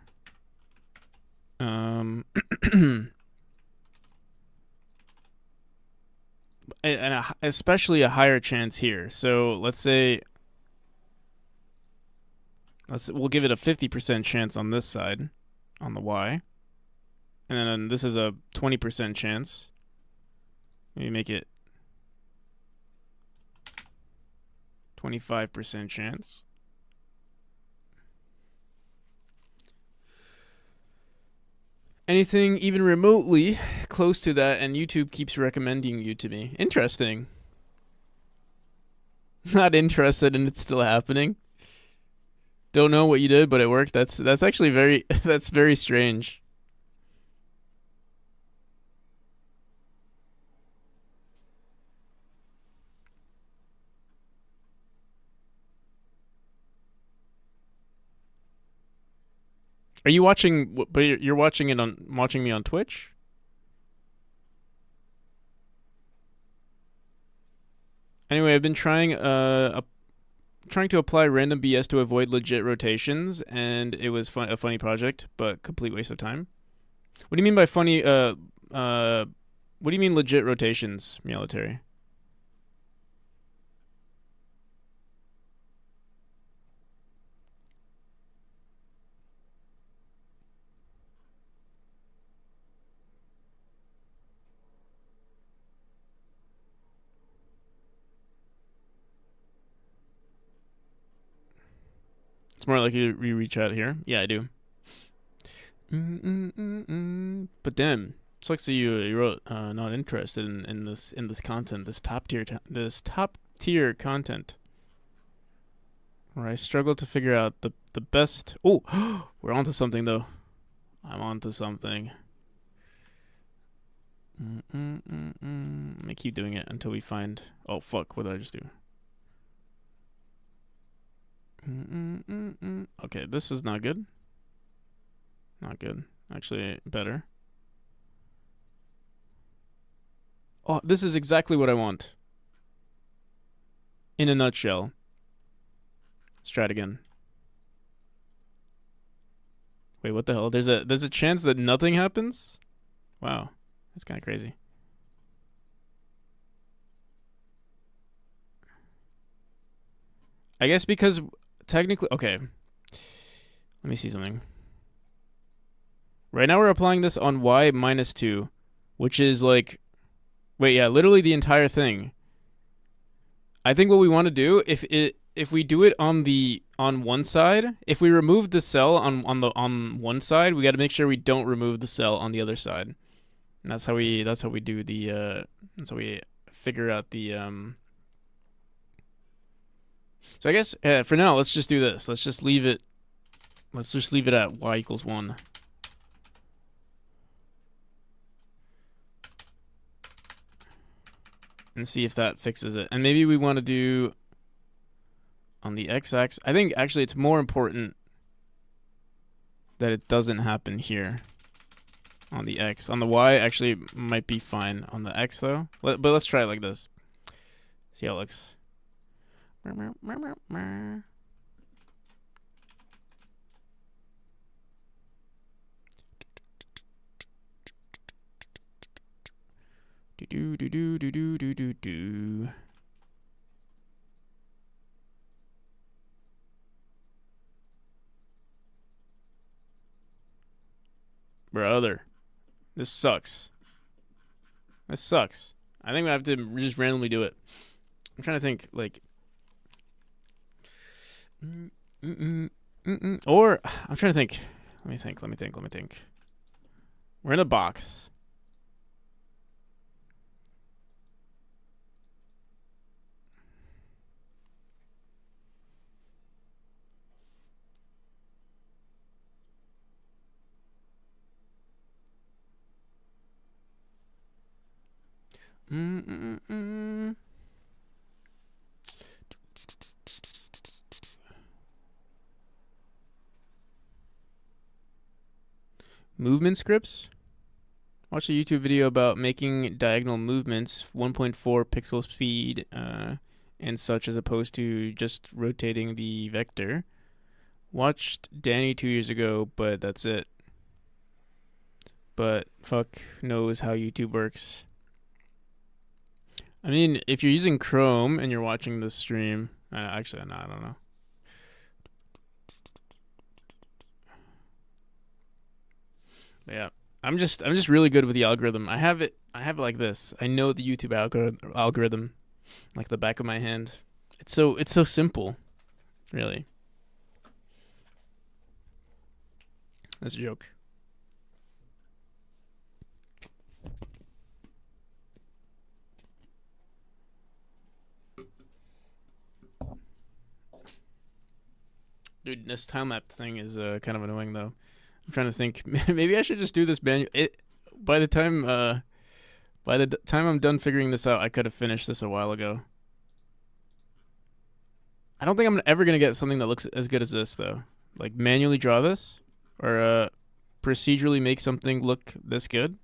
And especially a higher chance here. So let's say we'll give it a 50% chance on this side, on the Y, and then this is a 20% chance. Maybe make it 25% chance. Anything even remotely close to that, and YouTube keeps recommending you to me. Interesting. Not interested, and it's still happening. Don't know what you did, but it worked. That's actually that's very strange. Are you watching? But you're watching me on Twitch? Anyway, I've been trying to apply random BS to avoid legit rotations, and it was a funny project, but complete waste of time. What do you mean by funny? What do you mean legit rotations, military? It's more like you reach out here. Yeah, I do. But damn, it's like you wrote not interested in this content, this top tier content. Where I struggle to figure out the best. Oh, we're onto something though. I'm onto something. Let me keep doing it until we find. Oh fuck! What did I just do? Okay, this is not good. Not good. Actually, better. Oh, this is exactly what I want. In a nutshell. Let's try it again. Wait, what the hell? There's a chance that nothing happens? Wow. That's kind of crazy. I guess because technically, okay. Let me see something. Right now we're applying this on y minus 2, which is like, wait, yeah, literally the entire thing. I think what we want to do, if we do it on the on one side. If we remove the cell on one side, we got to make sure we don't remove the cell on the other side. And that's how we do the that's how we figure out the So I guess for now, let's just do this. Let's just leave it at y equals 1. And see if that fixes it. And maybe we want to do on the x-axis. I think actually it's more important that it doesn't happen here on the x. On the y, actually might be fine. On the x though, but let's try it like this. See how it looks. Do do do do do do do do. Brother, this sucks. This sucks. I think we have to just randomly do it. I'm trying to think, like, or I'm trying to think. Let me think. We're in a box. Movement scripts? Watch a YouTube video about making diagonal movements, 1.4 pixel speed, and such, as opposed to just rotating the vector. Watched Danny 2 years ago, but that's it. But fuck knows how YouTube works. I mean, if you're using Chrome and you're watching this stream, actually, no, I don't know. But yeah, I'm just really good with the algorithm. I have it like this. I know the YouTube algorithm like the back of my hand. It's so simple, really. That's a joke. Dude, this time map thing is kind of annoying though. I'm trying to think. Maybe I should just do this by the time I'm done figuring this out, I could have finished this a while ago. I don't think I'm ever gonna get something that looks as good as this though. Like manually draw this or procedurally make something look this good.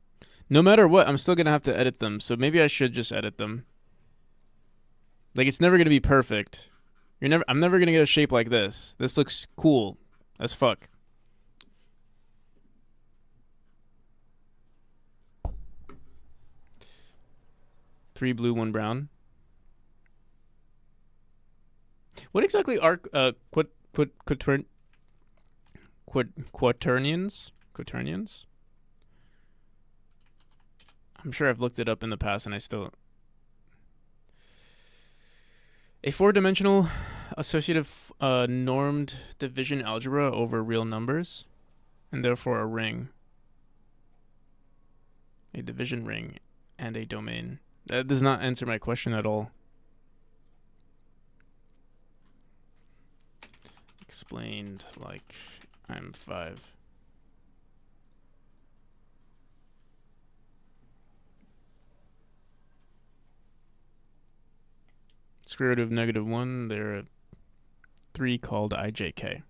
No matter what, I'm still gonna have to edit them. So maybe I should just edit them. Like it's never gonna be perfect. I'm never gonna get a shape like this. This looks cool as fuck. Three blue, one brown. What exactly are quaternions? Quaternions? I'm sure I've looked it up in the past and I still... A four-dimensional associative normed division algebra over real numbers, and therefore a ring. A division ring and a domain. That does not answer my question at all. Explained like I'm 5. Square root of -1, there are 3 called IJK.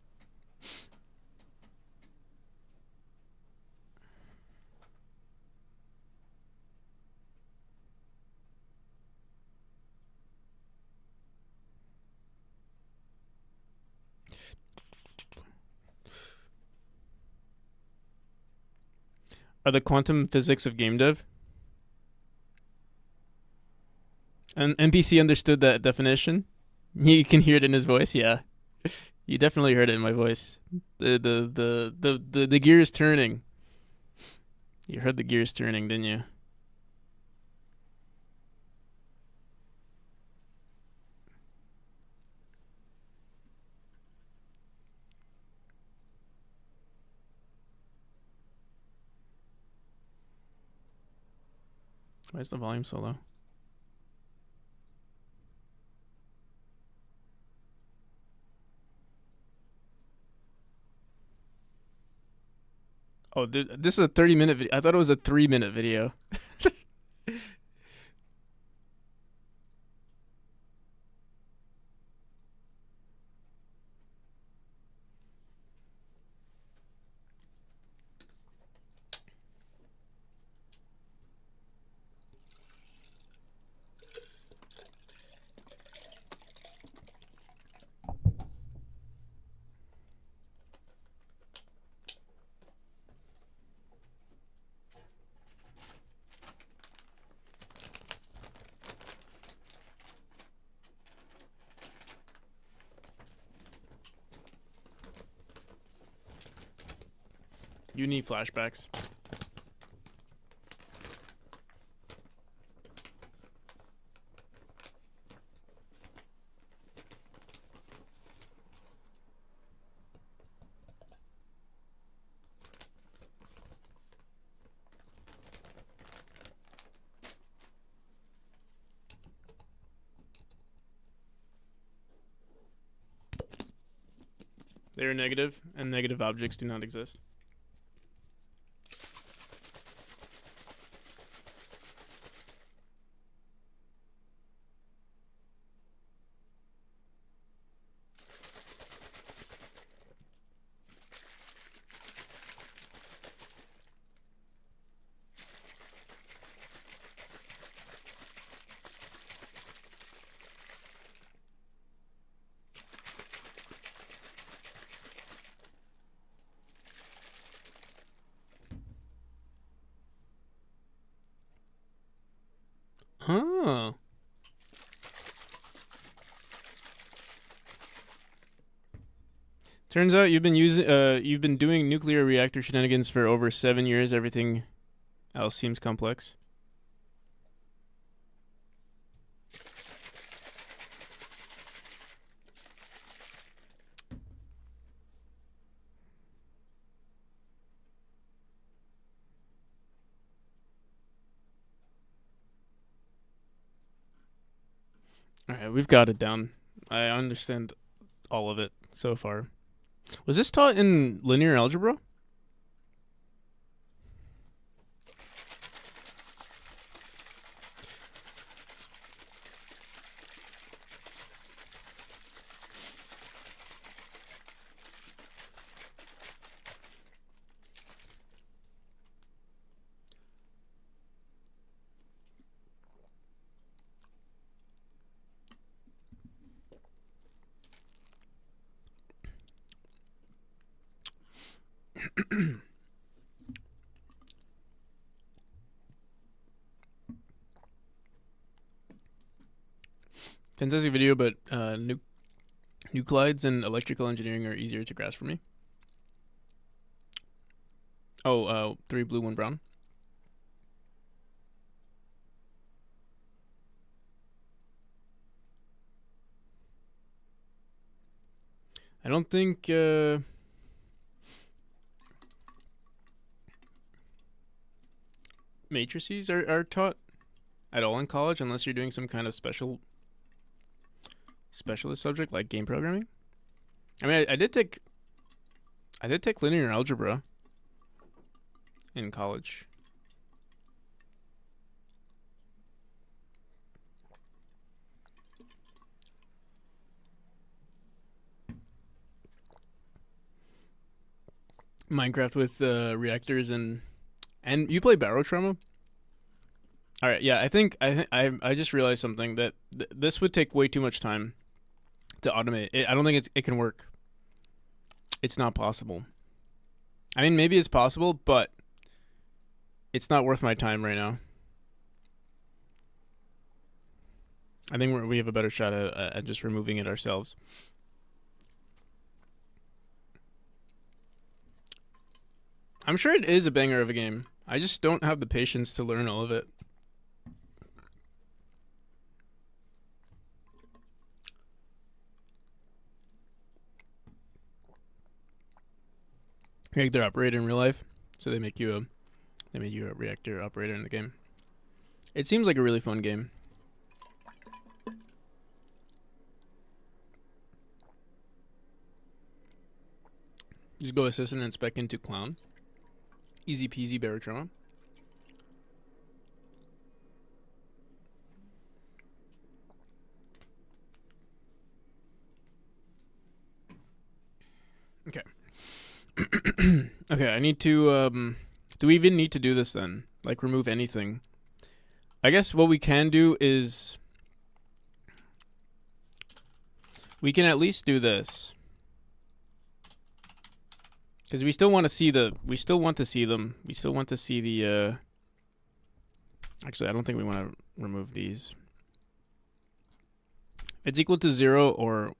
Are the quantum physics of game dev? And NPC understood that definition. You can hear it in his voice. Yeah, you definitely heard it in my voice. The gears turning. You heard the gears turning, didn't you? Why is the volume so low? Oh, this is a 30-minute video. I thought it was a 3-minute video. You need flashbacks. They are negative, and negative objects do not exist. Huh. Turns out you've been doing nuclear reactor shenanigans for over 7 years. Everything else seems complex. Alright, we've got it down. I understand all of it so far. Was this taught in linear algebra? Fantastic video, but nuclides and electrical engineering are easier to grasp for me. Oh, 3 blue, 1 brown. I don't think matrices are taught at all in college unless you're doing some kind of specialist subject like game programming. I mean, I did take linear algebra in college. Minecraft with reactors and you play Barotrauma? All right, yeah, I just realized something that this would take way too much time to automate. I don't think it can work. It's not possible. I mean, maybe it's possible, but it's not worth my time right now. I think we have a better shot at just removing it ourselves. I'm sure it is a banger of a game. I just don't have the patience to learn all of it. Reactor operator in real life, so they make you a reactor operator in the game. It seems like a really fun game. Just go assistant and spec into clown. Easy peasy baritone. Okay. Okay, I need to, do we even need to do this then? Like, remove anything? I guess what we can do is... we can at least do this. Because we still want to see the... we still want to see them. We still want to see the, actually, I don't think we want to remove these. It's equal to 0 or...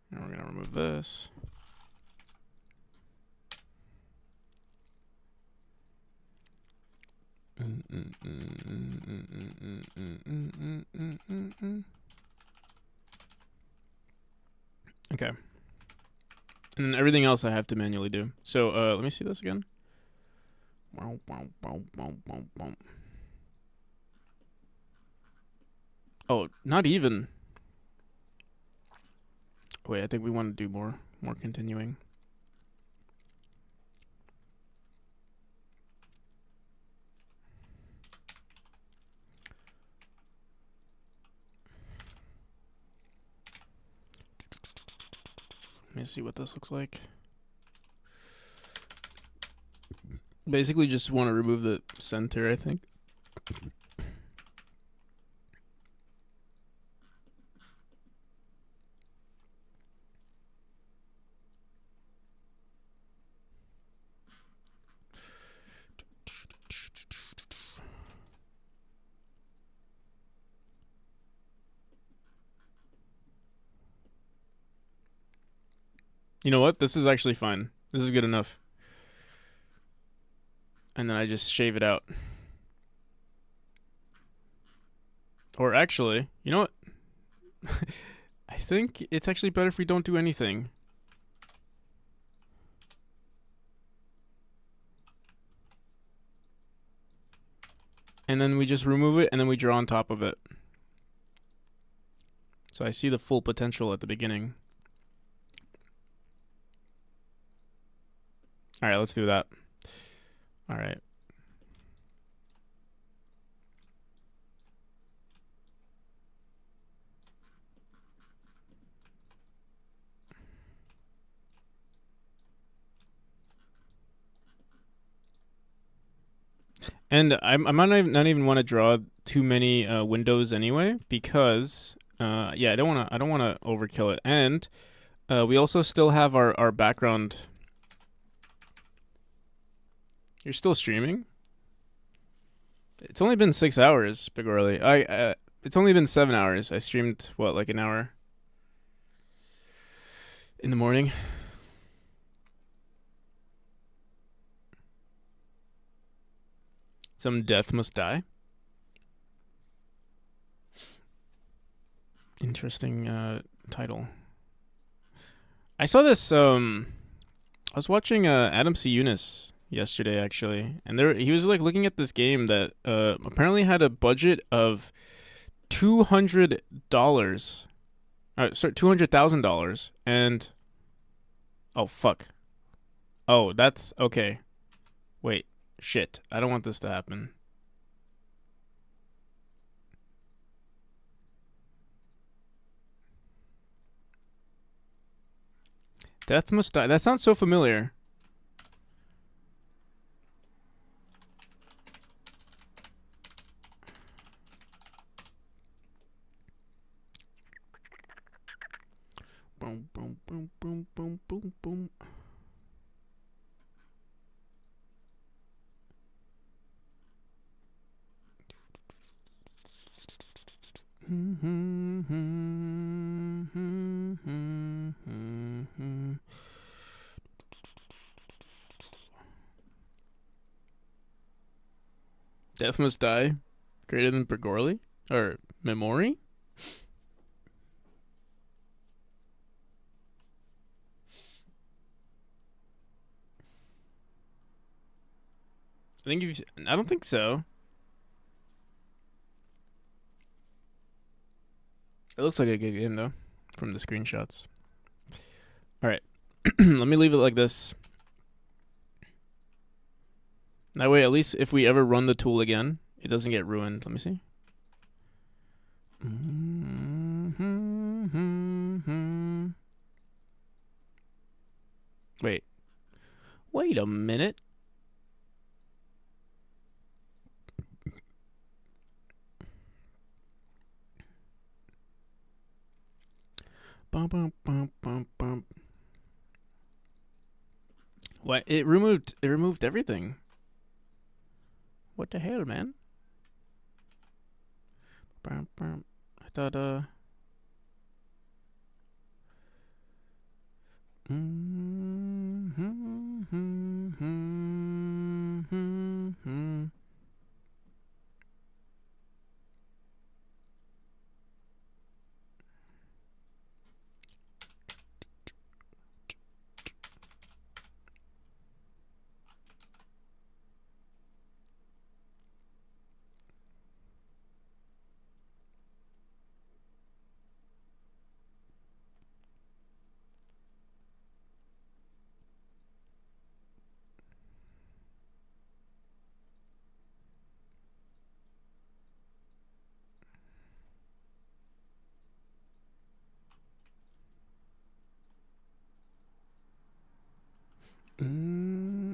and we're going to remove this. Okay. And then everything else I have to manually do. So, let me see this again. Oh, not even. Wait, I think we want to do more continuing. Let me see what this looks like. Basically just want to remove the center, I think. You know what? This is actually fine. This is good enough. And then I just shave it out. Or actually, you know what? I think it's actually better if we don't do anything. And then we just remove it and then we draw on top of it. So I see the full potential at the beginning. Alright, let's do that. Alright. And I might not even want to draw too many windows anyway, because yeah, I don't want to overkill it. And we also still have our background. You're still streaming? It's only been 6 hours, Big Orly. It's only been 7 hours. I streamed what, like an hour in the morning. Some death must die. Interesting title. I saw this. I was watching Adam C. Eunice yesterday, actually, and he was like looking at this game that apparently had a budget of $200. Sorry, $200,000, and oh fuck. Oh, that's okay. Wait. Shit, I don't want this to happen. Death must die. That sounds so familiar. Boom, boom, boom, boom, boom, boom, boom. Death must die. Greater than Bergorli? Or Memory? I don't think so. It looks like a good game though, from the screenshots. All right, let me leave it like this. That way, at least if we ever run the tool again, it doesn't get ruined. Let me see. Wait a minute. Bum, bum, bum, bum, bum. What? It removed everything. What the hell, man? Bum, bum. I thought all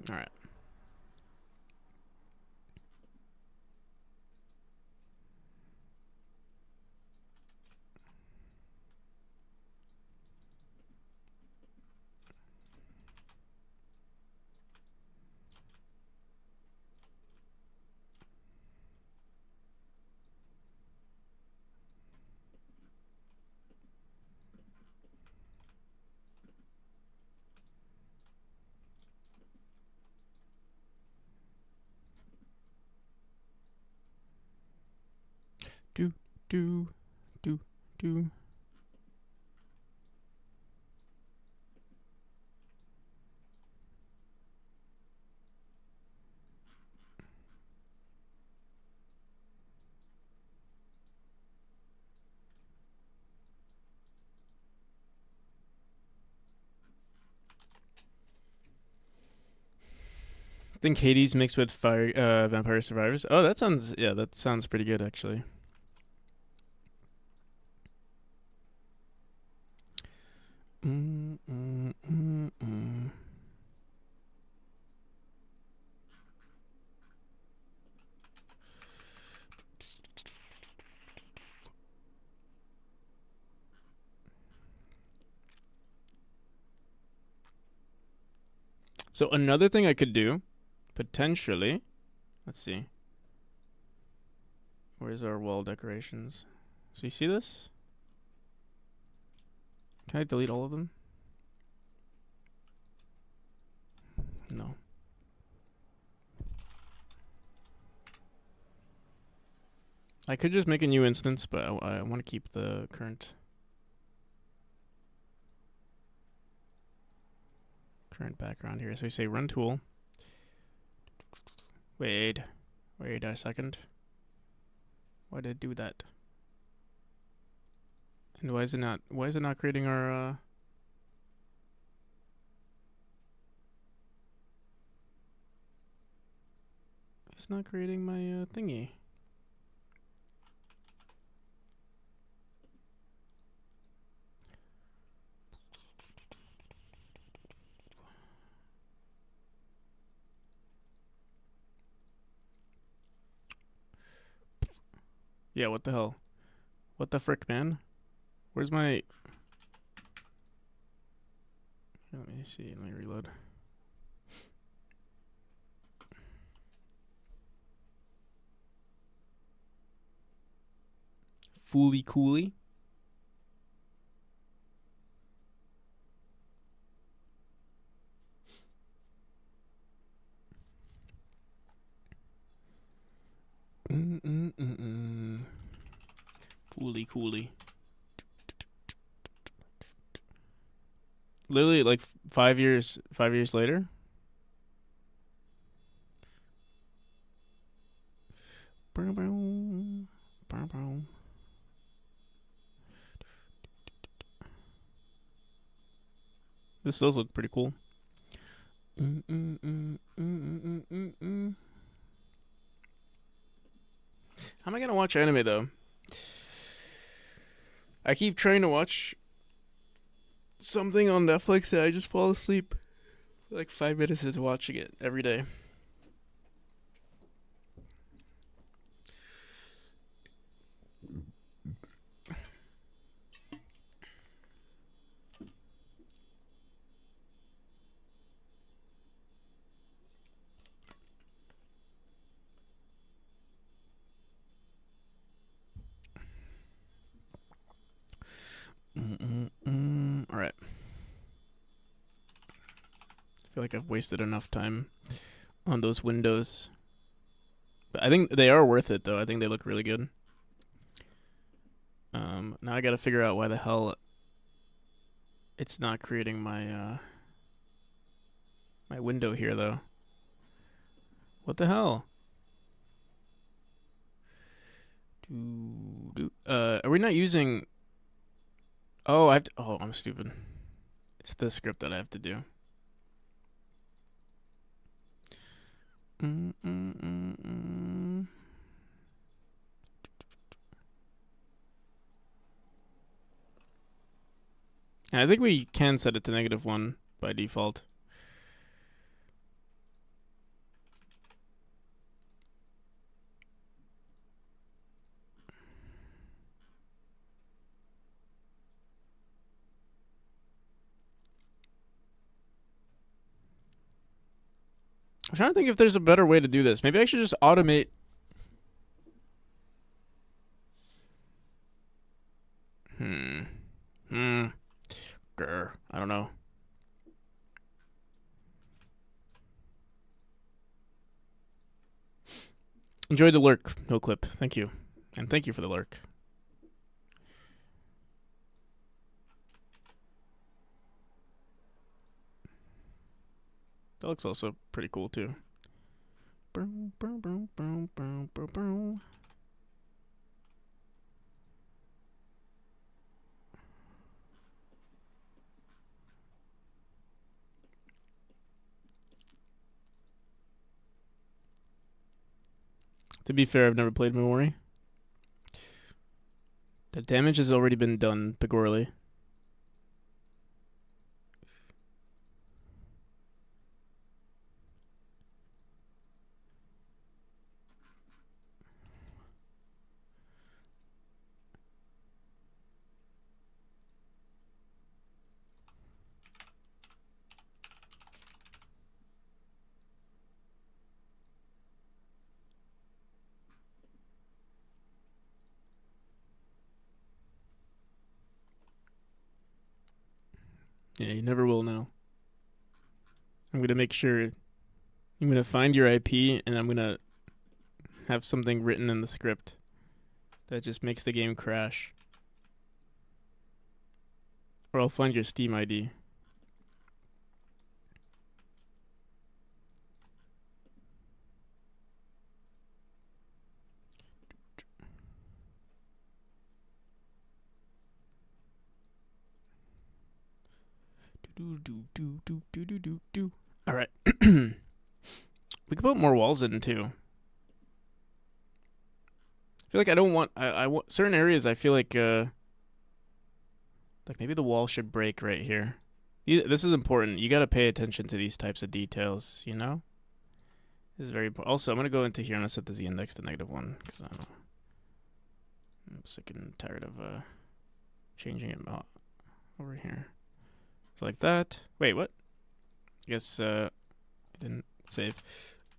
right. Do do do do. I think Hades mixed with Vampire Survivors. Oh, that sounds pretty good actually. So another thing I could do, potentially, let's see. Where's our wall decorations? So you see this? Can I delete all of them? No. I could just make a new instance, but I want to keep the current background here. So we say run tool. Wait a second. Why did it do that? And why is it not creating our it's not creating my thingy. Yeah, what the hell? What the frick, man? Where's my... Here, let me see. Let me reload. Fooly cooly. Fooly cooly. Literally, like 5 years later. This does look pretty cool. How am I gonna watch anime though? I keep trying to watch something on Netflix and I just fall asleep. Like 5 minutes into watching it every day. All right. I feel like I've wasted enough time on those windows. But I think they are worth it, though. I think they look really good. Now I gotta figure out why the hell it's not creating my my window here, though. What the hell? Are we not using... Oh, I have to... Oh, I'm stupid. It's the script that I have to do. And I think we can set it to -1 by default. I'm trying to think if there's a better way to do this. Maybe I should just automate. I don't know. Enjoy the lurk, no clip. Thank you. And thank you for the lurk. That looks also pretty cool too. To be fair, I've never played Memori. The damage has already been done, Pegorally. Yeah, you never will know. I'm going to make sure. I'm going to find your IP, and I'm going to have something written in the script that just makes the game crash. Or I'll find your Steam ID. All right. We could put more walls in too. I feel like I don't want. I want certain areas. I feel like maybe the wall should break right here. This is important. You got to pay attention to these types of details. You know. This is very important. Also, I'm gonna go into here and set the z index to -1 because I'm sick and tired of changing it out over here. So like that. Wait, what? I guess I didn't save.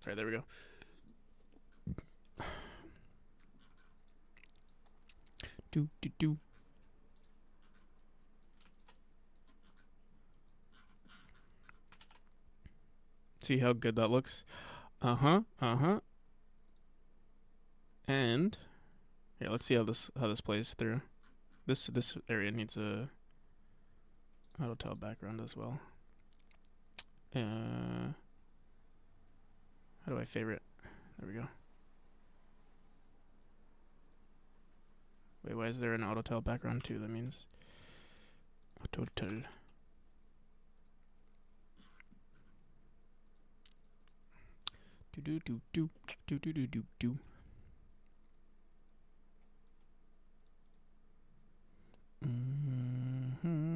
All right, there we go. Do. See how good that looks? And yeah, let's see how this plays through. This area needs a auto tile background as well. How do I favorite? There we go. Wait, why is there an auto tile background too? That means auto tile. Do do do do do do do do. Mm-hmm.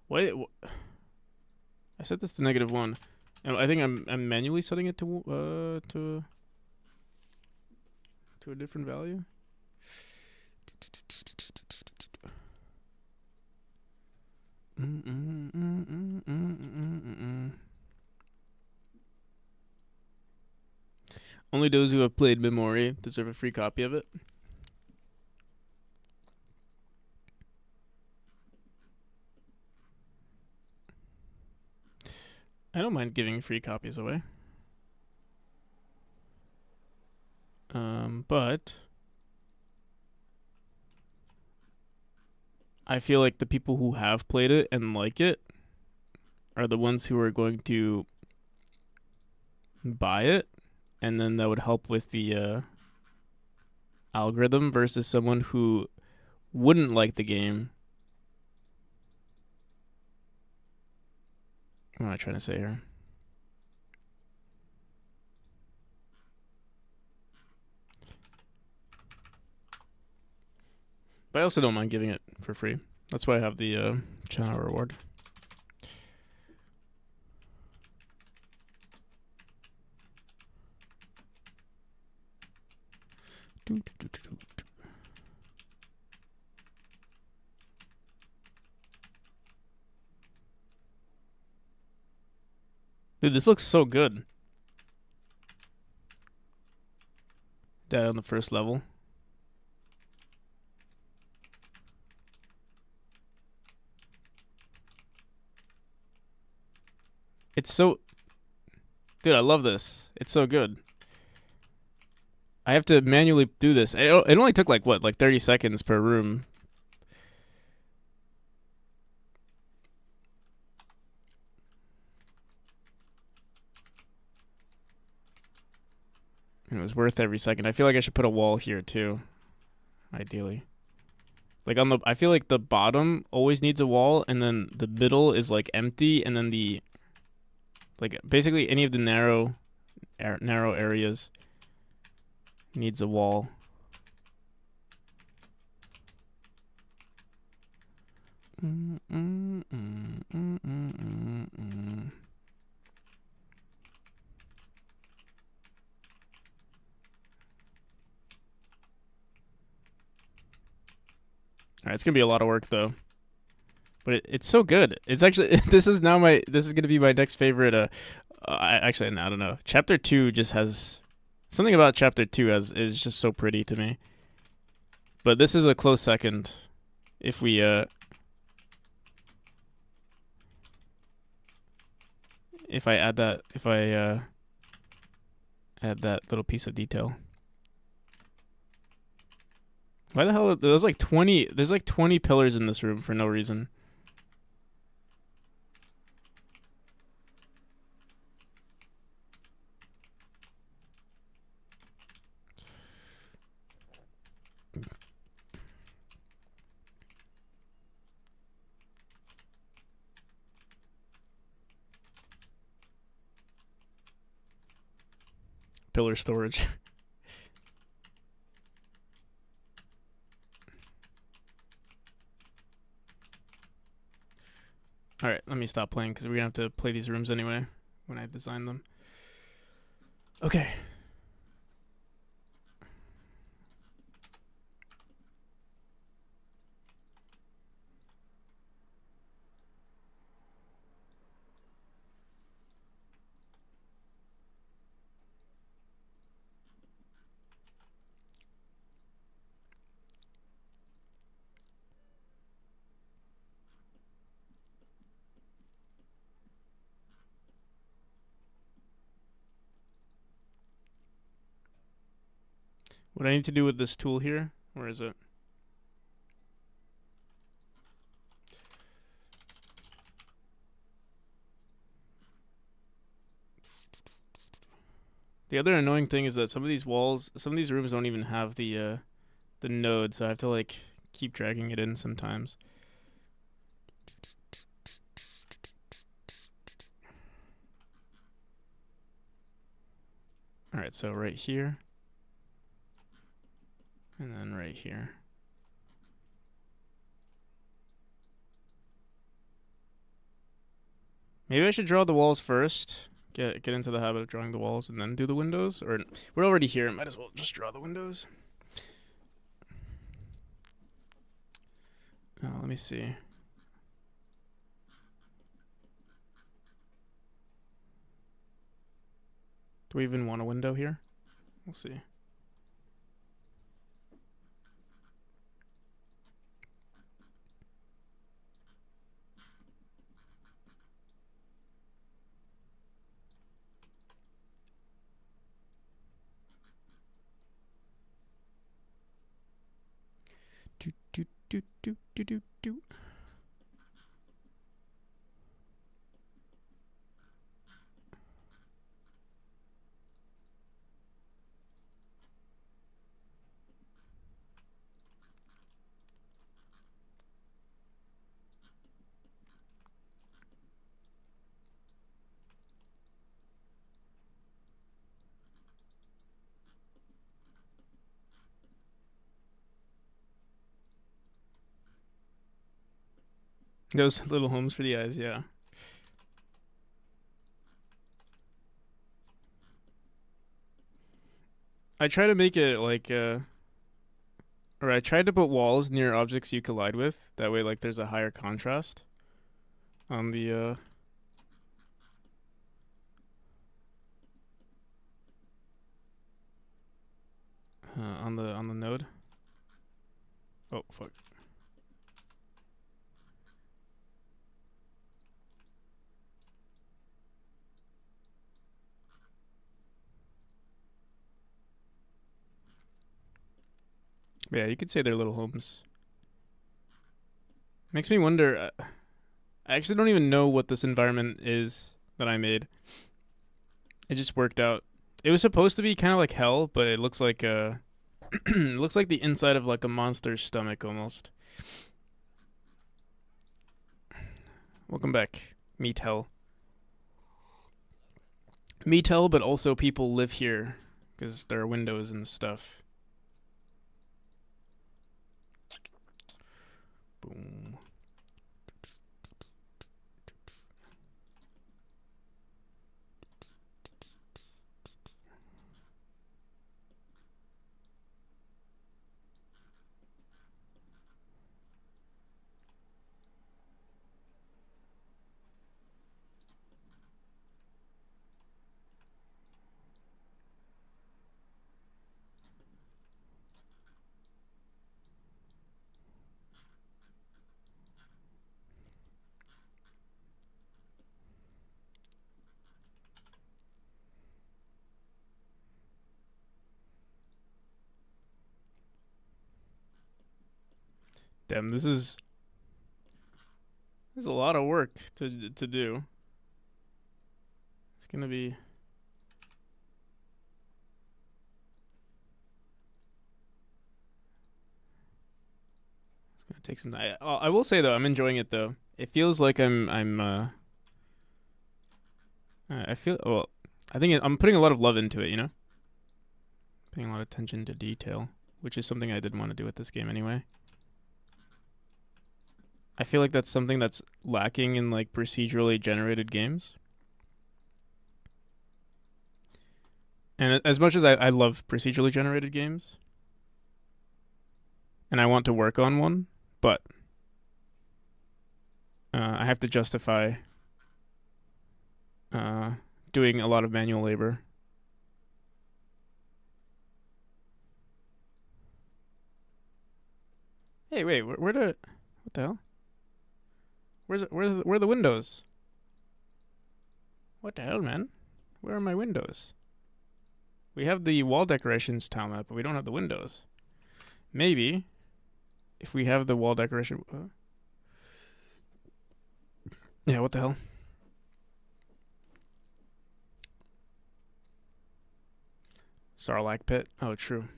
Wait, I set this to -1. And I think I'm manually setting it to a different value. Only those who have played Memory deserve a free copy of it. I don't mind giving free copies away. But I feel like the people who have played it and like it are the ones who are going to buy it, and then that would help with the algorithm versus someone who wouldn't like the game. What am I trying to say here? But I also don't mind giving it for free. That's why I have the channel reward. Dude, this looks so good. Dead on the first level. It's so... Dude, I love this. It's so good. I have to manually do this. It only took like, what, like 30 seconds per room. And it was worth every second. I feel like I should put a wall here too. Ideally. Like on the... I feel like the bottom always needs a wall, and then the middle is like empty, and then the... Like basically any of the narrow areas needs a wall. Alright, it's gonna be a lot of work though. But it's so good. It's actually... This is gonna be my next favorite actually, no, I don't know. Chapter 2 just has... Something about Chapter 2 is just so pretty to me. But this is a close second. If we if I add that little piece of detail. Why the hell there's like 20 pillars in this room for no reason. Pillar storage. Alright, let me stop playing because we're gonna have to play these rooms anyway when I design them. Okay. What I need to do with this tool here? Where is it? The other annoying thing is that some of these walls, some of these rooms don't even have the node, so I have to like keep dragging it in sometimes. All right, so right here, and then right here. Maybe I should draw the walls first. Get into the habit of drawing the walls and then do the windows. Or we're already here. Might as well just draw the windows. Let me see. Do we even want a window here? We'll see. Do. Those little homes for the eyes, yeah. I try to make it like or I tried to put walls near objects you collide with. That way like there's a higher contrast on the on the node. Oh fuck. Yeah, you could say they're little homes. Makes me wonder. I actually don't even know what this environment is that I made. It just worked out. It was supposed to be kind of like hell, but it looks like it looks like the inside of like a monster's stomach almost. Welcome back, Meat Hell. Meat Hell, but also people live here because there are windows and stuff. Boom. Damn, this is a lot of work to do. It's gonna be. It's gonna take some time. I will say though, I'm enjoying it though. It feels like I feel well. I think I'm putting a lot of love into it. You know, paying a lot of attention to detail, which is something I did want to do with this game anyway. I feel like that's something that's lacking in like procedurally generated games. And as much as I love procedurally generated games, and I want to work on one, but I have to justify doing a lot of manual labor. Hey, wait, what the hell? Where are the windows? What the hell, man? Where are my windows? We have the wall decorations tile map, but we don't have the windows. Maybe if we have the wall decoration. Yeah, what the hell? Sarlacc pit. Oh, true.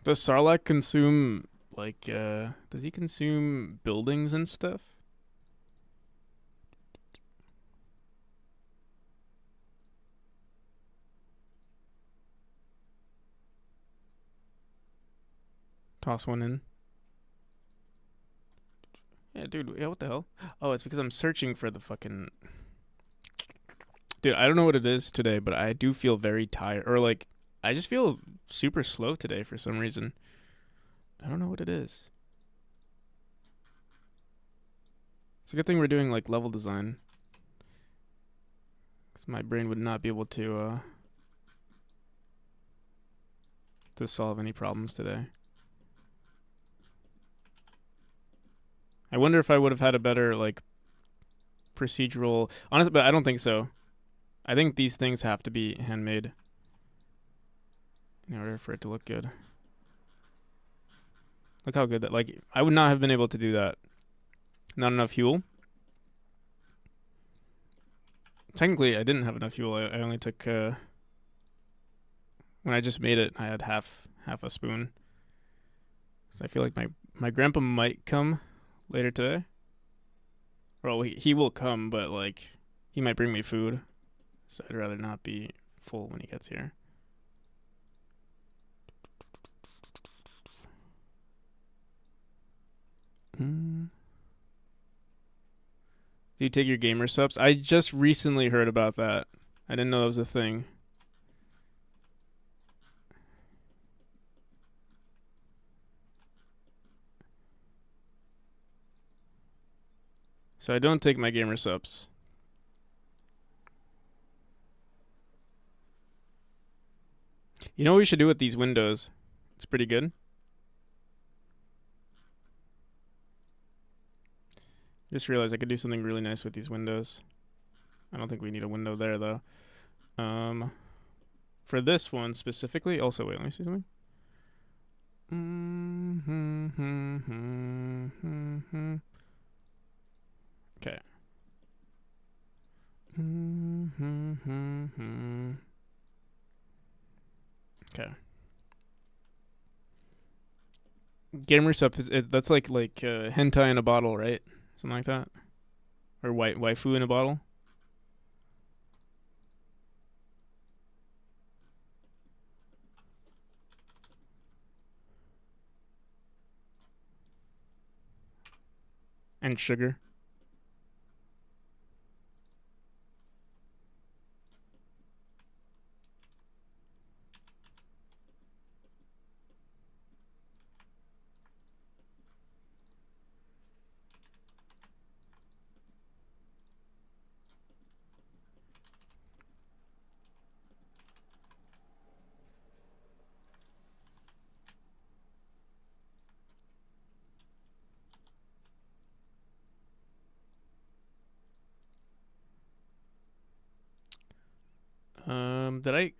Does Sarlacc consume, like, does he consume buildings and stuff? Toss one in. Yeah, dude, yeah, what the hell? Oh, it's because I'm searching for the fucking... Dude, I don't know what it is today, but I do feel very tired. Or, like, I just feel super slow today for some reason. I don't know what it is. It's a good thing we're doing, like, level design. Because my brain would not be able to solve any problems today. I wonder if I would have had a better, like, procedural... Honestly, but I don't think so. I think these things have to be handmade in order for it to look good. Look how good that... Like, I would not have been able to do that. Not enough fuel. Technically, I didn't have enough fuel. I only took... when I just made it, I had half a spoon. So I feel like my grandpa might come later today. Well, he will come, but, like, he might bring me food. So I'd rather not be full when he gets here. Do you take your gamer subs? I just recently heard about that. I didn't know that was a thing. So I don't take my gamer subs. You know what we should do with these windows? It's pretty good. Just realized I could do something really nice with these windows. I don't think we need a window there, though. For this one specifically... Also, wait, let me see something. Okay. Okay. Gamer sub that's like hentai in a bottle, right? Something like that, or waifu in a bottle. And sugar.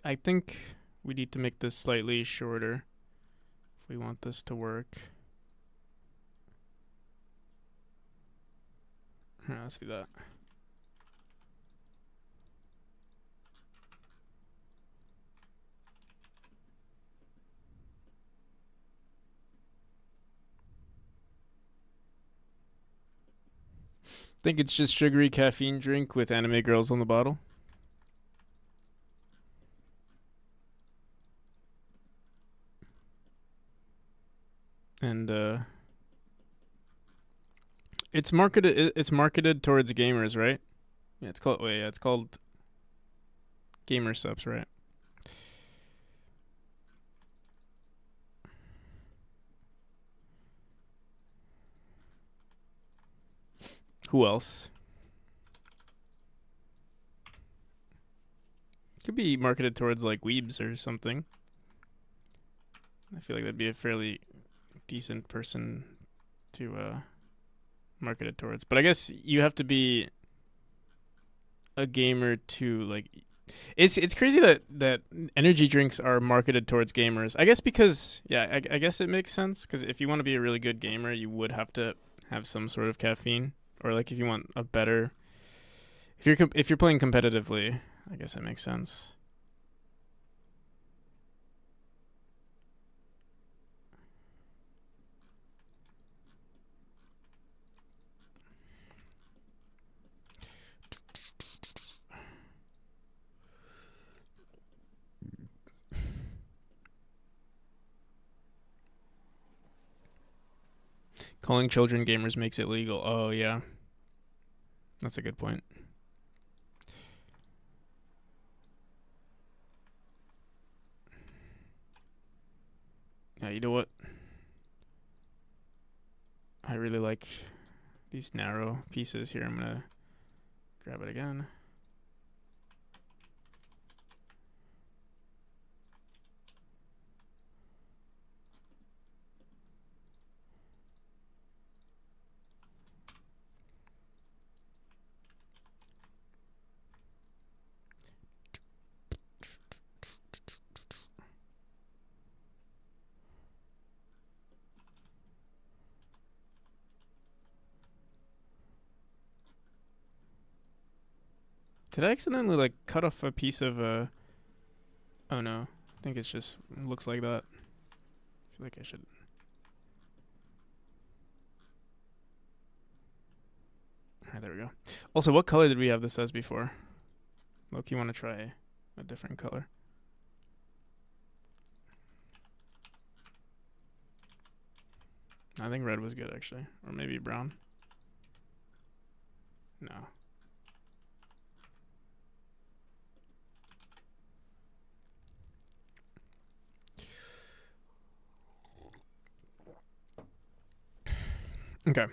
I think we need to make this slightly shorter if we want this to work. Here, let's do that. Think it's just sugary caffeine drink with anime girls on the bottle. And it's marketed towards gamers, right? Yeah, it's called gamer subs, right? Who else? Could be marketed towards like weebs or something. I feel like that'd be a fairly decent person to market it towards. But I guess you have to be a gamer to like. It's crazy that energy drinks are marketed towards gamers. I guess because I guess it makes sense because if you want to be a really good gamer, you would have to have some sort of caffeine, or like if you want a better, if you're playing competitively, I guess it makes sense. Calling children gamers makes it legal. Oh yeah, that's a good point. Yeah, you know what? I really like these narrow pieces here. I'm gonna grab it again. Did I accidentally like cut off a piece of oh no. I think it's just it looks like that. I feel like I should. Alright, there we go. Also, what color did we have this as before? Look, you want to try a different color. I think red was good actually. Or maybe brown. No. Okay.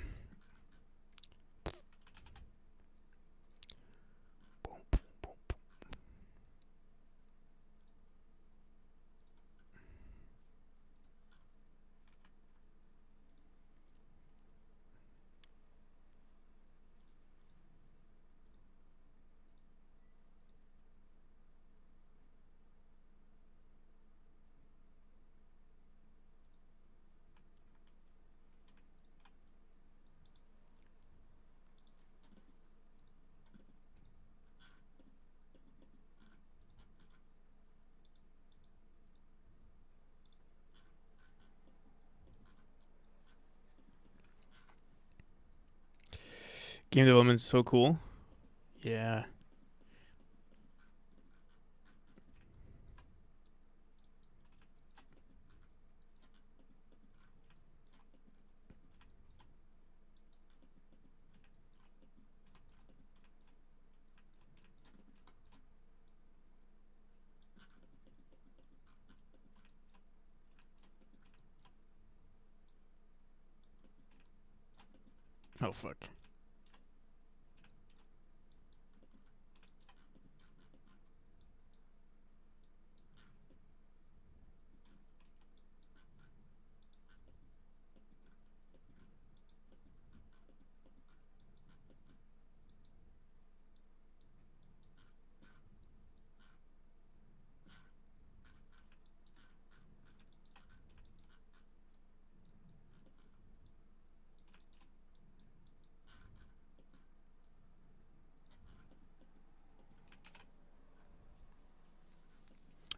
Game development's so cool. Yeah. Oh fuck.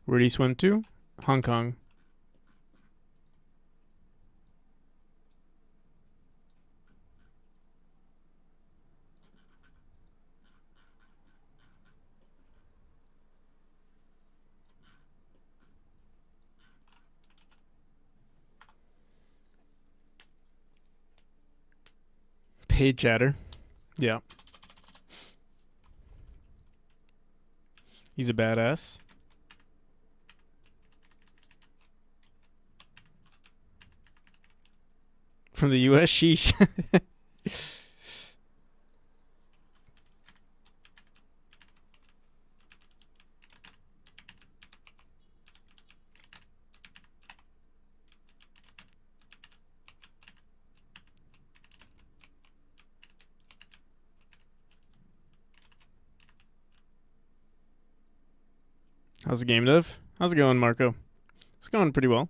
Where do you swim to? Hong Kong. Paid chatter. Yeah. He's a badass. From the US, sheesh. How's the game, Dev? How's it going, Marco? It's going pretty well.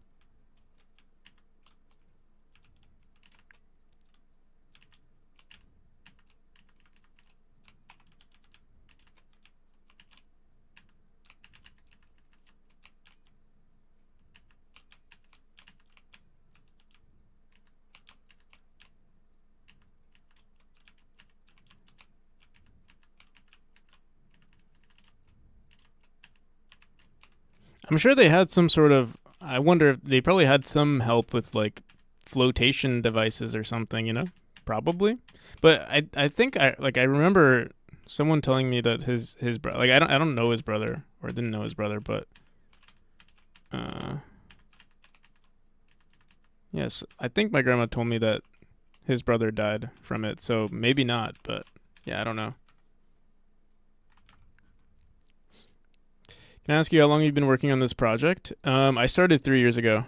I'm sure they had some sort of. I wonder if they probably had some help with like flotation devices or something. You know, probably. But I think I remember someone telling me that his brother, like I don't know his brother or didn't know his brother, but yes, I think my grandma told me that his brother died from it. So maybe not, but yeah, I don't know. Can I ask you how long you've been working on this project? I started 3 years ago.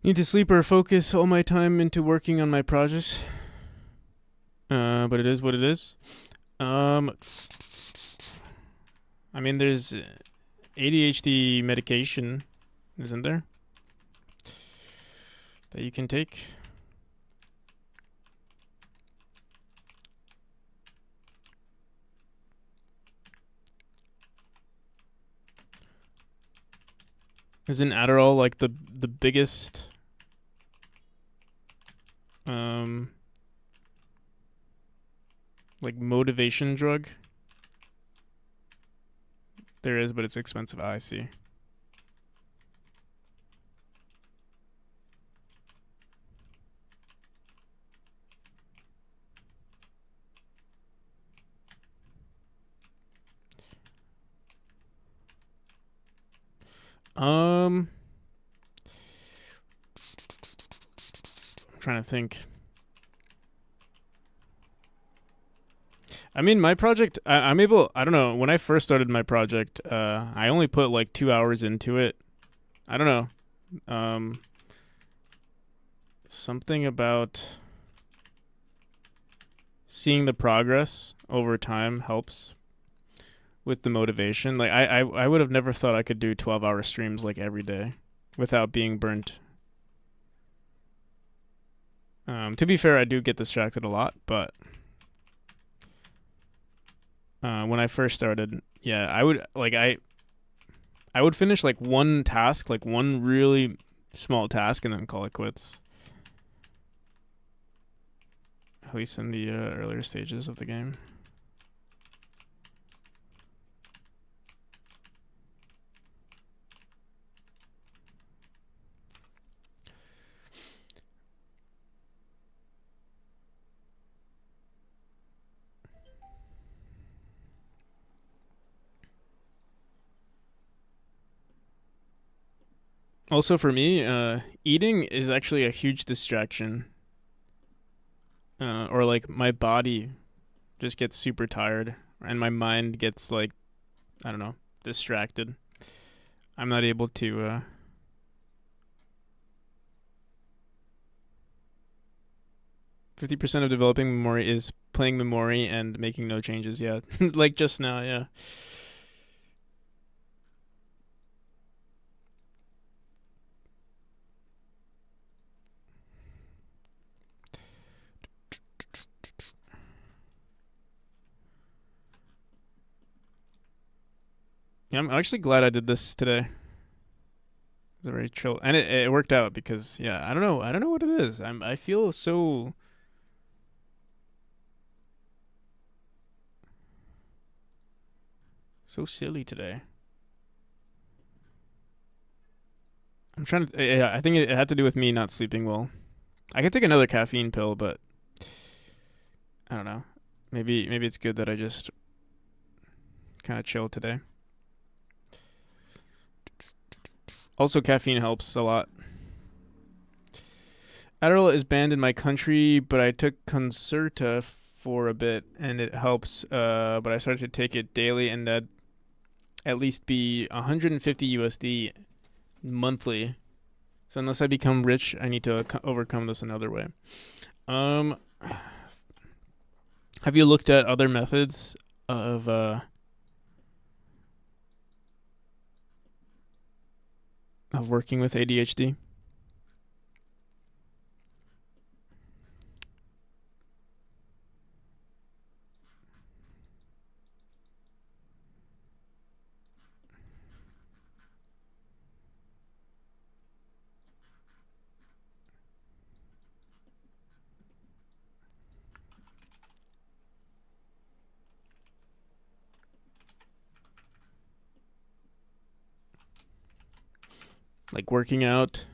Need to sleep or focus all my time into working on my projects. But it is what it is. I mean, there's ADHD medication, isn't there? That you can take. Isn't Adderall like the biggest like motivation drug there is, but it's expensive. I see. I'm trying to think. I mean, my project, I'm able, I don't know, when I first started my project, I only put like 2 hours into it. I don't know. Something about seeing the progress over time helps with the motivation. Like, I would have never thought I could do 12-hour streams like every day without being burnt. To be fair, I do get distracted a lot, but when I first started, yeah, I would finish like one task, like one really small task, and then call it quits. At least in the earlier stages of the game. Also for me, eating is actually a huge distraction. Or like my body just gets super tired and my mind gets like, I don't know, distracted. I'm not able to 50% of developing memory is playing memory and making no changes. Yeah. Like just now, yeah. Yeah, I'm actually glad I did this today. It's a very chill, and it worked out because yeah, I don't know what it is. I feel so silly today. I'm trying to. Yeah, I think it had to do with me not sleeping well. I could take another caffeine pill, but I don't know. Maybe it's good that I just kind of chill today. Also, caffeine helps a lot. Adderall is banned in my country, but I took Concerta for a bit and it helps. But I started to take it daily, and that at least be 150 USD monthly. So unless I become rich, I need to overcome this another way. Have you looked at other methods of working with ADHD? Like working out,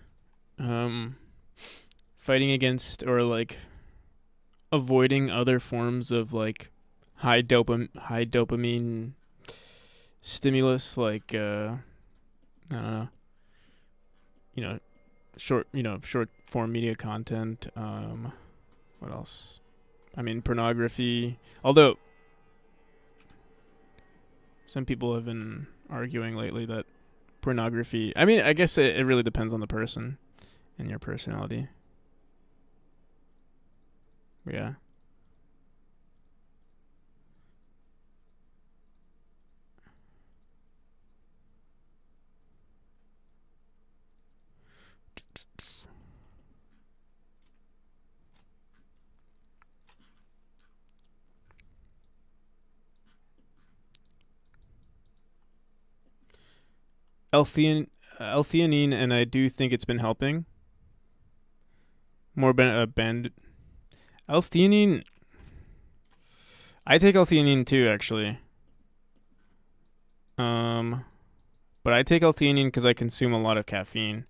fighting against, or like avoiding other forms of like high dopamine stimulus, like I don't know, short form media content. What else? I mean, pornography. Although some people have been arguing lately that pornography. I mean, I guess it really depends on the person and your personality. Yeah. L-theanine, and I do think it's been helping. More band. L-theanine. I take L-theanine too, actually. But I take L-theanine because I consume a lot of caffeine.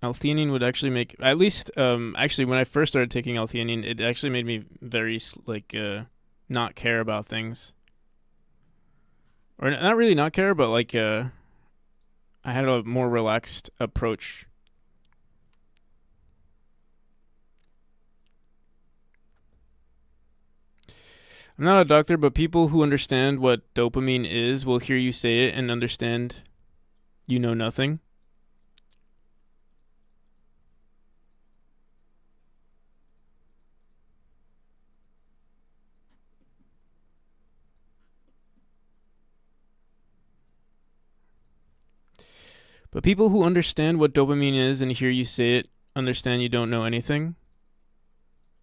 L-theanine would actually make, at least, actually, when I first started taking L-theanine, it actually made me very not care about things. Or not really not care, but like I had a more relaxed approach. I'm not a doctor, but people who understand what dopamine is will hear you say it and understand you know nothing. But people who understand what dopamine is and hear you say it understand you don't know anything.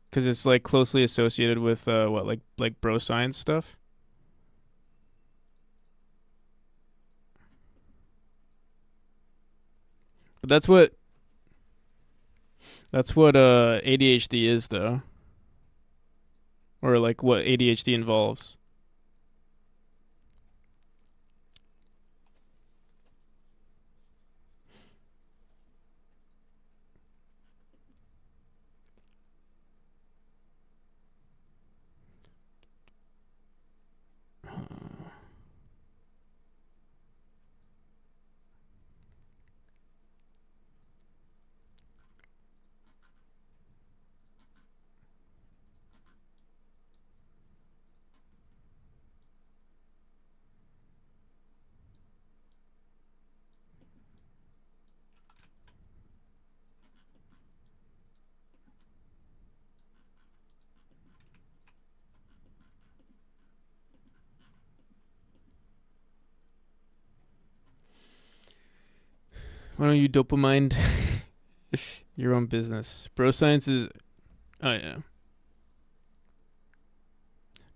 Because it's like closely associated with like bro science stuff. But that's what ADHD is, though. Or like what ADHD involves. Why don't you dopamine your own business? Bro science is. Oh yeah.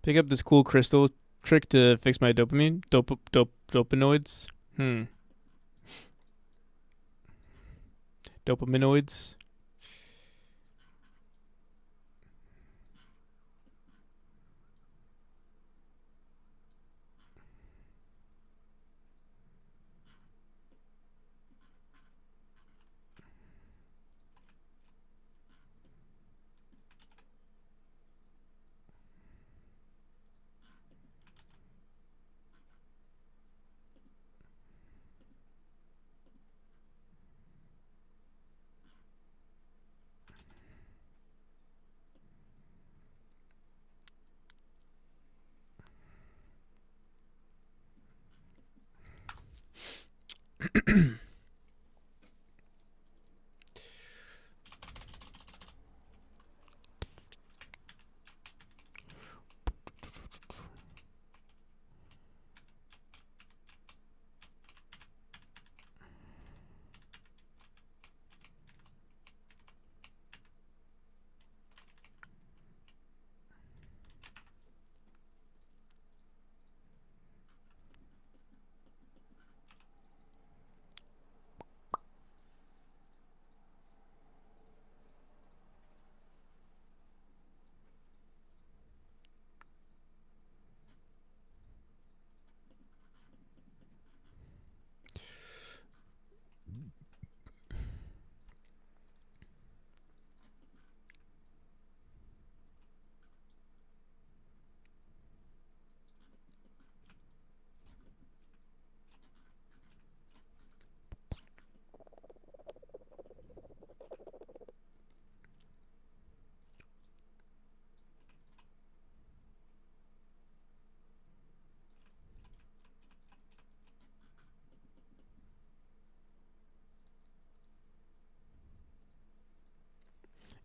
Pick up this cool crystal trick to fix my dopaminoids. Dopaminoids.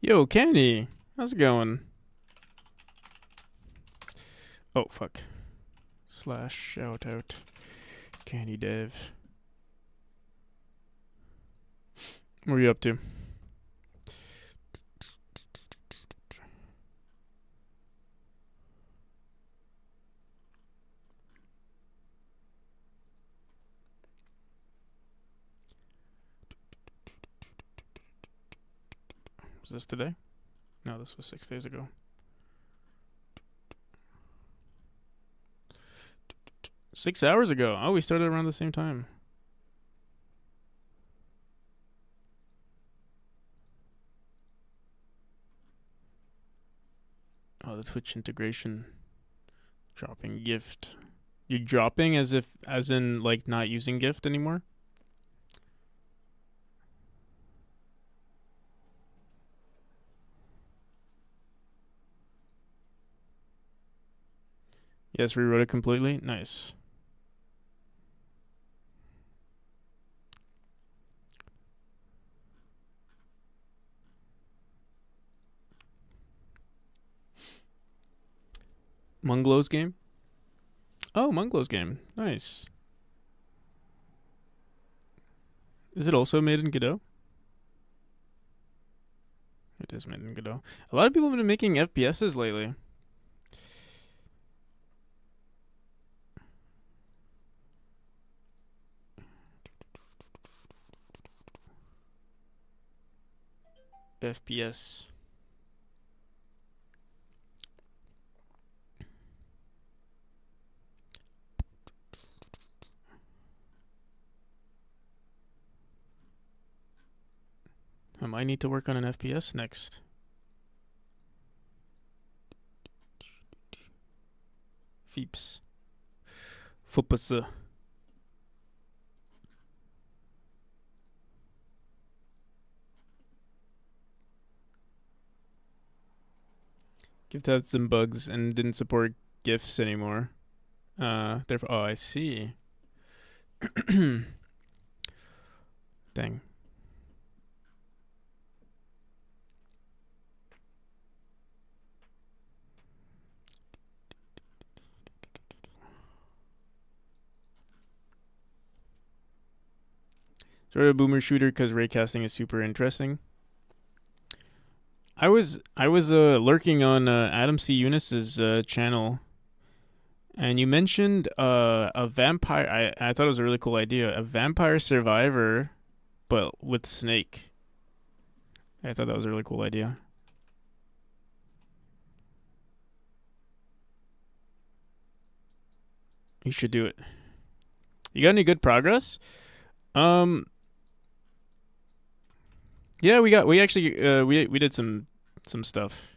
Yo, Kenny, how's it going? Oh, fuck. / shout out. Candy Dev. What are you up to? Was this today? No, this was 6 days ago. 6 hours ago. Oh, we started around the same time. Oh, the Twitch integration. Dropping gift. You're dropping as in like not using gift anymore? Yes, rewrote it completely. Nice. Munglow's game? Oh, Munglow's game. Nice. Is it also made in Godot? It is made in Godot. A lot of people have been making FPSs lately. FPS. I might need to work on an FPS next. Feeps. Fupasa. Gift had some bugs and didn't support GIFs anymore. Therefore, oh, I see. Dang. Sort of a boomer shooter because raycasting is super interesting. I was lurking on Adam C. Eunice's channel And you mentioned a vampire. I thought it was a really cool idea. A vampire survivor, but with Snake. I thought that was a really cool idea. You should do it. You got any good progress? Yeah, we actually we did some stuff.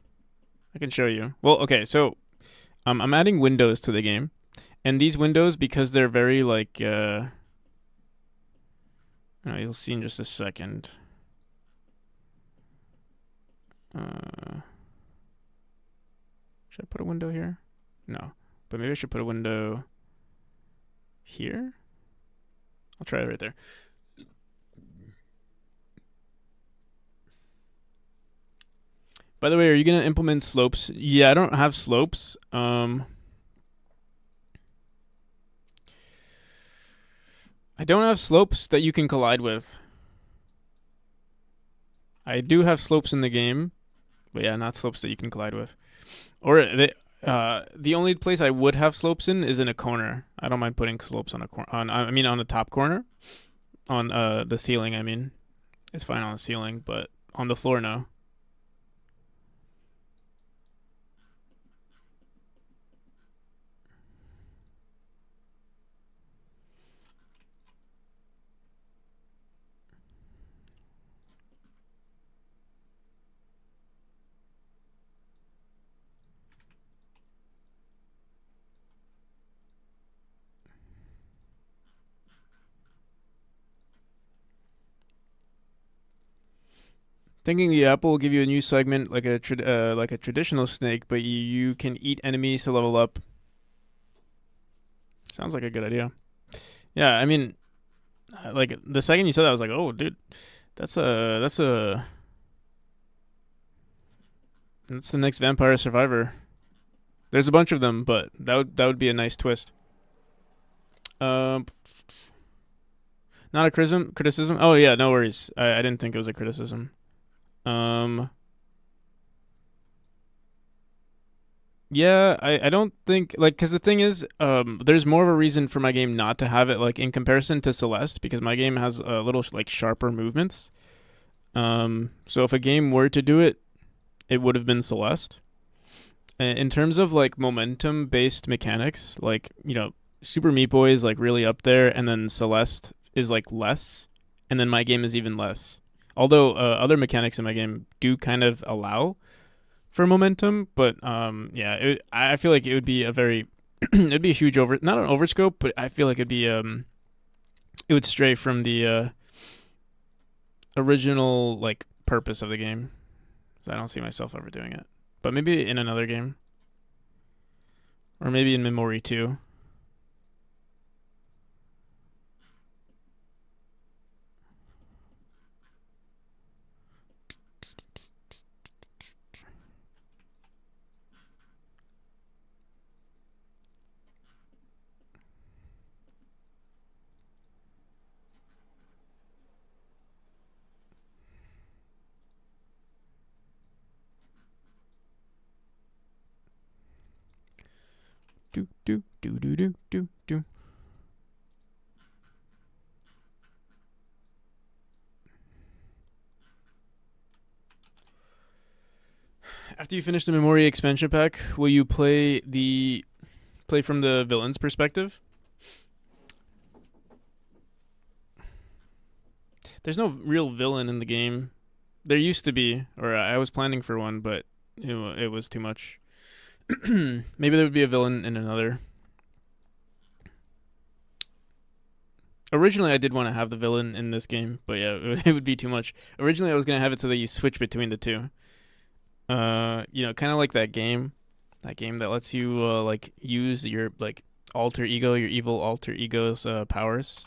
I can show you. Well, okay, so I'm adding windows to the game, and these windows, because they're very like you'll see in just a second. Should I put a window here? No, but maybe I should put a window here. I'll try it right there. By the way, are you gonna implement slopes? Yeah, I don't have slopes. I don't have slopes that you can collide with. I do have slopes in the game, but yeah, not slopes that you can collide with. Or the only place I would have slopes in is in a corner. I don't mind putting slopes on a on the top corner, on the ceiling. I mean, it's fine on the ceiling, but on the floor, no. Thinking the apple will give you a new segment like a traditional snake, but you can eat enemies to level up. Sounds like a good idea. Yeah, I mean, like the second you said that, I was like, oh, dude, that's the next Vampire Survivor. There's a bunch of them, but that would be a nice twist. Not a criticism. Oh yeah, no worries. I didn't think it was a criticism. Yeah, I don't think like because the thing is, there's more of a reason for my game not to have it like in comparison to Celeste because my game has a little like sharper movements. So if a game were to do it, it would have been Celeste. In terms of like momentum based mechanics, like Super Meat Boy is like really up there, and then Celeste is like less, and then my game is even less. Although other mechanics in my game do kind of allow for momentum, but yeah, I feel like it would be a very it'd be a huge not an overscope, but I feel like it'd be it would stray from the original like purpose of the game. So I don't see myself ever doing it. But maybe in another game. Or maybe in Memory 2. Do do do do do do do. After you finish the Memory expansion pack, will you play from the villain's perspective? There's no real villain in the game. There used to be, or I was planning for one, but it was too much. Maybe there would be a villain in another. Originally, I did want to have the villain in this game, but yeah, it would be too much. Originally, I was gonna have it so that you switch between the two. Kind of like that game that lets you like use your like alter ego, your evil alter ego's powers.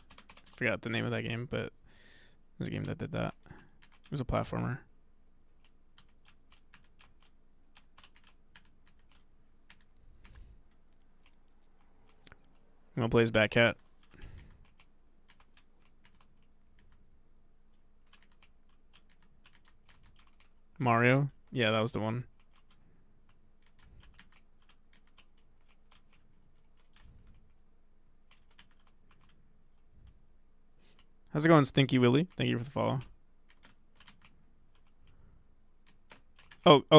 Forgot the name of that game, but it was a game that did that. It was a platformer. I'm gonna play as Batcat. Mario? Yeah, that was the one. How's it going, Stinky Willy? Thank you for the follow.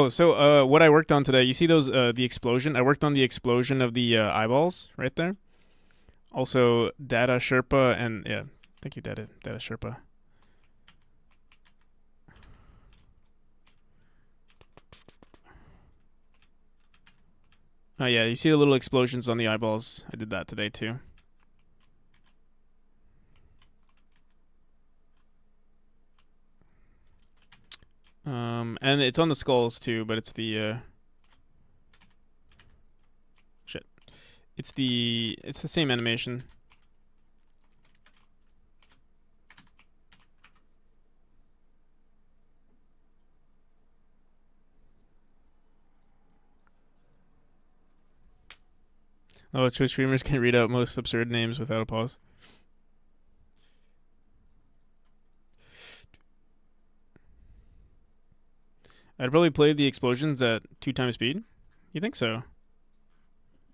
So what I worked on today, you see those the explosion? I worked on the explosion of the eyeballs right there. Also, Data Sherpa and yeah, thank you, Data Sherpa. Oh yeah, you see the little explosions on the eyeballs. I did that today too. And it's on the skulls too, but it's the shit. It's the same animation. Oh, Twitch streamers can read out most absurd names without a pause. I'd probably play the explosions at 2 times speed. You think so?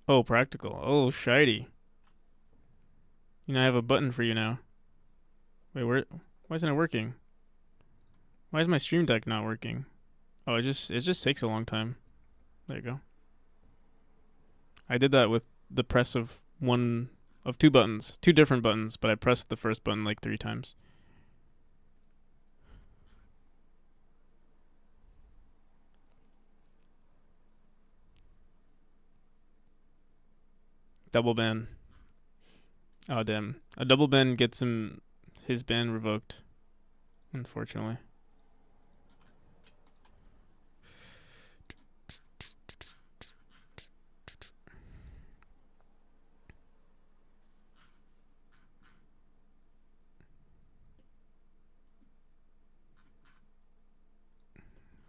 Oh, practical. Oh, shitey. You know, I have a button for you now. Wait, why isn't it working? Why is my stream deck not working? Oh, it just takes a long time. There you go. I did that with the press of 2 buttons, 2 different buttons, but I pressed the first button like 3 times. Double ban. Oh damn. A double ban gets his ban revoked. Unfortunately.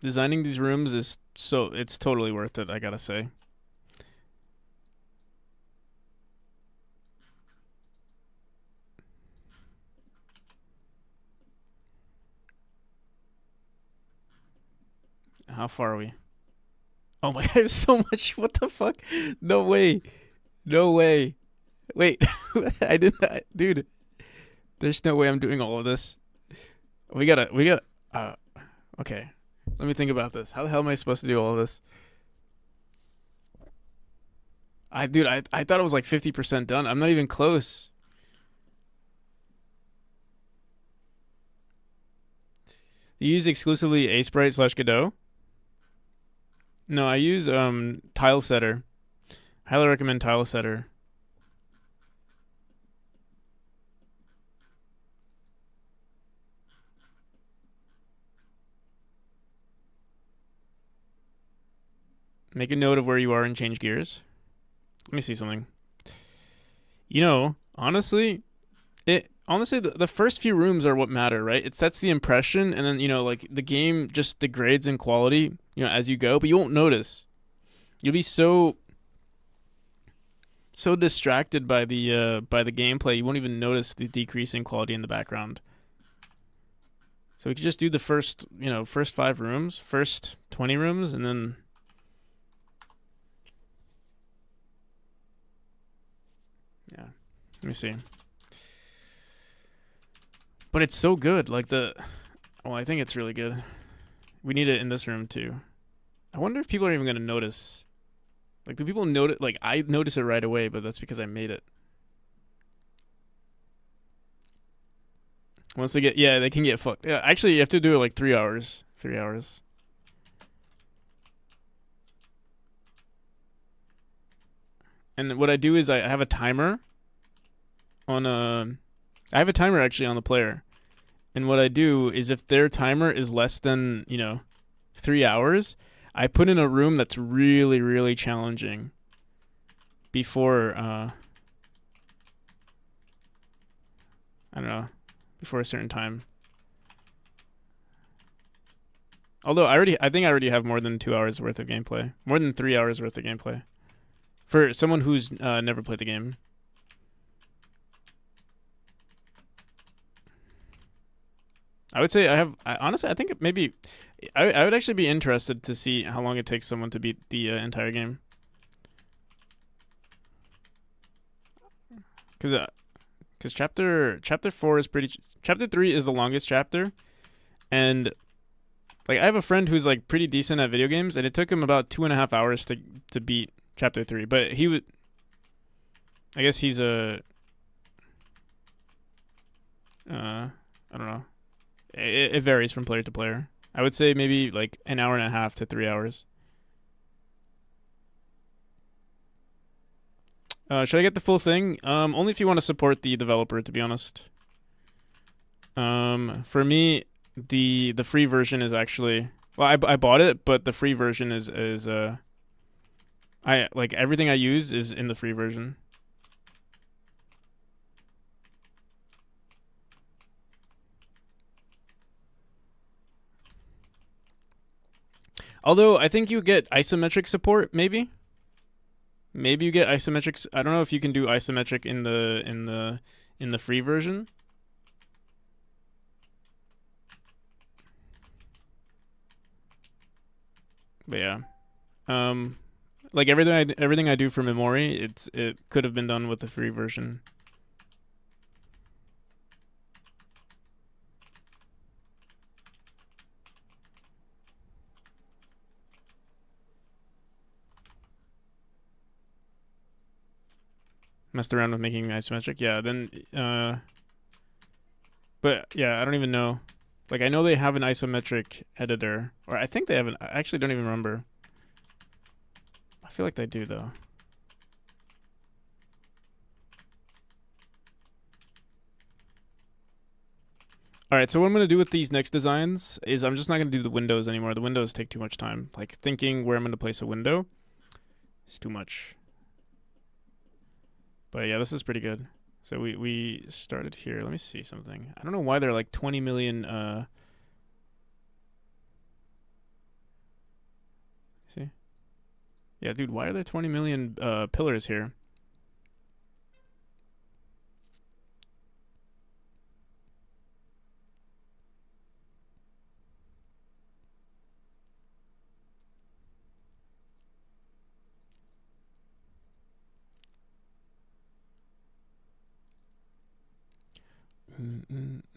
Designing these rooms is it's totally worth it, I gotta say. How far are we? Oh my god, there's so much. What the fuck? No way. No way. Wait. I didn't. Dude. There's no way I'm doing all of this. We gotta. Okay. Let me think about this. How the hell am I supposed to do all of this? I thought it was like 50% done. I'm not even close. You use exclusively Sprite / Godot? No, I use Tile Setter. Highly recommend Tile Setter. Make a note of where you are and change gears. Let me see something. You know, honestly, the first few rooms are what matter, right? It sets the impression, and then, you know, like the game just degrades in quality, you know, as you go, but you won't notice. You'll be so distracted by the gameplay, you won't even notice the decrease in quality in the background. So we could just do the first 5 rooms, first 20 rooms, and then yeah. Let me see. But it's so good. Like I think it's really good. We need it in this room too. I wonder if people are even going to notice. Like, do people notice? Like, I notice it right away, but that's because I made it. Once they can get fucked. Yeah, actually, you have to do it like 3 hours. 3 hours. And what I do is I have a timer on I have a timer actually on the player. And what I do is if their timer is less than, 3 hours, I put in a room that's really, really challenging before, I don't know, before a certain time. Although I think I already have more than 2 hours worth of gameplay. More than 3 hours worth of gameplay. For someone who's never played the game. I would say honestly, I think maybe I would actually be interested to see how long it takes someone to beat the entire game. Because Because chapter 4 is pretty. Chapter 3 is the longest chapter, and like I have a friend who's like pretty decent at video games, and it took him about 2.5 hours to beat chapter 3. But he would. I guess he's a. I don't know. It varies from player to player. I would say maybe like an hour and a half to 3 hours. Should I get the full thing? Only if you want to support the developer, to be honest. For me, the free version is actually, well, I bought it, but the free version is I like everything I use is in the free version. Although I think you get isometric support, maybe. Maybe you get isometric. I don't know if you can do isometric in the free version. But yeah, like everything I do for Memori, it could have been done with the free version. Messed around with making isometric, yeah. Then, but yeah, I don't even know. Like I know they have an isometric editor, or I think they have an. I actually don't even remember. I feel like they do though. All right, so what I'm gonna do with these next designs is I'm just not gonna do the windows anymore. The windows take too much time. Like thinking where I'm gonna place a window is too much. But yeah, this is pretty good. So we started here. Let me see something. I don't know why they're like 20 million. See? Yeah, dude, why are there 20 million pillars here?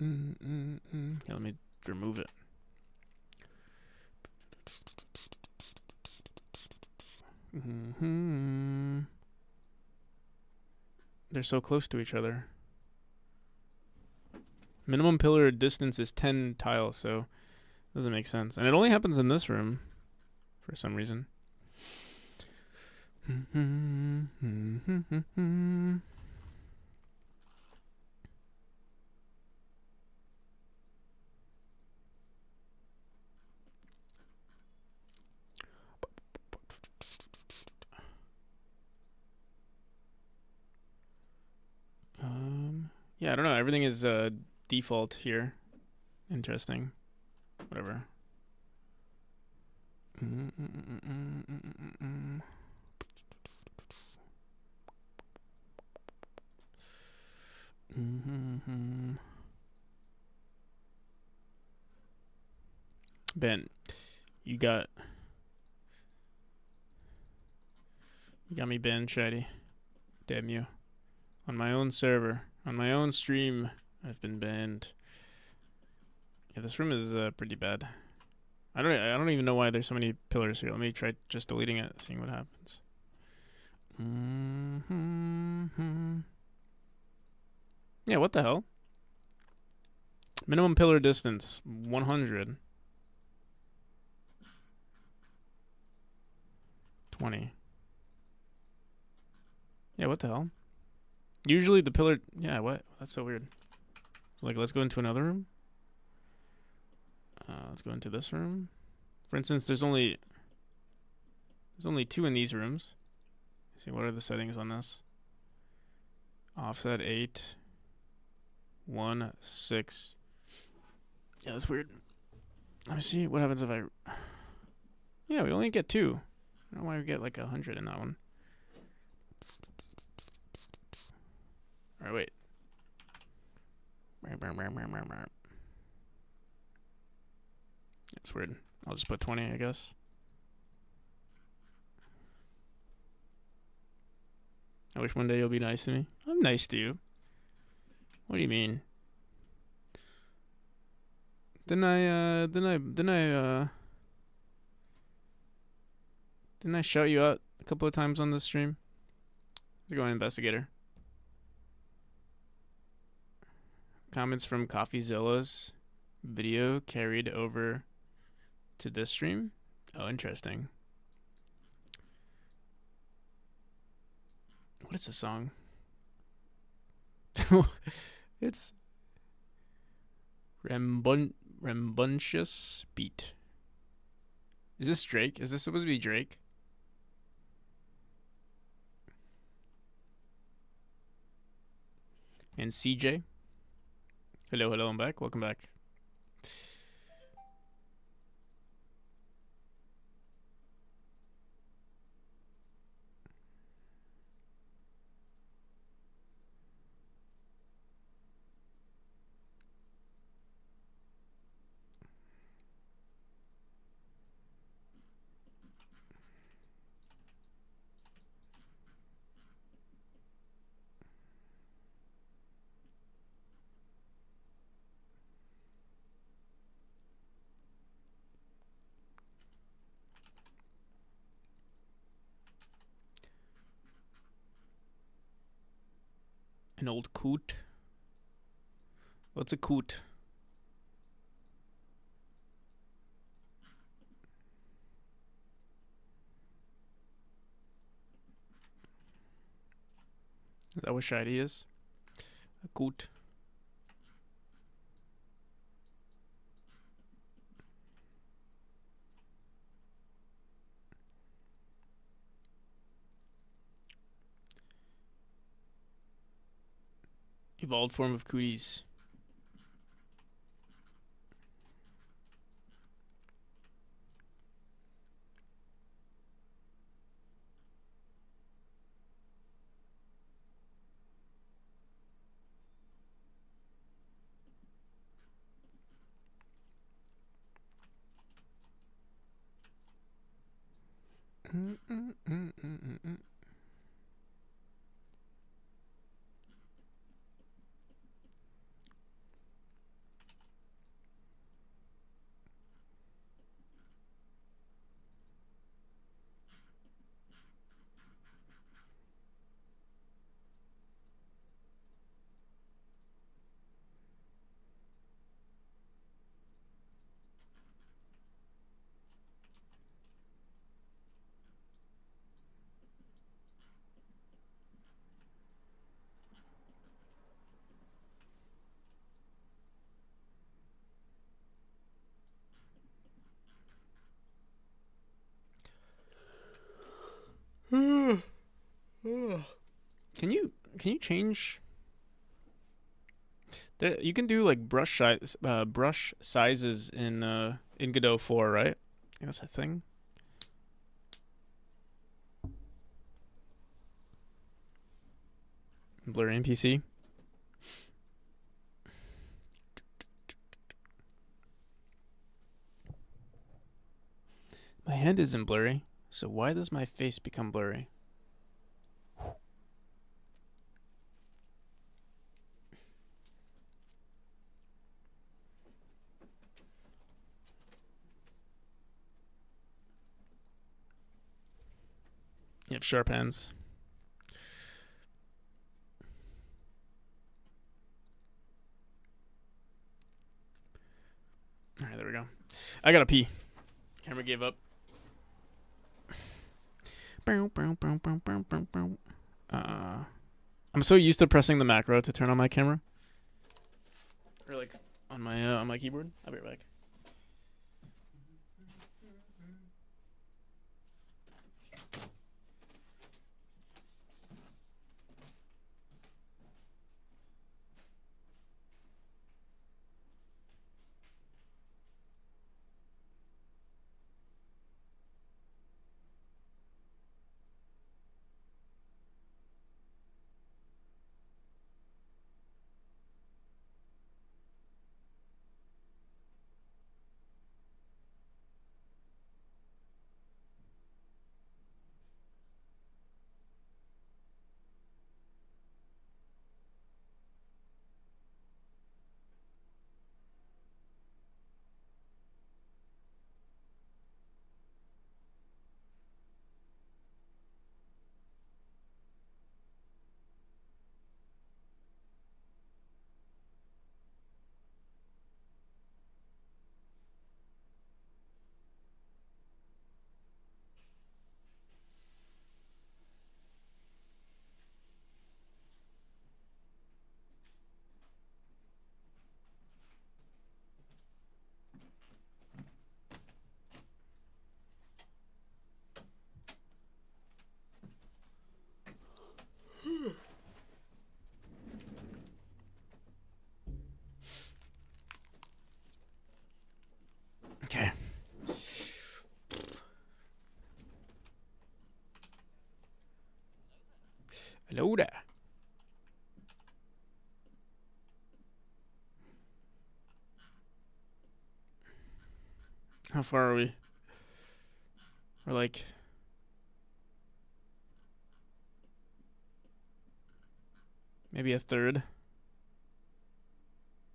Yeah, let me remove it. They're so close to each other. Minimum pillar distance is 10 tiles, so it doesn't make sense. And it only happens in this room for some reason. Yeah, I don't know. Everything is default here. Interesting. Whatever. Ben, you got me banned, Shady. Damn you. On my own server, on my own stream, I've been banned. Yeah, this room is pretty bad. I don't even know why there's so many pillars here. Let me try just deleting it, seeing what happens. Yeah, what the hell? Minimum pillar distance 100. 20. Yeah, what the hell? Usually the pillar. Yeah, what? That's so weird. So like, let's go into another room. Let's go into this room. For instance, there's only 2 in these rooms. Let's see, what are the settings on this? Offset 8, 1, 6. Yeah, that's weird. Let me see what happens if I. Yeah, we only get 2. I don't know why we get like 100 in that one. All right, wait. It's weird. I'll just put 20, I guess. I wish one day you'll be nice to me. I'm nice to you. What do you mean? Didn't I shout you out a couple of times on this stream? Let's go on investigator. Comments from CoffeeZilla's video carried over to this stream. Oh, interesting. What is the song? It's Rambunctious Beat. Is this Drake? Is this supposed to be Drake? And CJ. Hello, I'm back. Welcome back. An old coot. What's a coot? Is that what shady is? A coot. Evolved form of cooties. Can you change? You can do like brush sizes in Godot 4, right? I think that's a thing. Blur NPC. My hand isn't blurry, so why does my face become blurry? You have sharp hands. Alright, there we go. I gotta pee. Camera gave up. I'm so used to pressing the macro to turn on my camera. Or like on my keyboard. I'll be right back. Hello there. How far are we? We're like... maybe a third.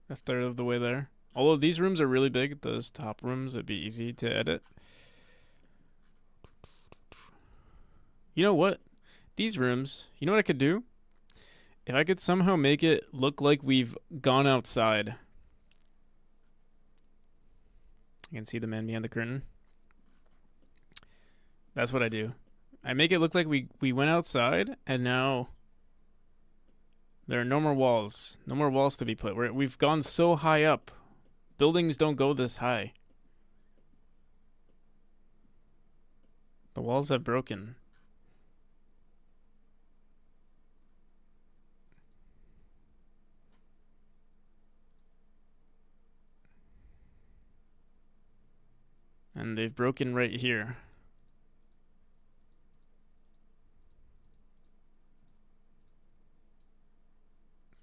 A third of the way there. Although these rooms are really big, those top rooms would be easy to edit. You know what? These rooms, you know what I could do? If I could somehow make it look like we've gone outside. You can see the man behind the curtain. That's what I do. I make it look like we went outside, and now there are no more walls. No more walls to be put. We've gone so high up. Buildings don't go this high. The walls have broken. And they've broken right here.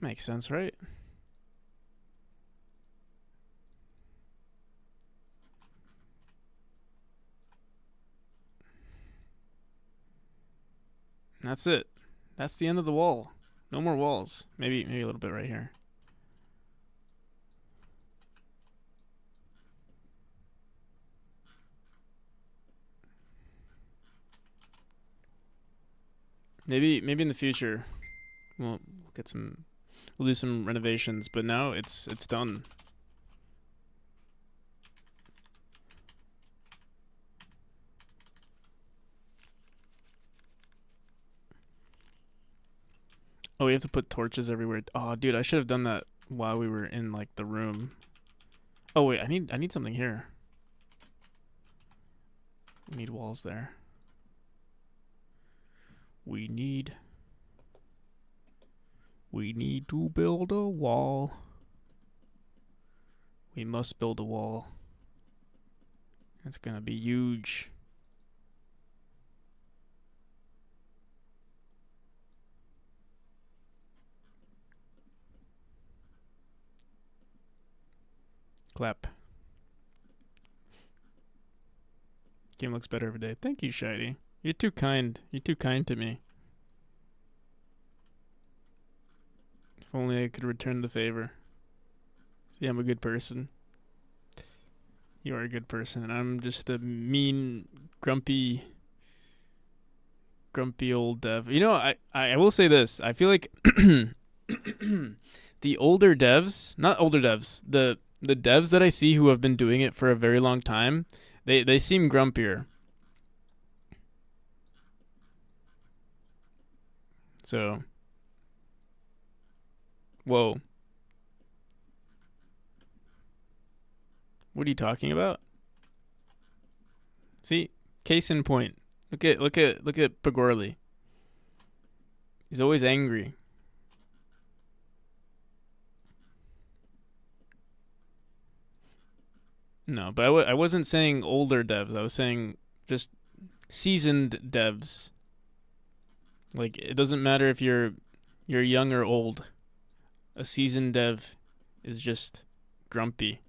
Makes sense, right? That's it. That's the end of the wall. No more walls. Maybe a little bit right here. Maybe in the future we'll do some renovations, but now it's done. Oh, we have to put torches everywhere. Oh, dude, I should have done that while we were in like the room. Oh wait, I need something here. We need walls there. We need to build a wall. We must build a wall. It's gonna be huge. Clap. Game looks better every day. Thank you, Shiny. You're too kind. You're too kind to me. If only I could return the favor. See, I'm a good person. You are a good person, and I'm just a mean, grumpy old dev. You know, I will say this. I feel like the older devs, not older devs, the devs that I see who have been doing it for a very long time, they seem grumpier. So, whoa. What are you talking about? See, case in point. Look at Pagorli. He's always angry. No, but I wasn't saying older devs. I was saying just seasoned devs. Like, it doesn't matter if you're young or old. A seasoned dev is just grumpy.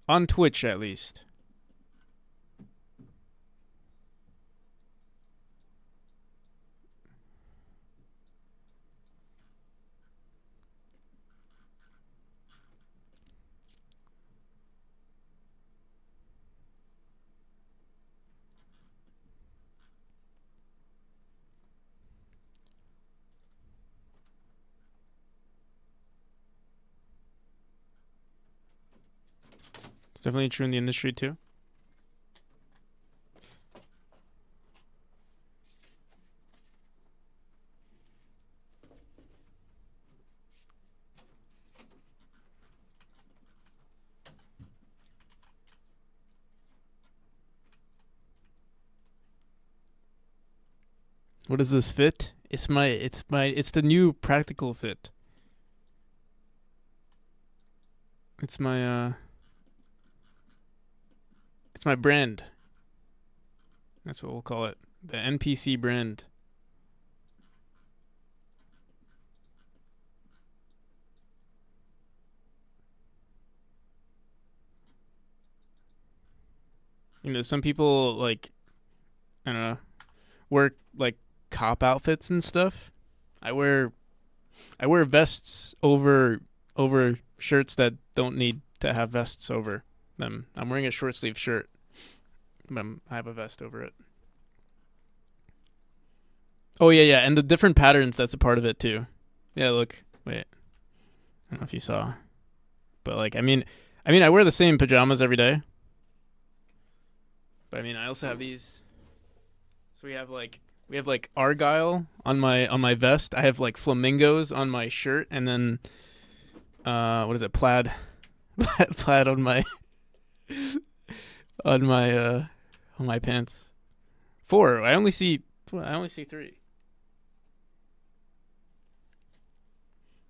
On Twitch, at least. It's definitely true in the industry too. What is this fit? It's the new practical fit. It's my brand. That's what we'll call it. The NPC brand. You know, some people like, I don't know, wear like cop outfits and stuff. I wear vests over shirts that don't need to have vests over them. I'm wearing a short sleeve shirt, but I have a vest over it. Oh yeah, and the different patterns, that's a part of it too. Yeah, look, wait, I don't know if you saw, but like, I mean, I wear the same pajamas every day, but I mean, I also have these. So we have like argyle on my vest. I have like flamingos on my shirt, and then what is it, plaid plaid on my on my pants. 4. I only see 3.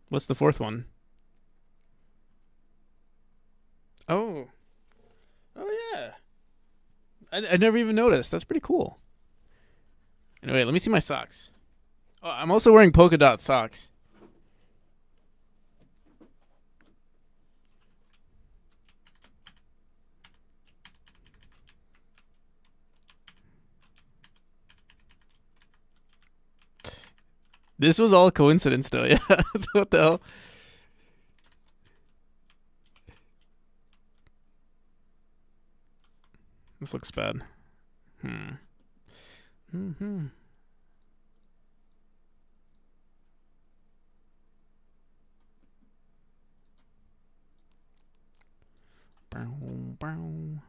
What's the 4th one? Oh yeah. I never even noticed. That's pretty cool. Anyway, let me see my socks. Oh, I'm also wearing polka dot socks. This was all coincidence, though. Yeah. What the hell? This looks bad. Mm-hmm. Bow, bow.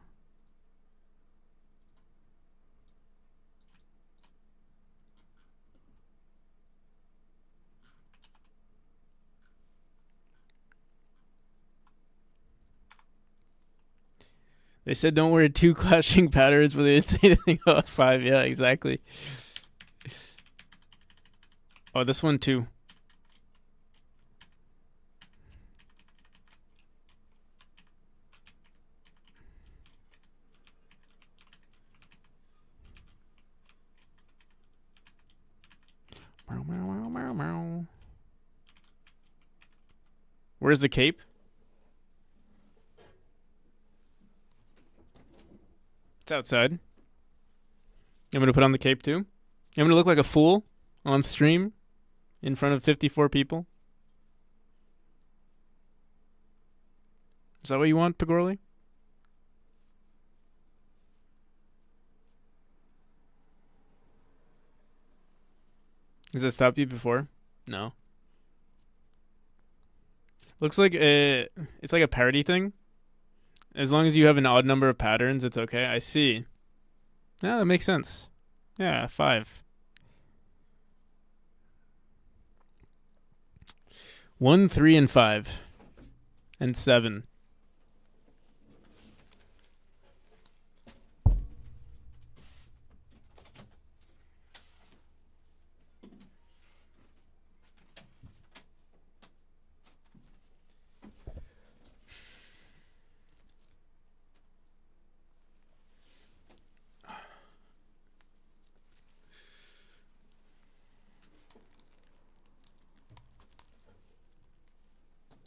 They said don't wear 2 clashing patterns, but they didn't say anything about 5. Yeah, exactly. Oh, this one too. Where's the cape? It's outside. I'm gonna put on the cape too. I'm gonna look like a fool on stream in front of 54 people. Is that what you want, Pagorli? Has that stopped you before? No. Looks like it's like a parody thing. As long as you have an odd number of patterns, it's okay. I see. Yeah, that makes sense. Yeah, 5. 1, 3, and 5. And 7.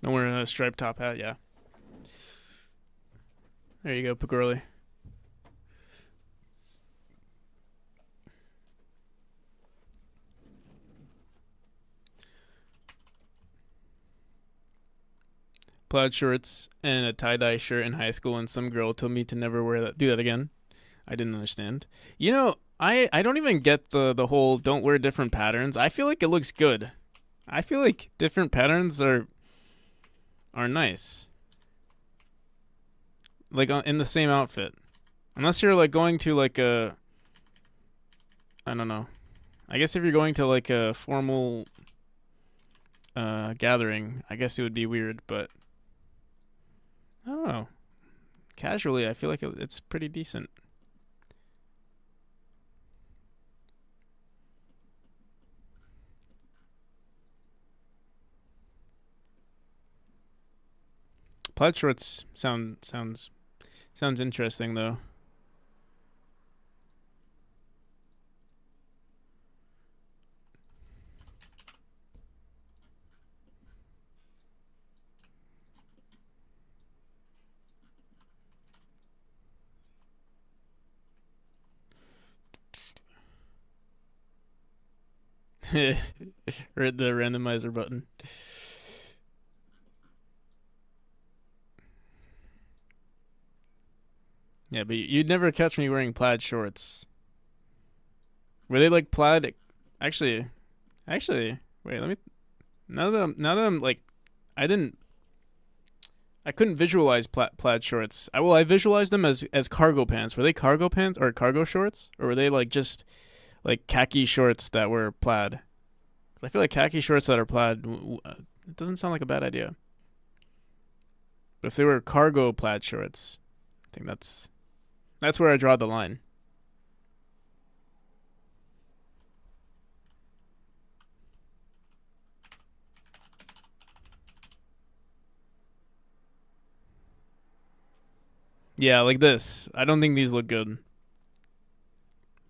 I'm wearing a striped top hat, yeah. There you go, Pagorli. Plaid shorts and a tie-dye shirt in high school, and some girl told me to never do that again. I didn't understand. You know, I don't even get the whole don't wear different patterns. I feel like it looks good. I feel like different patterns are nice. Like in the same outfit. Unless you're like going to like a, I don't know. I guess if you're going to like a formal gathering, I guess it would be weird, but I don't know. Casually, I feel like it's pretty decent. Plaid shorts sounds interesting though. Or the randomizer button. Yeah, but you'd never catch me wearing plaid shorts. Were they like plaid? Actually, wait. Let me. Now that I'm like, I didn't. I couldn't visualize plaid shorts. I visualized them as cargo pants. Were they cargo pants or cargo shorts, or were they like just like khaki shorts that were plaid? 'Cause I feel like khaki shorts that are plaid. It doesn't sound like a bad idea. But if they were cargo plaid shorts, I think that's where I draw the line. Yeah, like this. I don't think these look good.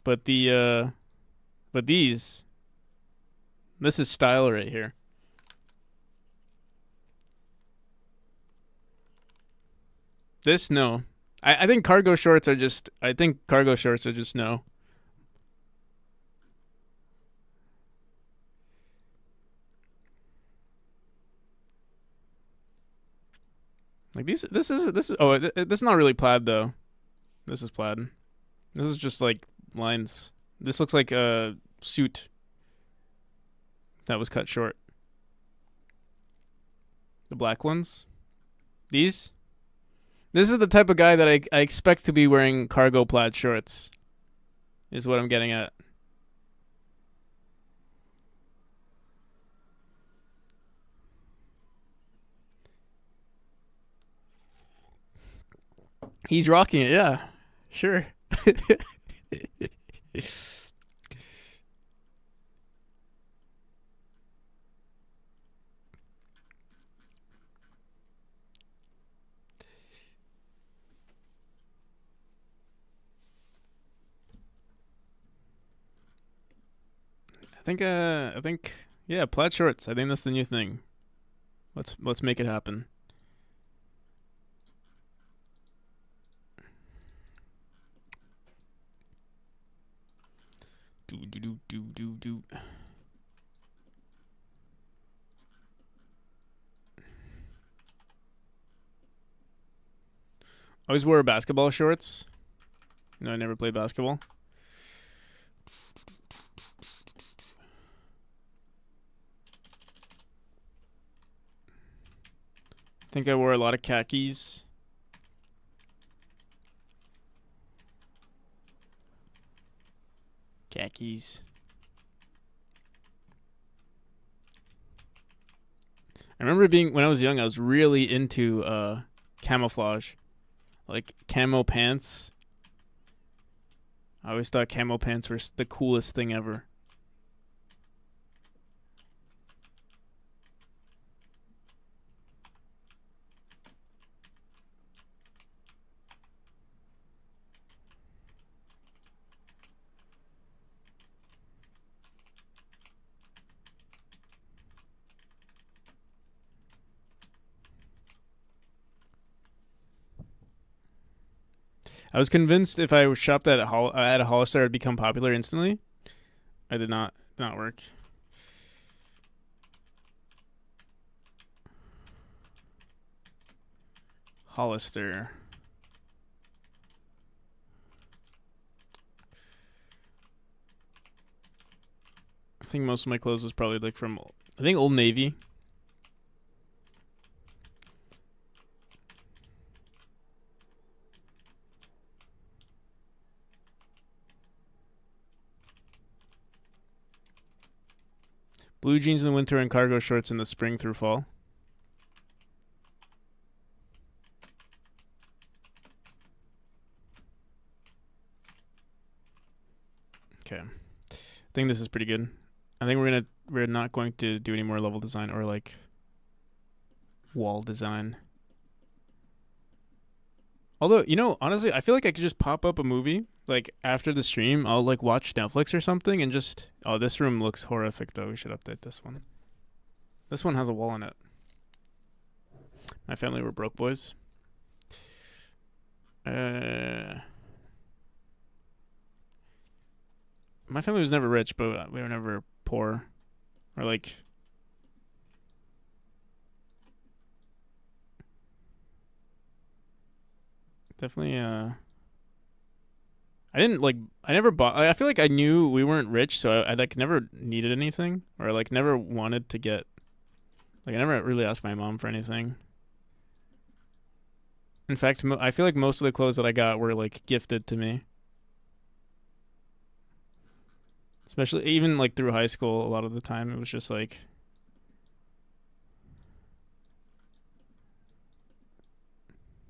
But these, this is style right here. This, no. I think cargo shorts are just, no. Like this is, oh, this is not really plaid though. This is plaid. This is just like lines. This looks like a suit that was cut short. The black ones. These. This is the type of guy that I expect to be wearing cargo plaid shorts. Is what I'm getting at. He's rocking it, yeah. Sure. I think yeah, plaid shorts. I think that's the new thing. Let's make it happen. Do. I always wore basketball shorts. No, I never played basketball. I think I wore a lot of khakis. Khakis. I remember when I was young, I was really into camouflage. Like camo pants. I always thought camo pants were the coolest thing ever. I was convinced if I shopped at a Hollister, I'd become popular instantly. I did not. Did not work. Hollister. I think most of my clothes was probably like from, I think, Old Navy. Blue jeans in the winter and cargo shorts in the spring through fall. Okay. I think this is pretty good. I think we're not going to do any more level design or like wall design. Although, you know, honestly, I feel like I could just pop up a movie. Like, after the stream, I'll, like, watch Netflix or something and just... Oh, this room looks horrific, though. We should update this one. This one has a wall in it. My family were broke boys. My family was never rich, but we were never poor. Or like definitely I never bought. I feel like I knew we weren't rich, so I like never needed anything, or like never wanted to get. Like I never really asked my mom for anything. In fact, I feel like most of the clothes that I got were like gifted to me. Especially even like through high school, a lot of the time it was just like.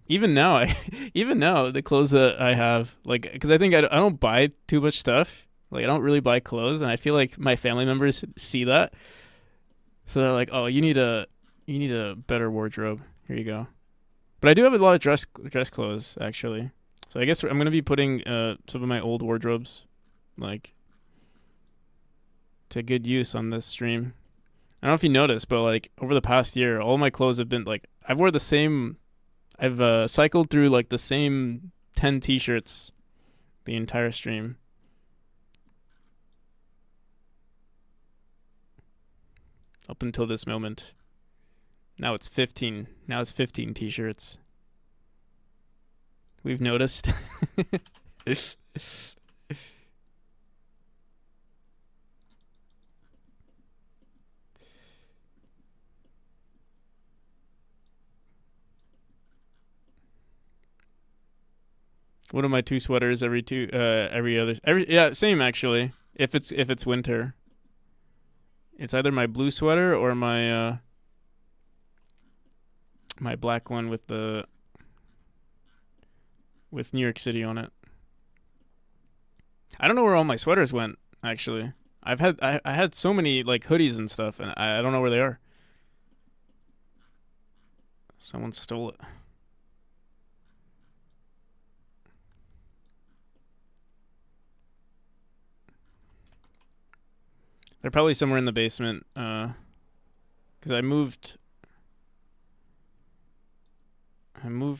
Even now, even now the clothes that I have, like, because I think I don't buy too much stuff. Like I don't really buy clothes, and I feel like my family members see that, so they're like, "Oh, you need a better wardrobe. Here you go." But I do have a lot of dress clothes actually, so I guess I'm gonna be putting some of my old wardrobes, like, to good use on this stream. I don't know if you noticed, but like over the past year, all my clothes have been like I've cycled through like the same 10 t-shirts the entire stream. Up until this moment. Now it's 15. Now it's 15 t-shirts. We've noticed. One of my two sweaters every same actually. If it's winter. It's either my blue sweater or my my black one with New York City on it. I don't know where all my sweaters went, actually. I had so many like hoodies and stuff, and I don't know where they are. Someone stole it. They're probably somewhere in the basement, because I moved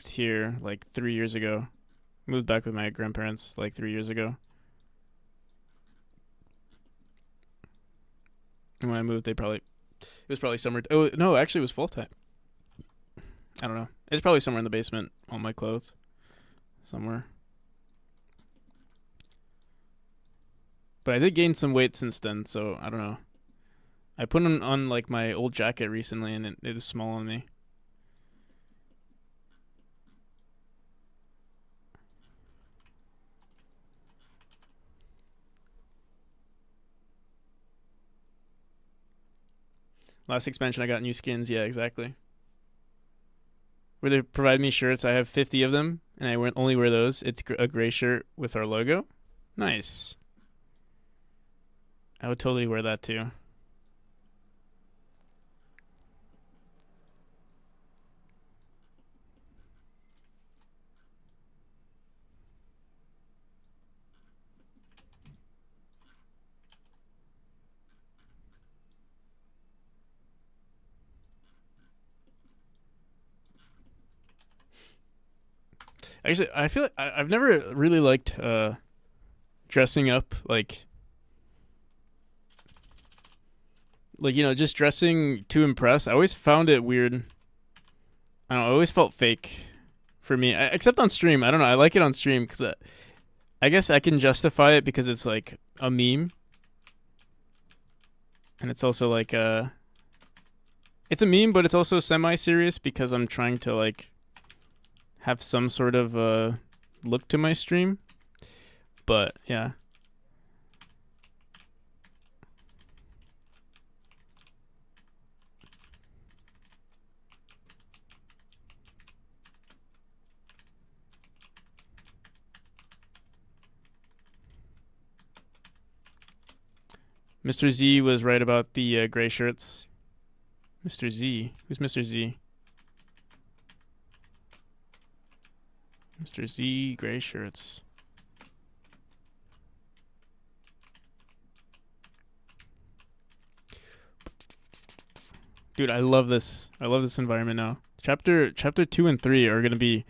here like 3 years ago. Moved back with my grandparents like 3 years ago. And when I moved, it was probably summer. Oh no, actually, it was fall time. I don't know. It's probably somewhere in the basement. All my clothes, somewhere. But I did gain some weight since then, so I don't know. I put on like my old jacket recently, and it was small on me. Last expansion, I got new skins. Yeah, exactly. Where they provide me shirts, I have 50 of them, and I only wear those. It's a gray shirt with our logo. Nice. I would totally wear that too. Actually, I feel like I've never really liked dressing up, like just dressing to impress. I always found it weird. I don't know, I always felt fake for me, except on stream. I don't know. I like it on stream because I guess I can justify it because it's like a meme, and it's also like it's a meme, but it's also semi-serious because I'm trying to like have some sort of look to my stream. But yeah. Mr. Z was right about the gray shirts. Mr. Z? Who's Mr. Z? Mr. Z, gray shirts. Dude, I love this. I love this environment now. Chapter 2 and 3 are gonna be.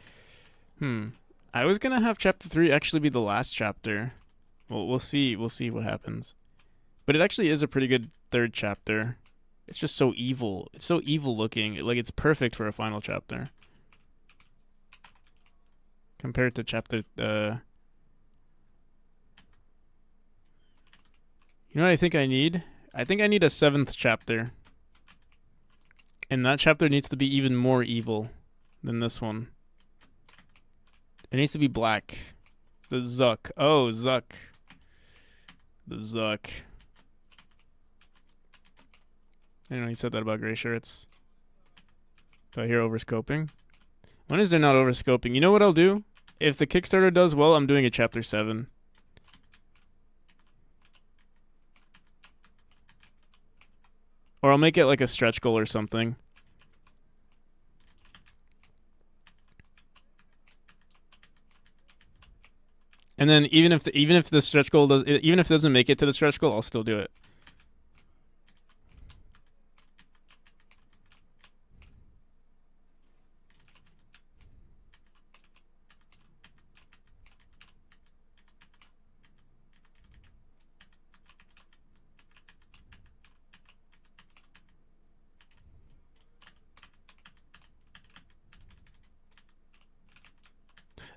I was gonna have chapter 3 actually be the last chapter. Well, we'll see. We'll see what happens. But it actually is a pretty good third chapter. It's just so evil. It's so evil looking. Like, it's perfect for a final chapter. Compared to chapter, you know what I think I need? I think I need a 7th chapter. And that chapter needs to be even more evil than this one. It needs to be black. The Zuck. Oh, Zuck. The Zuck. I know he said that about gray shirts. Do I hear overscoping? When is there not overscoping? You know what I'll do? If the Kickstarter does well, I'm doing a chapter 7. Or I'll make it like a stretch goal or something. And then even if the stretch goal does, even if it doesn't make it to the stretch goal, I'll still do it.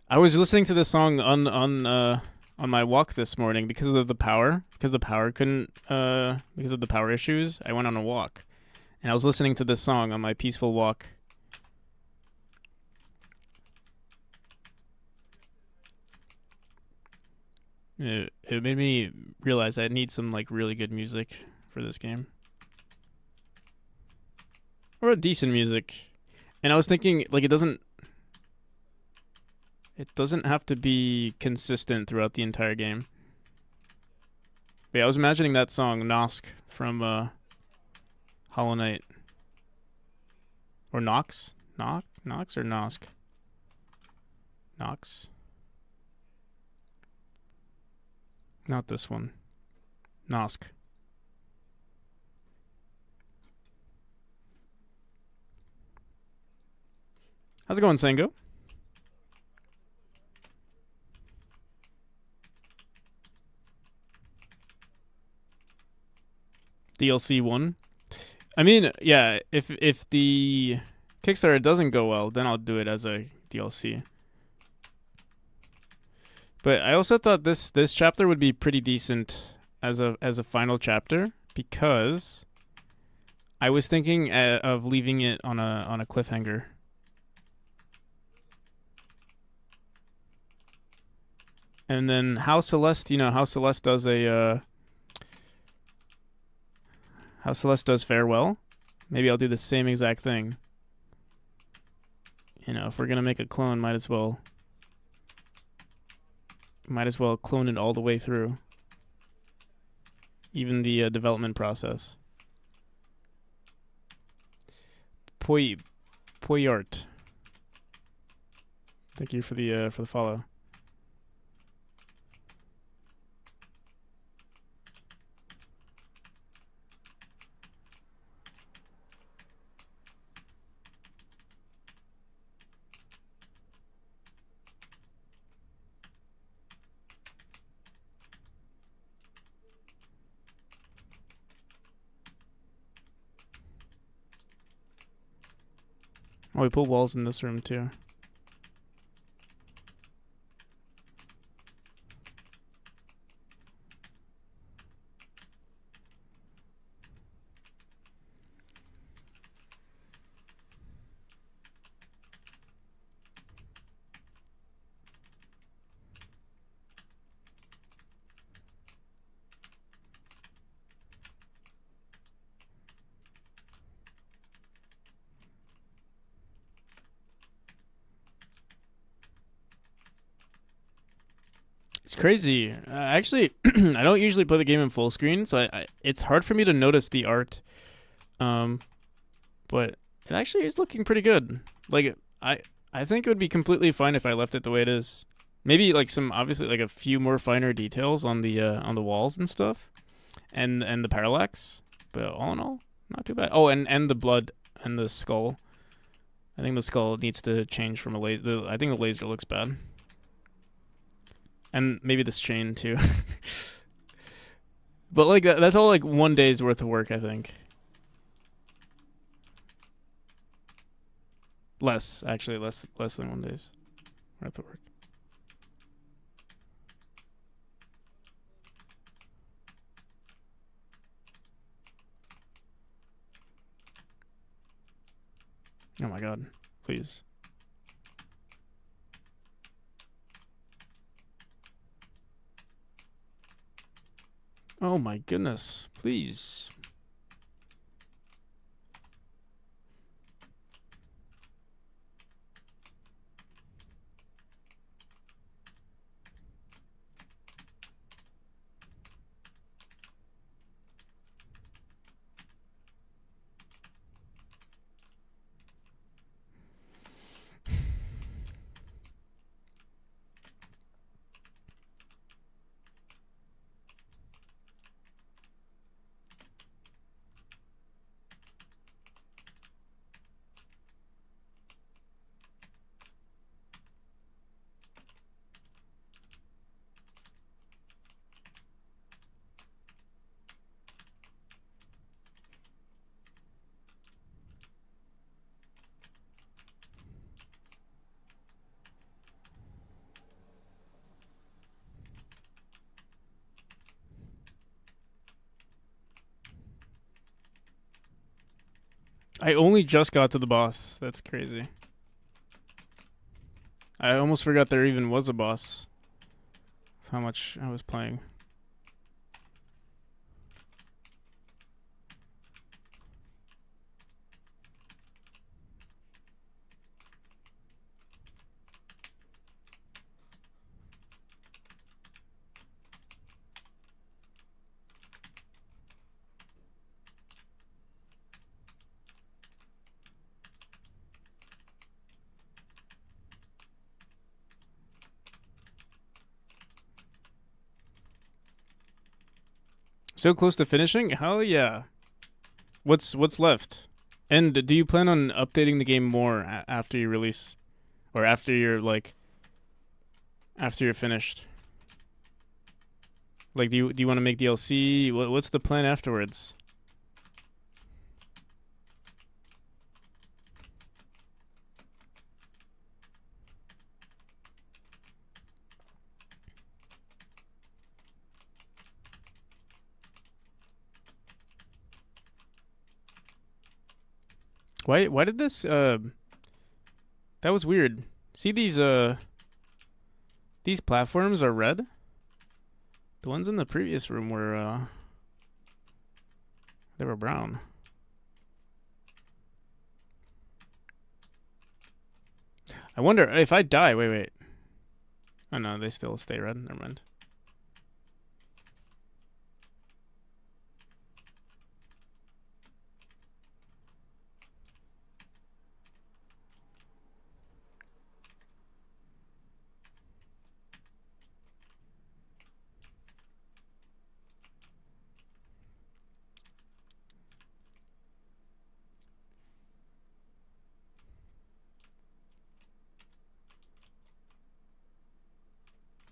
I was listening to this song on my walk this morning because of the power. Because the power couldn't because of the power issues. I went on a walk, and I was listening to this song on my peaceful walk. It made me realize I need some like really good music for this game, or a decent music. And I was thinking like it doesn't have to be consistent throughout the entire game. But yeah, I was imagining that song, Nosk, from Hollow Knight. Or Nox? Nox or Nosk? Nox. Not this one. Nosk. How's it going, Sango? DLC 1. I mean, yeah, if the Kickstarter doesn't go well, then I'll do it as a DLC. But I also thought this chapter would be pretty decent as a final chapter because I was thinking of leaving it on a cliffhanger. And then how Celeste, you know, how Celeste does how Celeste does farewell. Maybe I'll do the same exact thing. You know, if we're gonna make a clone, might as well clone it all the way through. Even the development process. Poyart. Thank you for the follow. Oh, we put walls in this room too. It's crazy. Actually, I don't usually play the game in full screen, so it's hard for me to notice the art. But it actually is looking pretty good. Like I think it would be completely fine if I left it the way it is. Maybe like some obviously like a few more finer details on the walls and stuff, and the parallax. But all in all, not too bad. Oh, and the blood and the skull. I think the skull needs to change from a laser. I think the laser looks bad. And maybe this chain too. But like that's all like 1 day's worth of work, I think. Less, actually, less than 1 day's worth of work. Oh my god, please. Oh my goodness, please. I only just got to the boss. That's crazy. I almost forgot there even was a boss. With how much I was playing. So close to finishing? Hell yeah. What's left? And do you plan on updating the game more after you release, or after you're like after you're finished? Like, do you want to make DLC? What's the plan afterwards? Why did this that was weird. See these platforms are red? The ones in the previous room were they were brown. I wonder if I die, wait. Oh no, they still stay red. Never mind.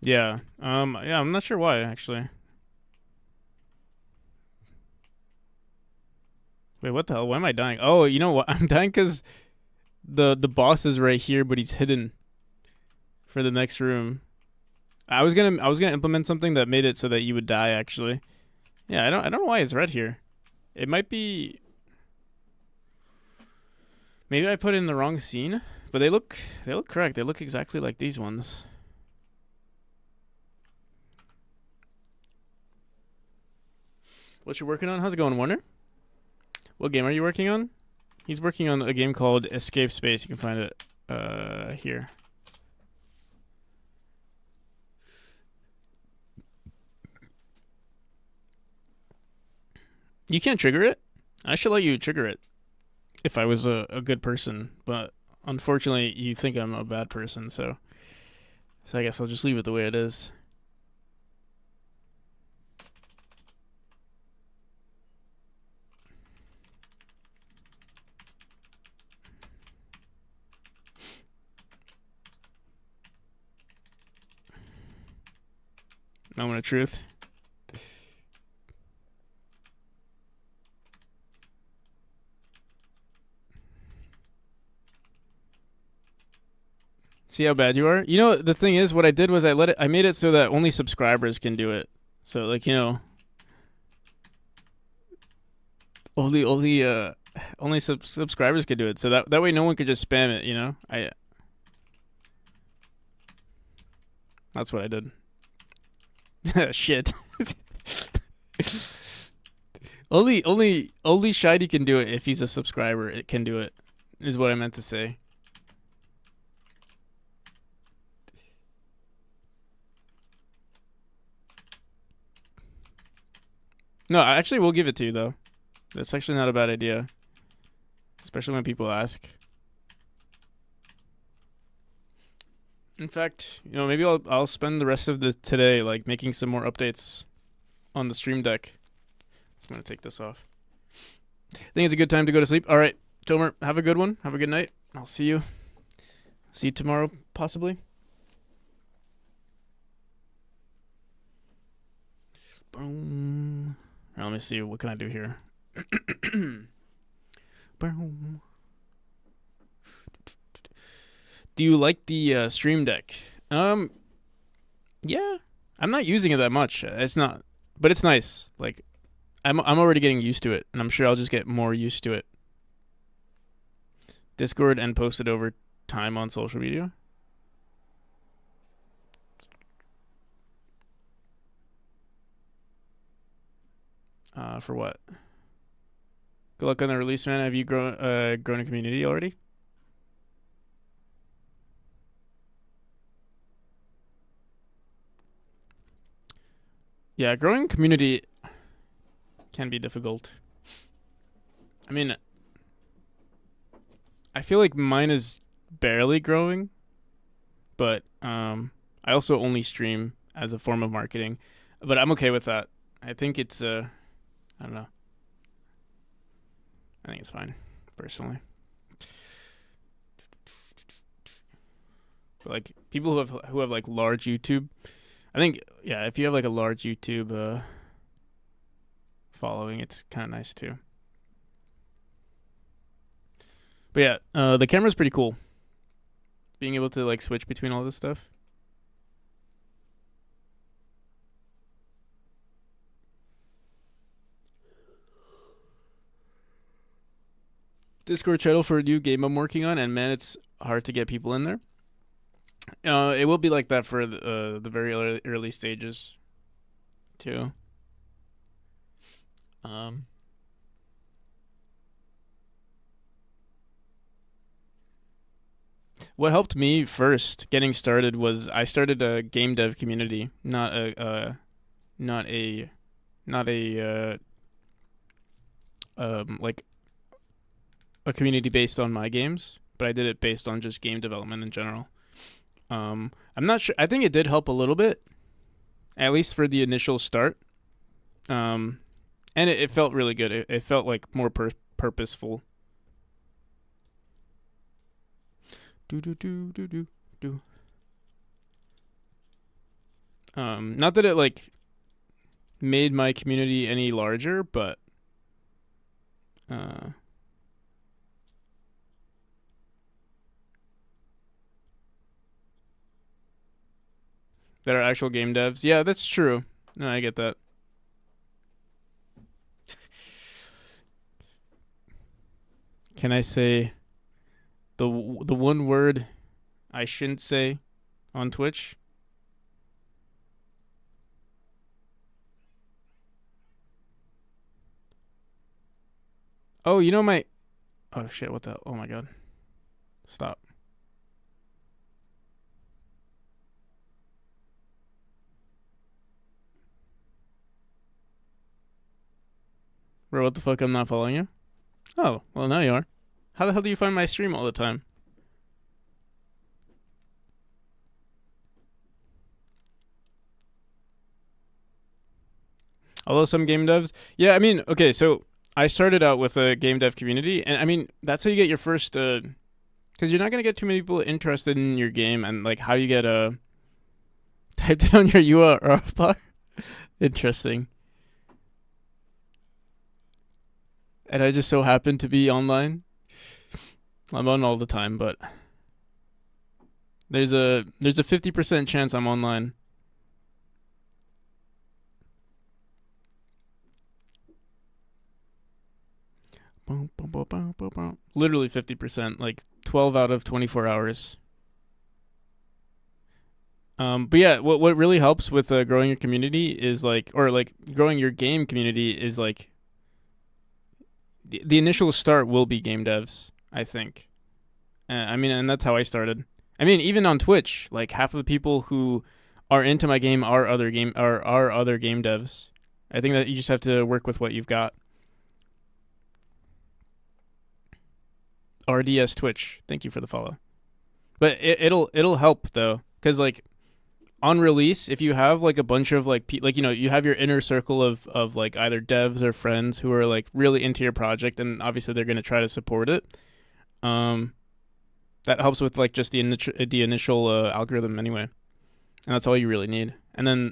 Yeah. Yeah, I'm not sure why actually. Wait, what the hell? Why am I dying? Oh, you know what? I'm dying because the boss is right here, but he's hidden for the next room. I was gonna implement something that made it so that you would die actually. Yeah, I don't know why it's red here. It might be maybe I put in the wrong scene, but they look correct. They look exactly like these ones. What you working on? How's it going, Warner? What game are you working on? He's working on a game called Escape Space. You can find it here. You can't trigger it? I should let you trigger it if I was a good person, but unfortunately you think I'm a bad person, so I guess I'll just leave it the way it is. Moment of truth. See how bad you are? You know, the thing is, what I did was I made it so that only subscribers can do it. So, like, you know, only subscribers could do it. So that way no one could just spam it, you know? That's what I did. Shit. only Shiny can do it if he's a subscriber. It can do it, is what I meant to say. No, I actually will give it to you though. That's actually not a bad idea, especially when people ask. In fact, you know, maybe I'll spend the rest of the today like making some more updates on the stream deck. So I'm gonna take this off. I think it's a good time to go to sleep. All right, Tomer, have a good one. Have a good night. I'll see you tomorrow, possibly. Boom. Now, let me see. What can I do here? Boom. Do you like the stream deck? Yeah. I'm not using it that much. It's not, but it's nice. Like, I'm already getting used to it, and I'm sure I'll just get more used to it. Discord and post it over time on social media. For what? Good luck on the release, man. Have you grown a community already? Yeah, growing community can be difficult. I mean, I feel like mine is barely growing, but I also only stream as a form of marketing, but I'm okay with that. I think it's I don't know. I think it's fine, personally. But like people who have like large YouTube, I think yeah, if you have like a large YouTube following, it's kind of nice too. But yeah, the camera's pretty cool. Being able to like switch between all this stuff. Discord channel for a new game I'm working on, and man, it's hard to get people in there. It will be like that for the very early stages, too. What helped me first getting started was I started a game dev community, not a like a community based on my games, but I did it based on just game development in general. I'm not sure. I think it did help a little bit, at least for the initial start. And it felt really good. It felt like more purposeful. Do. Not that it like made my community any larger, but that are actual game devs. Yeah, that's true. No, I get that. Can I say the one word I shouldn't say on Twitch? Oh, you know my... Oh, shit, what the... Oh, my God. Stop. Bro, what the fuck? I'm not following you? Oh, well, now you are. How the hell do you find my stream all the time? Although some game devs... Yeah, I mean, okay, so I started out with a game dev community, and I mean, that's how you get your first... Because you're not going to get too many people interested in your game, and like, how do you get typed it on your URL bar? Interesting. And I just so happen to be online. I'm on all the time, but There's a 50% chance I'm online. Literally 50%, like 12 out of 24 hours. But yeah, what really helps with growing your community is like, or like growing your game community is like, the initial start will be game devs, I think. I mean, and that's how I started. I mean, even on Twitch, like half of the people who are into my game are other game devs. I think that you just have to work with what you've got. RDS Twitch, thank you for the follow. But it'll help though, because like on release, if you have like a bunch of like you have your inner circle of like either devs or friends who are like really into your project, and obviously they're gonna try to support it. That helps with like just the initial algorithm anyway, and that's all you really need. And then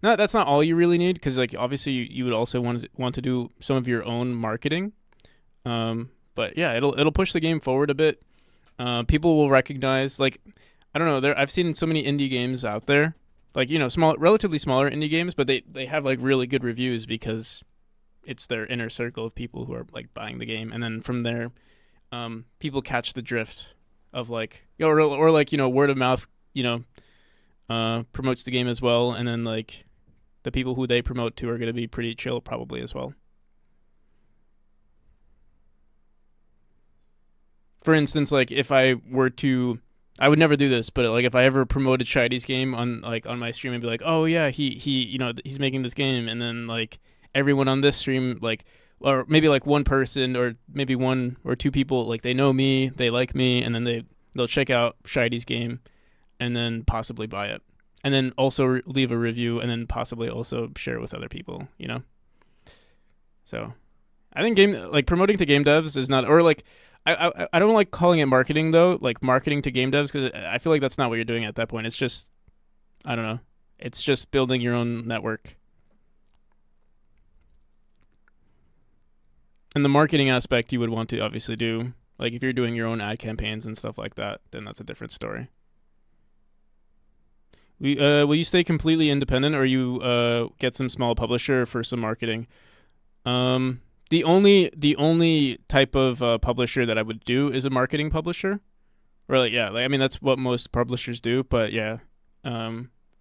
that's not all you really need, because like obviously you would also want to do some of your own marketing. But yeah, it'll push the game forward a bit. People will recognize, like, I don't know, I've seen so many indie games out there, like relatively smaller indie games, but they have like really good reviews because it's their inner circle of people who are like buying the game, and then from there, people catch the drift of like or like word of mouth promotes the game as well, and then like the people who they promote to are going to be pretty chill probably as well. For instance, like if I would never do this, but like if I ever promoted Shidy's game on my stream and be like, oh yeah, he's making this game, and then like everyone on this stream, like, or maybe like one person or maybe one or two people, like they know me, they like me, and then they'll check out Shidy's game and then possibly buy it, and then also leave a review, and then possibly also share it with other people, So I think promoting to game devs is not, or like I don't like calling it marketing though, like marketing to game devs, because I feel like that's not what you're doing at that point. It's just, I don't know, it's just building your own network. And the marketing aspect you would want to obviously do, like if you're doing your own ad campaigns and stuff like that, then that's a different story. Will you stay completely independent, or you get some small publisher for some marketing? The only type of publisher that I would do is a marketing publisher, or I mean that's what most publishers do. But yeah,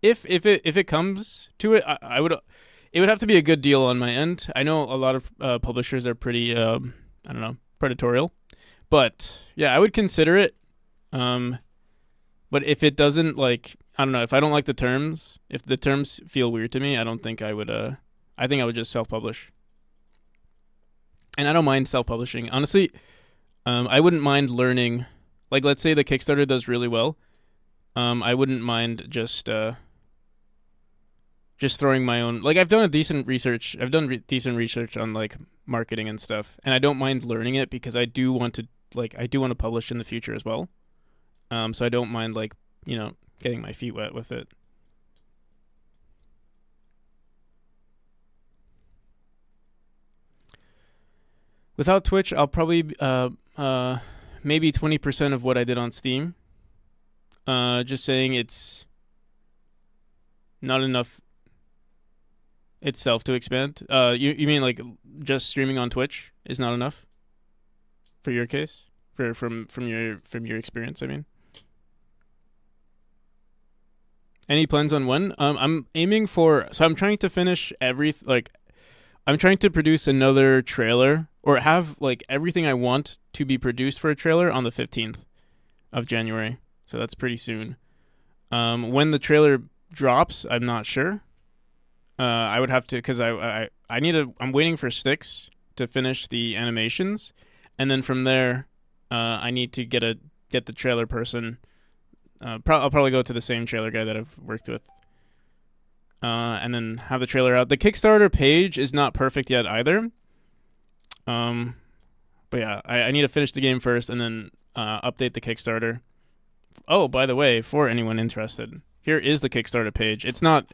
if it comes to it, it would have to be a good deal on my end. I know a lot of publishers are pretty I don't know, predatorial, but yeah, I would consider it. But if it doesn't, like, I don't know, if I don't like the terms, if the terms feel weird to me, I don't think I would. I think I would just self-publish. And I don't mind self-publishing. Honestly, I wouldn't mind learning. Like, let's say the Kickstarter does really well. I wouldn't mind just throwing my own. Like, I've done decent research on like marketing and stuff, and I don't mind learning it because I do want to publish in the future as well. So I don't mind getting my feet wet with it. Without Twitch, I'll probably maybe 20% of what I did on Steam. Just saying it's not enough itself to expand. You mean like just streaming on Twitch is not enough for your case? From your experience, I mean. Any plans on when? I'm aiming for. So I'm trying to finish I'm trying to produce another trailer, or have like everything I want to be produced for a trailer on the 15th of January. So that's pretty soon. When the trailer drops, I'm not sure. I would have to, because I'm waiting for Sticks to finish the animations, and then from there, I need to get the trailer person. I'll probably go to the same trailer guy that I've worked with, and then have the trailer out. The Kickstarter page is not perfect yet either. But yeah, I need to finish the game first, and then update the Kickstarter. Oh, by the way, for anyone interested, here is the Kickstarter page. It's just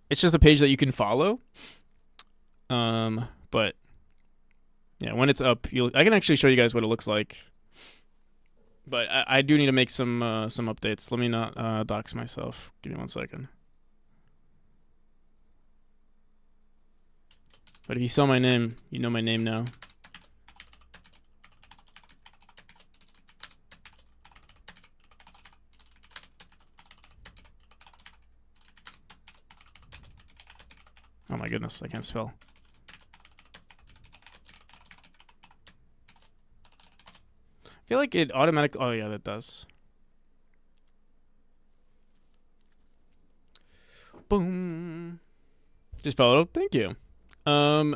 it's just a page that you can follow. But Yeah, when it's up, I can actually show you guys what it looks like. But I do need to make some updates. Let me not dox myself. Give me 1 second. But if you saw my name, you know my name now. Oh my goodness, I can't spell. I feel like it automatically... Oh yeah, that does. Boom. Just followed. Thank you. I'm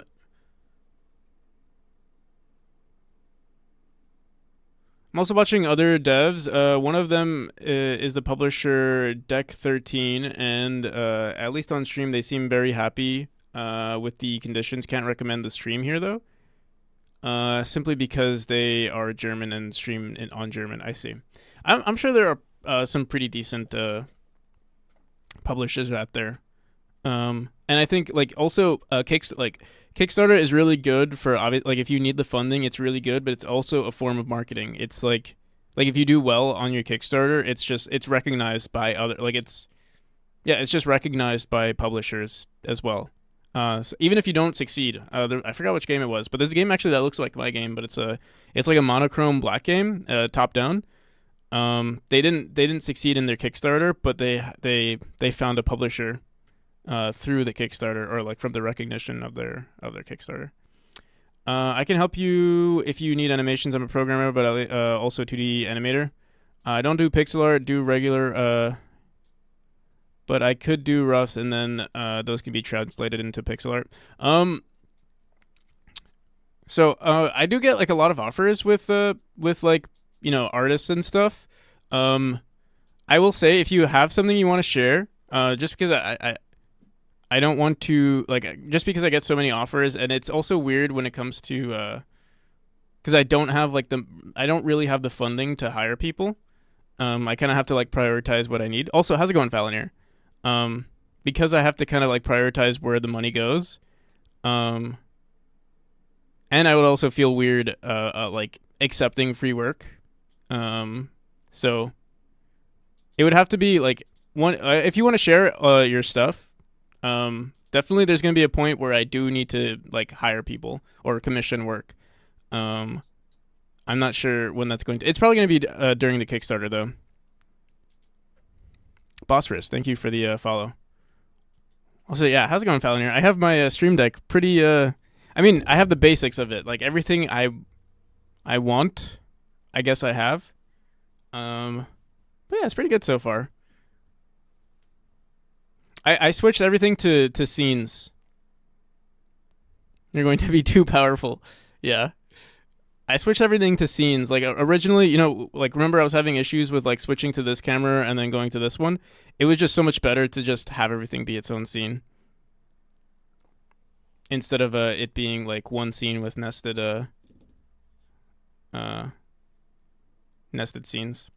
also watching other devs. One of them is the publisher Deck 13, and at least on stream they seem very happy with the conditions. Can't recommend the stream here though. Simply because they are German and stream on German. I see. I'm sure there are some pretty decent publishers out there. And I think like also Kickstarter is really good for like if you need the funding, it's really good, but it's also a form of marketing. It's like if you do well on your Kickstarter, it's recognized by it's just recognized by publishers as well. So even if you don't succeed, I forgot which game it was, but there's a game actually that looks like my game, but it's like a monochrome black game, top down. They didn't succeed in their Kickstarter, but they found a publisher through the Kickstarter, or like from the recognition of their Kickstarter. I can help you if you need animations. I'm a programmer, but also 2D animator. I don't do pixel art, do regular but I could do roughs, and then those can be translated into pixel art. So I do get like a lot of offers with like, you know, artists and stuff. I will say if you have something you want to share, just because I don't want to, like, just because I get so many offers, and it's also weird when it comes to because I don't really have the funding to hire people. I kind of have to like prioritize what I need. Also, how's it going, Falinir? Because I have to kind of like prioritize where the money goes. And I would also feel weird like accepting free work. So it would have to be like one if you want to share your stuff, definitely there's going to be a point where I do need to like hire people or commission work. I'm not sure when that's going to. It's probably going to be during the Kickstarter though. Bossris, thank you for the follow. Also, yeah, how's it going, Falinir? I have my stream deck pretty. I mean, I have the basics of it, like everything I want. I guess I have. But yeah, it's pretty good so far. I switched everything to scenes. You're going to be too powerful. Yeah. I switched everything to scenes. Like originally, you know, like remember I was having issues with like switching to this camera and then going to this one. It was just so much better to just have everything be its own scene. Instead of it being like one scene with nested scenes.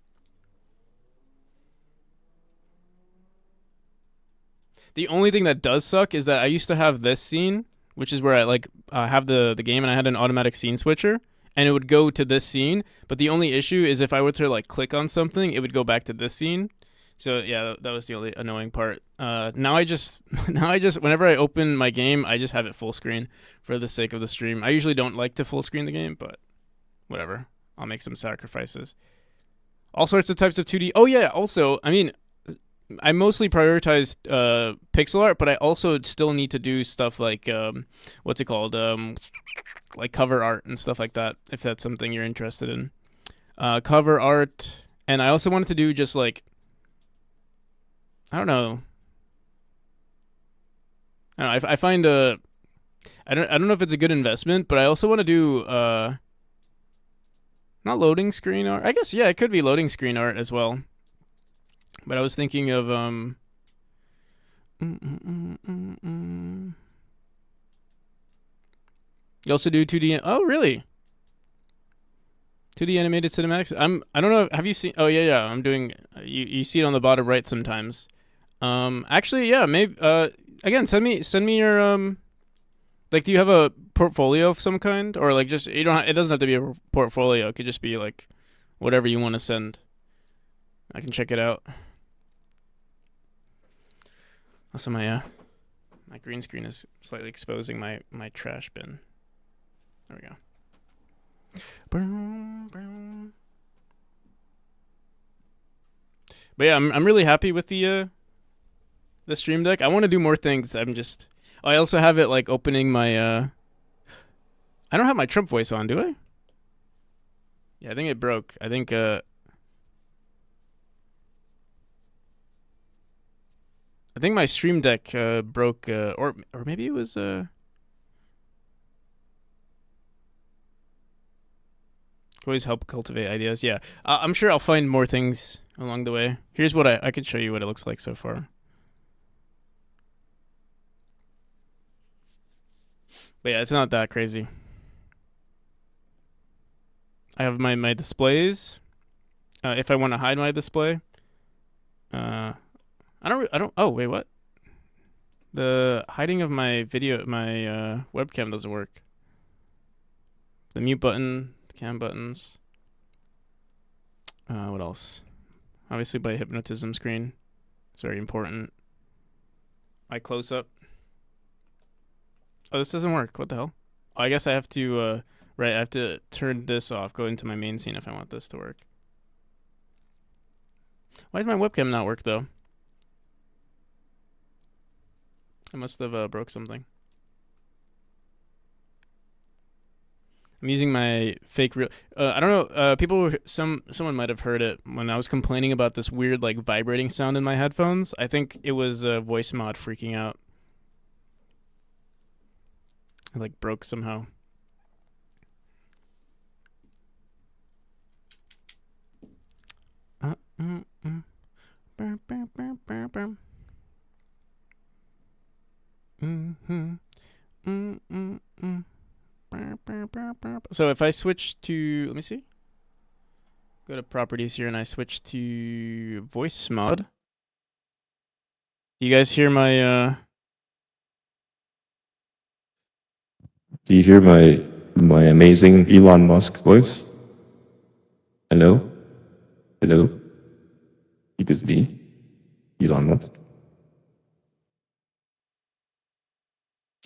The only thing that does suck is that I used to have this scene, which is where I like have the game, and I had an automatic scene switcher, and it would go to this scene. But the only issue is if I were to like click on something, it would go back to this scene. So yeah, that was the only annoying part. Now I just whenever I open my game, I just have it full screen for the sake of the stream. I usually don't like to full screen the game, but whatever. I'll make some sacrifices. All sorts of types of 2D. Oh yeah, also, I mean, I mostly prioritize pixel art, but I also still need to do stuff like what's it called? Like cover art and stuff like that, if that's something you're interested in. Cover art, and I also wanted to do just like, I don't know. I find I don't know if it's a good investment, but I also want to do not loading screen art. I guess yeah, it could be loading screen art as well. But I was thinking of You also do 2D. Oh, really? 2D animated cinematics. I don't know. Have you seen? Oh yeah. I'm doing. You see it on the bottom right sometimes. Actually, yeah. Maybe. Again, send me your Like, do you have a portfolio of some kind, or like just you don't? It doesn't have to be a portfolio. It could just be like whatever you want to send. I can check it out. Also, my green screen is slightly exposing my trash bin. There we go. But yeah, I'm really happy with the Stream Deck. I want to do more things. I also have it like opening my I don't have my Trump voice on, do I? Yeah, I think it broke. I think my Stream Deck broke or maybe it was always help cultivate ideas. Yeah. I'm sure I'll find more things along the way. Here's what I could show you what it looks like so far. But yeah, it's not that crazy. I have my displays. If I want to hide my display, I don't. Oh wait, what? The hiding of my webcam doesn't work. The mute button, the cam buttons. What else? Obviously, my hypnotism screen. It's very important. My close up. Oh, this doesn't work. What the hell? Oh, I guess I have to. Right, I have to turn this off. Go into my main scene if I want this to work. Why does my webcam not work though? I must have broke something. I'm using my fake real. I don't know. Someone might have heard it when I was complaining about this weird like vibrating sound in my headphones. I think it was a voice mod freaking out. It like broke somehow. So if I switch to, let me see. Go to properties here and I switch to voice mod. Do you guys hear my Do you hear my amazing Elon Musk voice? Hello? Hello? It is me, Elon Musk.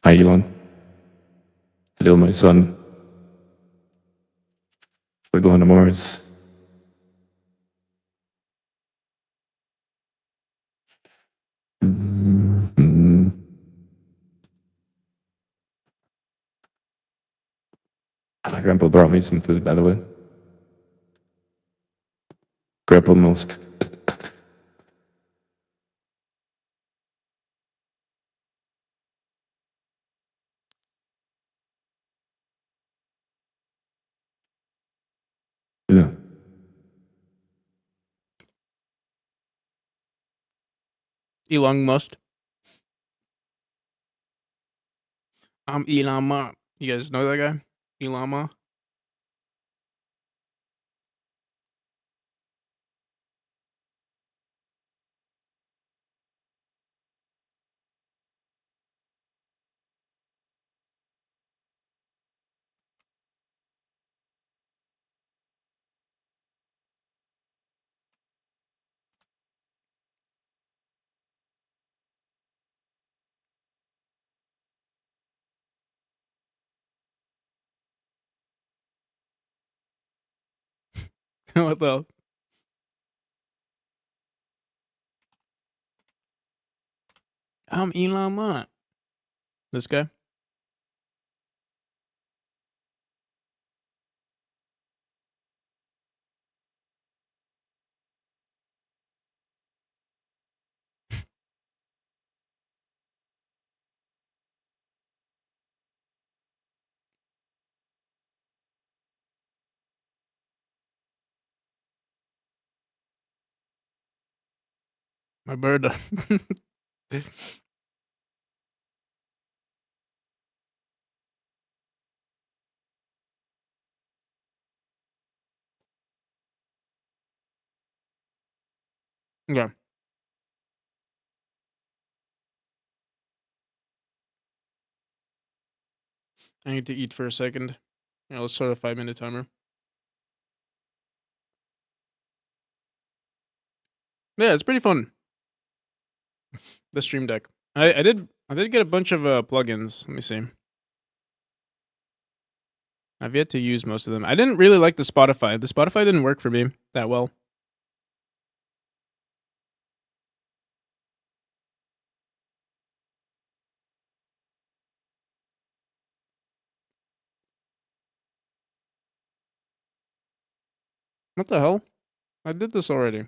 Hi, Elon. Hello, my son. We're going to Mars. My grandpa brought me some food, by the way. Grandpa Musk. Yeah. Elon Musk? I'm Elon Musk. You guys know that guy? Elon Musk? What the hell? I'm Elon Musk. This guy? My bird. Yeah. I need to eat for a second. Yeah, let's start a 5-minute timer. Yeah, it's pretty fun. The Stream Deck. I did get a bunch of plugins. Let me see. I've yet to use most of them. I didn't really like the Spotify. The Spotify didn't work for me that well. What the hell? I did this already.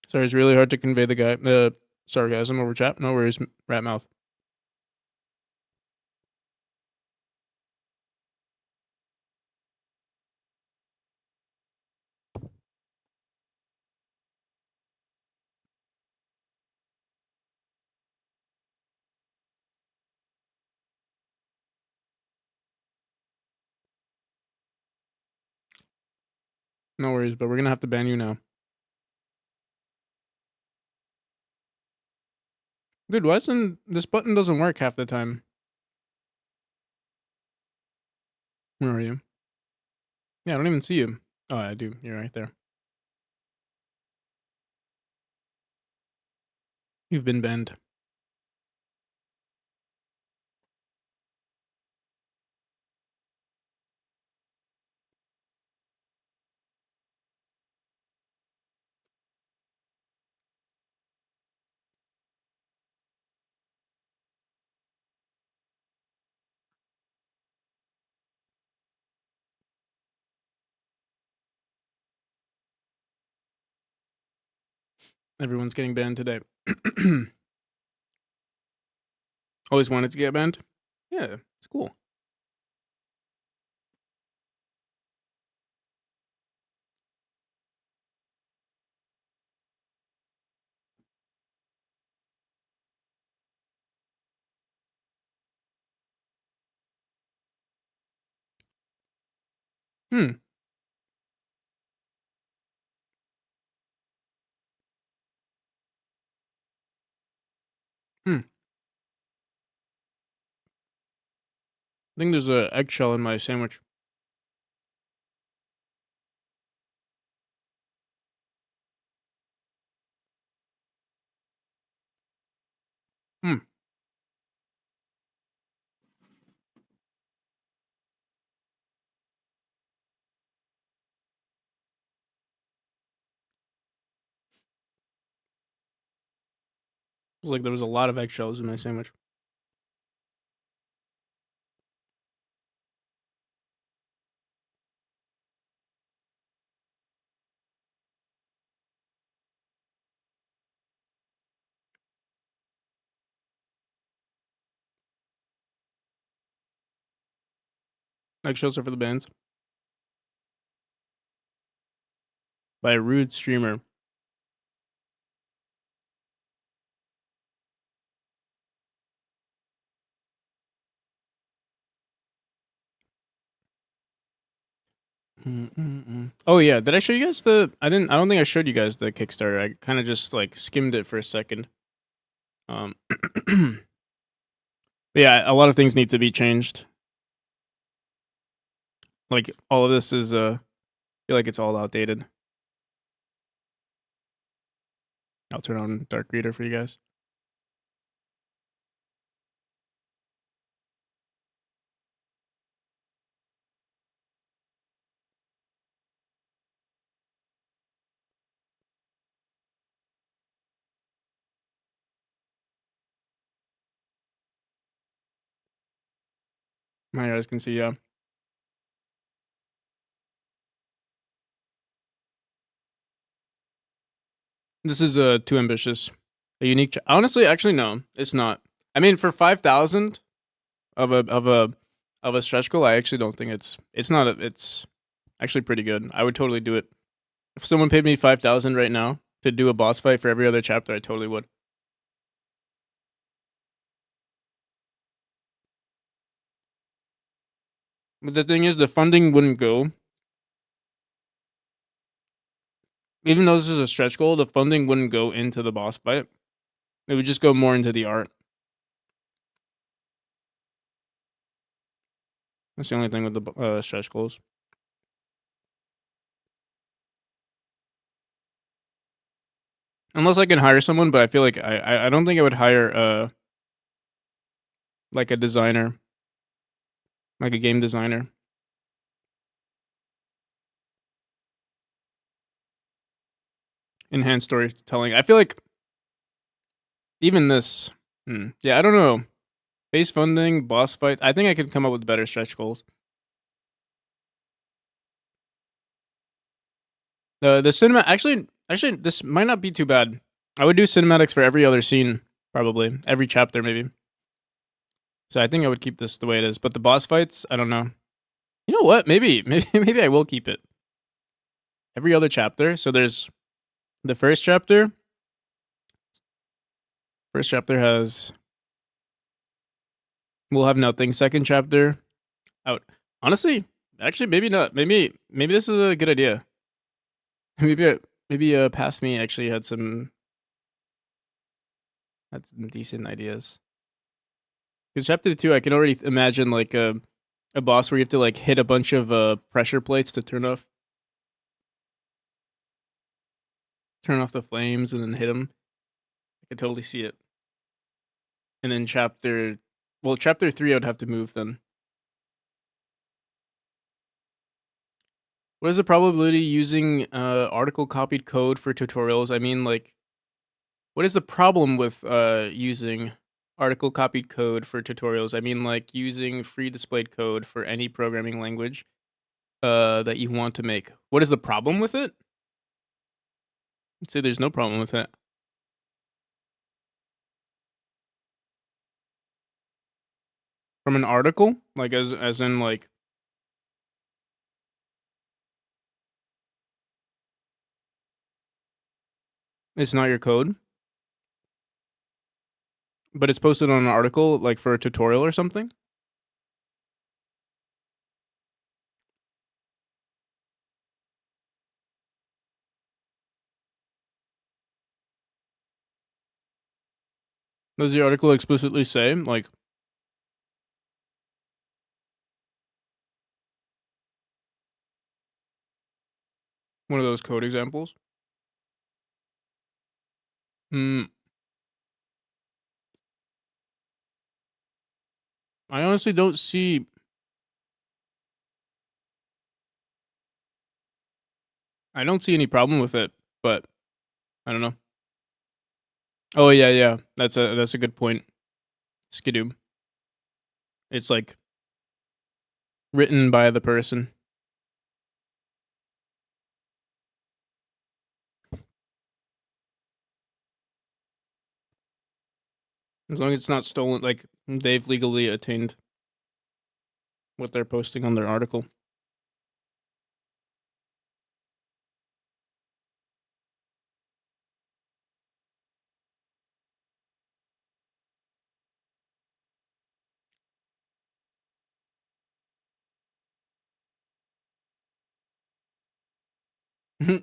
Sorry, it's really hard to convey the sarcasm over chat. No worries, rat mouth. No worries, but we're gonna have to ban you now. Dude, why isn't this button doesn't work half the time? Where are you? Yeah, I don't even see you. Oh, I do. You're right there. You've been banned. Everyone's getting banned today. Always wanted to get banned? Yeah, it's cool. Hmm. Hmm. I think there's a eggshell in my sandwich. Hmm. It was like there was a lot of eggshells in my sandwich. Eggshells are for the bands. By a rude streamer. Oh yeah, did I show you guys the? I didn't. I don't think I showed you guys the Kickstarter. I kind of just like skimmed it for a second. But yeah, a lot of things need to be changed. Like all of this is I feel like it's all outdated. I'll turn on Dark Reader for you guys. My guys can see. Yeah. This is too ambitious. A unique. Honestly, actually, no, it's not. I mean, for 5,000 of a stretch goal, I actually don't think it's not. It's actually pretty good. I would totally do it. If someone paid me 5,000 right now to do a boss fight for every other chapter, I totally would. But the thing is, the funding wouldn't go even though this is a stretch goal, the funding wouldn't go into the boss fight. It would just go more into the art. That's the only thing with the stretch goals. Unless I can hire someone, but I feel like I don't think I would hire like a designer, like a game designer. Enhanced storytelling. I feel like even this, yeah, I don't know. Base funding, boss fight. I think I could come up with better stretch goals. The cinema actually this might not be too bad. I would do cinematics for every other scene, probably every chapter, maybe. So I think I would keep this the way it is. But the boss fights, I don't know. You know what? Maybe I will keep it. Every other chapter. So there's the first chapter. First chapter has. We'll have nothing. Second chapter, out. Honestly, actually, maybe not. Maybe this is a good idea. maybe past me actually had some decent ideas. Because chapter 2, I can already imagine like a boss where you have to like hit a bunch of pressure plates to turn off the flames and then hit them. I could totally see it. And then chapter 3, I would have to move then. What is the probability using article copied code for tutorials? I mean, like, what is the problem with using article copied code for tutorials? I mean, like, using free displayed code for any programming language that you want to make. What is the problem with it? I'd say there's no problem with it. From an article? Like, as in, like... It's not your code? But it's posted on an article, like, for a tutorial or something? Does the article explicitly say, like... one of those code examples? I honestly don't see... I don't see any problem with it, but I don't know. Oh yeah. That's a good point. Skidoo. It's like written by the person. As long as it's not stolen, like they've legally attained what they're posting on their article.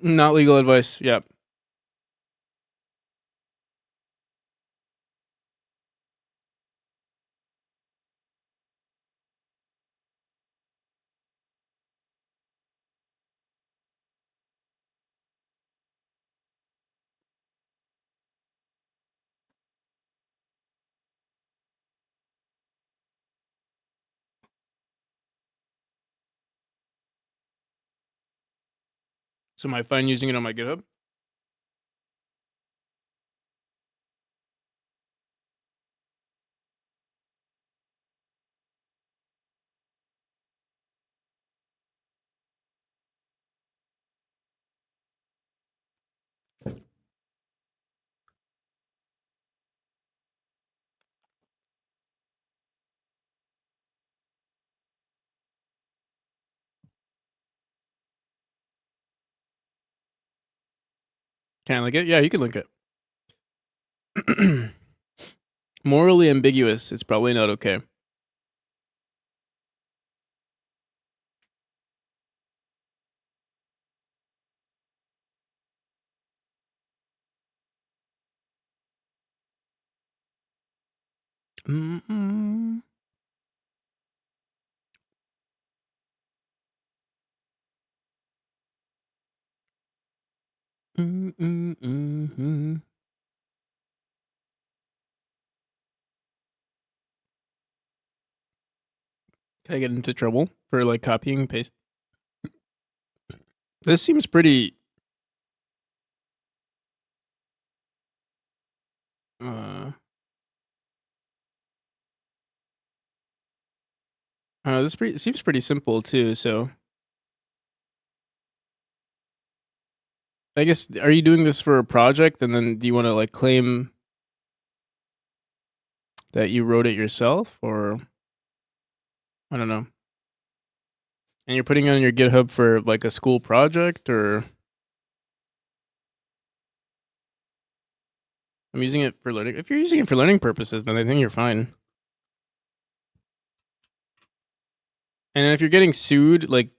Not legal advice. Yeah. So am I fine using it on my GitHub? Can I link it? Yeah, you can link it. Morally ambiguous. It's probably not okay. Mm-mm. Mm-mm-mm-mm. Can I get into trouble for like copying and paste? This seems pretty. Seems pretty simple too. So I guess, are you doing this for a project, and then do you want to like claim that you wrote it yourself, or I don't know? And you're putting it on your GitHub for like a school project, or I'm using it for learning. If you're using it for learning purposes, then I think you're fine. And if you're getting sued, like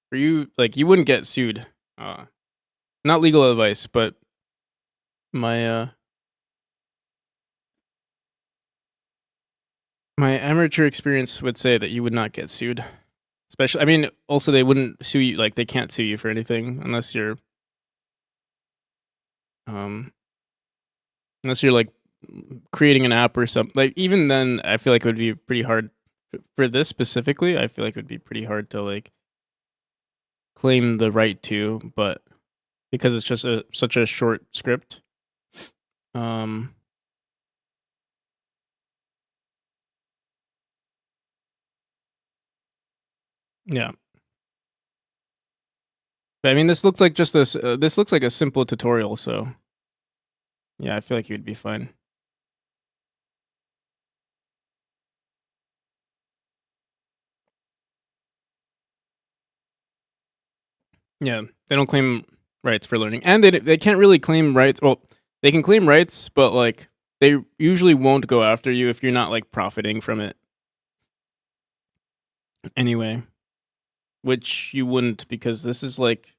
for you, like you wouldn't get sued. Not legal advice, but my my amateur experience would say that you would not get sued. Especially, I mean, also they wouldn't sue you. Like they can't sue you for anything unless you're um like creating an app or something. Like even then, I feel like it would be pretty hard for this specifically. I feel like it would be pretty hard to like claim the right to, but because it's just such a short script. Yeah. But I mean, this looks like just this. This looks like a simple tutorial, so yeah, I feel like you'd be fine. Yeah, they don't claim rights for learning, and they can't really claim rights. Well, they can claim rights, but like they usually won't go after you if you're not like profiting from it anyway, which you wouldn't, because this is like,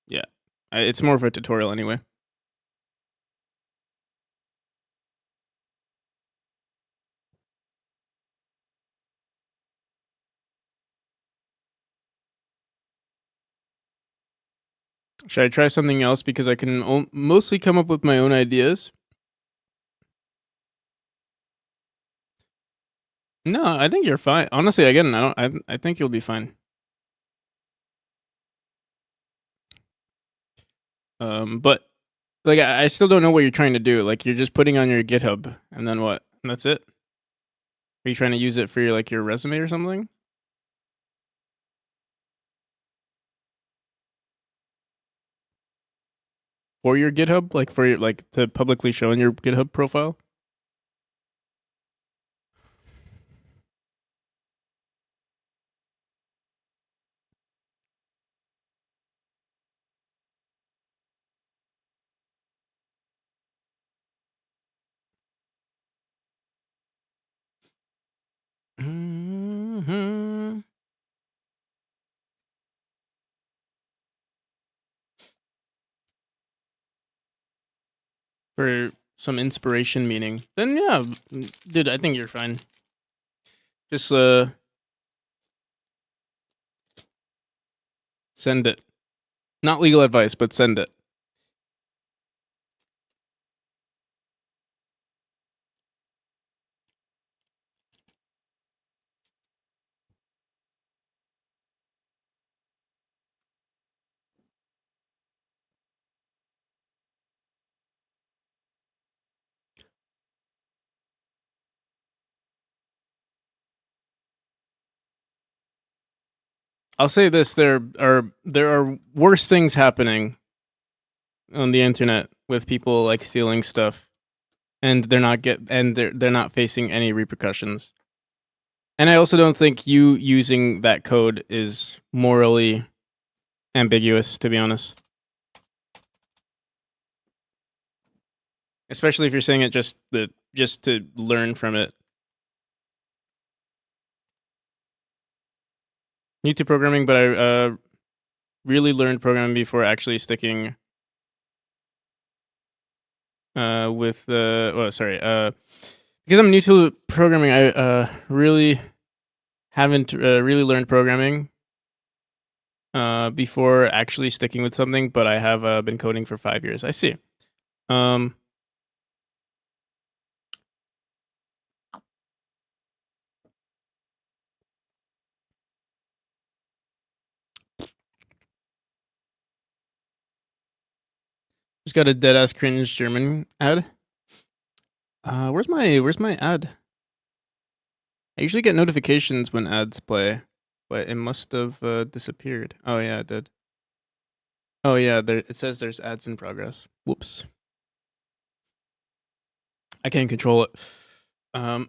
yeah, it's more of a tutorial anyway. Should I try something else, because I can mostly come up with my own ideas? No, I think you're fine. Honestly, again, I think you'll be fine. But like I still don't know what you're trying to do. Like you're just putting on your GitHub, and then what? And that's it? Are you trying to use it for your resume or something? For your GitHub, like for your like to publicly show in your GitHub profile? Mm-hmm. For some inspiration meaning, then yeah, dude, I think you're fine. Just send it. Not legal advice, but send it. I'll say this: there are worse things happening on the internet with people like stealing stuff, and they're not facing any repercussions. And I also don't think you using that code is morally ambiguous, to be honest. Especially if you're saying it just to learn from it. New to programming, but I really learned programming before actually sticking with because I'm new to programming, I really haven't really learned programming before actually sticking with something, but I have been coding for 5 years. I see. Just got a dead ass cringe German ad. Where's my ad? I usually get notifications when ads play, but it must have disappeared. Oh yeah, it did. Oh yeah, there it says there's ads in progress. Whoops. I can't control it. Well,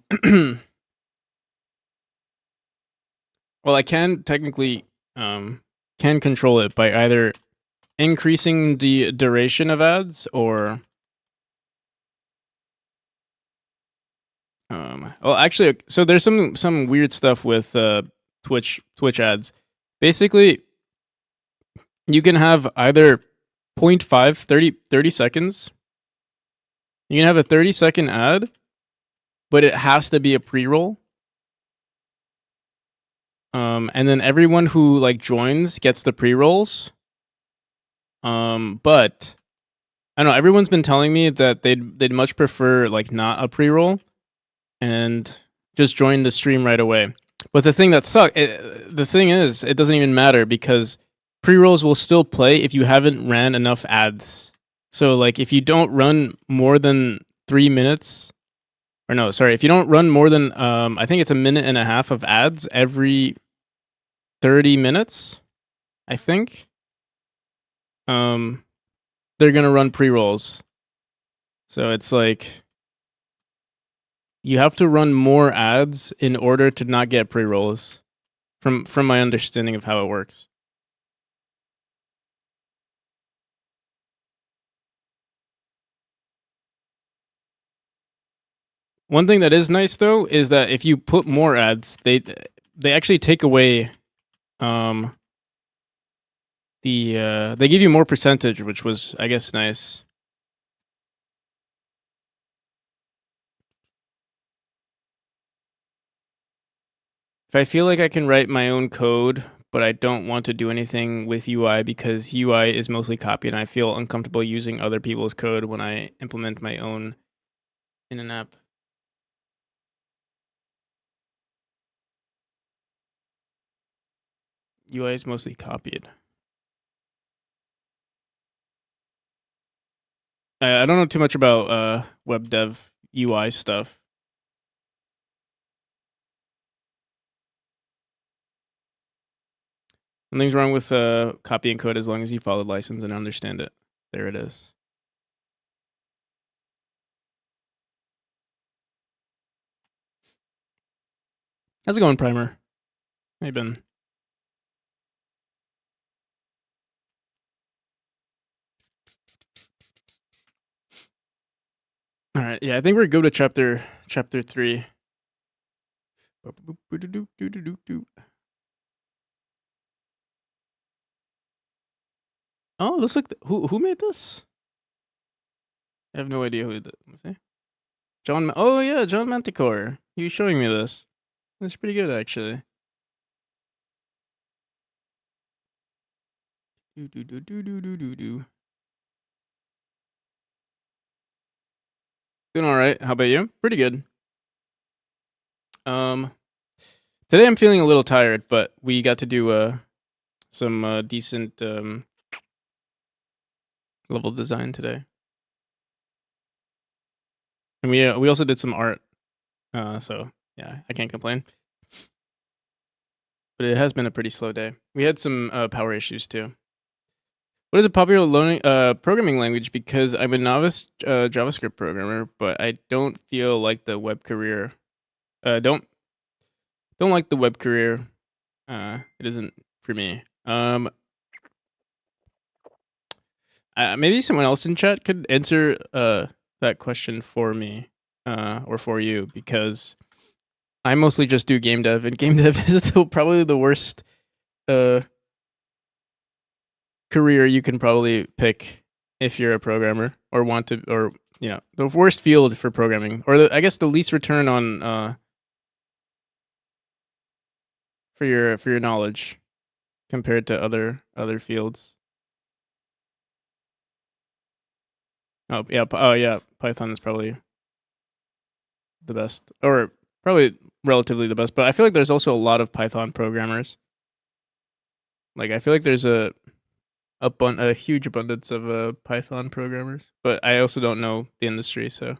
I can technically can control it by either increasing the duration of ads or well, actually, so there's some weird stuff with Twitch ads. Basically, you can have either 0.5 30 seconds. You can have a 30-second ad, but it has to be a pre-roll. And then everyone who like joins gets the pre-rolls. But I don't know, everyone's been telling me that they'd much prefer like not a pre-roll and just join the stream right away. But the thing that the thing is, it doesn't even matter because pre-rolls will still play if you haven't ran enough ads. So like if you don't run more than 3 minutes, or no, sorry, if you don't run more than I think it's a minute and a half of ads every 30 minutes, I think, they're gonna run pre-rolls. So it's like you have to run more ads in order to not get pre-rolls, from my understanding of how it works. One thing that is nice though is that if you put more ads, they actually take away they give you more percentage, which was, I guess, nice. If I feel like I can write my own code, but I don't want to do anything with UI because UI is mostly copy and I feel uncomfortable using other people's code when I implement my own in an app. UI is mostly copied. I don't know too much about web dev UI stuff. Nothing's wrong with copying code as long as you follow the license and understand it. There it is. How's it going, Primer? How you been? All right, yeah, I think we're good with chapter 3. Oh, looks like who made this? I have no idea who did it. Let me see. John. Oh yeah, John Manticore. He was showing me this. That's pretty good, actually. Doing all right. How about you? Pretty good. Today I'm feeling a little tired, but we got to do some decent level design today, and we also did some art. So yeah, I can't complain. But it has been a pretty slow day. We had some power issues too. What is a popular programming language? Because I'm a novice JavaScript programmer, but I don't feel like the web career. Don't like the web career. It isn't for me. Maybe someone else in chat could answer that question for me or for you, because I mostly just do game dev, and game dev is still probably the worst career you can probably pick if you're a programmer or want to, or the worst field for programming, or I guess the least return on for your knowledge compared to other fields. Oh yeah, Python is probably the best, or probably relatively the best. But I feel like there's also a lot of Python programmers. Like I feel like there's a huge abundance of Python programmers, but I also don't know the industry, so.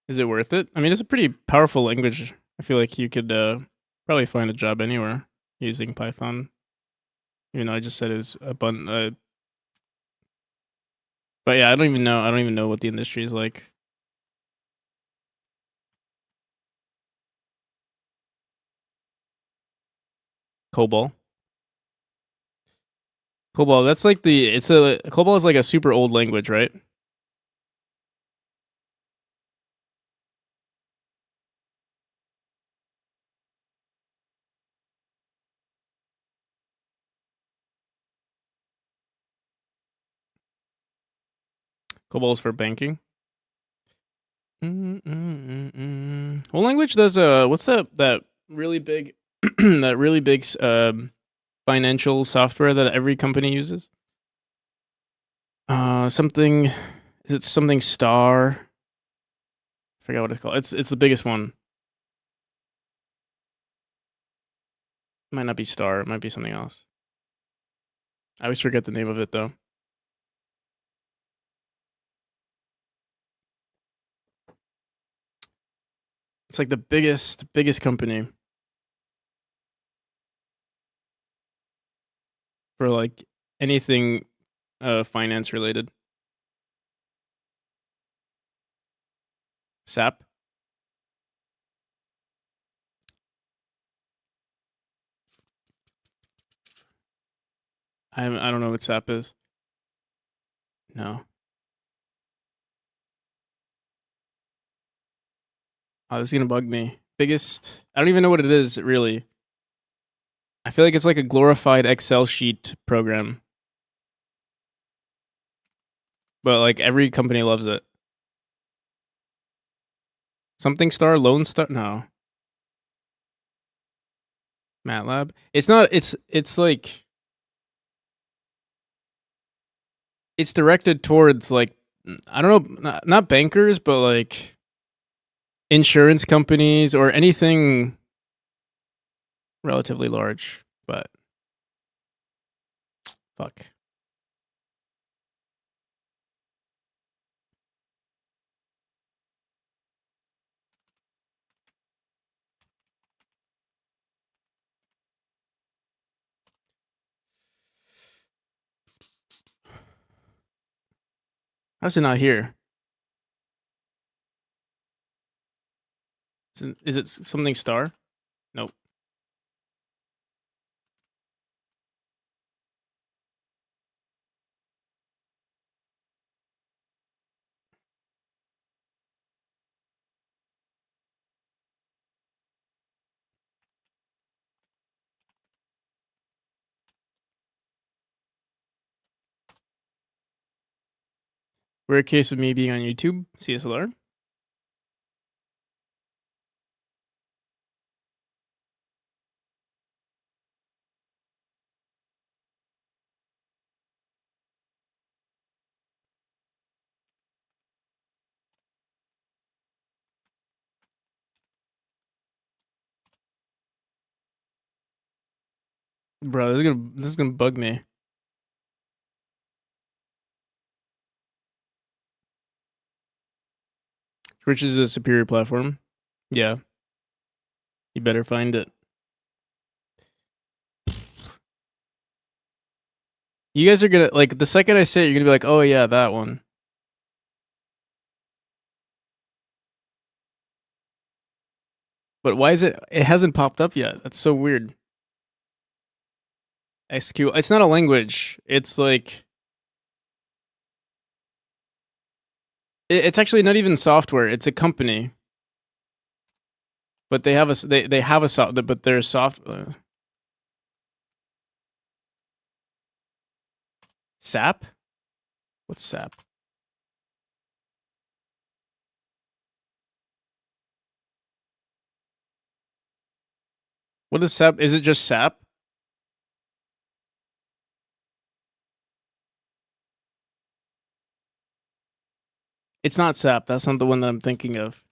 Is it worth it? I mean, it's a pretty powerful language. I feel like you could probably find a job anywhere using Python. Even though I just said it's abundant. But yeah, I don't even know what the industry is like. COBOL. COBOL, that's like COBOL is like a super old language, right? COBOL is for banking. What language does what's that really big that really big financial software that every company uses? Something, is it something Star? I forgot what it's called. It's the biggest one. Might not be Star. It might be something else. I always forget the name of it though. It's like the biggest company for like anything finance related. SAP. I don't know what SAP is. No. Oh, this is gonna bug me. Biggest. I don't even know what it is really. I feel like it's like a glorified Excel sheet program, but like every company loves it. Something Star, Lone Star. No. MATLAB. It's not. It's like it's directed towards like, I don't know, not bankers, but like insurance companies or anything relatively large. But fuck. How's it not here? Is it something Star? Nope. Rare case of me being on YouTube. CSLR. Bro, this is gonna bug me. Twitch is a superior platform. Yeah. You better find it. You guys are gonna, like, the second I say it, you're gonna be like, oh yeah, that one. But why is it hasn't popped up yet? That's so weird. SQ, it's not a language. It's like, It's actually not even software. It's a company, but they have they have a soft, but their soft. SAP? What's SAP? What is SAP? Is it just SAP? It's not SAP. That's not the one that I'm thinking of.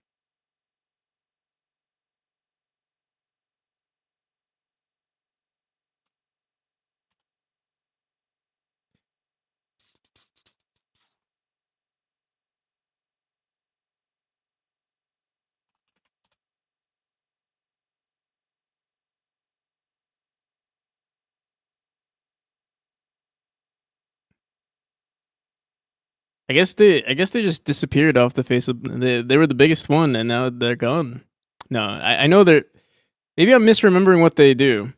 I guess they just disappeared off the face of. They were the biggest one, and now they're gone. No, I know they're. Maybe I'm misremembering what they do.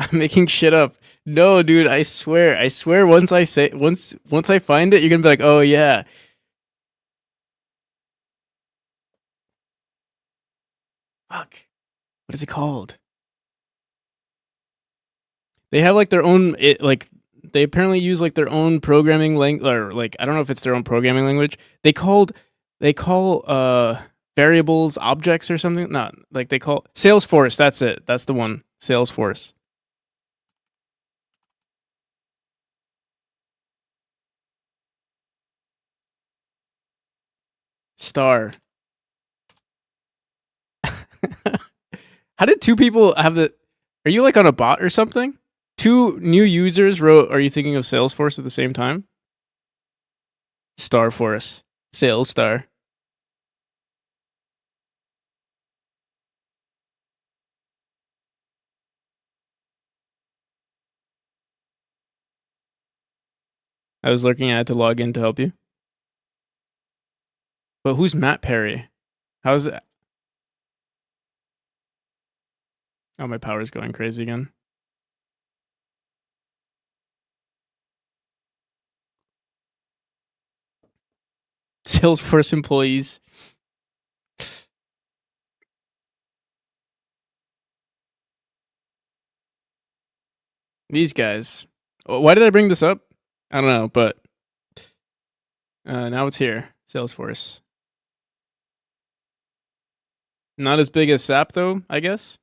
I'm making shit up. No, dude, I swear. Once I find it, you're gonna be like, oh yeah. Fuck. What is it called? They have like their own. They apparently use like their own programming language, or like I don't know if it's their own programming language. They call variables objects or something. Not like they call Salesforce. That's it. That's the one. Salesforce. Star. How did two people have the? Are you like on a bot or something? Two new users wrote. Are you thinking of Salesforce at the same time? Starforce. Sales Star. I was looking at it to log in to help you. But who's Matt Perry? How's it? Oh, my power's going crazy again. Salesforce employees. These guys. Why did I bring this up? I don't know, but now it's here. Salesforce. Not as big as SAP, though, I guess.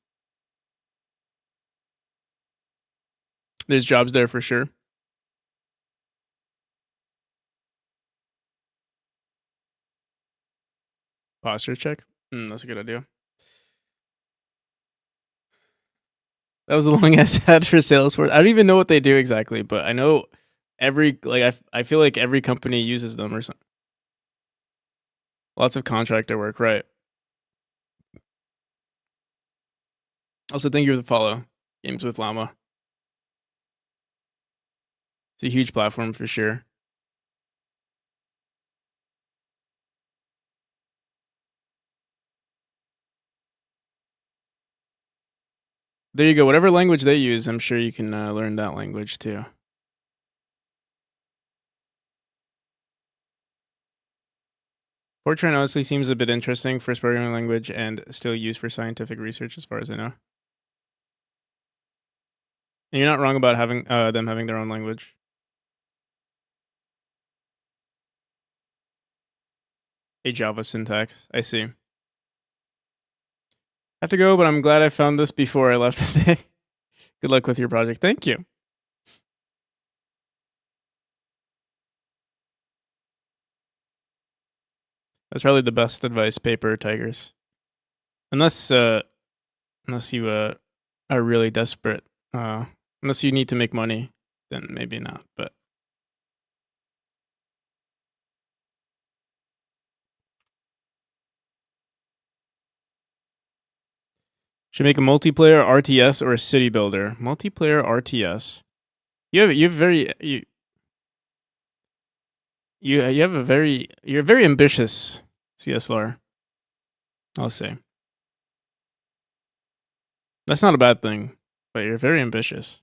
There's jobs there for sure. Posture check. That's a good idea. That was a long ass ad for Salesforce. I don't even know what they do exactly, but I know I feel like every company uses them or something. Lots of contractor work, right? Also, thank you for the follow. Games with Llama. It's a huge platform for sure. There you go. Whatever language they use, I'm sure you can learn that language too. Fortran honestly seems a bit interesting. First programming language and still used for scientific research, as far as I know. And you're not wrong about having them having their own language. A Java syntax. I see. I have to go, but I'm glad I found this before I left today. Good luck with your project. Thank you. That's probably the best advice, paper tigers. Unless you are really desperate. Unless you need to make money, then maybe not. But should make a multiplayer RTS or a city builder. Multiplayer RTS. You're very ambitious, CSLR. I'll say. That's not a bad thing, but you're very ambitious.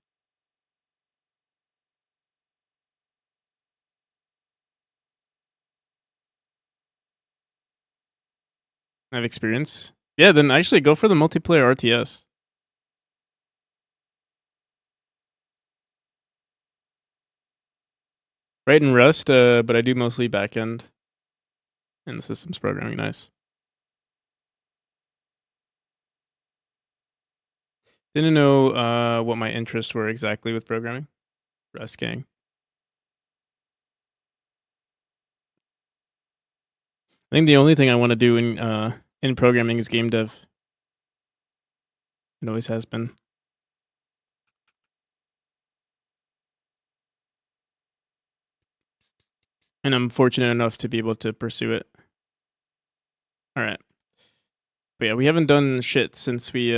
I have experience. Yeah, then actually go for the multiplayer RTS. Write in Rust, but I do mostly backend and the systems programming. Nice. Didn't know what my interests were exactly with programming. Rust gang. I think the only thing I want to do in programming is game dev. It always has been. And I'm fortunate enough to be able to pursue it. All right. But yeah, we haven't done shit since we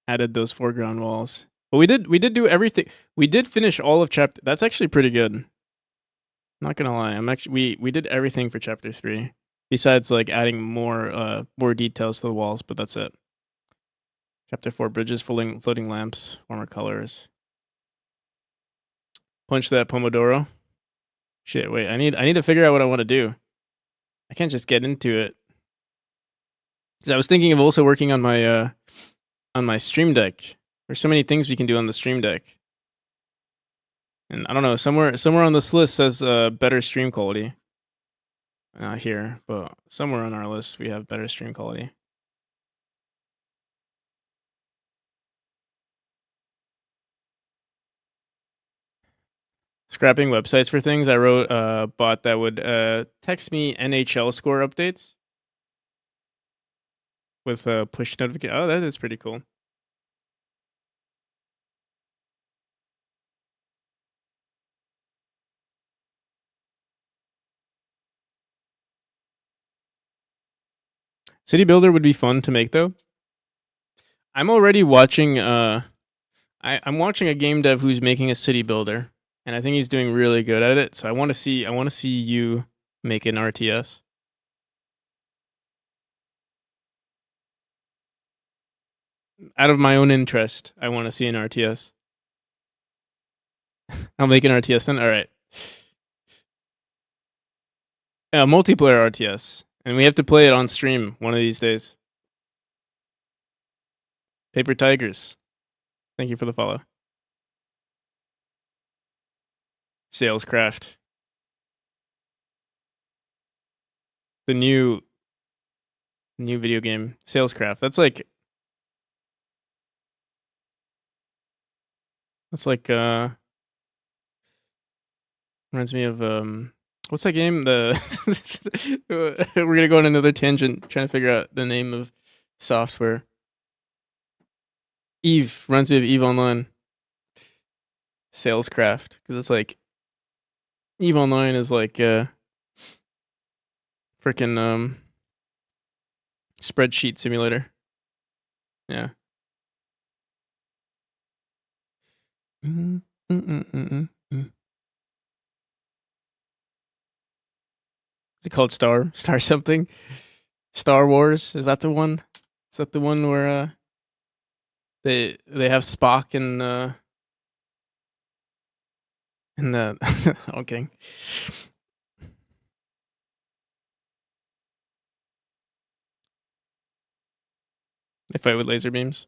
added those foreground walls. But we did do everything. We did finish all of chapter. That's actually pretty good. Not gonna lie, we did everything for chapter 3. Besides like adding more details to the walls, but that's it. Chapter 4, bridges, floating lamps, warmer colors. Punch that Pomodoro. Shit, wait, I need to figure out what I want to do. I can't just get into it. Cause I was thinking of also working on my Stream Deck. There's so many things we can do on the Stream Deck. And I don't know, somewhere on this list says better stream quality. Not here, but somewhere on our list we have better stream quality. Scrapping websites for things. I wrote a bot that would text me NHL score updates with a push notification. Oh, that is pretty cool. City Builder would be fun to make though. I'm already watching I'm watching a game dev who's making a city builder, and I think he's doing really good at it. So I want to see you make an RTS. Out of my own interest, I want to see an RTS. I'll make an RTS then. All right. Multiplayer RTS, and we have to play it on stream one of these days. Paper Tigers, thank you for the follow. Salescraft, the new video game. Salescraft. That's like reminds me of what's that game? We're gonna go on another tangent trying to figure out the name of software. Eve reminds me of Eve Online. Salescraft, because it's like Eve Online is like freaking spreadsheet simulator. Yeah. Is it called Star something? Star Wars? Is that the one? Is that the one where they have Spock and the okay. They fight with laser beams.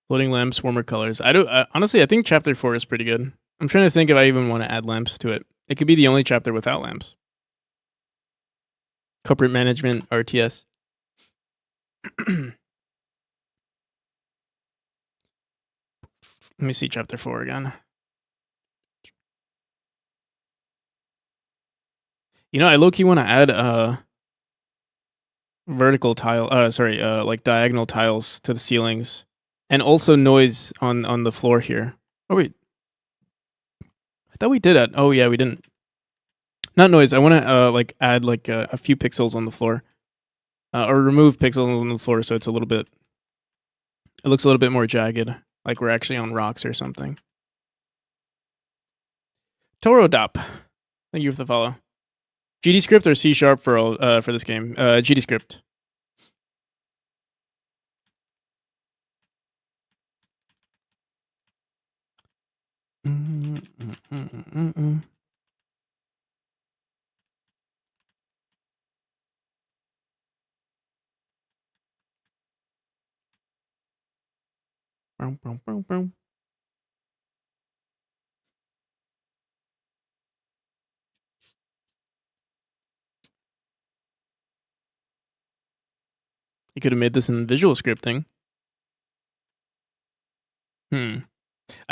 Floating lamps, warmer colors. Honestly, I think chapter 4 is pretty good. I'm trying to think if I even want to add lamps to it. It could be the only chapter without lamps. Corporate management, RTS. Let me see chapter 4 again. You know, I low-key want to add vertical tile, like diagonal tiles to the ceilings. And also noise on the floor here. Oh wait. I thought we did that. Oh yeah, we didn't. Not noise. I want to like add like a few pixels on the floor. Or remove pixels on the floor so it's a little bit, it looks a little bit more jagged, like we're actually on rocks or something. Toro Dop, thank you for the follow. GD script or C# for this game? GD script. You could have made this in visual scripting. I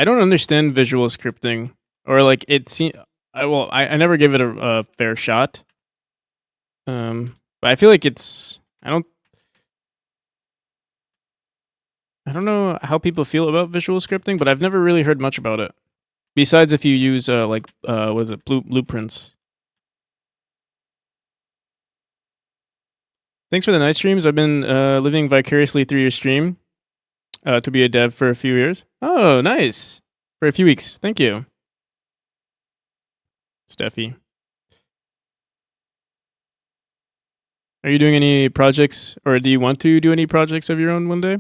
don't understand visual scripting, or like it seems. I never gave it a fair shot. But I feel like it's. I don't know how people feel about visual scripting, but I've never really heard much about it. Besides, if you use what is it, blueprints. Thanks for the night streams. I've been living vicariously through your stream to be a dev for a few years. Oh, nice. For a few weeks. Thank you, Steffi. Are you doing any projects, or do you want to do any projects of your own one day?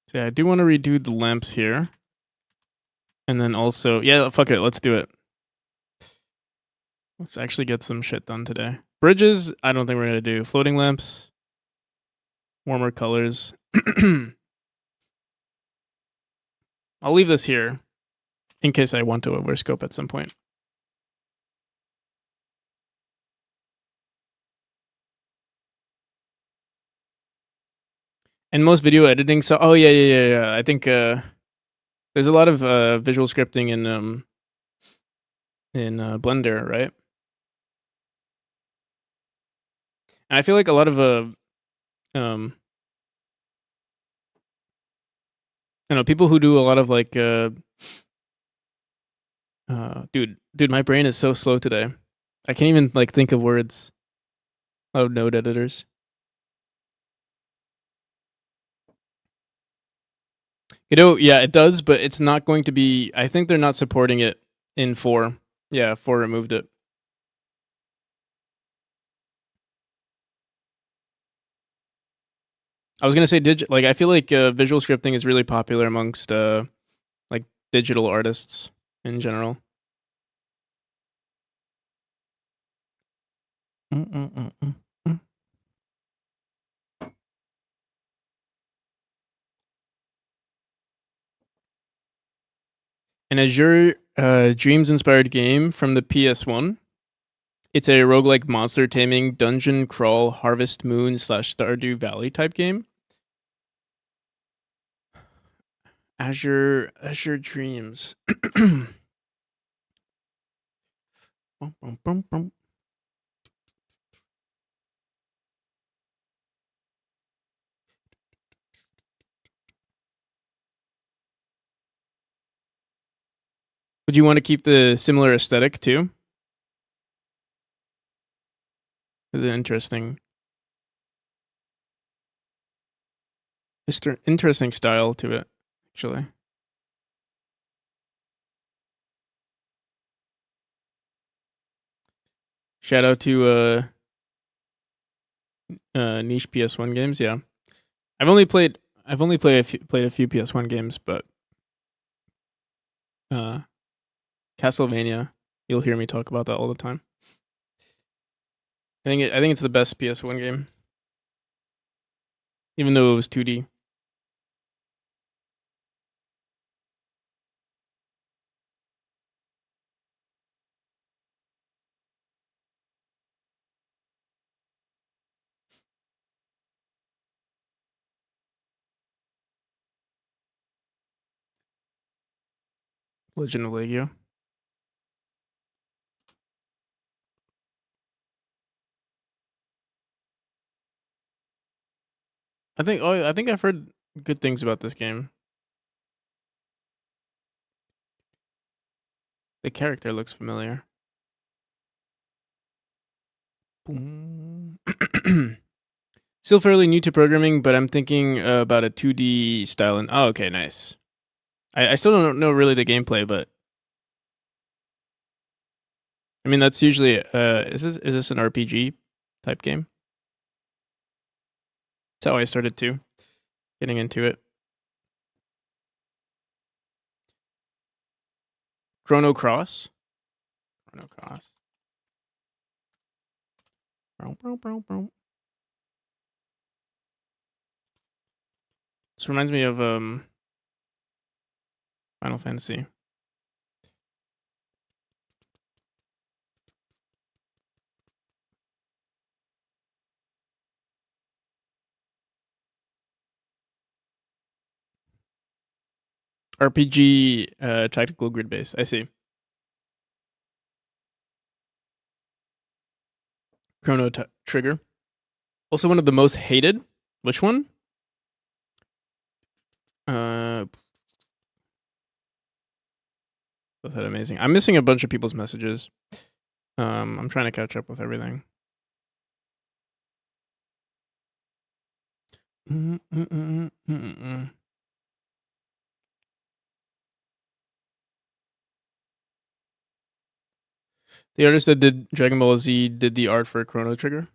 So yeah, I do want to redo the lamps here. And then also, yeah, fuck it, let's do it. Let's actually get some shit done today. Bridges, I don't think we're going to do. Floating lamps, warmer colors. I'll leave this here in case I want to wear scope at some point. And most video editing, so oh yeah. I think there's a lot of visual scripting in Blender, right? And I feel like a lot of people who do a lot of like dude, my brain is so slow today. I can't even like think of words. A lot of node editors. Godot, yeah, it does, but it's not going to be. I think they're not supporting it in 4. Yeah, 4 removed it. I was gonna say like I feel like visual scripting is really popular amongst like digital artists in general. An Azure Dreams-inspired game from the PS1. It's a roguelike monster taming dungeon crawl Harvest Moon / Stardew Valley type game. Azure Dreams. Would you want to keep the similar aesthetic too? It's an interesting style to it, actually. Shout out to niche PS1 games. Yeah, I've only played a few PS1 games, but Castlevania, you'll hear me talk about that all the time. I think it's the best PS1 game, even though it was 2D. Legend of Legio. I think I've heard good things about this game. The character looks familiar. Boom. Still fairly new to programming, but I'm thinking about a 2D style. And oh, okay, nice. I still don't know really the gameplay, but I mean that's usually is this an RPG type game? That's how I started too, getting into it. Chrono Cross. Chrono Cross. This reminds me of Final Fantasy. RPG tactical grid base. I see. Chrono Trigger. Also one of the most hated. Which one? Both that amazing. I'm missing a bunch of people's messages. I'm trying to catch up with everything. The artist that did Dragon Ball Z did the art for Chrono Trigger.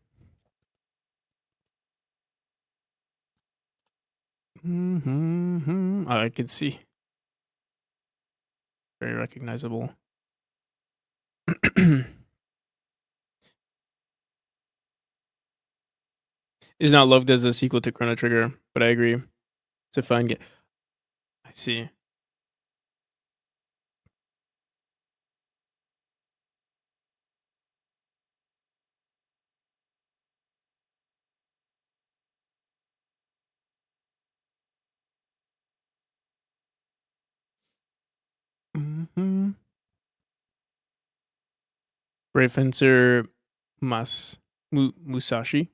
I could see. Very recognizable. Is not loved as a sequel to Chrono Trigger, but I agree. It's a fun game. I see. Brave Fencer Musashi.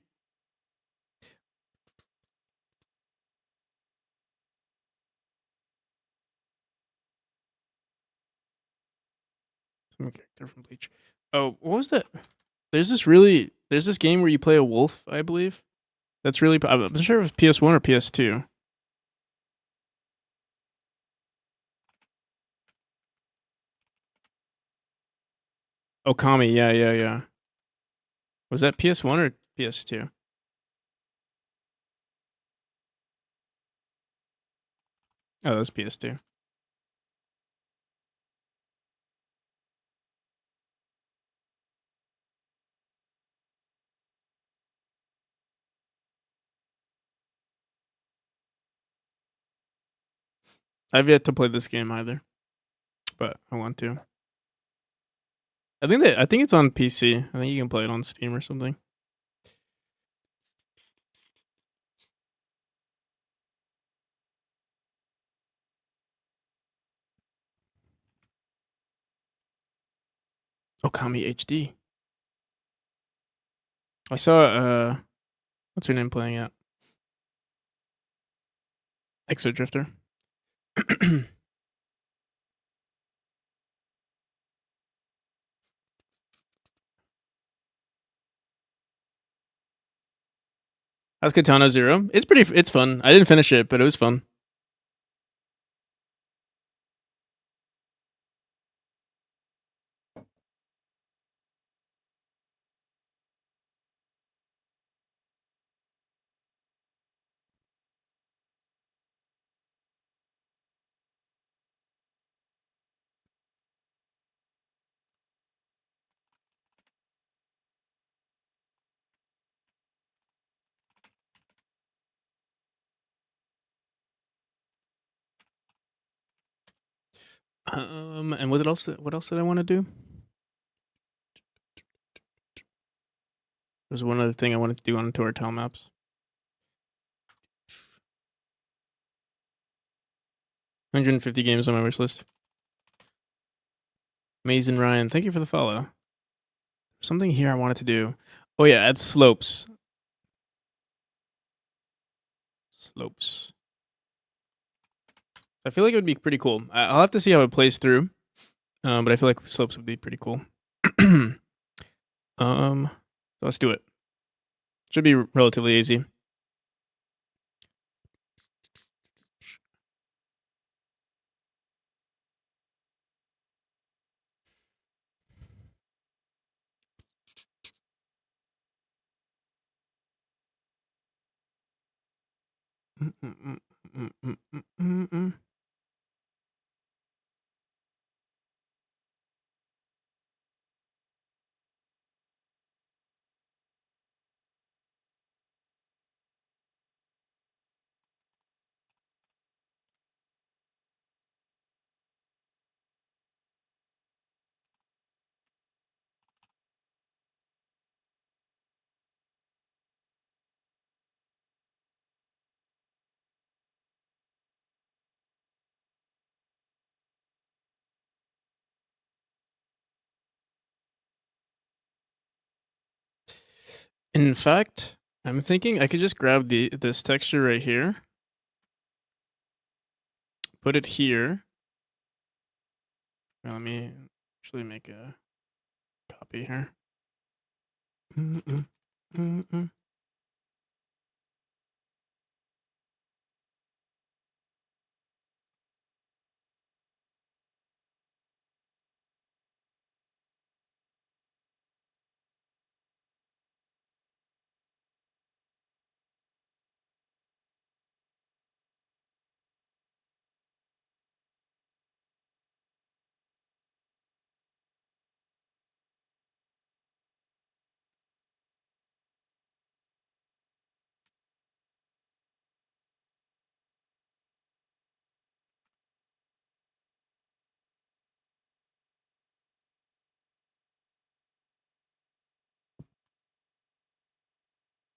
Some character from Bleach. Oh, what was that? There's this game where you play a wolf, I believe. That's really. I'm not sure if it's PS1 or PS2. Okami, yeah. Was that PS1 or PS2? Oh, that's PS2. I've yet to play this game either, but I want to. I think it's on PC. I think you can play it on Steam or something. Okami HD. I saw what's her name playing it? Exo Drifter. How's Katana Zero? It's fun. I didn't finish it, but it was fun. And what else did I want to do? There's one other thing I wanted to do on Tour Tile Maps. 150 games on my wish list. Maze and Ryan, thank you for the follow. Something here I wanted to do. Oh yeah, add slopes. Slopes. I feel like it would be pretty cool. I'll have to see how it plays through. But I feel like slopes would be pretty cool. So let's do it. Should be relatively easy. In fact, I'm thinking I could just grab this texture right here, put it here. Now let me actually make a copy here.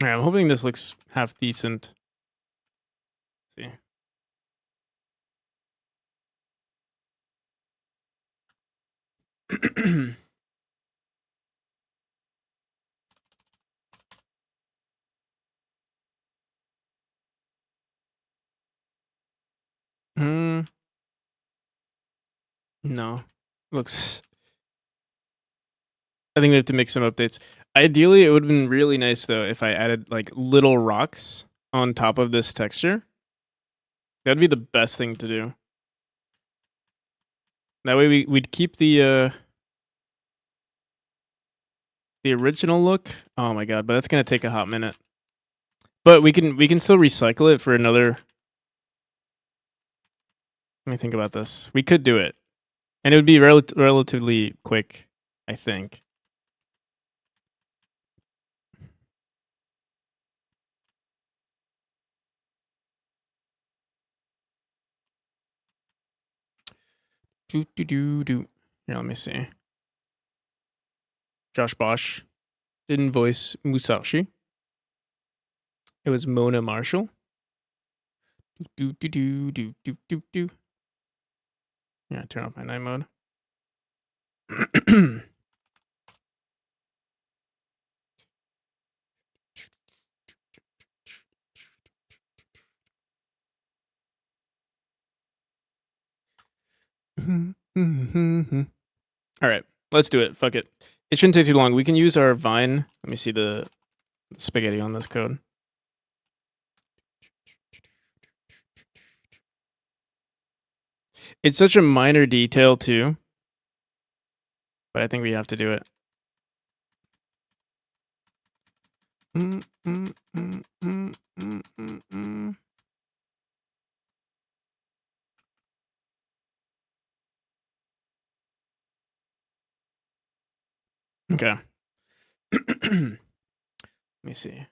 Alright, I'm hoping this looks half decent. Let's see. No. Looks... I think we have to make some updates. Ideally, it would have been really nice, though, if I added, like, little rocks on top of this texture. That'd be the best thing to do. That way we'd keep the original look. Oh my god, but that's gonna take a hot minute. But we can still recycle it for another... Let me think about this. We could do it. And it would be relatively quick, I think. Here, let me see. Josh Bosch didn't voice Musashi. It was Mona Marshall. Yeah, turn off my night mode. All right, let's do it. Fuck it. It shouldn't take too long. We can use our Vine. Let me see the spaghetti on this code. It's such a minor detail too, but I think we have to do it. Okay. Let me see.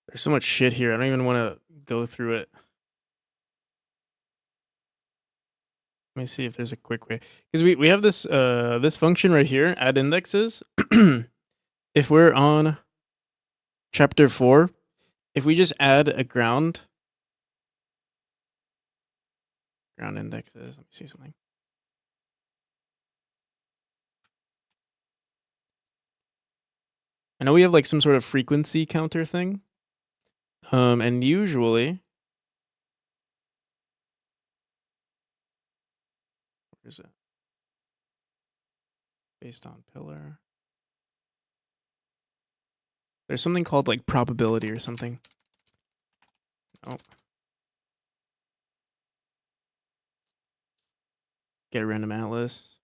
There's so much shit here. I don't even want to go through it. Let me see if there's a quick way. Because we have this this function right here, add indexes. If we're on chapter 4, if we just add a ground indexes, let me see something. I know we have like some sort of frequency counter thing. And usually, where is it? Based on pillar. There's something called like probability or something. Oh. Get a random atlas.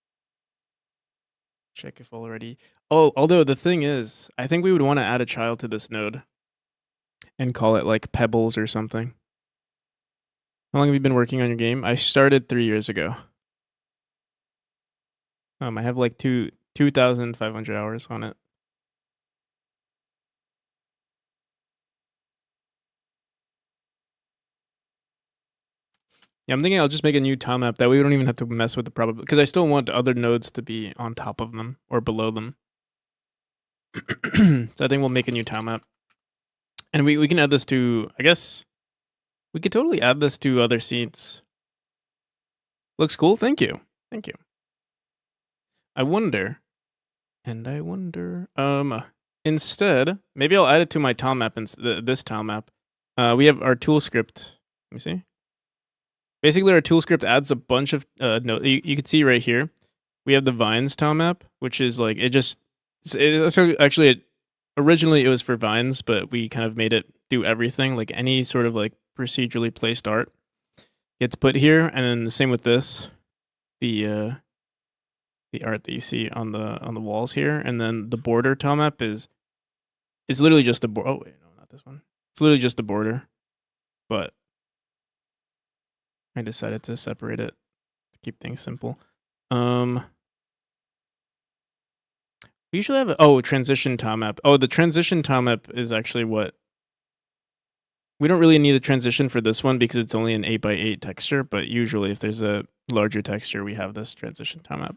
Check if already. Oh, although the thing is, I think we would want to add a child to this node and call it like Pebbles or something. How long have you been working on your game? I started 3 years ago. I have like 2,500 hours on it. Yeah, I'm thinking I'll just make a new tile map. That way we don't even have to mess with the probability. Because I still want other nodes to be on top of them or below them. So I think we'll make a new tile map. And we can add this to, I guess, we could totally add this to other seeds. Looks cool. Thank you. Thank you. I wonder, instead, maybe I'll add it to my tile map, this tile map. We have our tool script. Let me see. Basically, our tool script adds a bunch of nodes. You can see right here, we have the vines tile map, which is like, originally it was for vines, but we kind of made it do everything, like any sort of like procedurally placed art gets put here, and then the same with this, the art that you see on the walls here, and then the border tile map is literally just a border. Oh wait, no, not this one. It's literally just a border, but I decided to separate it to keep things simple. We usually have a transition tile map. Oh, the transition tile map is actually what we don't really need a transition for this one because it's only an 8x8 texture, but usually if there's a larger texture, we have this transition tile map.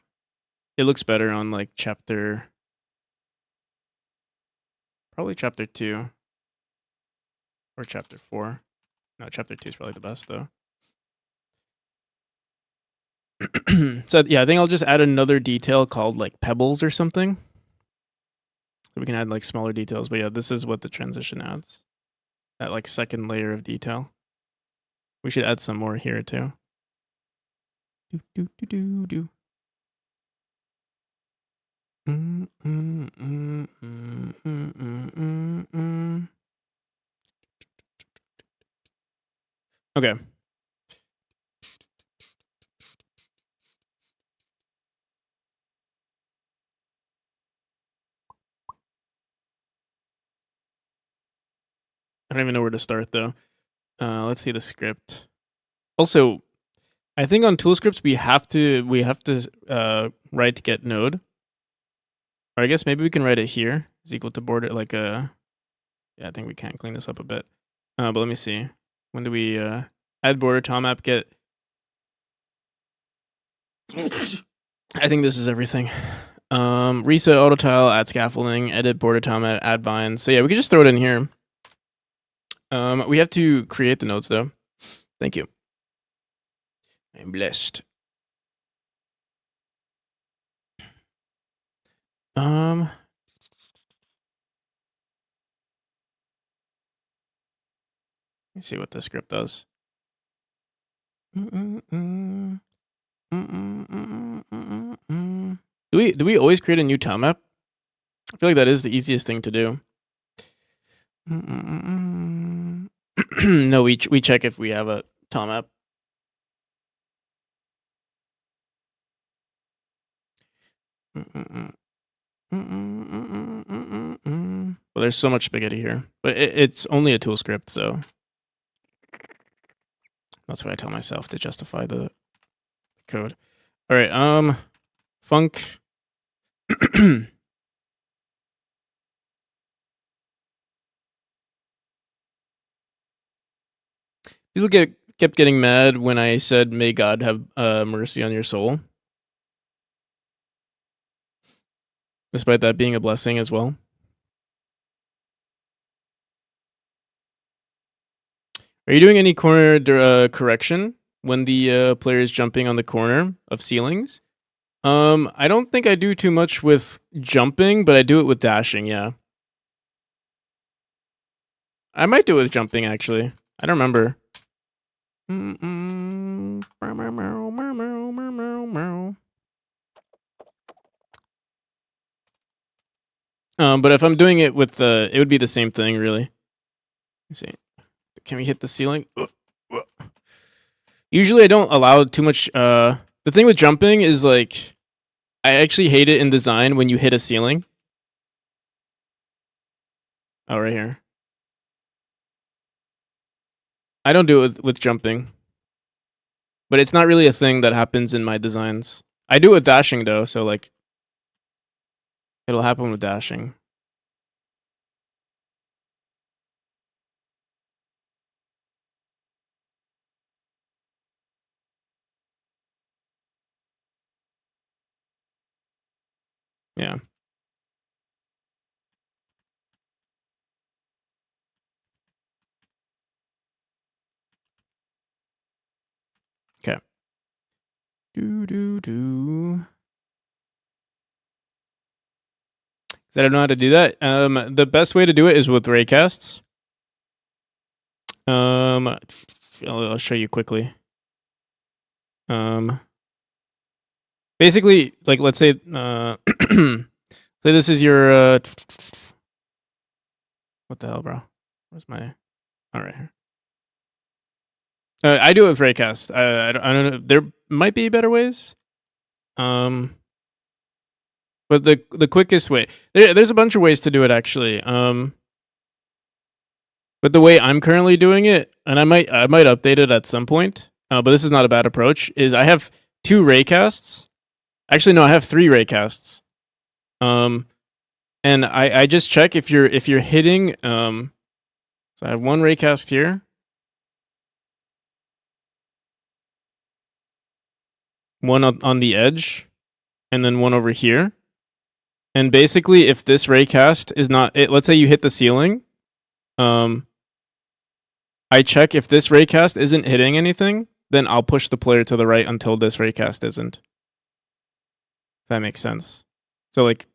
It looks better on like probably chapter 2 or chapter 4. No, chapter 2 is probably the best though. So yeah, I think I'll just add another detail called like pebbles or something. So we can add like smaller details, but yeah, this is what the transition adds. That like second layer of detail. We should add some more here too. Do. Okay. I don't even know where to start though. Let's see the script. Also, I think on tool scripts we have to write get node. Or I guess maybe we can write it here is equal to border like yeah, I think we can clean this up a bit. But let me see. When do we add border tile map get? I think this is everything. Reset auto tile, add scaffolding, edit border tile map, add vines. So yeah, we can just throw it in here. We have to create the nodes though. Thank you. I'm blessed. Let's see what the script does. Do we always create a new tile map? I feel like that is the easiest thing to do. No, we check if we have a tile map. Well, there's so much spaghetti here, but it's only a tool script, so that's what I tell myself to justify the code. All right, func. People kept getting mad when I said, "May God have mercy on your soul," despite that being a blessing as well. Are you doing any corner correction when the player is jumping on the corner of ceilings? I don't think I do too much with jumping, but I do it with dashing, yeah. I might do it with jumping, actually. I don't remember. But if I'm doing it with it would be the same thing, really. Let's see. Can we hit the ceiling? Usually I don't allow too much. The thing with jumping is like, I actually hate it in design when you hit a ceiling. Oh, right here. I don't do it with jumping. But it's not really a thing that happens in my designs. I do it with dashing though, so like, it'll happen with dashing. Yeah. Okay. Do. Because I don't know how to do that. The best way to do it is with raycasts. I'll show you quickly. Basically, like, let's say, say this is your, what the hell, bro? Where's my, all right here. I do it with raycast. I don't know. There might be better ways. But the quickest way, there's a bunch of ways to do it actually. But the way I'm currently doing it, and I might update it at some point. But this is not a bad approach. Is I have 2 raycasts. Actually, no, I have 3 raycasts. And I just check if you're hitting. So I have 1 raycast here. 1 on the edge, and then 1 over here. And basically, if this raycast is not, let's say you hit the ceiling, I check if this raycast isn't hitting anything, then I'll push the player to the right until this raycast isn't. If that makes sense. So like,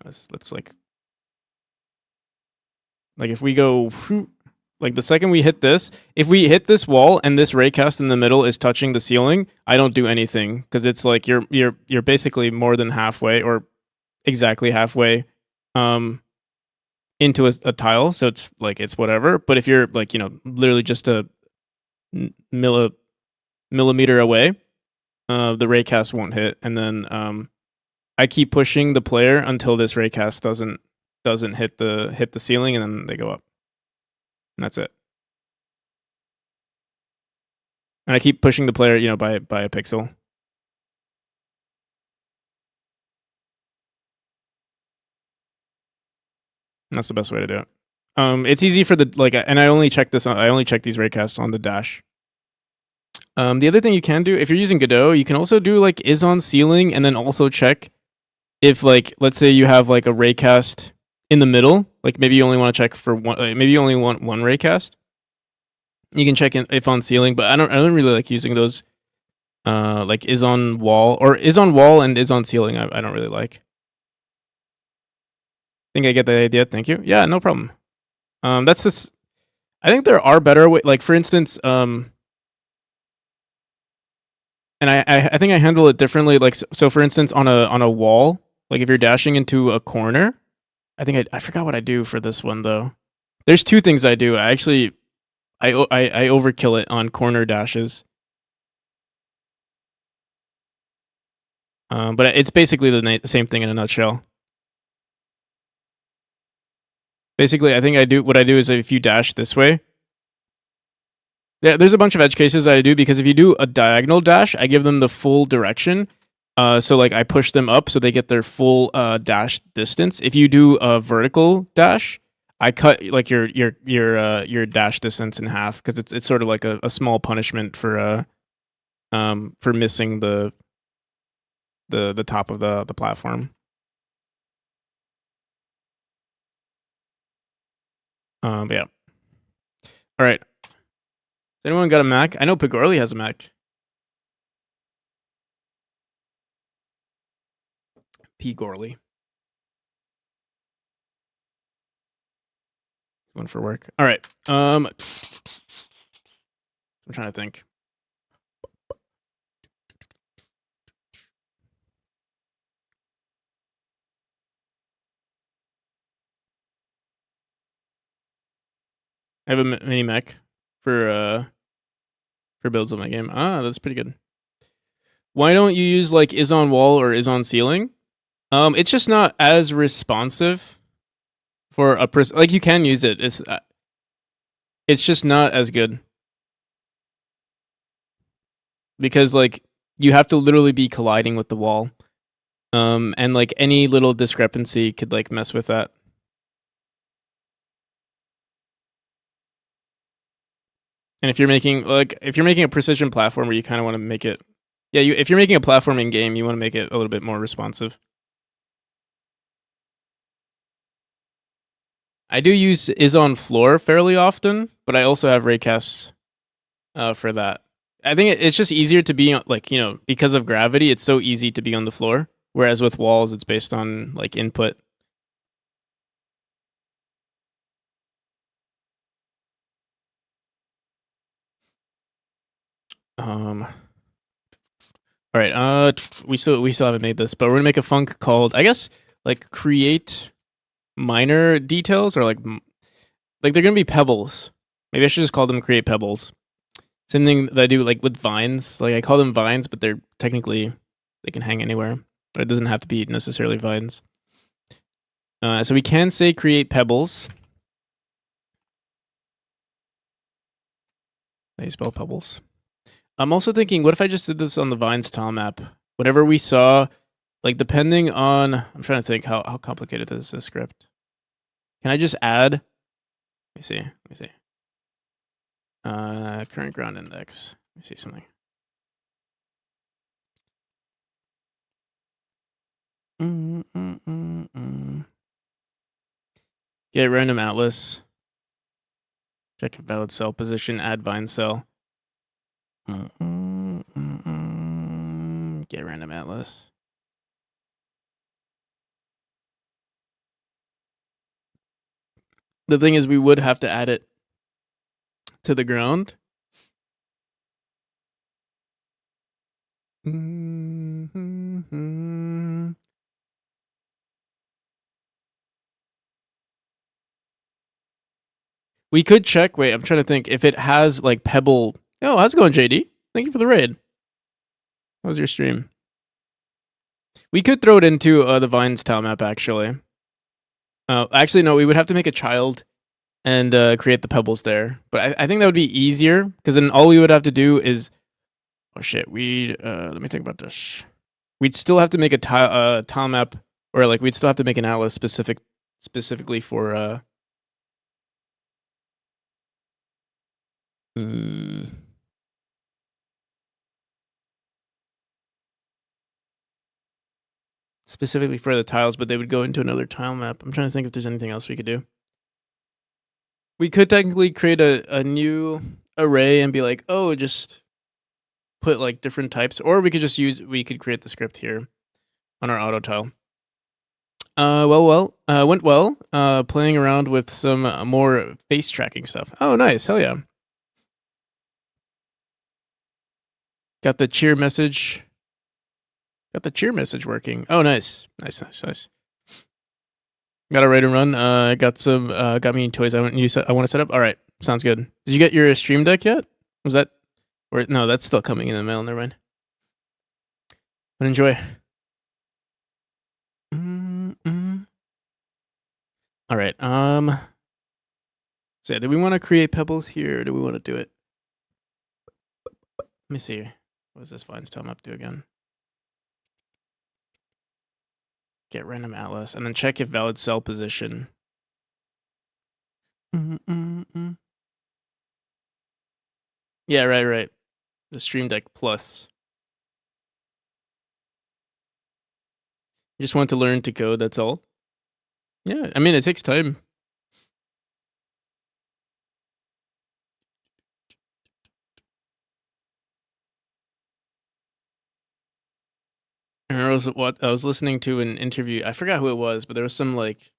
let's like if we go, like the second we hit this, if we hit this wall and this raycast in the middle is touching the ceiling, I don't do anything because it's like you're basically more than halfway or exactly halfway into a tile, so it's like it's whatever. But if you're like, literally just a millimeter away, the raycast won't hit, and then I keep pushing the player until this raycast doesn't hit the ceiling, and then they go up. And that's it. And I keep pushing the player, by a pixel. And that's the best way to do it. It's easy for and I only check these raycasts on the dash. The other thing you can do, if you're using Godot, you can also do like is on ceiling, and then also check if like, let's say you have like a raycast in the middle, like maybe you only want to check for one, maybe you only want 1 raycast. You can check if on ceiling, but I don't really like using those. Like is on wall and is on ceiling. I don't really like. Think I get the idea. Thank you. Yeah, no problem. That's this. I think there are better ways. Like for instance, and I think I handle it differently. Like so for instance, on a wall, like if you're dashing into a corner, I think I forgot what I do for this one though. There's 2 things I do. I overkill it on corner dashes. But it's basically the same thing in a nutshell. Basically, I think what I do is if you dash this way. Yeah, there's a bunch of edge cases that I do because if you do a diagonal dash, I give them the full direction. So like I push them up so they get their full dash distance. If you do a vertical dash, I cut like your dash distance in half because it's sort of like a small punishment for missing the top of the platform. But yeah. All right. anyone got a Mac? I know Pigorli has a Mac. Pigorli. One for work. All right. I'm trying to think. I have a mini Mac for builds on my game. Ah, that's pretty good. Why don't you use like is on wall or is on ceiling? It's just not as responsive for a person. Like you can use it. It's just not as good because like you have to literally be colliding with the wall, and like any little discrepancy could like mess with that. And if you're making a precision platformer, you kind of want to make it. Yeah, if you're making a platforming game, you want to make it a little bit more responsive. I do use is on floor fairly often, but I also have raycasts for that. I think it's just easier to be on, like, you know, because of gravity, it's so easy to be on the floor. Whereas with walls, it's based on like input. All right. We still haven't made this, but we're gonna make a func called, I guess, like create minor details, or like they're gonna be pebbles. Maybe I should just call them create pebbles. Same thing that I do like with vines. Like I call them vines, but they're technically they can hang anywhere. But it doesn't have to be necessarily vines. So we can say create pebbles. How do you spell pebbles? I'm also thinking, what if I just did this on the vines tile map? Whatever we saw, like depending on, I'm trying to think how complicated is this script. Can I just add? Let me see. Current ground index. Let me see something. Get random atlas. Check valid cell position. Add vine cell. Get random atlas. The thing is, we would have to add it to the ground. We could check. Wait, I'm trying to think if it has like pebble. Oh, how's it going, JD? Thank you for the raid. How was your stream? We could throw it into the vines tile map actually. Actually, no. We would have to make a child and create the pebbles there. But I think that would be easier because then all we would have to do is, oh shit, let me think about this. We'd still have to make a tile map, or like we'd still have to make an atlas specifically for specifically for the tiles, but they would go into another tile map. I'm trying to think if there's anything else we could do. We could technically create a new array and be like, oh, just put like different types, or we could create the script here on our auto tile. Went well. Playing around with some more face tracking stuff. Oh, nice. Hell yeah. Got the cheer message working. Oh, nice. Nice. Got a ready to run. Got me toys I want to set up. All right. Sounds good. Did you get your Stream Deck yet? Was that, or no, that's still coming in the mail. Never mind. But enjoy. All right. So yeah, do we want to create pebbles here, or do we want to do it? Let me see. What does this vines tile map do again? Get random atlas, and then check if valid cell position. Yeah, right. The Stream Deck Plus. You just want to learn to code, that's all? Yeah, I mean, it takes time. I was listening to an interview. I forgot who it was, but there was some like,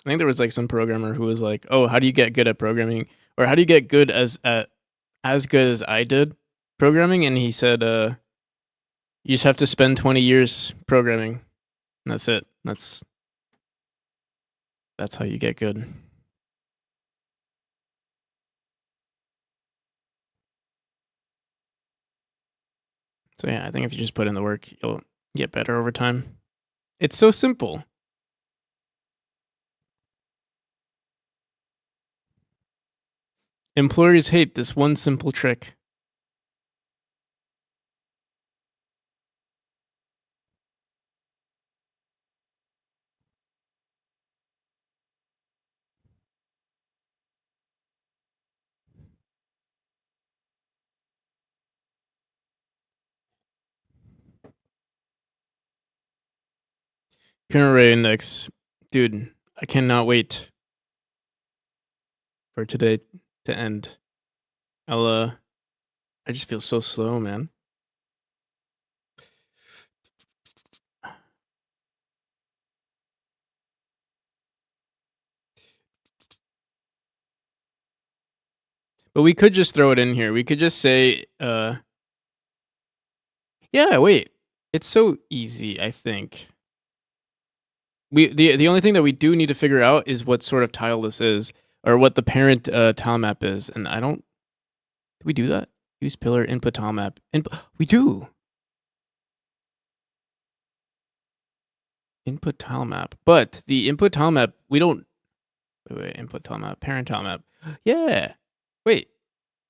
I think there was like some programmer who was like, "Oh, how do you get good at programming, or how do you get good as good as I did programming?" And he said, "You just have to spend 20 years programming, and that's it. That's how you get good." So yeah, I think if you just put in the work, you'll get better over time. It's so simple. Employers hate this one simple trick. Kernel array index. Dude, I cannot wait for today to end. I just feel so slow, man. But we could just throw it in here. We could just say, yeah, wait. It's so easy, I think. The only thing that we do need to figure out is what sort of tile this is, or what the parent tile map is. And I don't. Do we do that? Use pillar input tile map. We do. Input tile map. But the input tile map, we don't. Wait. Input tile map. Parent tile map. Yeah. Wait.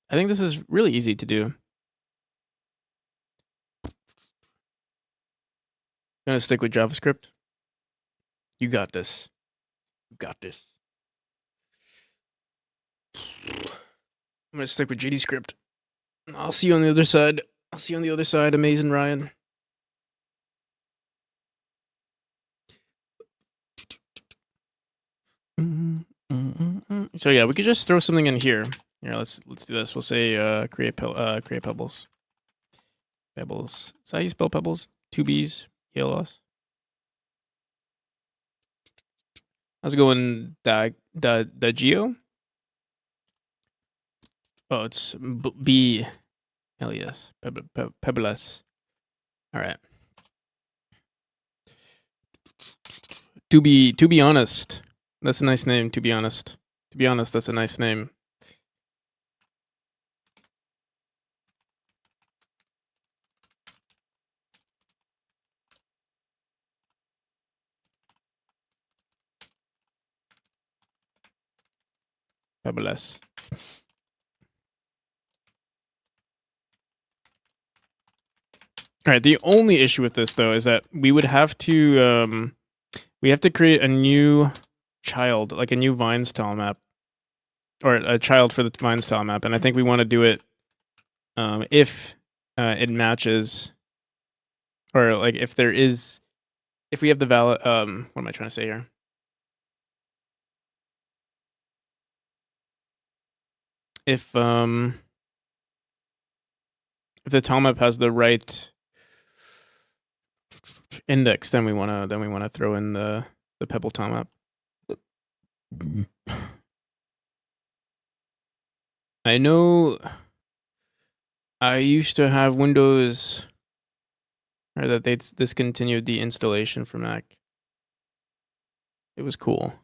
I think this is really easy to do. Gonna stick with JavaScript. You got this. You got this. I'm gonna stick with GDScript. I'll see you on the other side. I'll see you on the other side, Amazing Ryan. So yeah, we could just throw something in here. Here, let's do this. We'll say create pebbles. Pebbles. Is that how you spell pebbles? 2 B's. ELS. How's it going, the Geo? Oh, it's B. Elias. Pebbles. All right. To be honest, that's a nice name. To be honest, that's a nice name. Pebbles. All right. The only issue with this, though, is that we would have to create a new child, like a new Vines tile map, or a child for the Vines tile map, and I think we want to do it if it matches, or like if we have the valid. What am I trying to say here? If the tile map has the right index, then we wanna throw in the pebble tile map. I know I used to have Windows, or that they discontinued the installation for Mac. It was cool.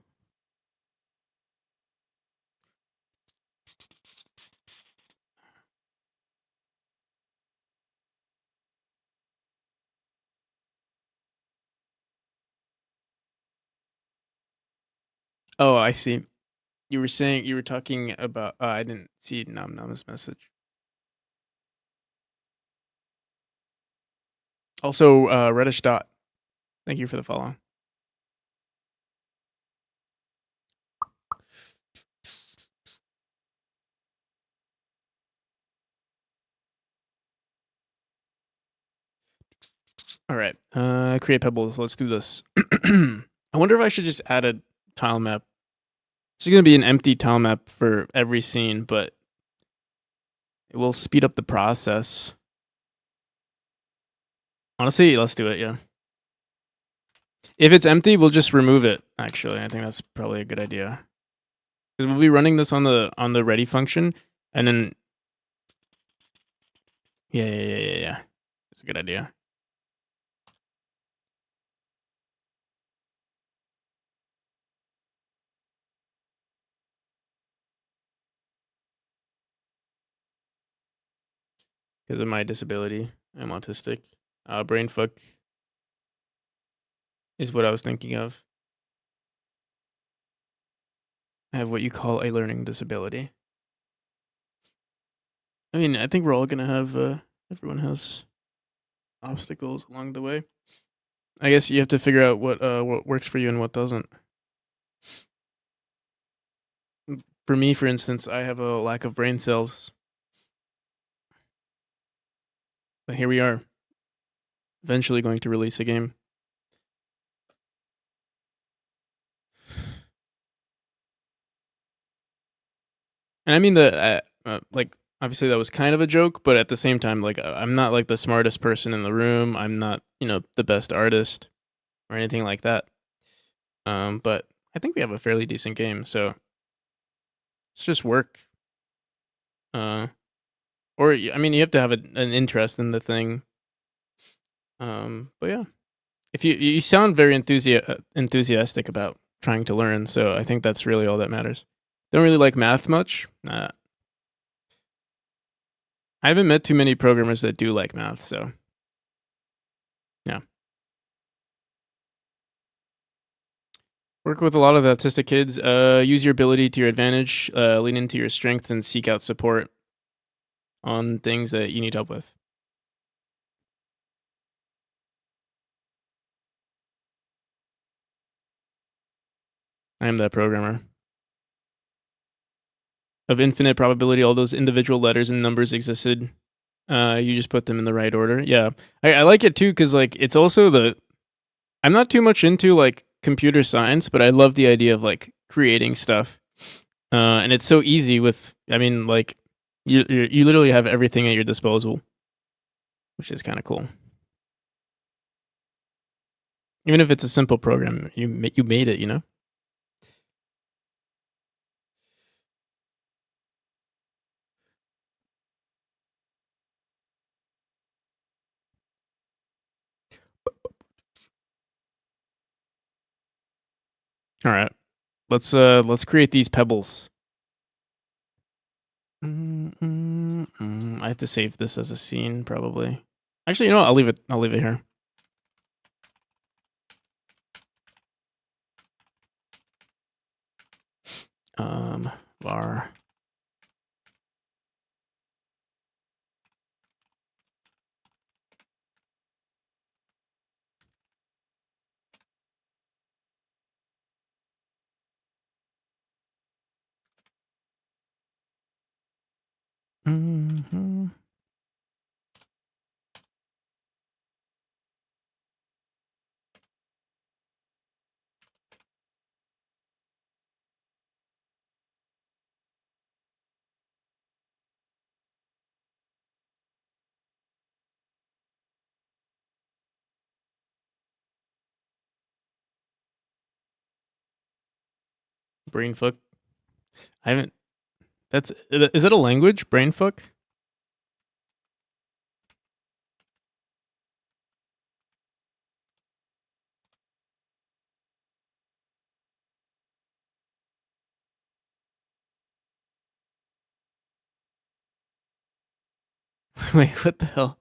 Oh, I see. You were talking about. I didn't see Nam's message. Also, Reddish Dot. Thank you for the follow. All right. Create pebbles. Let's do this. I wonder if I should just add a tile map. This is going to be an empty tile map for every scene, but it will speed up the process. Honestly, let's do it. Yeah. If it's empty, we'll just remove it. Actually, I think that's probably a good idea. Because we'll be running this on the ready function, and then yeah. It's a good idea. Because of my disability, I'm autistic. Brain fuck is what I was thinking of. I have what you call a learning disability. I mean, I think we're all gonna have. Everyone has obstacles along the way. I guess you have to figure out what works for you and what doesn't. For me, for instance, I have a lack of brain cells. But here we are, eventually going to release a game. And I mean like obviously that was kind of a joke, but at the same time, like I'm not like the smartest person in the room. I'm not, the best artist or anything like that. But I think we have a fairly decent game, so it's just work. Or I mean, you have to have an interest in the thing. But yeah, if you sound very enthusiastic about trying to learn, so I think that's really all that matters. Don't really like math much. I haven't met too many programmers that do like math, so yeah. Work with a lot of the autistic kids. Use your ability to your advantage. Lean into your strengths and seek out support on things that you need help with. I am that programmer. Of infinite probability, all those individual letters and numbers existed. You just put them in the right order. Yeah, I like it too because like it's also I'm not too much into like computer science, but I love the idea of like creating stuff. And it's so easy with. I mean, like you literally have everything at your disposal, which is kind of cool. Even if it's a simple program, you made it. All right, let's create these pebbles. I have to save this as a scene probably. Actually, I'll leave it. I'll leave it here. Var. Mm-hmm. Brainfuck. I haven't. Is that a language? Brainfuck. Wait, what the hell?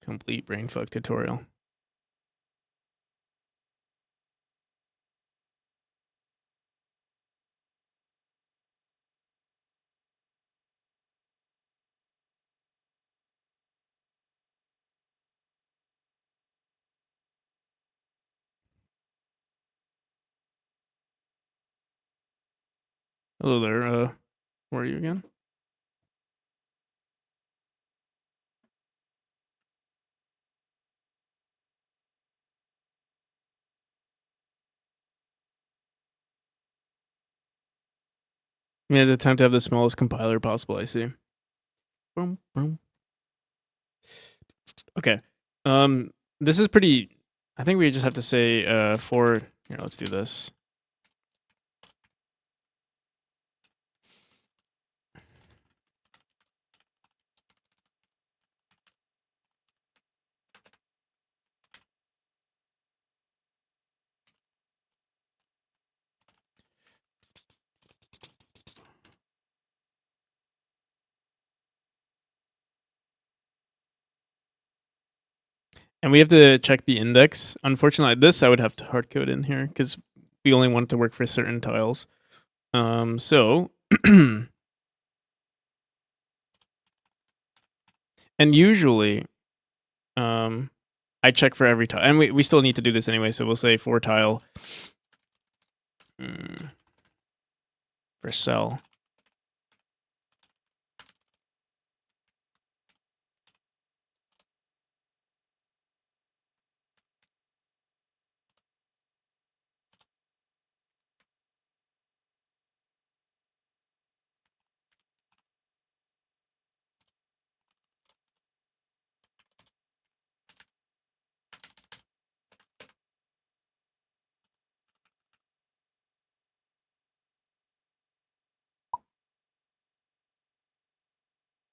Complete brainfuck tutorial. Hello there. Where are you again? We had the time to have the smallest compiler possible. I see. Boom, boom. Okay. This is pretty. I think we just have to say for here. Let's do this. And we have to check the index. Unfortunately, this I would have to hard code in here because we only want it to work for certain tiles. So and usually, I check for every tile, and we still need to do this anyway. So we'll say for tile for cell.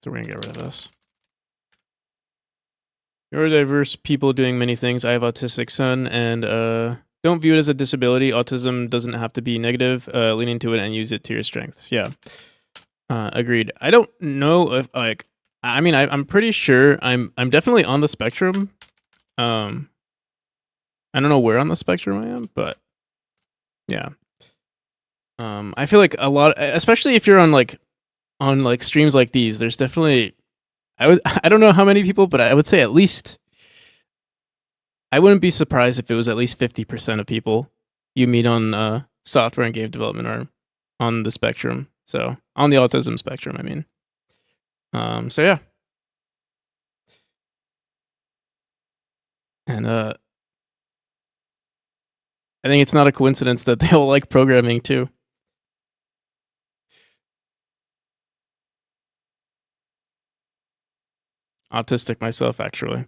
So we're gonna get rid of this. Neurodiverse people doing many things. I have autistic son, and don't view it as a disability. Autism doesn't have to be negative. Lean into it and use it to your strengths. Yeah, agreed. I don't know if like. I mean, I'm pretty sure I'm definitely on the spectrum. I don't know where on the spectrum I am, but yeah. I feel like a lot, especially if you're on like streams like these. There's definitely I don't know how many people, but I would say at least. I wouldn't be surprised if it was at least 50% of people you meet on software and game development are on the spectrum. So on the autism spectrum, I mean. So yeah. And I think it's not a coincidence that they all like programming too. Autistic myself, actually.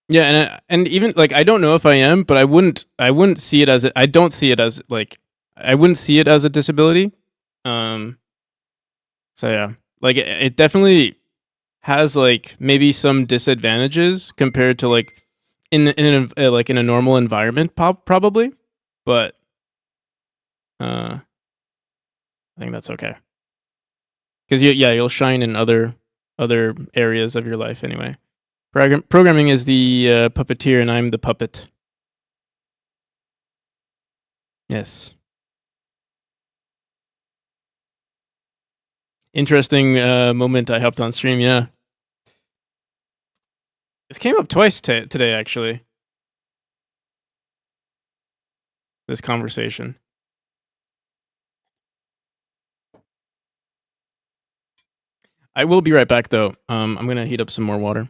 Yeah, and even like I don't know if I am, but I wouldn't see it as I don't see it as like I wouldn't see it as a disability. So yeah, like it definitely has like maybe some disadvantages compared to like like in a normal environment probably, but I think that's okay because you'll shine in other areas of your life anyway. Programming is the puppeteer and I'm the puppet. Yes. Interesting moment I helped on stream. Yeah, it came up twice today actually. This conversation. I will be right back though. I'm gonna heat up some more water.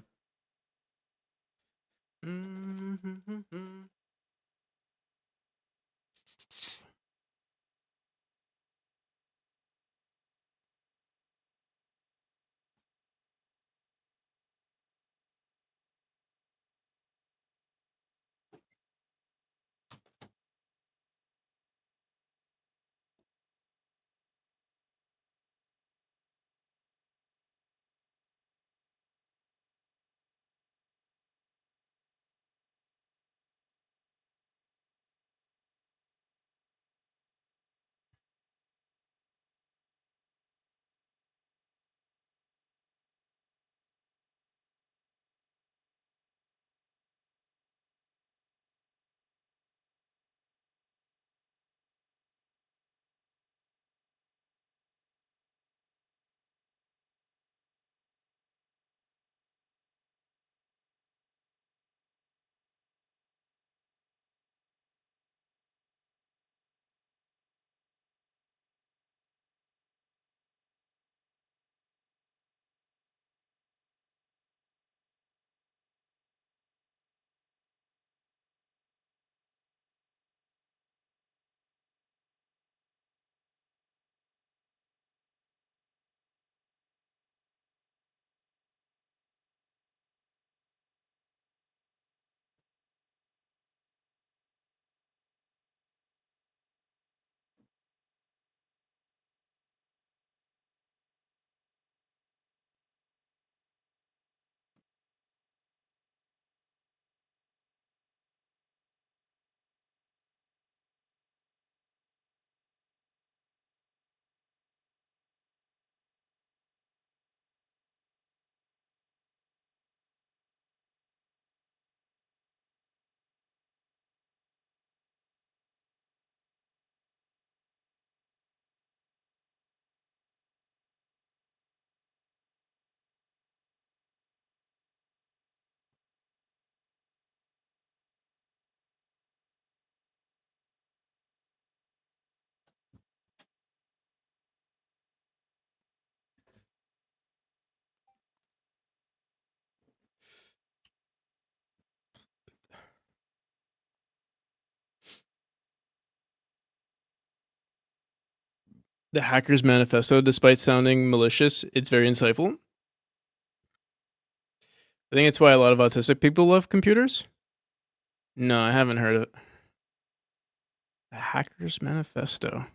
The Hacker's Manifesto, despite sounding malicious, it's very insightful. I think it's why a lot of autistic people love computers. No, I haven't heard of it. The Hacker's Manifesto.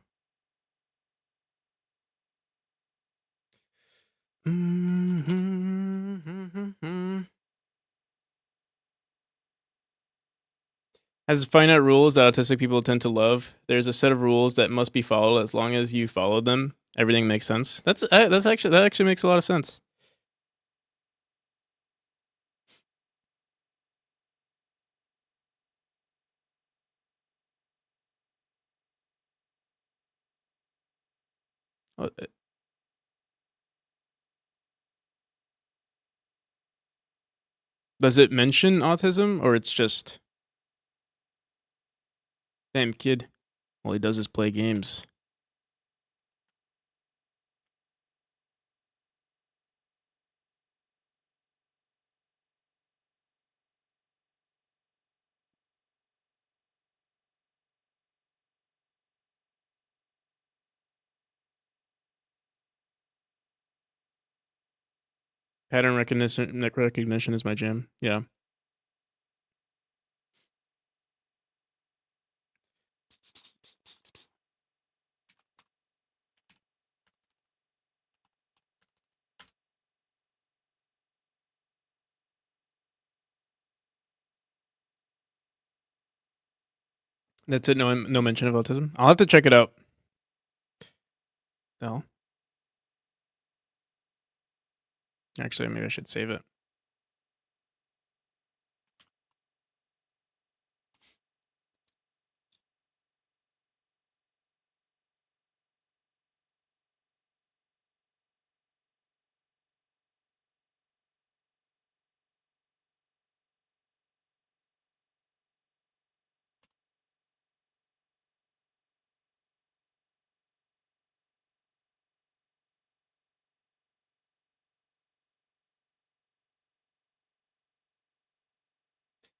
Has finite rules that autistic people tend to love. There's a set of rules that must be followed. As long as you follow them, everything makes sense. That actually makes a lot of sense. Does it mention autism, or it's just damn kid? All he does is play games. Pattern recognition is my jam. Yeah. That's it. No mention of autism. I'll have to check it out. No. Actually, maybe I should save it.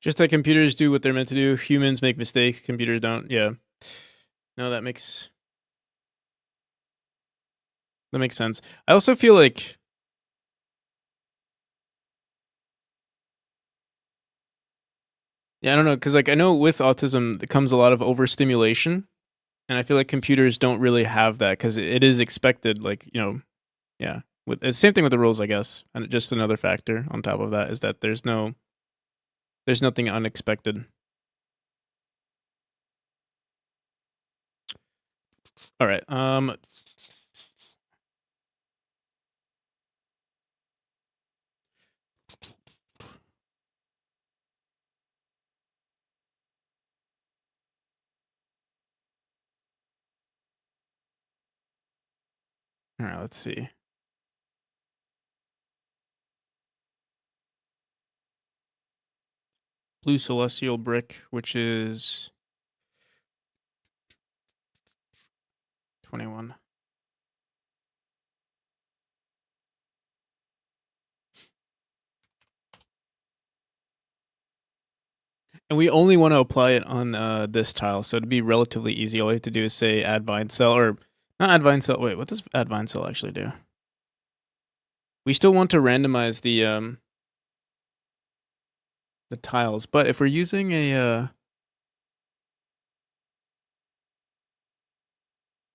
Just that computers do what they're meant to do. Humans make mistakes. Computers don't. Yeah. No, that makes sense. I also feel like I don't know, because like I know with autism there comes a lot of overstimulation, and I feel like computers don't really have that because it is expected. Like yeah. With the same thing with the rules, I guess, and just another factor on top of that is that there's nothing unexpected. All right. All right. Let's see. Blue celestial brick, which is 21. And we only want to apply it on this tile, so to be relatively easy, all we have to do is say add vine cell, or not add vine cell. Wait, what does add vine cell actually do? We still want to randomize the tiles, but if we're using a let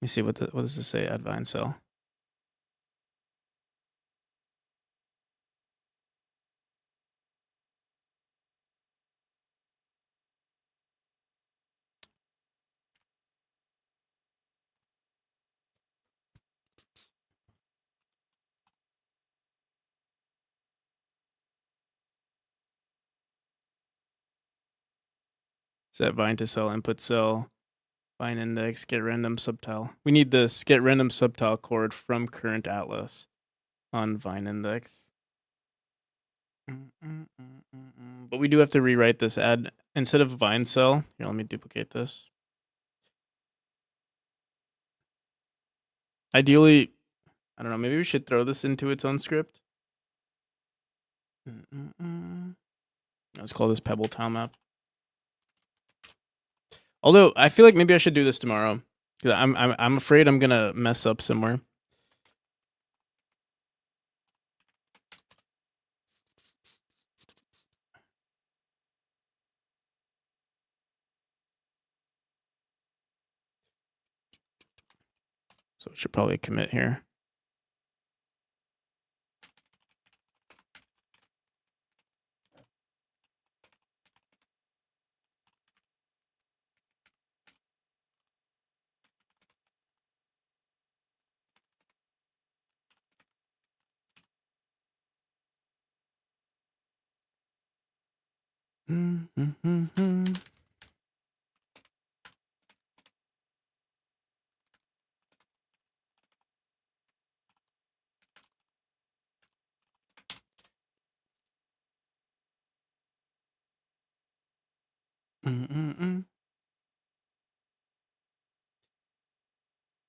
me see what does this say? Add vine cell. Set vine to cell, input cell, vine index, get random subtile. We need this get random subtile chord from current atlas on vine index. But we do have to rewrite this add instead of vine cell. Here, let me duplicate this. Ideally, I don't know, maybe we should throw this into its own script. Let's call this Pebble tile map. Although I feel like maybe I should do this tomorrow. 'Cause I'm afraid I'm gonna mess up somewhere. So I should probably commit here.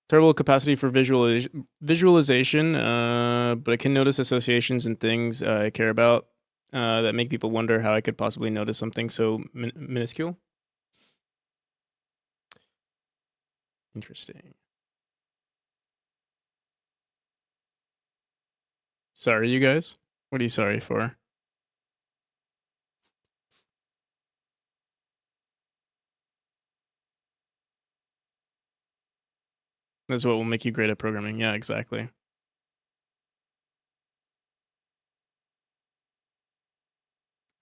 Terrible capacity for visualization, but I can notice associations and things I care about that make people wonder how I could possibly notice something so minuscule. Interesting. Sorry, you guys. What are you sorry for? That's what will make you great at programming. Yeah, exactly.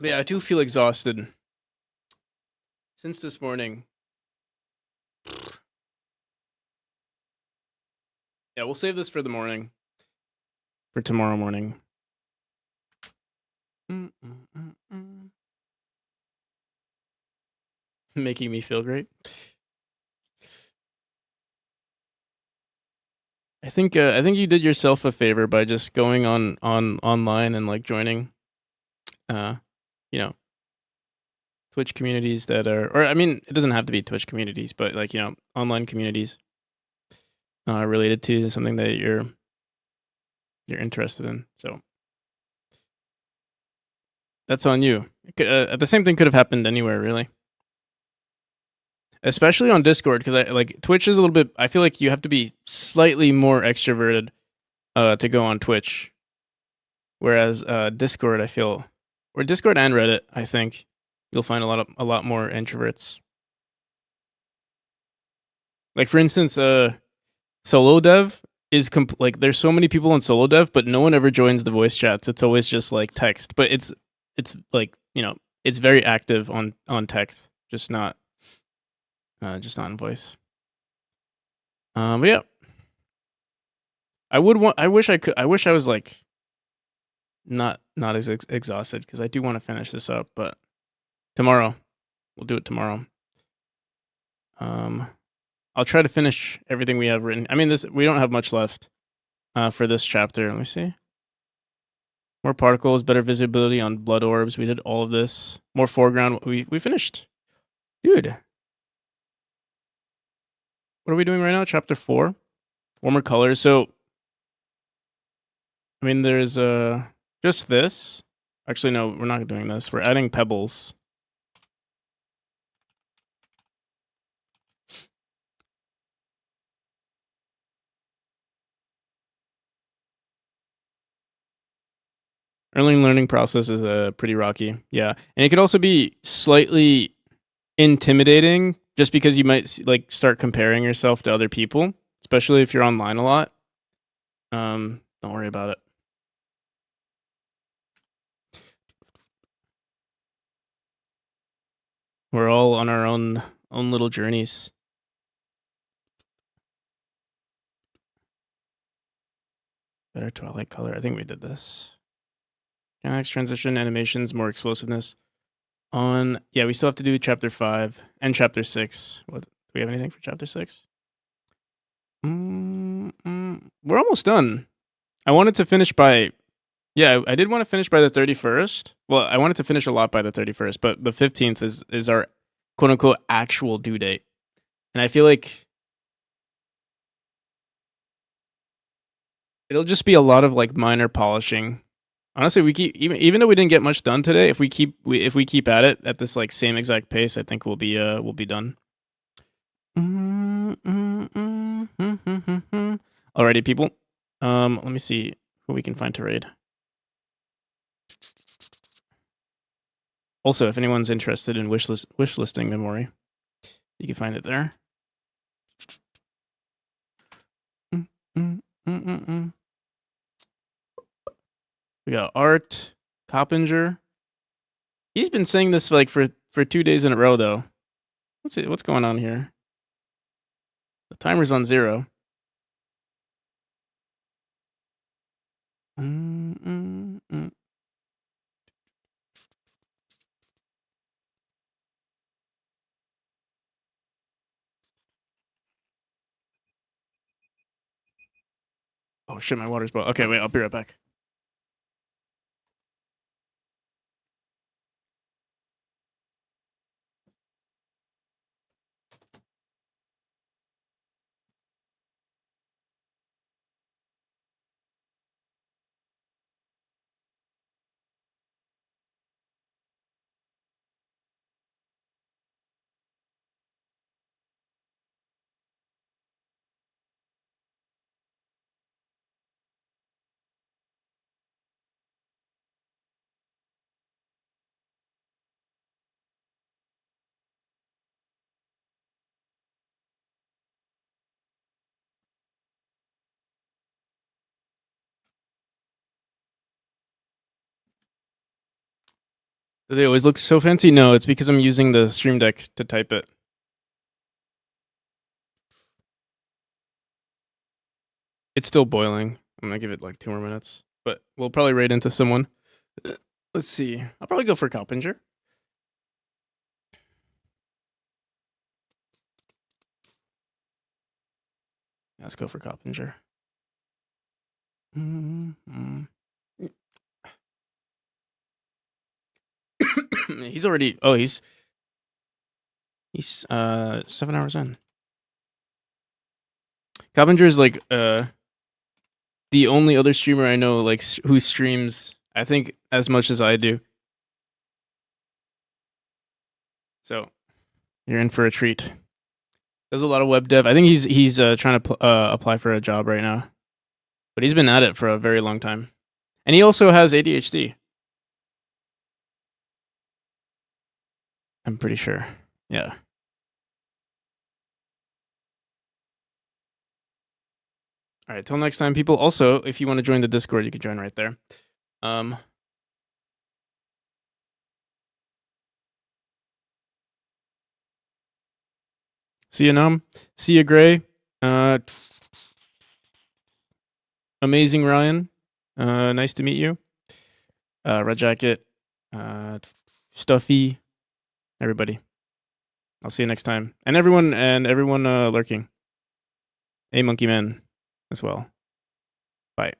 But yeah, I do feel exhausted since this morning. Yeah, we'll save this for the morning. For tomorrow morning. Making me feel great. I think you did yourself a favor by just going on online and like joining you know, Twitch communities that are, or I mean, it doesn't have to be Twitch communities, but like, you know, online communities related to something that you're interested in. So that's on you. The same thing could have happened anywhere, really. Especially on Discord, because I like Twitch is a little bit. I feel like you have to be slightly more extroverted to go on Twitch, whereas Discord, I feel, or Discord and Reddit, I think you'll find a lot more introverts. Like for instance, solo dev is like there's so many people on solo dev, but no one ever joins the voice chats. It's always just like text, but it's like, you know, it's very active on text, just not in voice. But yeah, I wish I was like not as exhausted, because I do want to finish this up, but tomorrow we'll do it tomorrow. I'll try to finish everything we have written. I mean, we don't have much left for this chapter. Let me see. More particles, better visibility on blood orbs. We did all of this. More foreground. We finished. Dude. What are we doing right now? Chapter 4. Warmer colors. So, I mean, there's just this. Actually, no, we're not doing this. We're adding pebbles. Early learning process is pretty rocky. Yeah. And it could also be slightly intimidating, just because you might like start comparing yourself to other people, especially if you're online a lot. Don't worry about it. We're all on our own little journeys. Better twilight color. I think we did this. Mechanics, transition, animations, more explosiveness. Yeah, we still have to do chapter 5 and chapter 6. What, do we have anything for chapter 6? We're almost done. I wanted to finish by, yeah, I did want to finish by the 31st. Well, I wanted to finish a lot by the 31st, but the 15th is our quote unquote actual due date. And I feel like it'll just be a lot of like minor polishing. Honestly, we keep even though we didn't get much done today, if we keep at it at this like same exact pace, I think we'll be done. Alrighty, people. Let me see who we can find to raid. Also, if anyone's interested in wishlisting memory, you can find it there. We got Art Coppinger. He's been saying this like for 2 days in a row though. What's going on here? The timer's on 0. Oh shit, my water's boiled. Okay, wait, I'll be right back. Do they always look so fancy? No, it's because I'm using the Stream Deck to type it. It's still boiling. I'm gonna give it like 2 more minutes, but we'll probably raid into someone. Let's see. I'll probably go for Coppinger. Let's go for Coppinger. He's already. Oh, he's 7 hours in. Coppinger is like the only other streamer I know like who streams I think as much as I do. So you're in for a treat. Does a lot of web dev. I think he's trying to apply for a job right now, but he's been at it for a very long time, and he also has ADHD. I'm pretty sure. Yeah. All right. Till next time, people. Also, if you want to join the Discord, you can join right there. See you, Num. See you, Gray. Amazing, Ryan. Nice to meet you. Red Jacket. Stuffy. Everybody. I'll see you next time. And everyone lurking. Hey, Monkey Man as well. Bye.